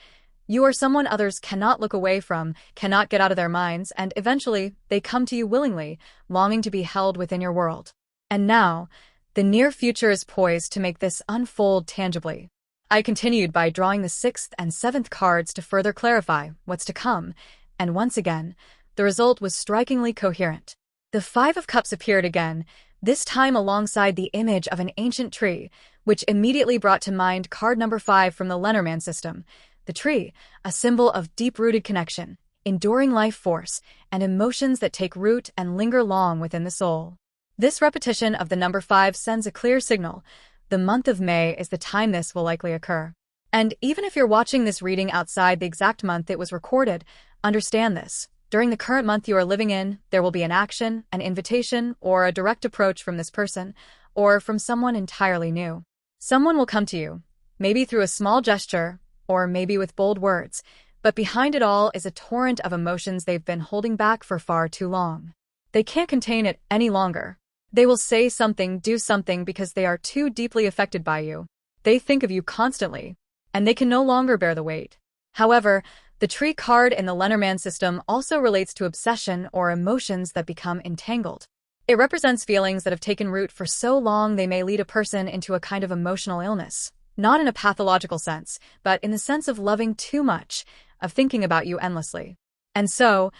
You are someone others cannot look away from, cannot get out of their minds, and eventually, they come to you willingly, longing to be held within your world. And now, the near future is poised to make this unfold tangibly. I continued by drawing the 6th and 7th cards to further clarify what's to come, and once again, the result was strikingly coherent. The 5 of Cups appeared again, this time alongside the image of an ancient tree, which immediately brought to mind card number 5 from the Lenormand system. The tree, a symbol of deep-rooted connection, enduring life force, and emotions that take root and linger long within the soul. This repetition of the number 5 sends a clear signal. The month of May is the time this will likely occur. And even if you're watching this reading outside the exact month it was recorded, understand this. During the current month you are living in, there will be an action, an invitation, or a direct approach from this person, or from someone entirely new. Someone will come to you, maybe through a small gesture, or maybe with bold words, but behind it all is a torrent of emotions they've been holding back for far too long. They can't contain it any longer. They will say something, do something because they are too deeply affected by you. They think of you constantly, and they can no longer bear the weight. However, the tree card in the Lenormand system also relates to obsession or emotions that become entangled. It represents feelings that have taken root for so long they may lead a person into a kind of emotional illness. Not in a pathological sense, but in the sense of loving too much, of thinking about you endlessly. And so,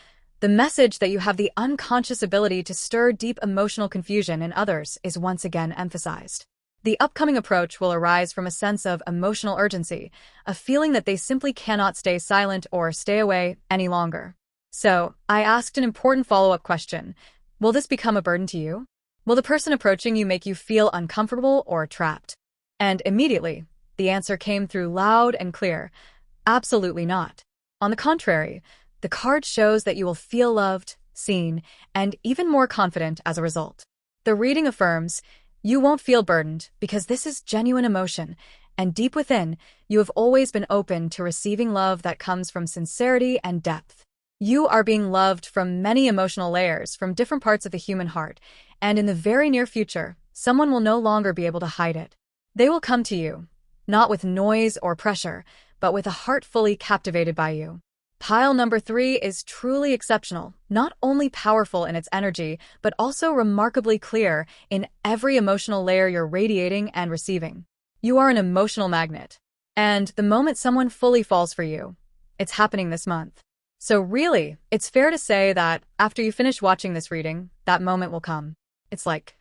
the message that you have the unconscious ability to stir deep emotional confusion in others is once again emphasized. The upcoming approach will arise from a sense of emotional urgency, a feeling that they simply cannot stay silent or stay away any longer. So, I asked an important follow-up question. Will this become a burden to you? Will the person approaching you make you feel uncomfortable or trapped? And immediately, the answer came through loud and clear. Absolutely not. On the contrary, the card shows that you will feel loved, seen, and even more confident as a result. The reading affirms, you won't feel burdened because this is genuine emotion, and deep within, you have always been open to receiving love that comes from sincerity and depth. You are being loved from many emotional layers from different parts of the human heart, and in the very near future, someone will no longer be able to hide it. They will come to you, not with noise or pressure, but with a heart fully captivated by you. Pile number 3 is truly exceptional, not only powerful in its energy, but also remarkably clear in every emotional layer you're radiating and receiving. You are an emotional magnet. And the moment someone fully falls for you, it's happening this month. So really, it's fair to say that after you finish watching this reading, that moment will come. It's like,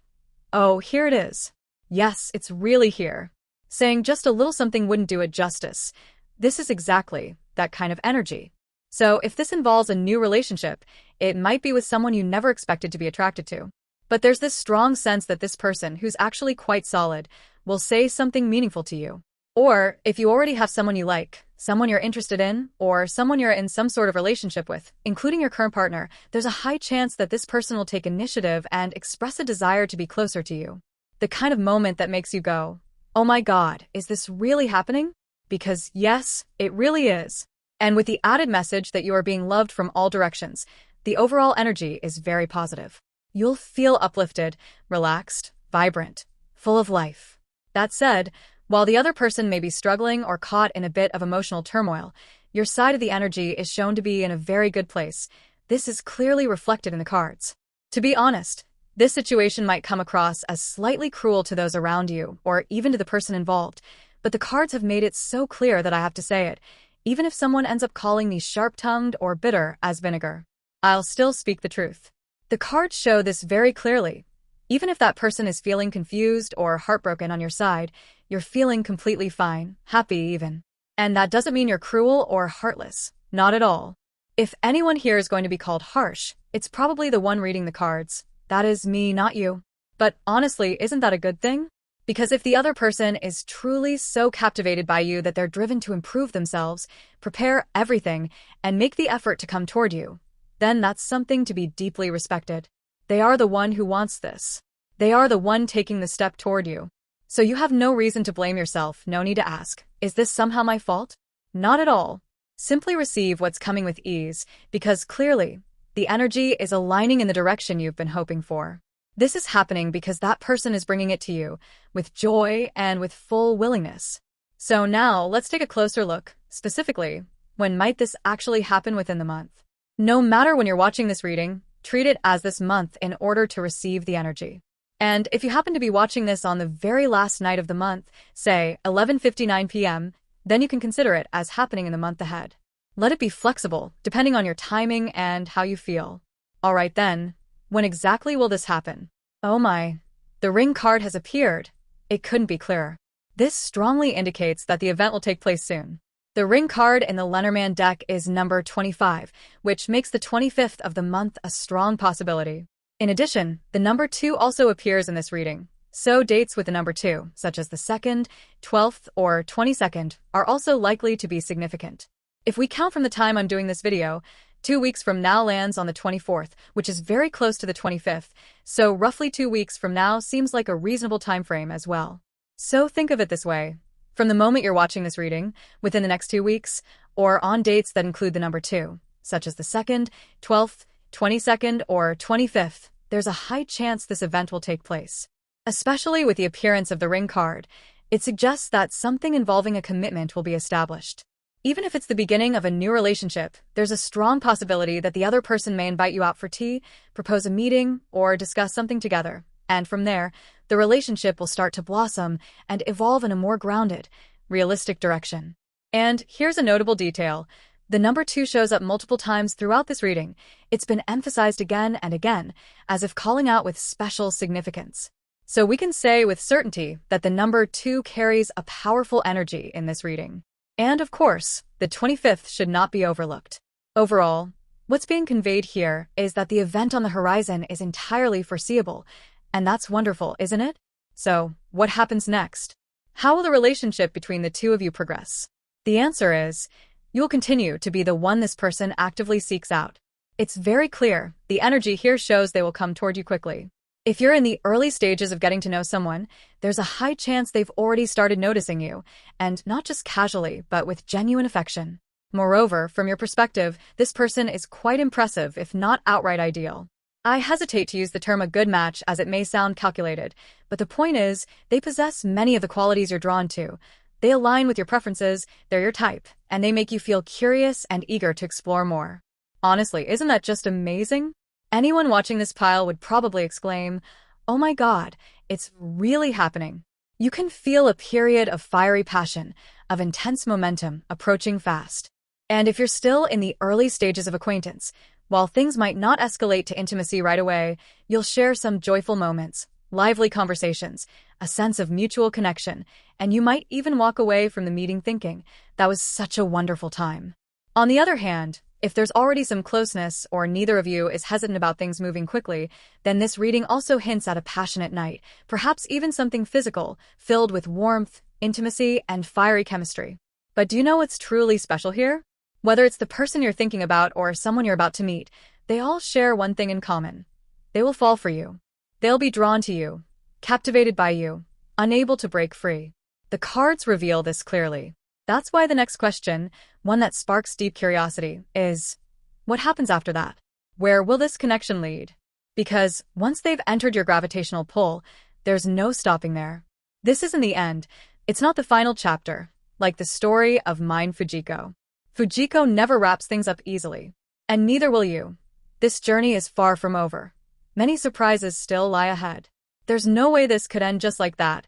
oh, here it is. Yes, it's really here. Saying just a little something wouldn't do it justice. This is exactly that kind of energy. So if this involves a new relationship, it might be with someone you never expected to be attracted to. But there's this strong sense that this person, who's actually quite solid, will say something meaningful to you. Or if you already have someone you like, someone you're interested in, or someone you're in some sort of relationship with, including your current partner, there's a high chance that this person will take initiative and express a desire to be closer to you. The kind of moment that makes you go, oh my God, is this really happening? Because yes, it really is. And with the added message that you are being loved from all directions, the overall energy is very positive. You'll feel uplifted, relaxed, vibrant, full of life. That said, while the other person may be struggling or caught in a bit of emotional turmoil, your side of the energy is shown to be in a very good place. This is clearly reflected in the cards. To be honest, this situation might come across as slightly cruel to those around you, or even to the person involved, But the cards have made it so clear that I have to say it, even if someone ends up calling me sharp-tongued or bitter as vinegar. I'll still speak the truth. The cards show this very clearly. Even if that person is feeling confused or heartbroken on your side, you're feeling completely fine, happy even. And that doesn't mean you're cruel or heartless. Not at all. If anyone here is going to be called harsh, it's probably the one reading the cards. That is me, not you. But honestly, isn't that a good thing? Because if the other person is truly so captivated by you that they're driven to improve themselves, prepare everything, and make the effort to come toward you, then that's something to be deeply respected. They are the one who wants this. They are the one taking the step toward you. So you have no reason to blame yourself, no need to ask, is this somehow my fault? Not at all. Simply receive what's coming with ease, because clearly, the energy is aligning in the direction you've been hoping for. This is happening because that person is bringing it to you, with joy and with full willingness. So now, let's take a closer look. Specifically, when might this actually happen within the month? No matter when you're watching this reading, treat it as this month in order to receive the energy. And if you happen to be watching this on the very last night of the month, say 11:59 p.m., then you can consider it as happening in the month ahead. Let it be flexible, depending on your timing and how you feel. All right then, when exactly will this happen? Oh my, the Ring card has appeared. It couldn't be clearer. This strongly indicates that the event will take place soon. The Ring card in the Lenormand deck is number 25, which makes the 25th of the month a strong possibility. In addition, the number 2 also appears in this reading, so dates with the number 2, such as the 2nd, 12th, or 22nd, are also likely to be significant. If we count from the time I'm doing this video, 2 weeks from now lands on the 24th, which is very close to the 25th, so roughly 2 weeks from now seems like a reasonable time frame as well. So think of it this way. From the moment you're watching this reading, within the next 2 weeks, or on dates that include the number 2, such as the 2nd, 12th, 22nd, or 25th, there's a high chance this event will take place. Especially with the appearance of the Ring card, it suggests that something involving a commitment will be established. Even if it's the beginning of a new relationship, there's a strong possibility that the other person may invite you out for tea, propose a meeting, or discuss something together. And from there, the relationship will start to blossom and evolve in a more grounded, realistic direction. And here's a notable detail. The number 2 shows up multiple times throughout this reading. It's been emphasized again and again, as if calling out with special significance. So we can say with certainty that the number 2 carries a powerful energy in this reading. And of course, the 25th should not be overlooked. Overall, what's being conveyed here is that the event on the horizon is entirely foreseeable, and that's wonderful, isn't it? So, what happens next? How will the relationship between the two of you progress? The answer is, you'll continue to be the one this person actively seeks out. It's very clear, the energy here shows they will come toward you quickly. If you're in the early stages of getting to know someone, there's a high chance they've already started noticing you, and not just casually, but with genuine affection. Moreover, from your perspective, this person is quite impressive, if not outright ideal. I hesitate to use the term a good match as it may sound calculated, but the point is, they possess many of the qualities you're drawn to. They align with your preferences, they're your type, and they make you feel curious and eager to explore more. Honestly, isn't that just amazing? Anyone watching this pile would probably exclaim, "Oh my God, it's really happening." You can feel a period of fiery passion, of intense momentum, approaching fast. And if you're still in the early stages of acquaintance, while things might not escalate to intimacy right away, you'll share some joyful moments, lively conversations, a sense of mutual connection, and you might even walk away from the meeting thinking, "That was such a wonderful time." On the other hand, if there's already some closeness or neither of you is hesitant about things moving quickly, then this reading also hints at a passionate night, perhaps even something physical, filled with warmth, intimacy, and fiery chemistry. But do you know what's truly special here? Whether it's the person you're thinking about or someone you're about to meet, they all share one thing in common. They will fall for you. They'll be drawn to you, captivated by you, unable to break free. The cards reveal this clearly. That's why the next question, one that sparks deep curiosity, is, what happens after that? Where will this connection lead? Because once they've entered your gravitational pull, there's no stopping there. This isn't the end. It's not the final chapter, like the story of Mine Fujiko. Fujiko never wraps things up easily. And neither will you. This journey is far from over. Many surprises still lie ahead. There's no way this could end just like that.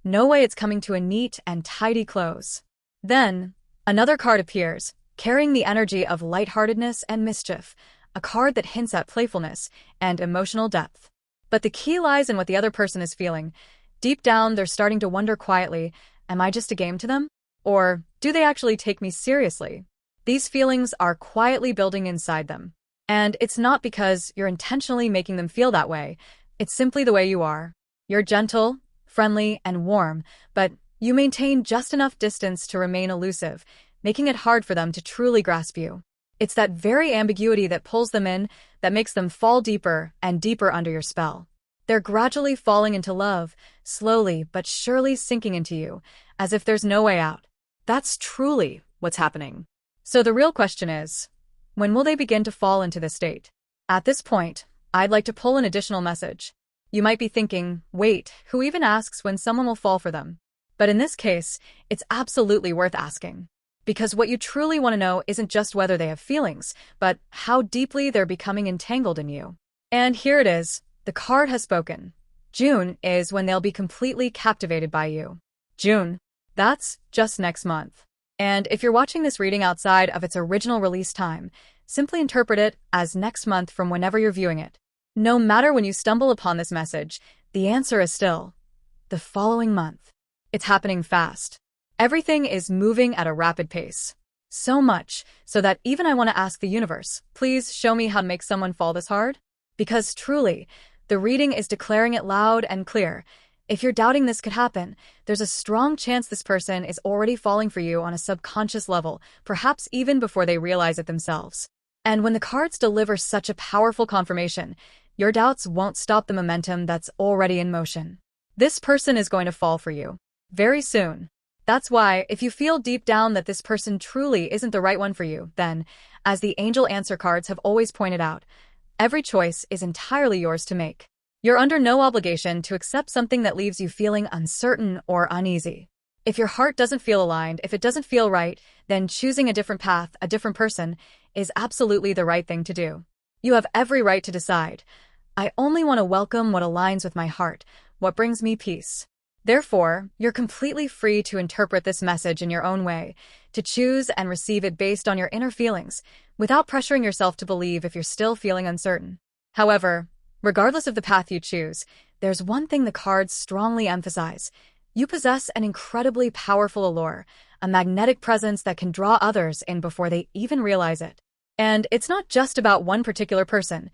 No way it's coming to a neat and tidy close. Then, another card appears, carrying the energy of lightheartedness and mischief, a card that hints at playfulness and emotional depth. But the key lies in what the other person is feeling. Deep down, they're starting to wonder quietly, am I just a game to them? Or do they actually take me seriously? These feelings are quietly building inside them. And it's not because you're intentionally making them feel that way. It's simply the way you are. You're gentle, friendly, and warm, but you maintain just enough distance to remain elusive, making it hard for them to truly grasp you. It's that very ambiguity that pulls them in, that makes them fall deeper and deeper under your spell. They're gradually falling into love, slowly but surely sinking into you, as if there's no way out. That's truly what's happening. So the real question is, when will they begin to fall into this state? At this point, I'd like to pull an additional message. You might be thinking, wait, who even asks when someone will fall for them? But in this case, it's absolutely worth asking. Because what you truly want to know isn't just whether they have feelings, but how deeply they're becoming entangled in you. And here it is. The card has spoken. June is when they'll be completely captivated by you. June. That's just next month. And if you're watching this reading outside of its original release time, simply interpret it as next month from whenever you're viewing it. No matter when you stumble upon this message, the answer is still the following month. It's happening fast. Everything is moving at a rapid pace. So much, so that even I want to ask the universe, please show me how to make someone fall this hard? Because truly, the reading is declaring it loud and clear. If you're doubting this could happen, there's a strong chance this person is already falling for you on a subconscious level, perhaps even before they realize it themselves. And when the cards deliver such a powerful confirmation, your doubts won't stop the momentum that's already in motion. This person is going to fall for you very soon. That's why, if you feel deep down that this person truly isn't the right one for you, then, as the angel answer cards have always pointed out, every choice is entirely yours to make. You're under no obligation to accept something that leaves you feeling uncertain or uneasy. If your heart doesn't feel aligned, if it doesn't feel right, then choosing a different path, a different person, is absolutely the right thing to do. You have every right to decide. I only want to welcome what aligns with my heart, what brings me peace. Therefore, you're completely free to interpret this message in your own way, to choose and receive it based on your inner feelings, without pressuring yourself to believe if you're still feeling uncertain. However, regardless of the path you choose, there's one thing the cards strongly emphasize. You possess an incredibly powerful allure, a magnetic presence that can draw others in before they even realize it. And it's not just about one particular person.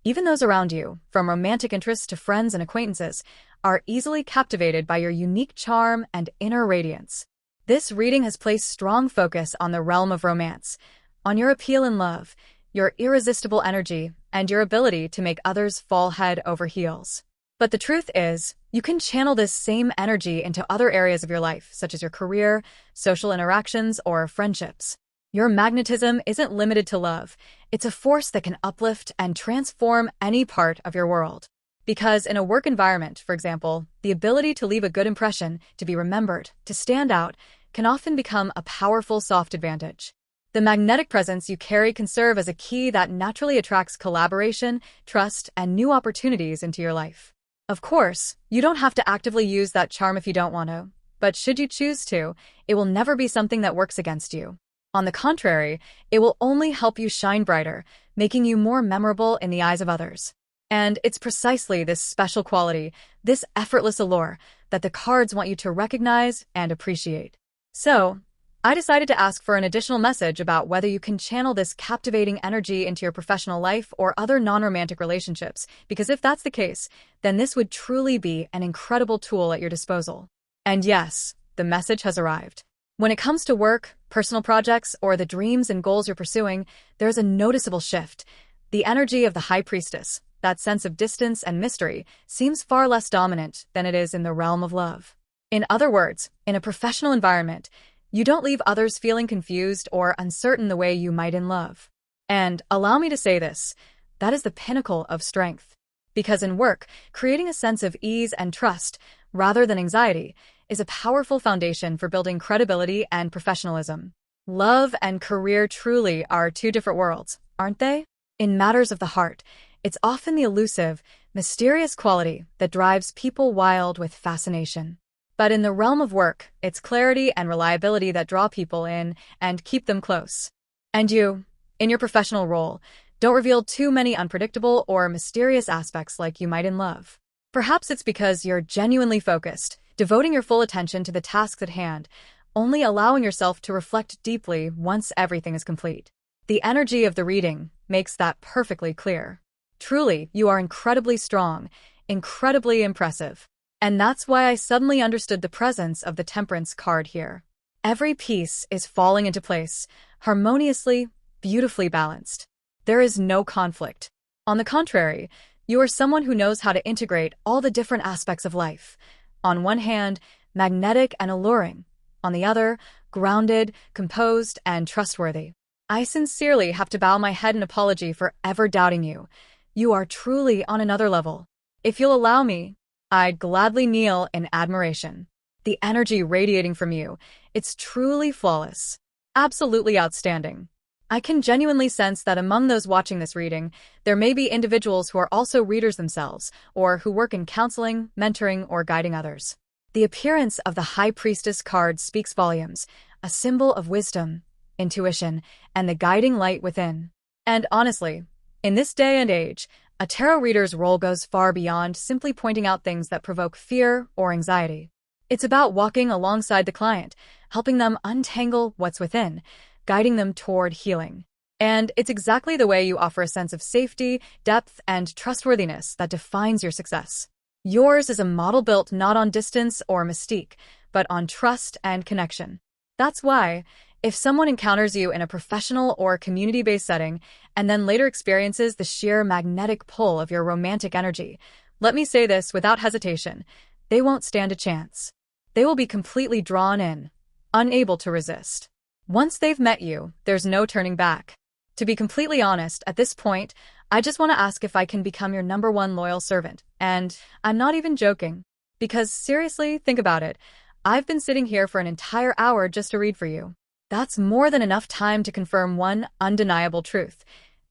Even those around you, from romantic interests to friends and acquaintances, are easily captivated by your unique charm and inner radiance. This reading has placed strong focus on the realm of romance, on your appeal in love, your irresistible energy, and your ability to make others fall head over heels. But the truth is, you can channel this same energy into other areas of your life, such as your career, social interactions, or friendships. Your magnetism isn't limited to love. It's a force that can uplift and transform any part of your world. Because in a work environment, for example, the ability to leave a good impression, to be remembered, to stand out, can often become a powerful soft advantage. The magnetic presence you carry can serve as a key that naturally attracts collaboration, trust, and new opportunities into your life. Of course, you don't have to actively use that charm if you don't want to, but should you choose to, it will never be something that works against you. On the contrary, it will only help you shine brighter, making you more memorable in the eyes of others. And it's precisely this special quality, this effortless allure, that the cards want you to recognize and appreciate. So, I decided to ask for an additional message about whether you can channel this captivating energy into your professional life or other non-romantic relationships, because if that's the case, then this would truly be an incredible tool at your disposal. And yes, the message has arrived. When it comes to work, personal projects, or the dreams and goals you're pursuing, there's a noticeable shift. The energy of the High Priestess, that sense of distance and mystery, seems far less dominant than it is in the realm of love. In other words, in a professional environment, you don't leave others feeling confused or uncertain the way you might in love. And allow me to say this, that is the pinnacle of strength. Because in work, creating a sense of ease and trust, rather than anxiety, is a powerful foundation for building credibility and professionalism. Love and career truly are two different worlds, aren't they? In matters of the heart, it's often the elusive, mysterious quality that drives people wild with fascination. But in the realm of work, it's clarity and reliability that draw people in and keep them close. And you, in your professional role, don't reveal too many unpredictable or mysterious aspects like you might in love. Perhaps it's because you're genuinely focused, devoting your full attention to the tasks at hand, only allowing yourself to reflect deeply once everything is complete. The energy of the reading makes that perfectly clear. Truly, you are incredibly strong, incredibly impressive. And that's why I suddenly understood the presence of the Temperance card here. Every piece is falling into place, harmoniously, beautifully balanced. There is no conflict. On the contrary, you are someone who knows how to integrate all the different aspects of life. On one hand, magnetic and alluring. On the other, grounded, composed, and trustworthy. I sincerely have to bow my head in apology for ever doubting you. You are truly on another level. If you'll allow me, I'd gladly kneel in admiration. The energy radiating from you, it's truly flawless. Absolutely outstanding. I can genuinely sense that among those watching this reading, there may be individuals who are also readers themselves, or who work in counseling, mentoring, or guiding others. The appearance of the High Priestess card speaks volumes, a symbol of wisdom, intuition, and the guiding light within. And honestly, in this day and age, a tarot reader's role goes far beyond simply pointing out things that provoke fear or anxiety. It's about walking alongside the client, helping them untangle what's within, guiding them toward healing. And it's exactly the way you offer a sense of safety, depth, and trustworthiness that defines your success. Yours is a model built not on distance or mystique, but on trust and connection. That's why, if someone encounters you in a professional or community-based setting, and then later experiences the sheer magnetic pull of your romantic energy, let me say this without hesitation, they won't stand a chance. They will be completely drawn in, unable to resist. Once they've met you, there's no turning back. To be completely honest, at this point, I just want to ask if I can become your #1 loyal servant. And I'm not even joking. Because seriously, think about it. I've been sitting here for an entire hour just to read for you. That's more than enough time to confirm one undeniable truth.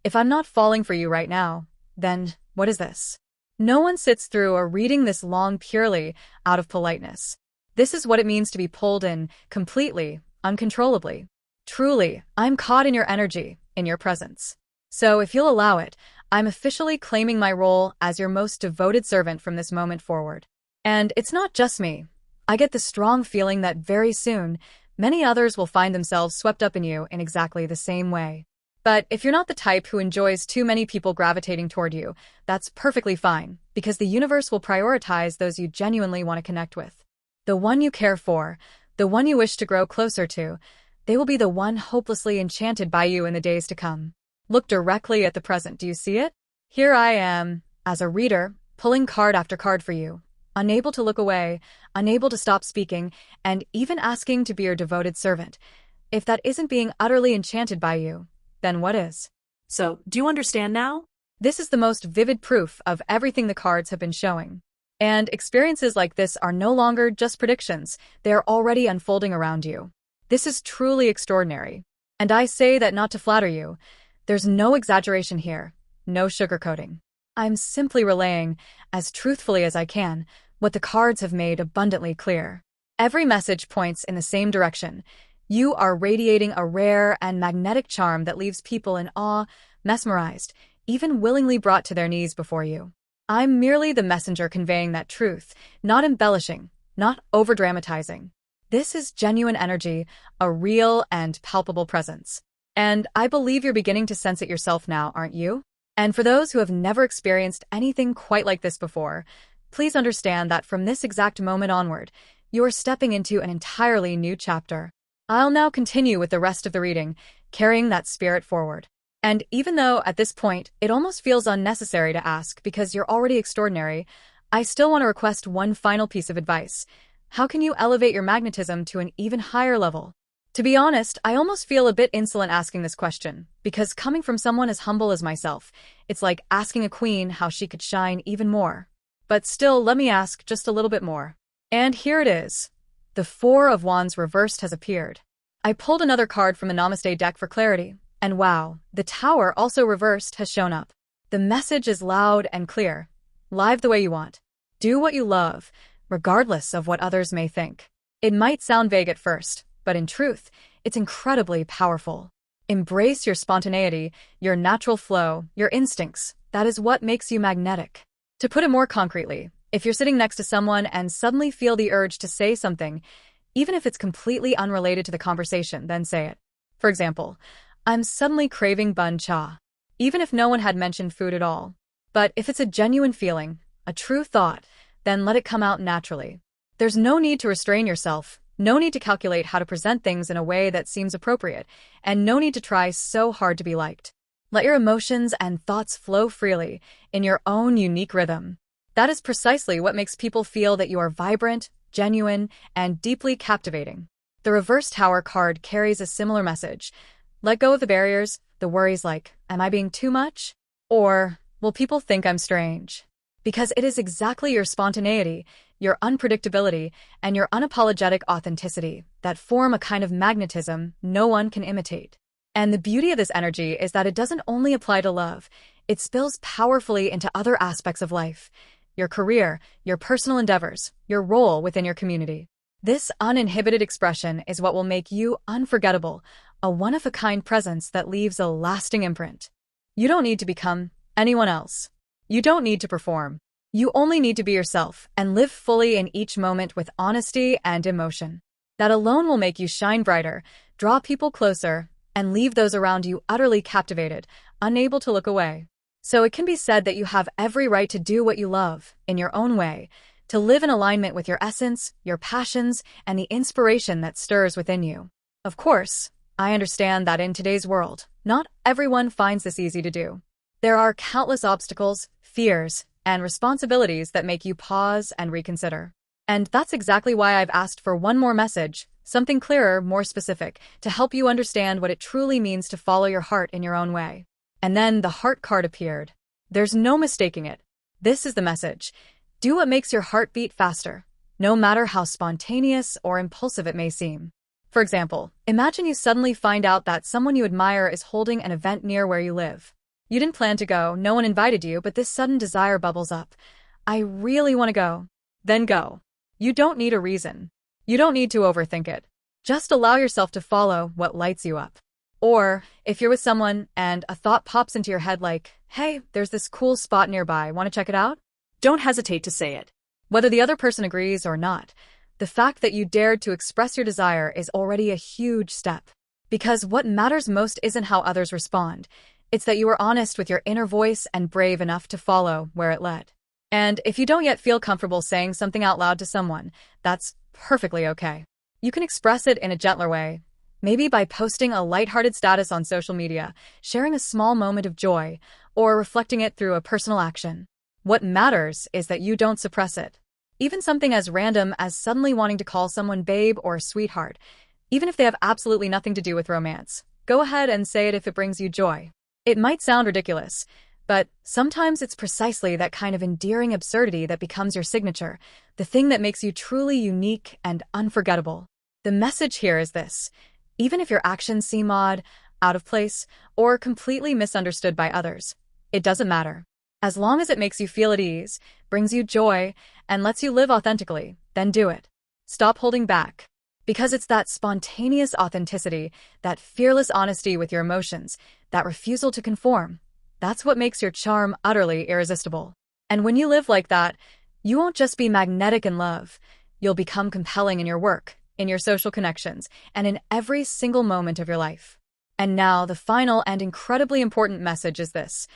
If I'm not falling for you right now, then what is this? No one sits through a reading this long purely out of politeness. This is what it means to be pulled in completely, uncontrollably. Truly, I'm caught in your energy, in your presence. So if you'll allow it, I'm officially claiming my role as your most devoted servant from this moment forward. And it's not just me. I get the strong feeling that very soon, many others will find themselves swept up in you in exactly the same way. But if you're not the type who enjoys too many people gravitating toward you, that's perfectly fine, because the universe will prioritize those you genuinely want to connect with. The one you care for, the one you wish to grow closer to, they will be the one hopelessly enchanted by you in the days to come. Look directly at the present, do you see it? Here I am, as a reader, pulling card after card for you, unable to look away, unable to stop speaking, and even asking to be your devoted servant. If that isn't being utterly enchanted by you, then what is? So, do you understand now? This is the most vivid proof of everything the cards have been showing. And experiences like this are no longer just predictions, they are already unfolding around you. This is truly extraordinary. And I say that not to flatter you. There's no exaggeration here, no sugarcoating. I'm simply relaying, as truthfully as I can, what the cards have made abundantly clear. Every message points in the same direction. You are radiating a rare and magnetic charm that leaves people in awe, mesmerized, even willingly brought to their knees before you. I'm merely the messenger conveying that truth, not embellishing, not overdramatizing. This is genuine energy, a real and palpable presence. And I believe you're beginning to sense it yourself now, aren't you? And for those who have never experienced anything quite like this before, please understand that from this exact moment onward, you are stepping into an entirely new chapter. I'll now continue with the rest of the reading, carrying that spirit forward. And even though at this point it almost feels unnecessary to ask because you're already extraordinary, I still want to request one final piece of advice. How can you elevate your magnetism to an even higher level? To be honest, I almost feel a bit insolent asking this question, because coming from someone as humble as myself, it's like asking a queen how she could shine even more. But still, let me ask just a little bit more. And here it is. The Four of Wands reversed has appeared. I pulled another card from the Namaste deck for clarity, and wow, the Tower, also reversed, has shown up. The message is loud and clear. Live the way you want. Do what you love. regardless of what others may think. It might sound vague at first, but in truth, it's incredibly powerful. Embrace your spontaneity, your natural flow, your instincts. That is what makes you magnetic. To put it more concretely, if you're sitting next to someone and suddenly feel the urge to say something, even if it's completely unrelated to the conversation, then say it. For example, I'm suddenly craving bun cha, even if no one had mentioned food at all. But if it's a genuine feeling, a true thought, then let it come out naturally. There's no need to restrain yourself, no need to calculate how to present things in a way that seems appropriate, and no need to try so hard to be liked. Let your emotions and thoughts flow freely, in your own unique rhythm. That is precisely what makes people feel that you are vibrant, genuine, and deeply captivating. The reverse Tower card carries a similar message. Let go of the barriers, the worries like, am I being too much? Or, will people think I'm strange? Because it is exactly your spontaneity, your unpredictability, and your unapologetic authenticity that form a kind of magnetism no one can imitate. And the beauty of this energy is that it doesn't only apply to love, it spills powerfully into other aspects of life. Your career, your personal endeavors, your role within your community. This uninhibited expression is what will make you unforgettable, a one-of-a-kind presence that leaves a lasting imprint. You don't need to become anyone else. You don't need to perform. You only need to be yourself and live fully in each moment with honesty and emotion. That alone will make you shine brighter, draw people closer, and leave those around you utterly captivated, unable to look away. So it can be said that you have every right to do what you love, in your own way, to live in alignment with your essence, your passions, and the inspiration that stirs within you. Of course, I understand that in today's world, not everyone finds this easy to do. There are countless obstacles, fears, and responsibilities that make you pause and reconsider. And that's exactly why I've asked for one more message, something clearer, more specific, to help you understand what it truly means to follow your heart in your own way. And then the heart card appeared. There's no mistaking it. This is the message. Do what makes your heart beat faster, no matter how spontaneous or impulsive it may seem. For example, imagine you suddenly find out that someone you admire is holding an event near where you live. You didn't plan to go, no one invited you, but this sudden desire bubbles up. I really want to go. Then go. You don't need a reason. You don't need to overthink it. Just allow yourself to follow what lights you up. Or, if you're with someone and a thought pops into your head like, hey, there's this cool spot nearby, want to check it out? Don't hesitate to say it. Whether the other person agrees or not, the fact that you dared to express your desire is already a huge step. Because what matters most isn't how others respond, it's that you were honest with your inner voice and brave enough to follow where it led. And if you don't yet feel comfortable saying something out loud to someone, that's perfectly okay. You can express it in a gentler way. Maybe by posting a lighthearted status on social media, sharing a small moment of joy, or reflecting it through a personal action. What matters is that you don't suppress it. Even something as random as suddenly wanting to call someone babe or sweetheart, even if they have absolutely nothing to do with romance, go ahead and say it if it brings you joy. It might sound ridiculous, but sometimes it's precisely that kind of endearing absurdity that becomes your signature, the thing that makes you truly unique and unforgettable. The message here is this. Even if your actions seem odd, out of place, or completely misunderstood by others, it doesn't matter. As long as it makes you feel at ease, brings you joy, and lets you live authentically, then do it. Stop holding back. Because it's that spontaneous authenticity, that fearless honesty with your emotions, that refusal to conform, that's what makes your charm utterly irresistible. And when you live like that, you won't just be magnetic in love, you'll become compelling in your work, in your social connections, and in every single moment of your life. And now, the final and incredibly important message is this.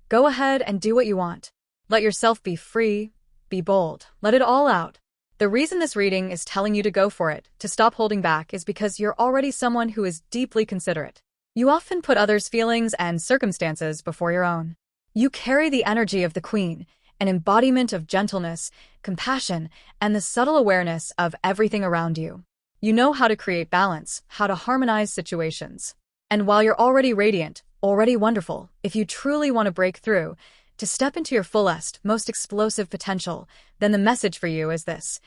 Go ahead and do what you want. Let yourself be free, be bold, let it all out. The reason this reading is telling you to go for it, to stop holding back, is because you're already someone who is deeply considerate. You often put others' feelings and circumstances before your own. You carry the energy of the Queen, an embodiment of gentleness, compassion, and the subtle awareness of everything around you. You know how to create balance, how to harmonize situations. And while you're already radiant, already wonderful, if you truly want to break through, to step into your fullest, most explosive potential, then the message for you is this.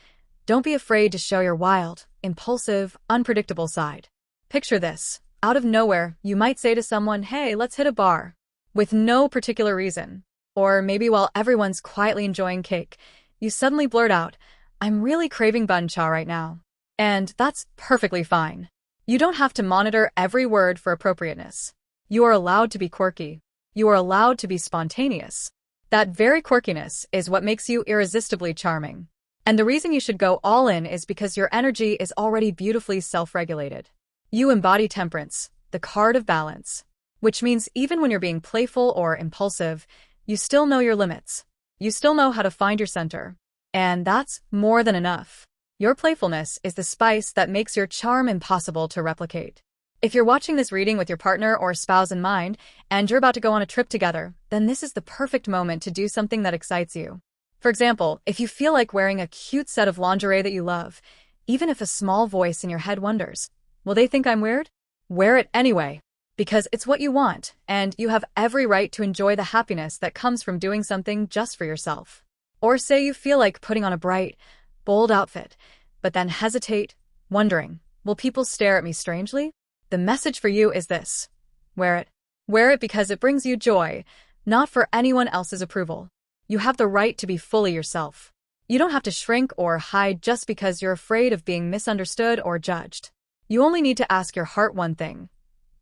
Don't be afraid to show your wild, impulsive, unpredictable side. Picture this. Out of nowhere, you might say to someone, hey, let's hit a bar. With no particular reason. Or maybe while everyone's quietly enjoying cake, you suddenly blurt out, I'm really craving bun cha right now. And that's perfectly fine. You don't have to monitor every word for appropriateness. You are allowed to be quirky. You are allowed to be spontaneous. That very quirkiness is what makes you irresistibly charming. And the reason you should go all in is because your energy is already beautifully self-regulated. You embody temperance, the card of balance, which means even when you're being playful or impulsive, you still know your limits. You still know how to find your center. And that's more than enough. Your playfulness is the spice that makes your charm impossible to replicate. If you're watching this reading with your partner or spouse in mind, and you're about to go on a trip together, then this is the perfect moment to do something that excites you. For example, if you feel like wearing a cute set of lingerie that you love, even if a small voice in your head wonders, will they think I'm weird? Wear it anyway, because it's what you want, and you have every right to enjoy the happiness that comes from doing something just for yourself. Or say you feel like putting on a bright, bold outfit, but then hesitate, wondering, will people stare at me strangely? The message for you is this: wear it. Wear it because it brings you joy, not for anyone else's approval. You have the right to be fully yourself. You don't have to shrink or hide just because you're afraid of being misunderstood or judged. You only need to ask your heart one thing.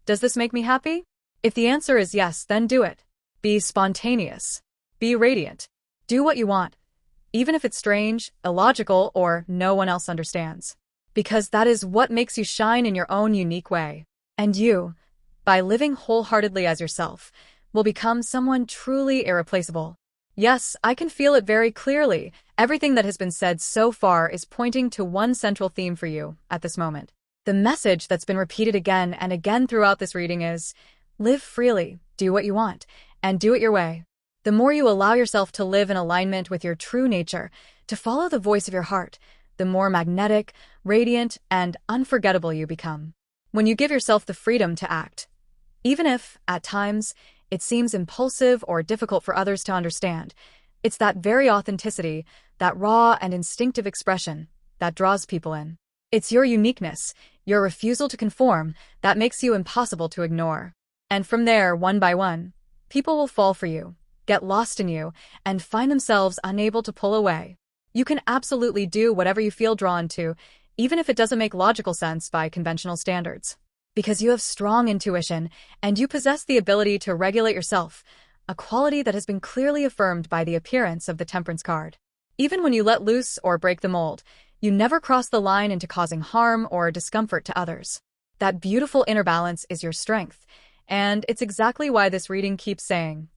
Does this make me happy? If the answer is yes, then do it. Be spontaneous. Be radiant. Do what you want, even if it's strange, illogical, or no one else understands. Because that is what makes you shine in your own unique way. And you, by living wholeheartedly as yourself, will become someone truly irreplaceable. Yes, I can feel it very clearly. Everything that has been said so far is pointing to one central theme for you at this moment. The message that's been repeated again and again throughout this reading is, live freely, do what you want, and do it your way. The more you allow yourself to live in alignment with your true nature, to follow the voice of your heart, the more magnetic, radiant, and unforgettable you become. When you give yourself the freedom to act, even if, at times, it seems impulsive or difficult for others to understand, it's that very authenticity, that raw and instinctive expression, that draws people in. It's your uniqueness, your refusal to conform, that makes you impossible to ignore. And from there, one by one, people will fall for you, get lost in you, and find themselves unable to pull away. You can absolutely do whatever you feel drawn to, even if it doesn't make logical sense by conventional standards. Because you have strong intuition, and you possess the ability to regulate yourself, a quality that has been clearly affirmed by the appearance of the Temperance card. Even when you let loose or break the mold, you never cross the line into causing harm or discomfort to others. That beautiful inner balance is your strength, and it's exactly why this reading keeps saying,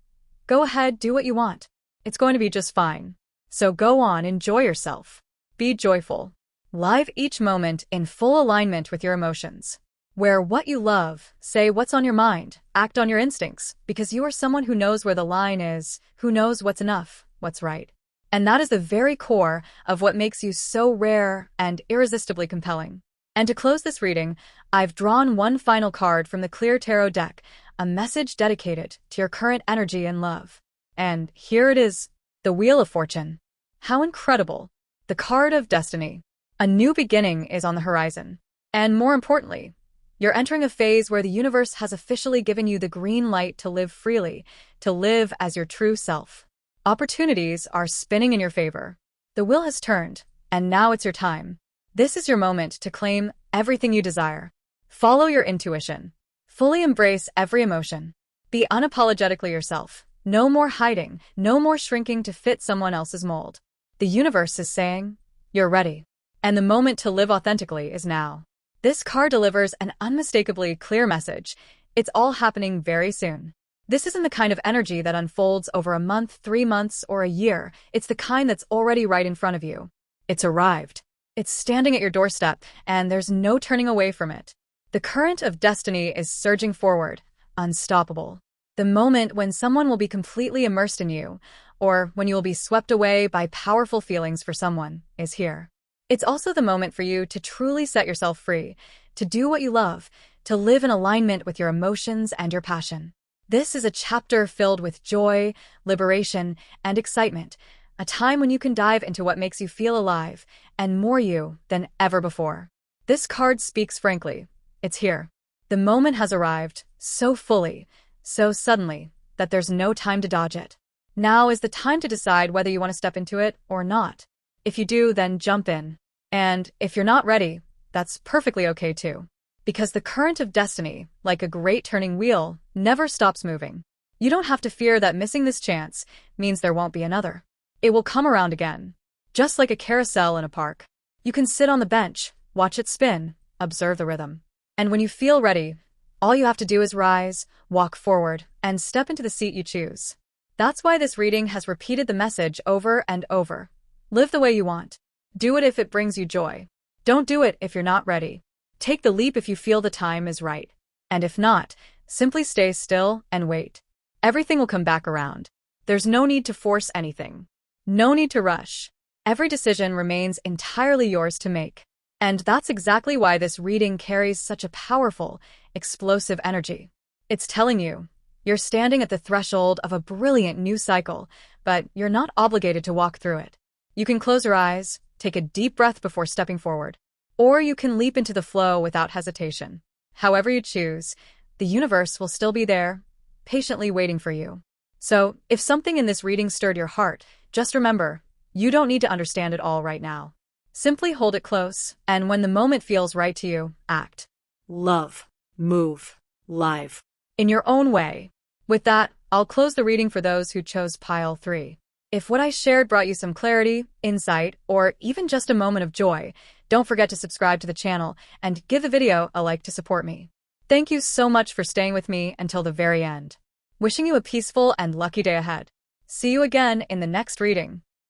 go ahead, do what you want. It's going to be just fine. So go on, enjoy yourself. Be joyful. Live each moment in full alignment with your emotions. Wear what you love, say what's on your mind, act on your instincts, because you are someone who knows where the line is, who knows what's enough, what's right. And that is the very core of what makes you so rare and irresistibly compelling. And to close this reading, I've drawn one final card from the Clear Tarot deck, a message dedicated to your current energy and love. And here it is, the Wheel of Fortune. How incredible! The card of destiny. A new beginning is on the horizon. And more importantly, you're entering a phase where the universe has officially given you the green light to live freely, to live as your true self. Opportunities are spinning in your favor. The wheel has turned, and now it's your time. This is your moment to claim everything you desire. Follow your intuition. Fully embrace every emotion. Be unapologetically yourself. No more hiding, no more shrinking to fit someone else's mold. The universe is saying, you're ready. And the moment to live authentically is now. This card delivers an unmistakably clear message. It's all happening very soon. This isn't the kind of energy that unfolds over a month, 3 months, or a year. It's the kind that's already right in front of you. It's arrived. It's standing at your doorstep, and there's no turning away from it. The current of destiny is surging forward, unstoppable. The moment when someone will be completely immersed in you, or when you will be swept away by powerful feelings for someone, is here. It's also the moment for you to truly set yourself free, to do what you love, to live in alignment with your emotions and your passion. This is a chapter filled with joy, liberation, and excitement, a time when you can dive into what makes you feel alive and more you than ever before. This card speaks frankly. It's here. The moment has arrived, so fully, so suddenly, that there's no time to dodge it. Now is the time to decide whether you want to step into it or not. If you do, then jump in. And if you're not ready, that's perfectly okay too. Because the current of destiny, like a great turning wheel, never stops moving. You don't have to fear that missing this chance means there won't be another. It will come around again. Just like a carousel in a park. You can sit on the bench, watch it spin, observe the rhythm. And when you feel ready, all you have to do is rise, walk forward, and step into the seat you choose. That's why this reading has repeated the message over and over. Live the way you want. Do it if it brings you joy. Don't do it if you're not ready. Take the leap if you feel the time is right. And if not, simply stay still and wait. Everything will come back around. There's no need to force anything. No need to rush. Every decision remains entirely yours to make. And that's exactly why this reading carries such a powerful, explosive energy. It's telling you, you're standing at the threshold of a brilliant new cycle, but you're not obligated to walk through it. You can close your eyes, take a deep breath before stepping forward, or you can leap into the flow without hesitation. However you choose, the universe will still be there, patiently waiting for you. So, if something in this reading stirred your heart, just remember, you don't need to understand it all right now. Simply hold it close, and when the moment feels right to you, act. Love, move, live. In your own way. With that, I'll close the reading for those who chose pile 3. If what I shared brought you some clarity, insight, or even just a moment of joy, don't forget to subscribe to the channel and give the video a like to support me. Thank you so much for staying with me until the very end. Wishing you a peaceful and lucky day ahead. See you again in the next reading.